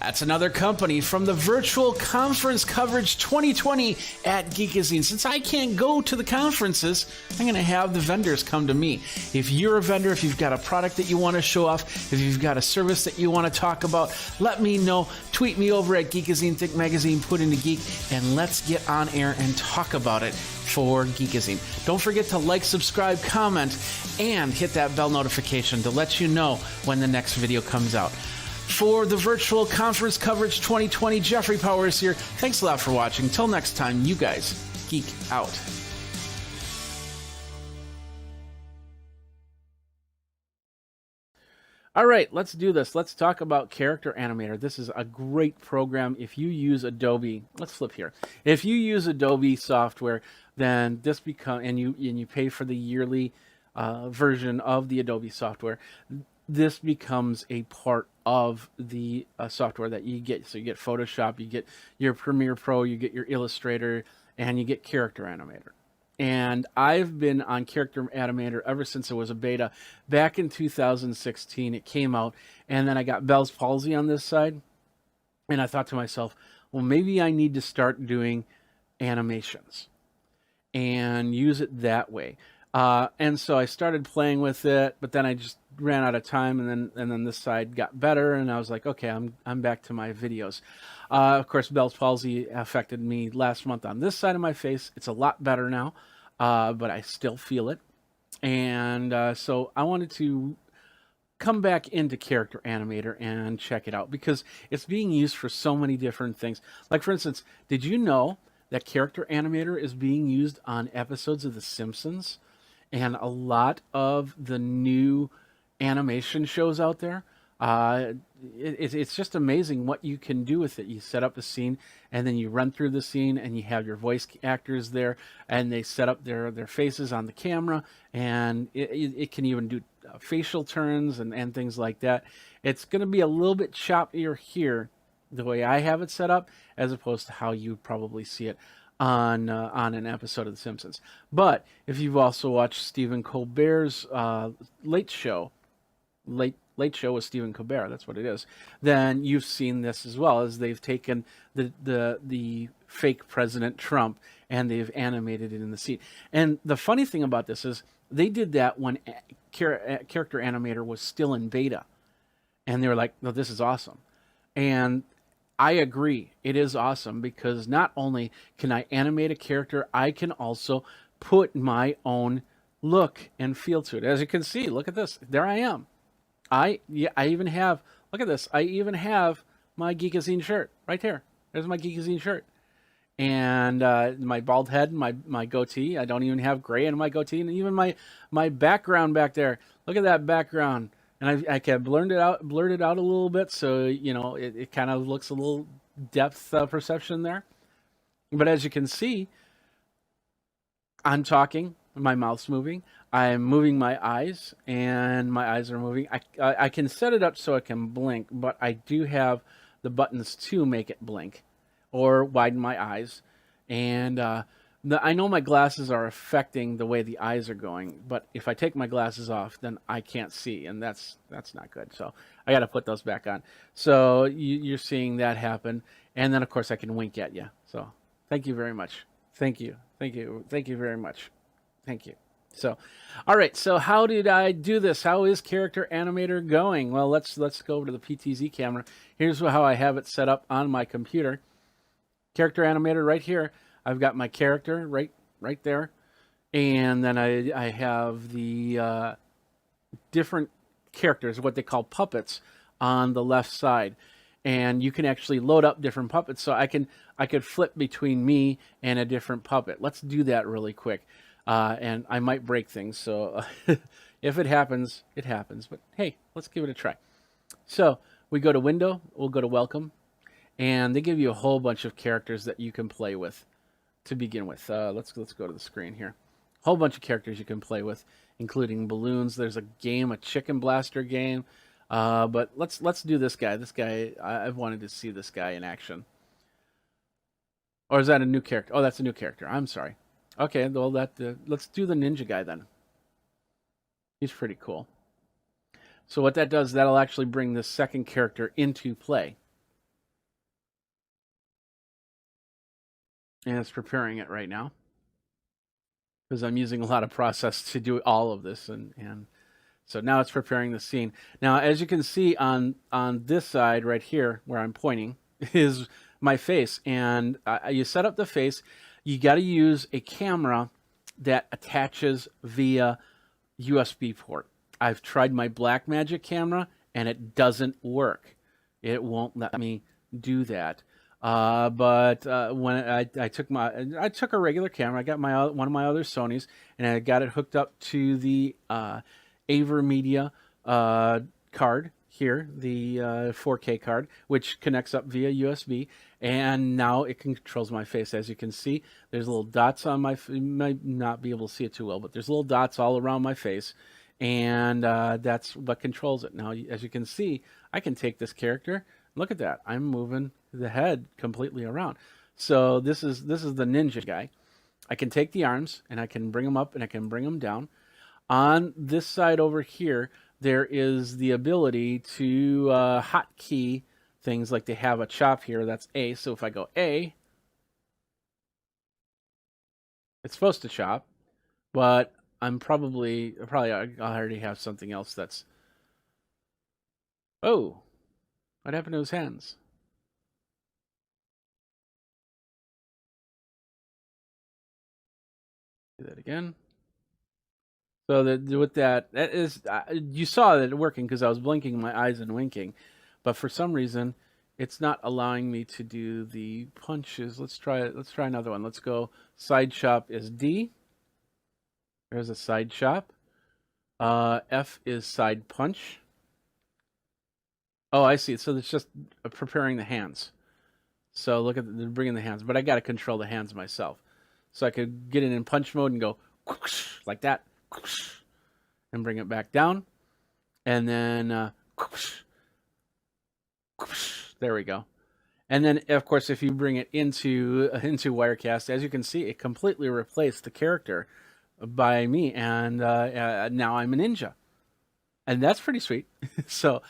That's another company from the Virtual Conference Coverage 2020 at Geekazine. Since I can't go to the conferences, I'm going to have the vendors come to me. If you're a vendor, if you've got a product that you want to show off, if you've got a service that you want to talk about, let me know. Tweet me over at Geekazine, Think Magazine, put in the Geek, and let's get on air and talk about it for Geekazine. Don't forget to like, subscribe, comment, and hit that bell notification to let you know when the next video comes out. For the Virtual Conference Coverage 2020, Jeffrey Powers here. Thanks a lot for watching. Till next time, you guys geek out. All right, let's do this. Let's talk about Character Animator. This is a great program. If you use Adobe, let's flip here. If you use Adobe software, then this and you pay for the yearly version of the Adobe software, this becomes a part of the software that you get. So you get Photoshop, you get your Premiere Pro, you get your Illustrator, and you get Character Animator. And I've been on Character Animator ever since it was a beta. Back in 2016, it came out, and then I got Bell's palsy on this side, and I thought to myself, well, maybe I need to start doing animations and use it that way. And so I started playing with it, but then I just ran out of time, and then this side got better, and I was like, okay, I'm back to my videos. Of course, Bell's palsy affected me last month on this side of my face. It's a lot better now, but I still feel it. And so I wanted to come back into Character Animator and check it out, because it's being used for so many different things. Like, for instance, did you know that Character Animator is being used on episodes of The Simpsons and a lot of the new animation shows out there? It's just amazing what you can do with it. You set up a scene, and then you run through the scene, and you have your voice actors there, and they set up their faces on the camera, and it can even do facial turns and things like that. It's going to be a little bit choppier here, the way I have it set up, as opposed to how you probably see it on an episode of The Simpsons. But if you've also watched Stephen Colbert's Late Show with Stephen Colbert, that's what it is, then you've seen this as well, as they've taken the fake President Trump and they've animated it in the scene. And the funny thing about this is they did that when Character Animator was still in beta, and they were like, no, this is awesome. And I agree, it is awesome, because not only can I animate a character, I can also put my own look and feel to it. As you can see, look at this. There I am. I even have, look at this. I even have my Geekazine shirt right there. There's my Geekazine shirt. And my bald head, my goatee. I don't even have gray in my goatee. And even my background back there. Look at that background. And I can blur it out a little bit, so it kind of looks a little depth perception there. But as you can see, I'm talking, my mouth's moving, I'm moving my eyes, and my eyes are moving. I can set it up so it can blink, but I do have the buttons to make it blink or widen my eyes. And I know my glasses are affecting the way the eyes are going, but if I take my glasses off, then I can't see, and that's not good. So I got to put those back on. So you're seeing that happen, and then of course I can wink at you. So thank you very much. Thank you, thank you, thank you very much. Thank you. So, all right. So how did I do this? How is Character Animator going? Well, let's go over to the PTZ camera. Here's how I have it set up on my computer. Character Animator right here. I've got my character right there, and then I have the different characters, what they call puppets, on the left side, and you can actually load up different puppets. So I could flip between me and a different puppet. Let's do that really quick, and I might break things. So if it happens, it happens. But hey, let's give it a try. So we go to Window. We'll go to Welcome, and they give you a whole bunch of characters that you can play with. To begin with, let's go to the screen here. Whole bunch of characters you can play with, including balloons. There's a game, a chicken blaster game, but let's do this guy. This guy, I've wanted to see this guy in action. Or is that a new character? Oh, that's a new character. I'm sorry. Okay, well let's do the ninja guy then. He's pretty cool. So what that does, that'll actually bring the second character into play. And it's preparing it right now because I'm using a lot of process to do all of this, and so now it's preparing the scene. Now, as you can see on this side right here where I'm pointing is my face, and you set up the face. You got to use a camera that attaches via USB port. I've tried my Blackmagic camera and it doesn't work. It won't let me do that. But when I took a regular camera, I got one of my other Sonys, and I got it hooked up to the AverMedia card here, the 4K card, which connects up via USB, and now it controls my face. As you can see, there's little dots on my. You might not be able to see it too well, but there's little dots all around my face, and that's what controls it. Now, as you can see, I can take this character. Look at that. I'm moving the head completely around. So this is the ninja guy. I can take the arms and I can bring them up and I can bring them down. On this side over here, there is the ability to hotkey things, like they have a chop here. That's A. So if I go A, it's supposed to chop, but I'm probably I already have something else that's. Oh, what happened to his hands? Do that again. So with that is you saw that working because I was blinking my eyes and winking, but for some reason it's not allowing me to do the punches. Let's try it. Let's try another one. Let's go. Side chop is D. There's a side chop. F is side punch. Oh, I see. So it's just preparing the hands. So look at they're bringing the hands, but I got to control the hands myself. So I could get it in punch mode and go like that, and bring it back down, and then there we go. And then, of course, if you bring it into Wirecast, as you can see, it completely replaced the character by me, and now I'm a ninja, and that's pretty sweet. So,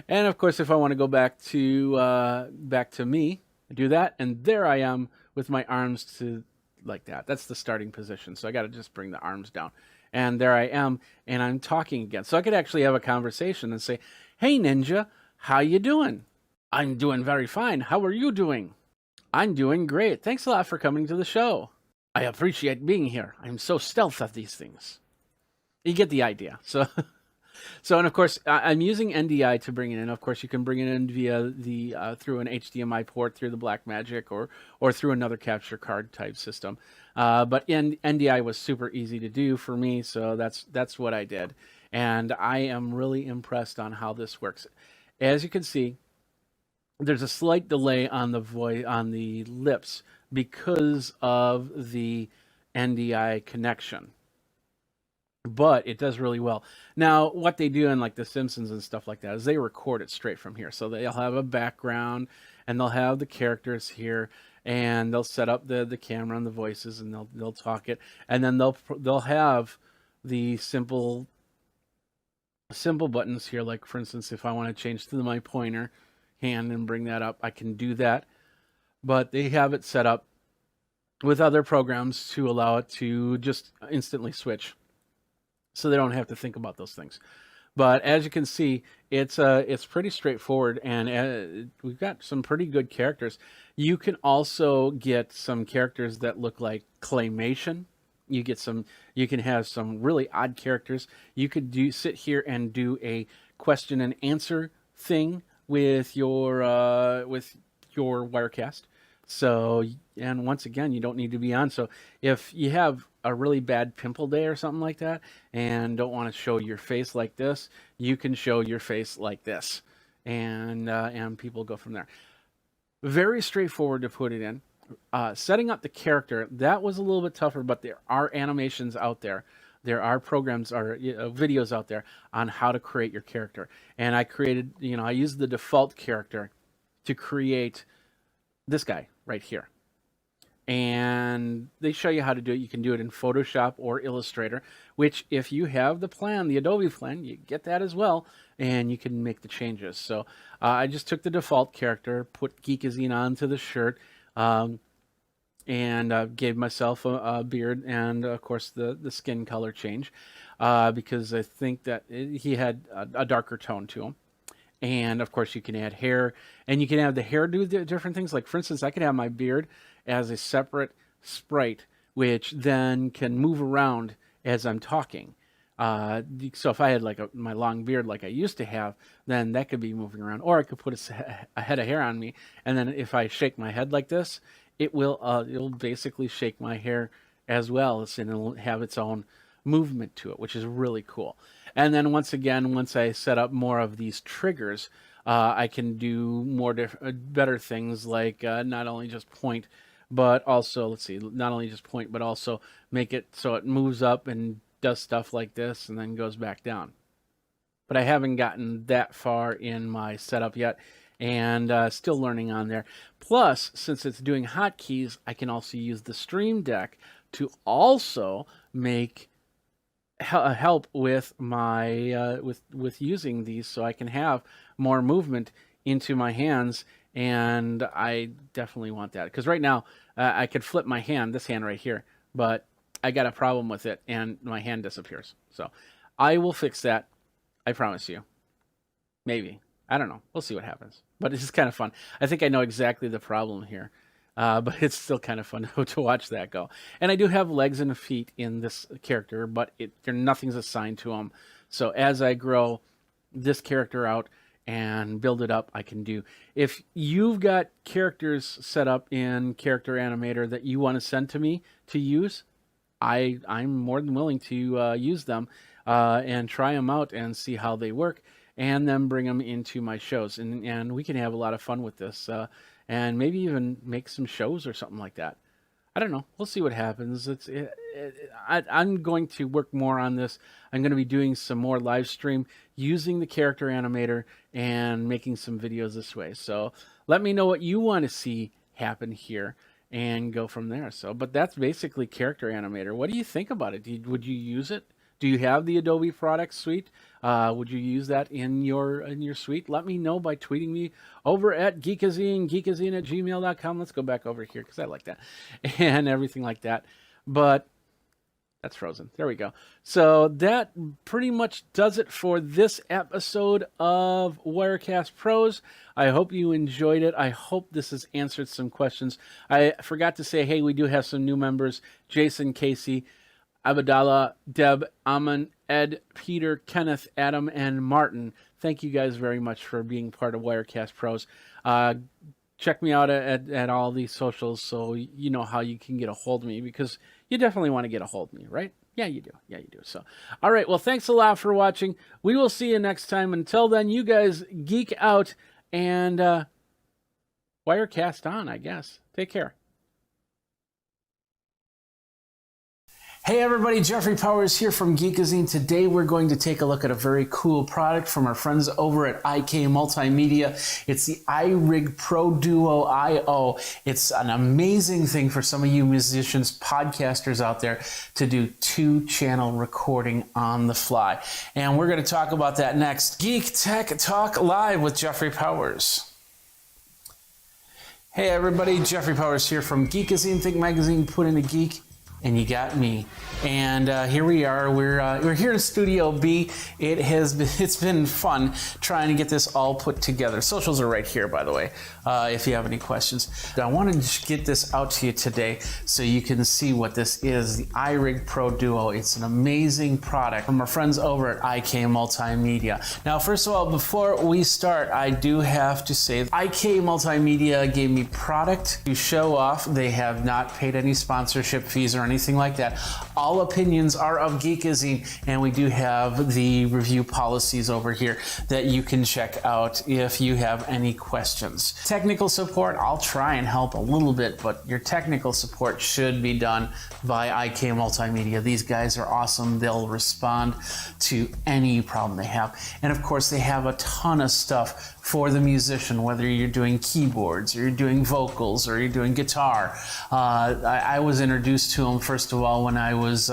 and of course, if I want to go back to me, I do that, and there I am with my arms to like that. That's the starting position. So I got to just bring the arms down, and there I am, and I'm talking again. So I could actually have a conversation and say, "Hey, ninja, how you doing?" "I'm doing very fine. How are you doing?" "I'm doing great. Thanks a lot for coming to the show." "I appreciate being here. I'm so stealth at these things." You get the idea. So, and of course, I'm using NDI to bring it in. Of course, you can bring it in via the through an HDMI port through the Blackmagic or through another capture card type system. But NDI was super easy to do for me, so that's what I did, and I am really impressed on how this works. As you can see, there's a slight delay on the voice on the lips because of the NDI connection, but it does really well. Now, what they do in like The Simpsons and stuff like that is they record it straight from here. So they'll have a background and they'll have the characters here, and they'll set up the camera and the voices, and they'll talk it, and then they'll have the simple buttons here. Like for instance, if I want to change to my pointer hand and bring that up, I can do that. But they have it set up with other programs to allow it to just instantly switch, so they don't have to think about those things. But as you can see, it's pretty straightforward, and we've got some pretty good characters. You can also get some characters that look like claymation. You can have some really odd characters. You could sit here and do a question and answer thing with your Wirecast. So, and once again, you don't need to be on. So if you have a really bad pimple day or something like that and don't want to show your face like this, you can show your face like this, and people go from there. Very straightforward to put it in. Setting up the character, that was a little bit tougher, but there are animations out there. There are programs or videos out there on how to create your character. And I created, I used the default character to create this guy right here. And they show you how to do it. You can do it in Photoshop or Illustrator, which if you have the plan, the Adobe plan, you get that as well, and you can make the changes. So I just took the default character, put Geekazine onto the shirt, and gave myself a beard and, of course, the skin color change, because I think that he had a darker tone to him. And, of course, you can add hair, and you can have the hair do different things. Like, for instance, I could have my beard as a separate sprite, which then can move around as I'm talking. So if I had like my long beard like I used to have, then that could be moving around. Or I could put a head of hair on me, and then if I shake my head like this, it'll basically shake my hair as well, and it'll have its own movement to it, which is really cool. And then once I set up more of these triggers, I can do more better things, like not only just point, but also, not only just point, but also make it so it moves up and does stuff like this and then goes back down. But I haven't gotten that far in my setup yet, and still learning on there. Plus, since it's doing hotkeys, I can also use the Stream Deck to also make help with my with using these, so I can have more movement into my hands. And I definitely want that, because right now I could flip my hand, this hand right here, but I got a problem with it and my hand disappears. So I will fix that, I promise you. Maybe, I don't know, we'll see what happens. But it's just kind of fun. I think I know exactly the problem here, but it's still kind of fun to watch that go. And I do have legs and feet in this character, but nothing's assigned to them. So as I grow this character out and build it up, I can do. If you've got characters set up in Character Animator that you want to send to me to use, I'm more than willing to use them and try them out and see how they work, and then bring them into my shows. And we can have a lot of fun with this, and maybe even make some shows or something like that. I don't know. We'll see what happens. I'm going to work more on this. I'm going to be doing some more live stream using the Character Animator and making some videos this way. So let me know what you want to see happen here and go from there. But that's basically Character Animator. What do you think about it? Would you use it? Do you have the Adobe product suite? Would you use that in your suite? Let me know by tweeting me over at Geekazine, geekazine@gmail.com. Let's go back over here because I like that and everything like that. But that's frozen. There we go. So that pretty much does it for this episode of Wirecast Pros. I hope you enjoyed it. I hope this has answered some questions. I forgot to say, hey, we do have some new members: Jason, Casey, Abdallah, Deb, Aman, Ed, Peter, Kenneth, Adam, and Martin. Thank you guys very much for being part of Wirecast Pros. Check me out at all these socials so you know how you can get a hold of me, because you definitely want to get a hold of me, right? Yeah, you do. Yeah, you do. So, all right. Well, thanks a lot for watching. We will see you next time. Until then, you guys geek out and Wirecast on, I guess. Take care. Hey everybody, Jeffrey Powers here from Geekazine. Today we're going to take a look at a very cool product from our friends over at IK Multimedia. It's the iRig Pro Duo IO. It's an amazing thing for some of you musicians, podcasters out there to do 2-channel recording on the fly. And we're going to talk about that next. Geek Tech Talk Live with Jeffrey Powers. Hey everybody, Jeffrey Powers here from Geekazine. Think Magazine, put in a geek. And you got me. And here we are. We're here in Studio B. It's been fun trying to get this all put together. Socials are right here, by the way, if you have any questions. I wanted to get this out to you today so you can see what this is, the iRig Pro Duo. It's an amazing product from our friends over at IK Multimedia. Now, first of all, before we start, I do have to say IK Multimedia gave me product to show off. They have not paid any sponsorship fees or anything like that. All opinions are of Geekazine, and we do have the review policies over here that you can check out if you have any questions. Technical support, I'll try and help a little bit, but your technical support should be done by IK Multimedia. These guys are awesome. They'll respond to any problem they have. And of course, they have a ton of stuff for the musician, whether you're doing keyboards or you're doing vocals or you're doing guitar. I was introduced to them first of all when I was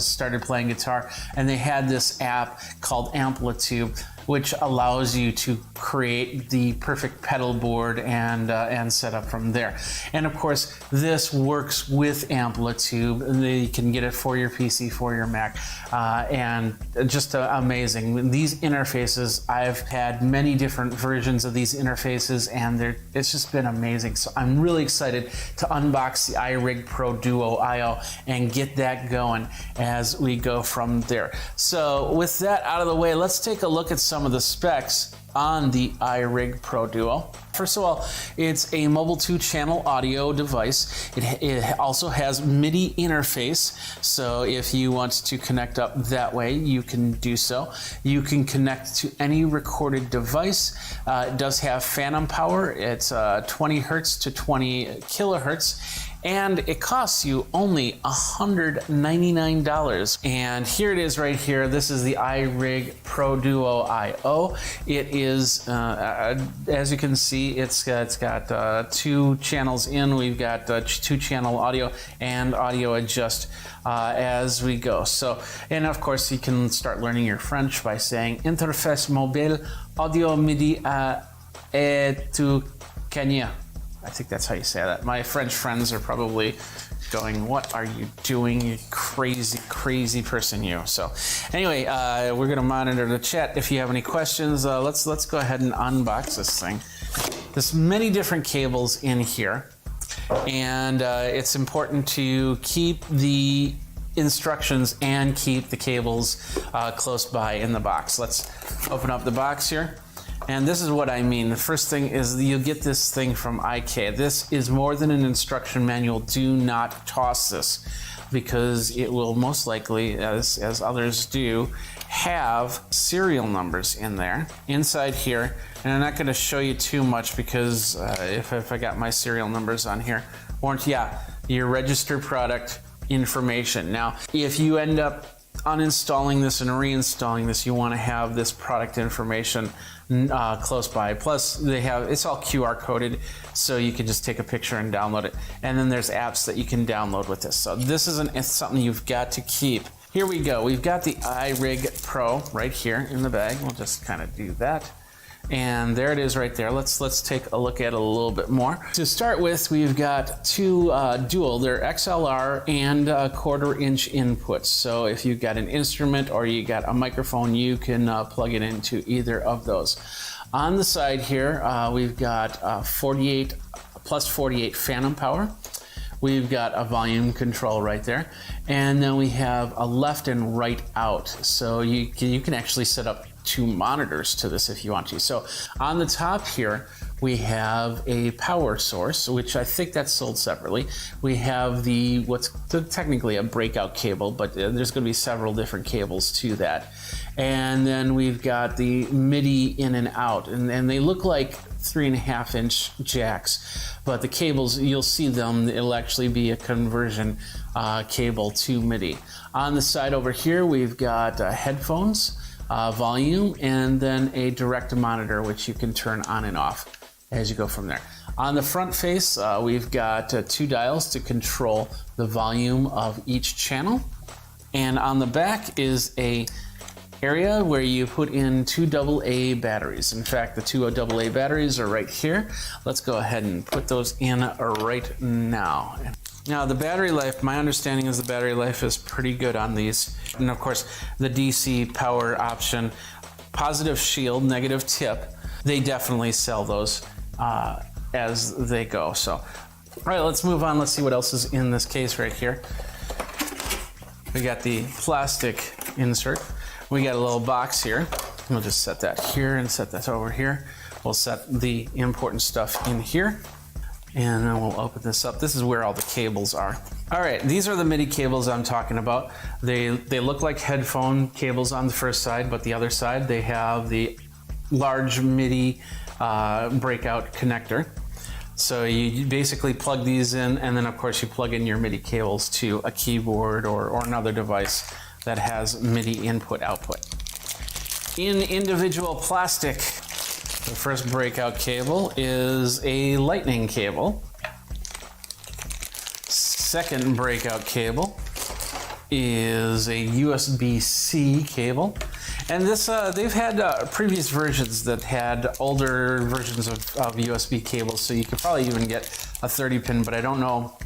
started playing guitar, and they had this app called Amplitude, which allows you to create the perfect pedal board and set up from there. And of course, this works with Amplitude. You can get it for your PC, for your Mac, and just amazing. These interfaces, I've had many different versions of these interfaces, and it's just been amazing. So I'm really excited to unbox the iRig Pro Duo IO and get that going as we go from there. So with that out of the way, let's take a look at some of the specs on the iRig Pro Duo. First of all, it's a mobile 2-channel audio device. It also has MIDI interface, so if you want to connect up that way, you can do so. You can connect to any recorded device. It does have phantom power. It's 20 hertz to 20 kilohertz. And it costs you only $199. And here it is right here. This is the iRig Pro Duo IO. It is, as you can see, it's got 2 channels in. We've got 2-channel audio and audio adjust as we go. So, and of course, you can start learning your French by saying Interface mobile audio MIDI et tu Kenya. I think that's how you say that. My French friends are probably going, what are you doing, you crazy, crazy person, you. So anyway, we're going to monitor the chat. If you have any questions, let's go ahead and unbox this thing. There's many different cables in here, and it's important to keep the instructions and keep the cables close by in the box. Let's open up the box here. And this is what I mean. The first thing is you get this thing from IK. This is more than an instruction manual. Do not toss this, because it will most likely, as others do, have serial numbers in there inside here. And I'm not going to show you too much because if I got my serial numbers on here, your registered product information. Now, if you end up uninstalling this and reinstalling this, you want to have this product information close by. Plus, it's all QR coded, so you can just take a picture and download it. And then there's apps that you can download with this. So this is it's something you've got to keep. Here we go. We've got the iRig Pro right here in the bag. We'll just kind of do that. And there it is right there. Let's take a look at it a little bit more. To start with, we've got 2 dual. They're XLR and 1/4 inch inputs. So if you've got an instrument or you got a microphone, you can plug it into either of those. On the side here, we've got 48 plus 48 phantom power. We've got a volume control right there. And then we have a left and right out. So you can actually set up two monitors to this if you want to. So on the top here, we have a power source, which I think that's sold separately. We have what's technically a breakout cable, but there's going to be several different cables to that. And then we've got the MIDI in and out, and they look like 3.5-inch jacks, but the cables, you'll see them, it'll actually be a conversion cable to MIDI. On the side over here, we've got headphones, volume, and then a direct monitor, which you can turn on and off as you go from there. On the front face, we've got 2 dials to control the volume of each channel. And on the back is a area where you put in 2 AA batteries. In fact, the 2 AA batteries are right here. Let's go ahead and put those in right now. Now the battery life, my understanding is the battery life is pretty good on these. And of course, the DC power option, positive shield, negative tip, they definitely sell those as they go. So, all right, let's move on. Let's see what else is in this case right here. We got the plastic insert. We got a little box here. We'll just set that here and set that over here. We'll set the important stuff in here. And then we'll open this up. This is where all the cables are. All right, these are the MIDI cables I'm talking about. They look like headphone cables on the first side, but the other side, they have the large MIDI breakout connector. So you basically plug these in, and then of course you plug in your MIDI cables to a keyboard or another device that has MIDI input output. In individual plastic, the first breakout cable is a lightning cable. Second breakout cable is a USB-C cable. And this, they've had previous versions that had older versions of USB cables, so you could probably even get a 30-pin, but I don't know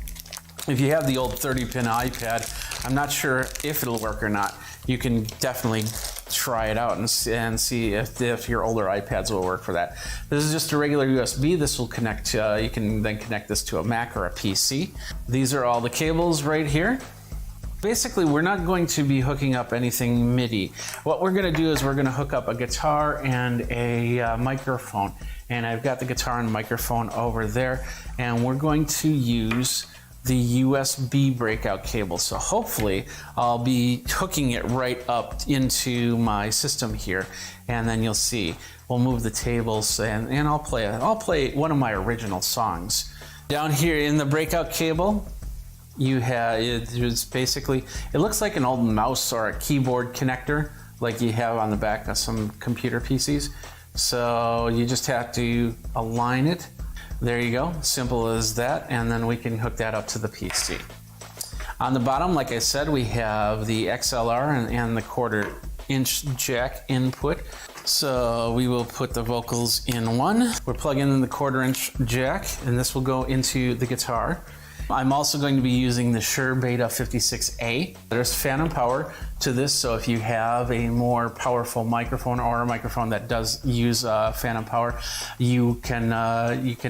if you have the old 30-pin iPad. I'm not sure if it'll work or not. You can definitely try it out and see if your older iPads will work for that. This is just a regular USB. This will connect, you can then connect this to a Mac or a PC. These are all the cables right here. Basically, we're not going to be hooking up anything MIDI. What we're going to do is we're going to hook up a guitar and a microphone. And I've got the guitar and microphone over there. And we're going to use the USB breakout cable. So hopefully, I'll be hooking it right up into my system here. And then you'll see, we'll move the tables and I'll play one of my original songs. Down here in the breakout cable, you have, it's basically, it looks like an old mouse or a keyboard connector like you have on the back of some computer PCs. So you just have to align it. There you go, simple as that, and then we can hook that up to the PC. On the bottom, like I said, we have the XLR and the 1/4-inch jack input. So we will put the vocals in one. We're plugging in the 1/4-inch jack, and this will go into the guitar. I'm also going to be using the Shure Beta 56A. There's phantom power to this, so if you have a more powerful microphone or a microphone that does use phantom power, you can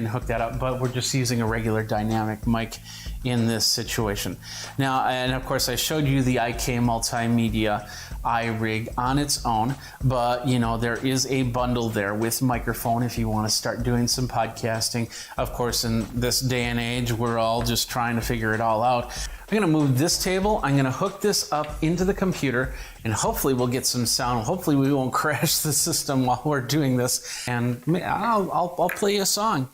hook that up, but we're just using a regular dynamic mic in this situation. Now, and of course I showed you the IK Multimedia iRig on its own, but you know, there is a bundle there with microphone if you want to start doing some podcasting. Of course, in this day and age, we're all just trying to figure it all out. I'm going to move this table, I'm going to hook this up into the computer, and hopefully we'll get some sound. Hopefully we won't crash the system while we're doing this, and I'll play a song.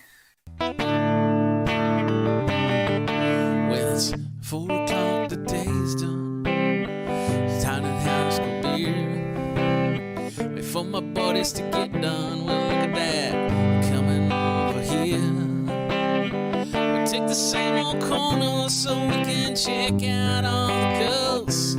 Well, it's 4 o'clock, the day's done. It's time to have some beer. Wait for my buddies to get done. Well, look at that, coming over here. We take the same old corner so we can check out all the girls.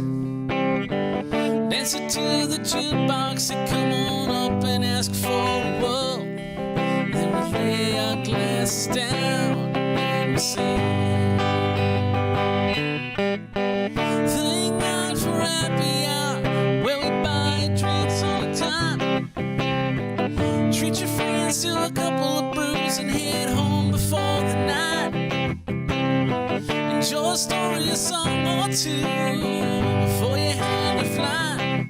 Dance it to the jukebox and come on up and ask for a whirl. Then we lay our glasses down and we sing. Thank God for happy hour, where we buy drinks all the time. Treat your friends to a couple of brews and head home before the night. Enjoy a story, a song or two before you have to fly.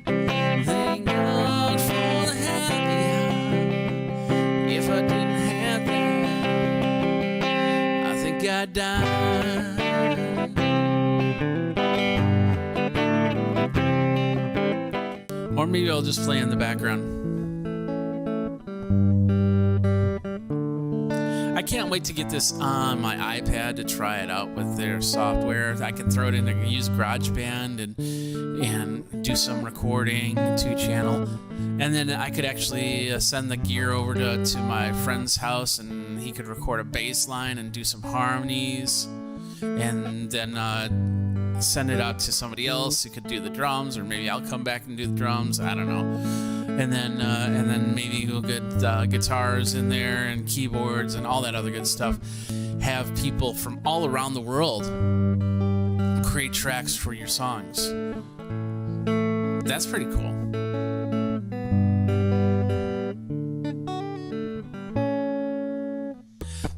Thank God for maybe I'll just play in the background. I can't wait to get this on my iPad to try it out with their software. I can throw it in there, use GarageBand and do some recording, 2-channel. And then I could actually send the gear over to my friend's house, and he could record a bass line and do some harmonies. And then send it out to somebody else who could do the drums, or maybe I'll come back and do the drums. I don't know. And then maybe we'll get guitars in there and keyboards and all that other good stuff. Have people from all around the world create tracks for your songs. That's pretty cool.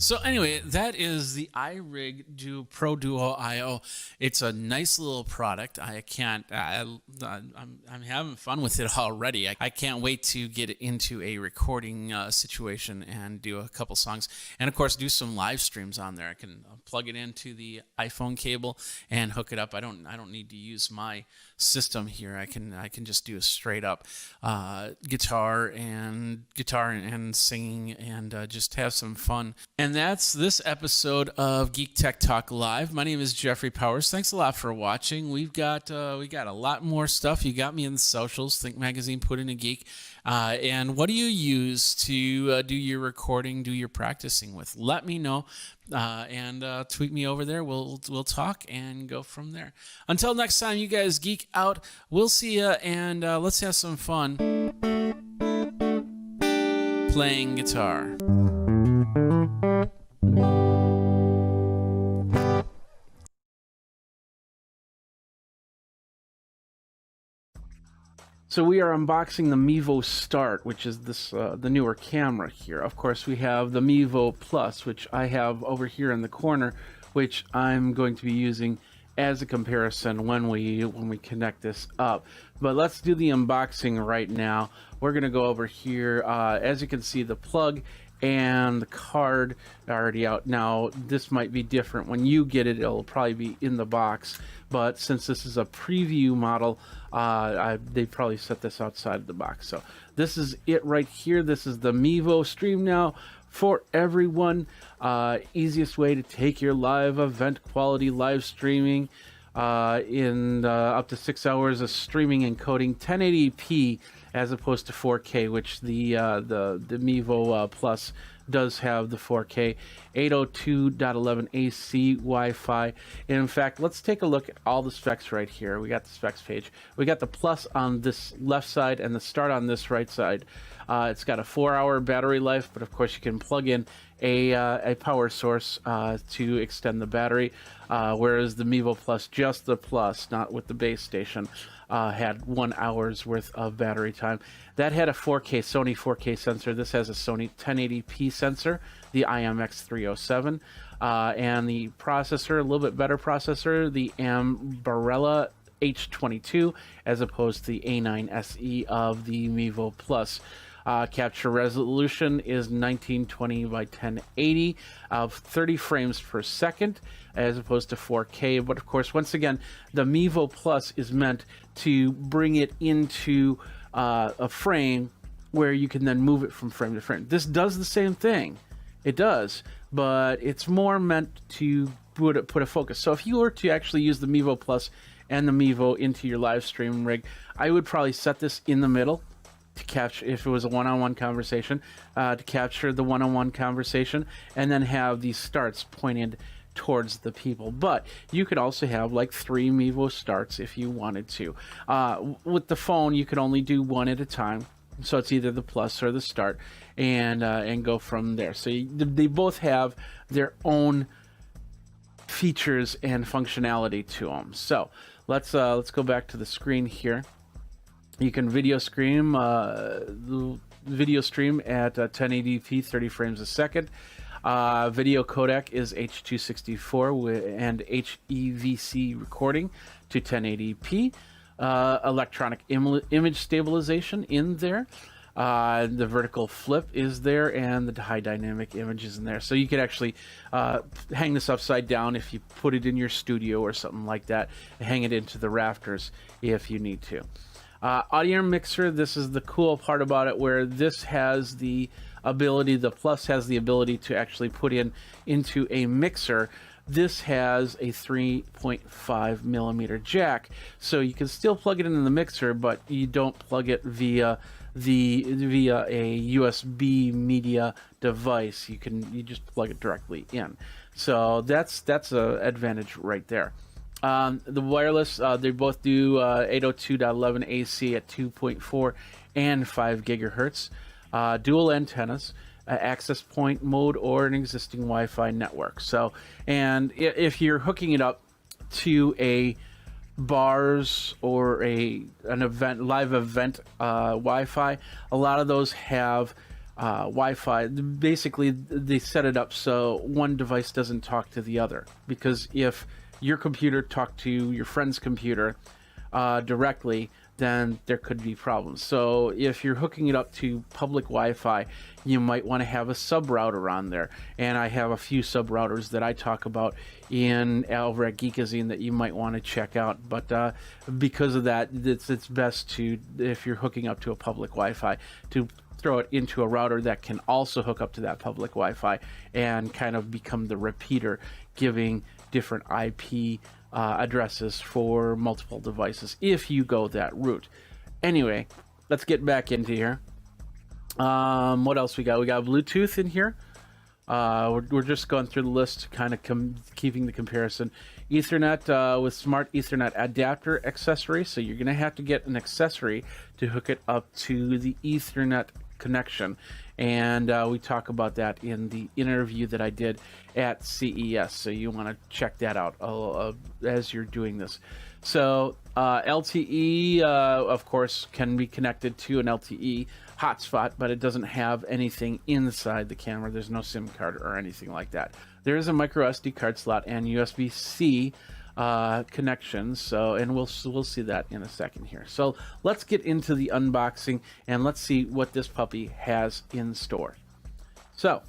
So anyway, that is the iRig Pro Duo IO. It's a nice little product. I'm having fun with it already. I can't wait to get into a recording situation and do a couple songs, and of course do some live streams on there. I can plug it into the iPhone cable and hook it up. I don't need to use my system here. I can just do a straight up guitar and singing and just have some fun. And that's this episode of Geek Tech Talk Live. My name is Jeffrey Powers. Thanks a lot for watching. We got a lot more stuff. You got me in the socials. Think Magazine, Put in a Geek. And what do you use to do your recording, do your practicing with? Let me know. And tweet me over there. We'll talk and go from there. Until next time, you guys geek out. We'll see ya, and let's have some fun playing guitar. So we are unboxing the Mevo Start, which is this the newer camera here. Of course, we have the Mevo Plus, which I have over here in the corner, which I'm going to be using as a comparison when we connect this up. But let's do the unboxing right now. We're going to go over here. As you can see, the plug and the card are already out. Now, this might be different. When you get it, it'll probably be in the box. But since this is a preview model, they probably set this outside the box. So this is it right here. This is the Mevo Stream Now for everyone. Easiest way to take your live event quality live streaming in up to 6 hours of streaming and coding 1080p as opposed to 4K, which the Mevo Plus does have the 4K 802.11ac Wi-Fi. In fact, let's take a look at all the specs right here. We got the specs page. We got the Plus on this left side and the Start on this right side. It's got a 4-hour battery life, but of course you can plug in a power source to extend the battery, whereas the Mevo Plus, just the Plus, not with the base station, had 1 hour's worth of battery time. That had a Sony 4K sensor. This has a Sony 1080p sensor, the IMX307, and the processor, a little bit better processor, the Ambarella H22, as opposed to the A9 SE of the Mevo Plus. Capture resolution is 1920 by 1080 of 30 frames per second, as opposed to 4K. But of course, once again, the Mevo Plus is meant to bring it into a frame where you can then move it from frame to frame. This does the same thing. It does, but it's more meant to put a focus. So if you were to actually use the Mevo Plus and the Mevo into your live stream rig, I would probably set this in the middle to capture, if it was a one-on-one conversation, to capture the one-on-one conversation, and then have these starts pointed towards the people. But you could also have like 3 Mevo starts if you wanted to. With the phone, you could only do one at a time, so it's either the Plus or the Start, and go from there. So they both have their own features and functionality to them. So let's go back to the screen here. You can video stream at 1080p, 30 frames a second. Video codec is H.264 and HEVC recording to 1080p. Electronic image stabilization in there. The vertical flip is there, and the high dynamic image is in there. So you could actually hang this upside down if you put it in your studio or something like that. Hang it into the rafters if you need to. Audio mixer, this is the cool part about it, where this has the ability, the Plus has the ability to actually put into a mixer. This has a 3.5 millimeter jack, so you can still plug it into the mixer, but you don't plug it via a USB media device. You just plug it directly in. So that's a advantage right there. The wireless, they both do 802.11 AC at 2.4 and 5 gigahertz. Dual antennas, access point mode, or an existing Wi-Fi network. So, and if you're hooking it up to a bars or an event, live event Wi-Fi, a lot of those have Wi-Fi. Basically, they set it up so one device doesn't talk to the other, because if your computer talked to your friend's computer directly, then there could be problems. So if you're hooking it up to public Wi-Fi, you might want to have a sub router on there. And I have a few sub routers that I talk about over at Geekazine that you might want to check out. But because of that, it's best to, if you're hooking up to a public Wi-Fi, to throw it into a router that can also hook up to that public Wi-Fi and kind of become the repeater, giving different IP addresses for multiple devices if you go that route. Anyway, let's get back into here. What else we got? We got Bluetooth in here. We're just going through the list, kind of keeping the comparison. Ethernet with smart Ethernet adapter accessory. So you're going to have to get an accessory to hook it up to the Ethernet connection. And we talk about that in the interview that I did at CES. So you want to check that out as you're doing this. So LTE, of course, can be connected to an LTE hotspot, but it doesn't have anything inside the camera. There's no SIM card or anything like that. There is a micro SD card slot and USB-C connections. So, and we'll see that in a second here. So let's get into the unboxing and let's see what this puppy has in store. So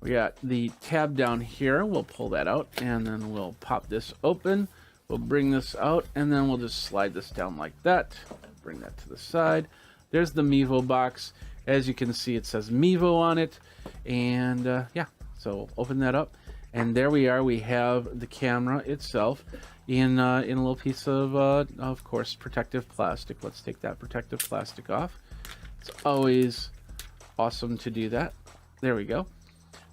we got the tab down here. We'll pull that out and then we'll pop this open. We'll bring this out and then we'll just slide this down like that. Bring that to the side. There's the Mevo box. As you can see, it says Mevo on it. And yeah, so we'll open that up. And there we are. We have the camera itself in a little piece of course, protective plastic. Let's take that protective plastic off. It's always awesome to do that. There we go.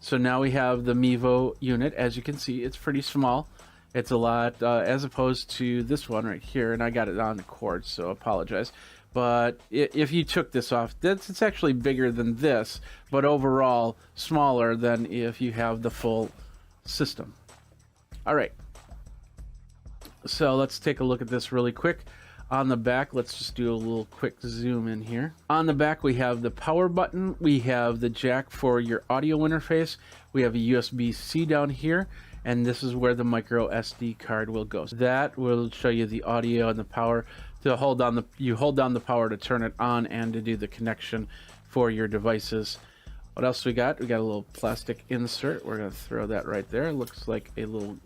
So now we have the Mevo unit. As you can see, it's pretty small. It's a lot as opposed to this one right here. And I got it on the cord, so apologize. But if you took this off, it's actually bigger than this, but overall smaller than if you have the full system. All right, so let's take a look at this really quick. On the back, let's just do a little quick zoom in here. On the back, we have the power button, we have the jack for your audio interface, we have a USB-C down here, and this is where the micro SD card will go. So that will show you the audio and the power. To hold down you hold down the power to turn it on and to do the connection for your devices. What else we got? We got a little plastic insert. We're going to throw that right there. It looks like a little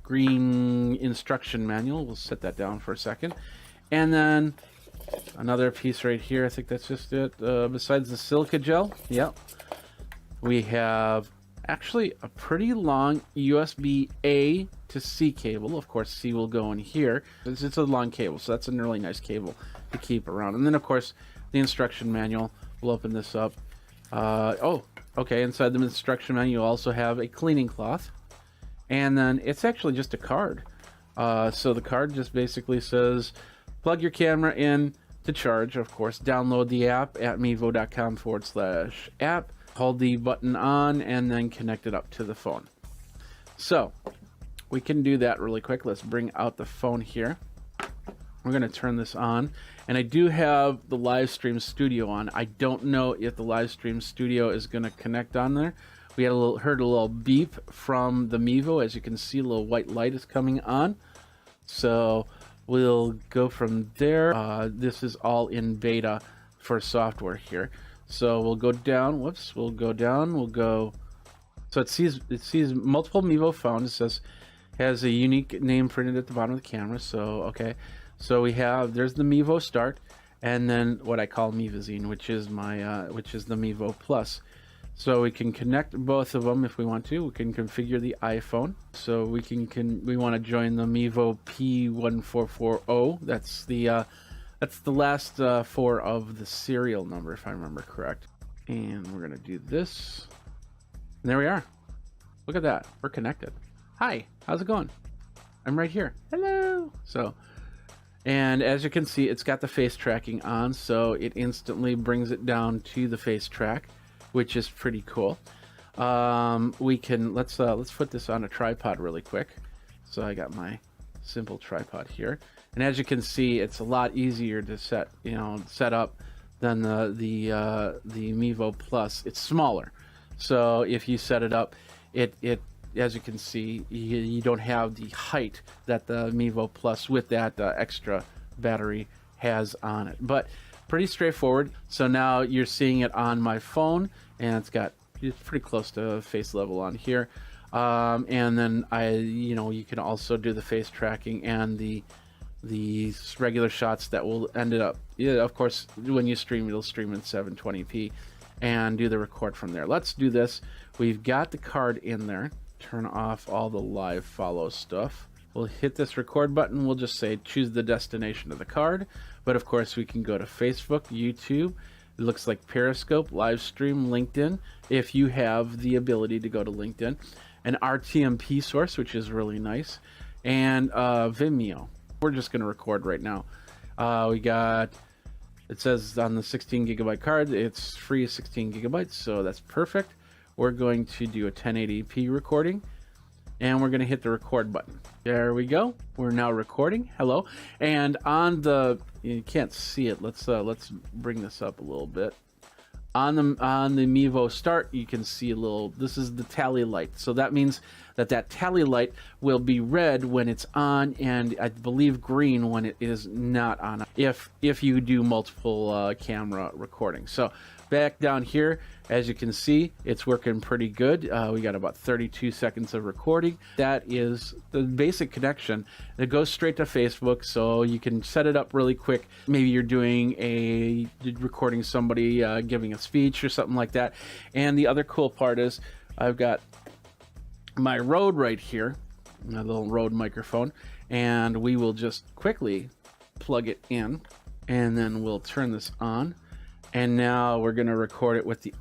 green instruction manual. We'll set that down for a second. And then another piece right here. I think that's just it. Besides the silica gel, yep, we have actually a pretty long USB A to C cable. Of course, C will go in here. It's a long cable, so that's a really nice cable to keep around. And then, of course, the instruction manual. We'll open this up. Oh, okay. Inside the instruction manual, you also have a cleaning cloth. And then it's actually just a card. So the card just basically says, plug your camera in to charge. Of course, download the app at mevo.com/app. Hold the button on and then connect it up to the phone. So we can do that really quick. Let's bring out the phone here. We're going to turn this on, and I do have the live stream studio on. I don't know if the live stream studio is going to connect on there. We had heard a little beep from the Mevo. As you can see, a little white light is coming on. So we'll go from there. This is all in beta for software here. So we'll go down. Whoops, we'll go down. We'll go. So it sees multiple Mevo phones. It says has a unique name printed at the bottom of the camera. So okay. So we have, there's the Mevo Start, and then what I call Mevazine, which is which is the Mevo Plus. So we can connect both of them if we want to. We can configure the iPhone. So we we want to join the Mevo P1440. That's the last 4 of the serial number, if I remember correct. And we're gonna do this. And there we are. Look at that. We're connected. Hi, how's it going? I'm right here. Hello. So, and as you can see, it's got the face tracking on, so it instantly brings it down to the face track, which is pretty cool. We can let's put this on a tripod really quick. So I got my simple tripod here, and as you can see, it's a lot easier to set up than the Mevo Plus. It's smaller, so if you set it up, it as you can see, you don't have the height that the Mevo Plus with that extra battery has on it, but pretty straightforward. So now you're seeing it on my phone, and it's pretty close to face level on here. And then you can also do the face tracking and the regular shots that will end it up. Yeah, of course, when you stream, it'll stream in 720p and do the record from there. Let's do this. We've got the card in there. Turn off all the live follow stuff. We'll hit this record button. We'll just say choose the destination of the card. But of course, we can go to Facebook, YouTube. It looks like Periscope, Livestream, LinkedIn, if you have the ability to go to LinkedIn. An RTMP source, which is really nice. And Vimeo. We're just going to record right now. It says on the 16 gigabyte card, it's free 16 gigabytes, so that's perfect. We're going to do a 1080p recording, and we're going to hit the record button. There we go. We're now recording. Hello. And on you can't see it. Let's bring this up a little bit. On the Mevo Start, you can see a little. This is the tally light. So that means that tally light will be red when it's on, and I believe green when it is not on. If you do multiple camera recording. So back down here, as you can see, it's working pretty good. We got about 32 seconds of recording. That is the basic connection. It goes straight to Facebook, so you can set it up really quick. Maybe you're recording somebody giving a speech or something like that. And the other cool part is I've got my Rode right here, my little Rode microphone, and we will just quickly plug it in, and then we'll turn this on. And now we're going to record it with the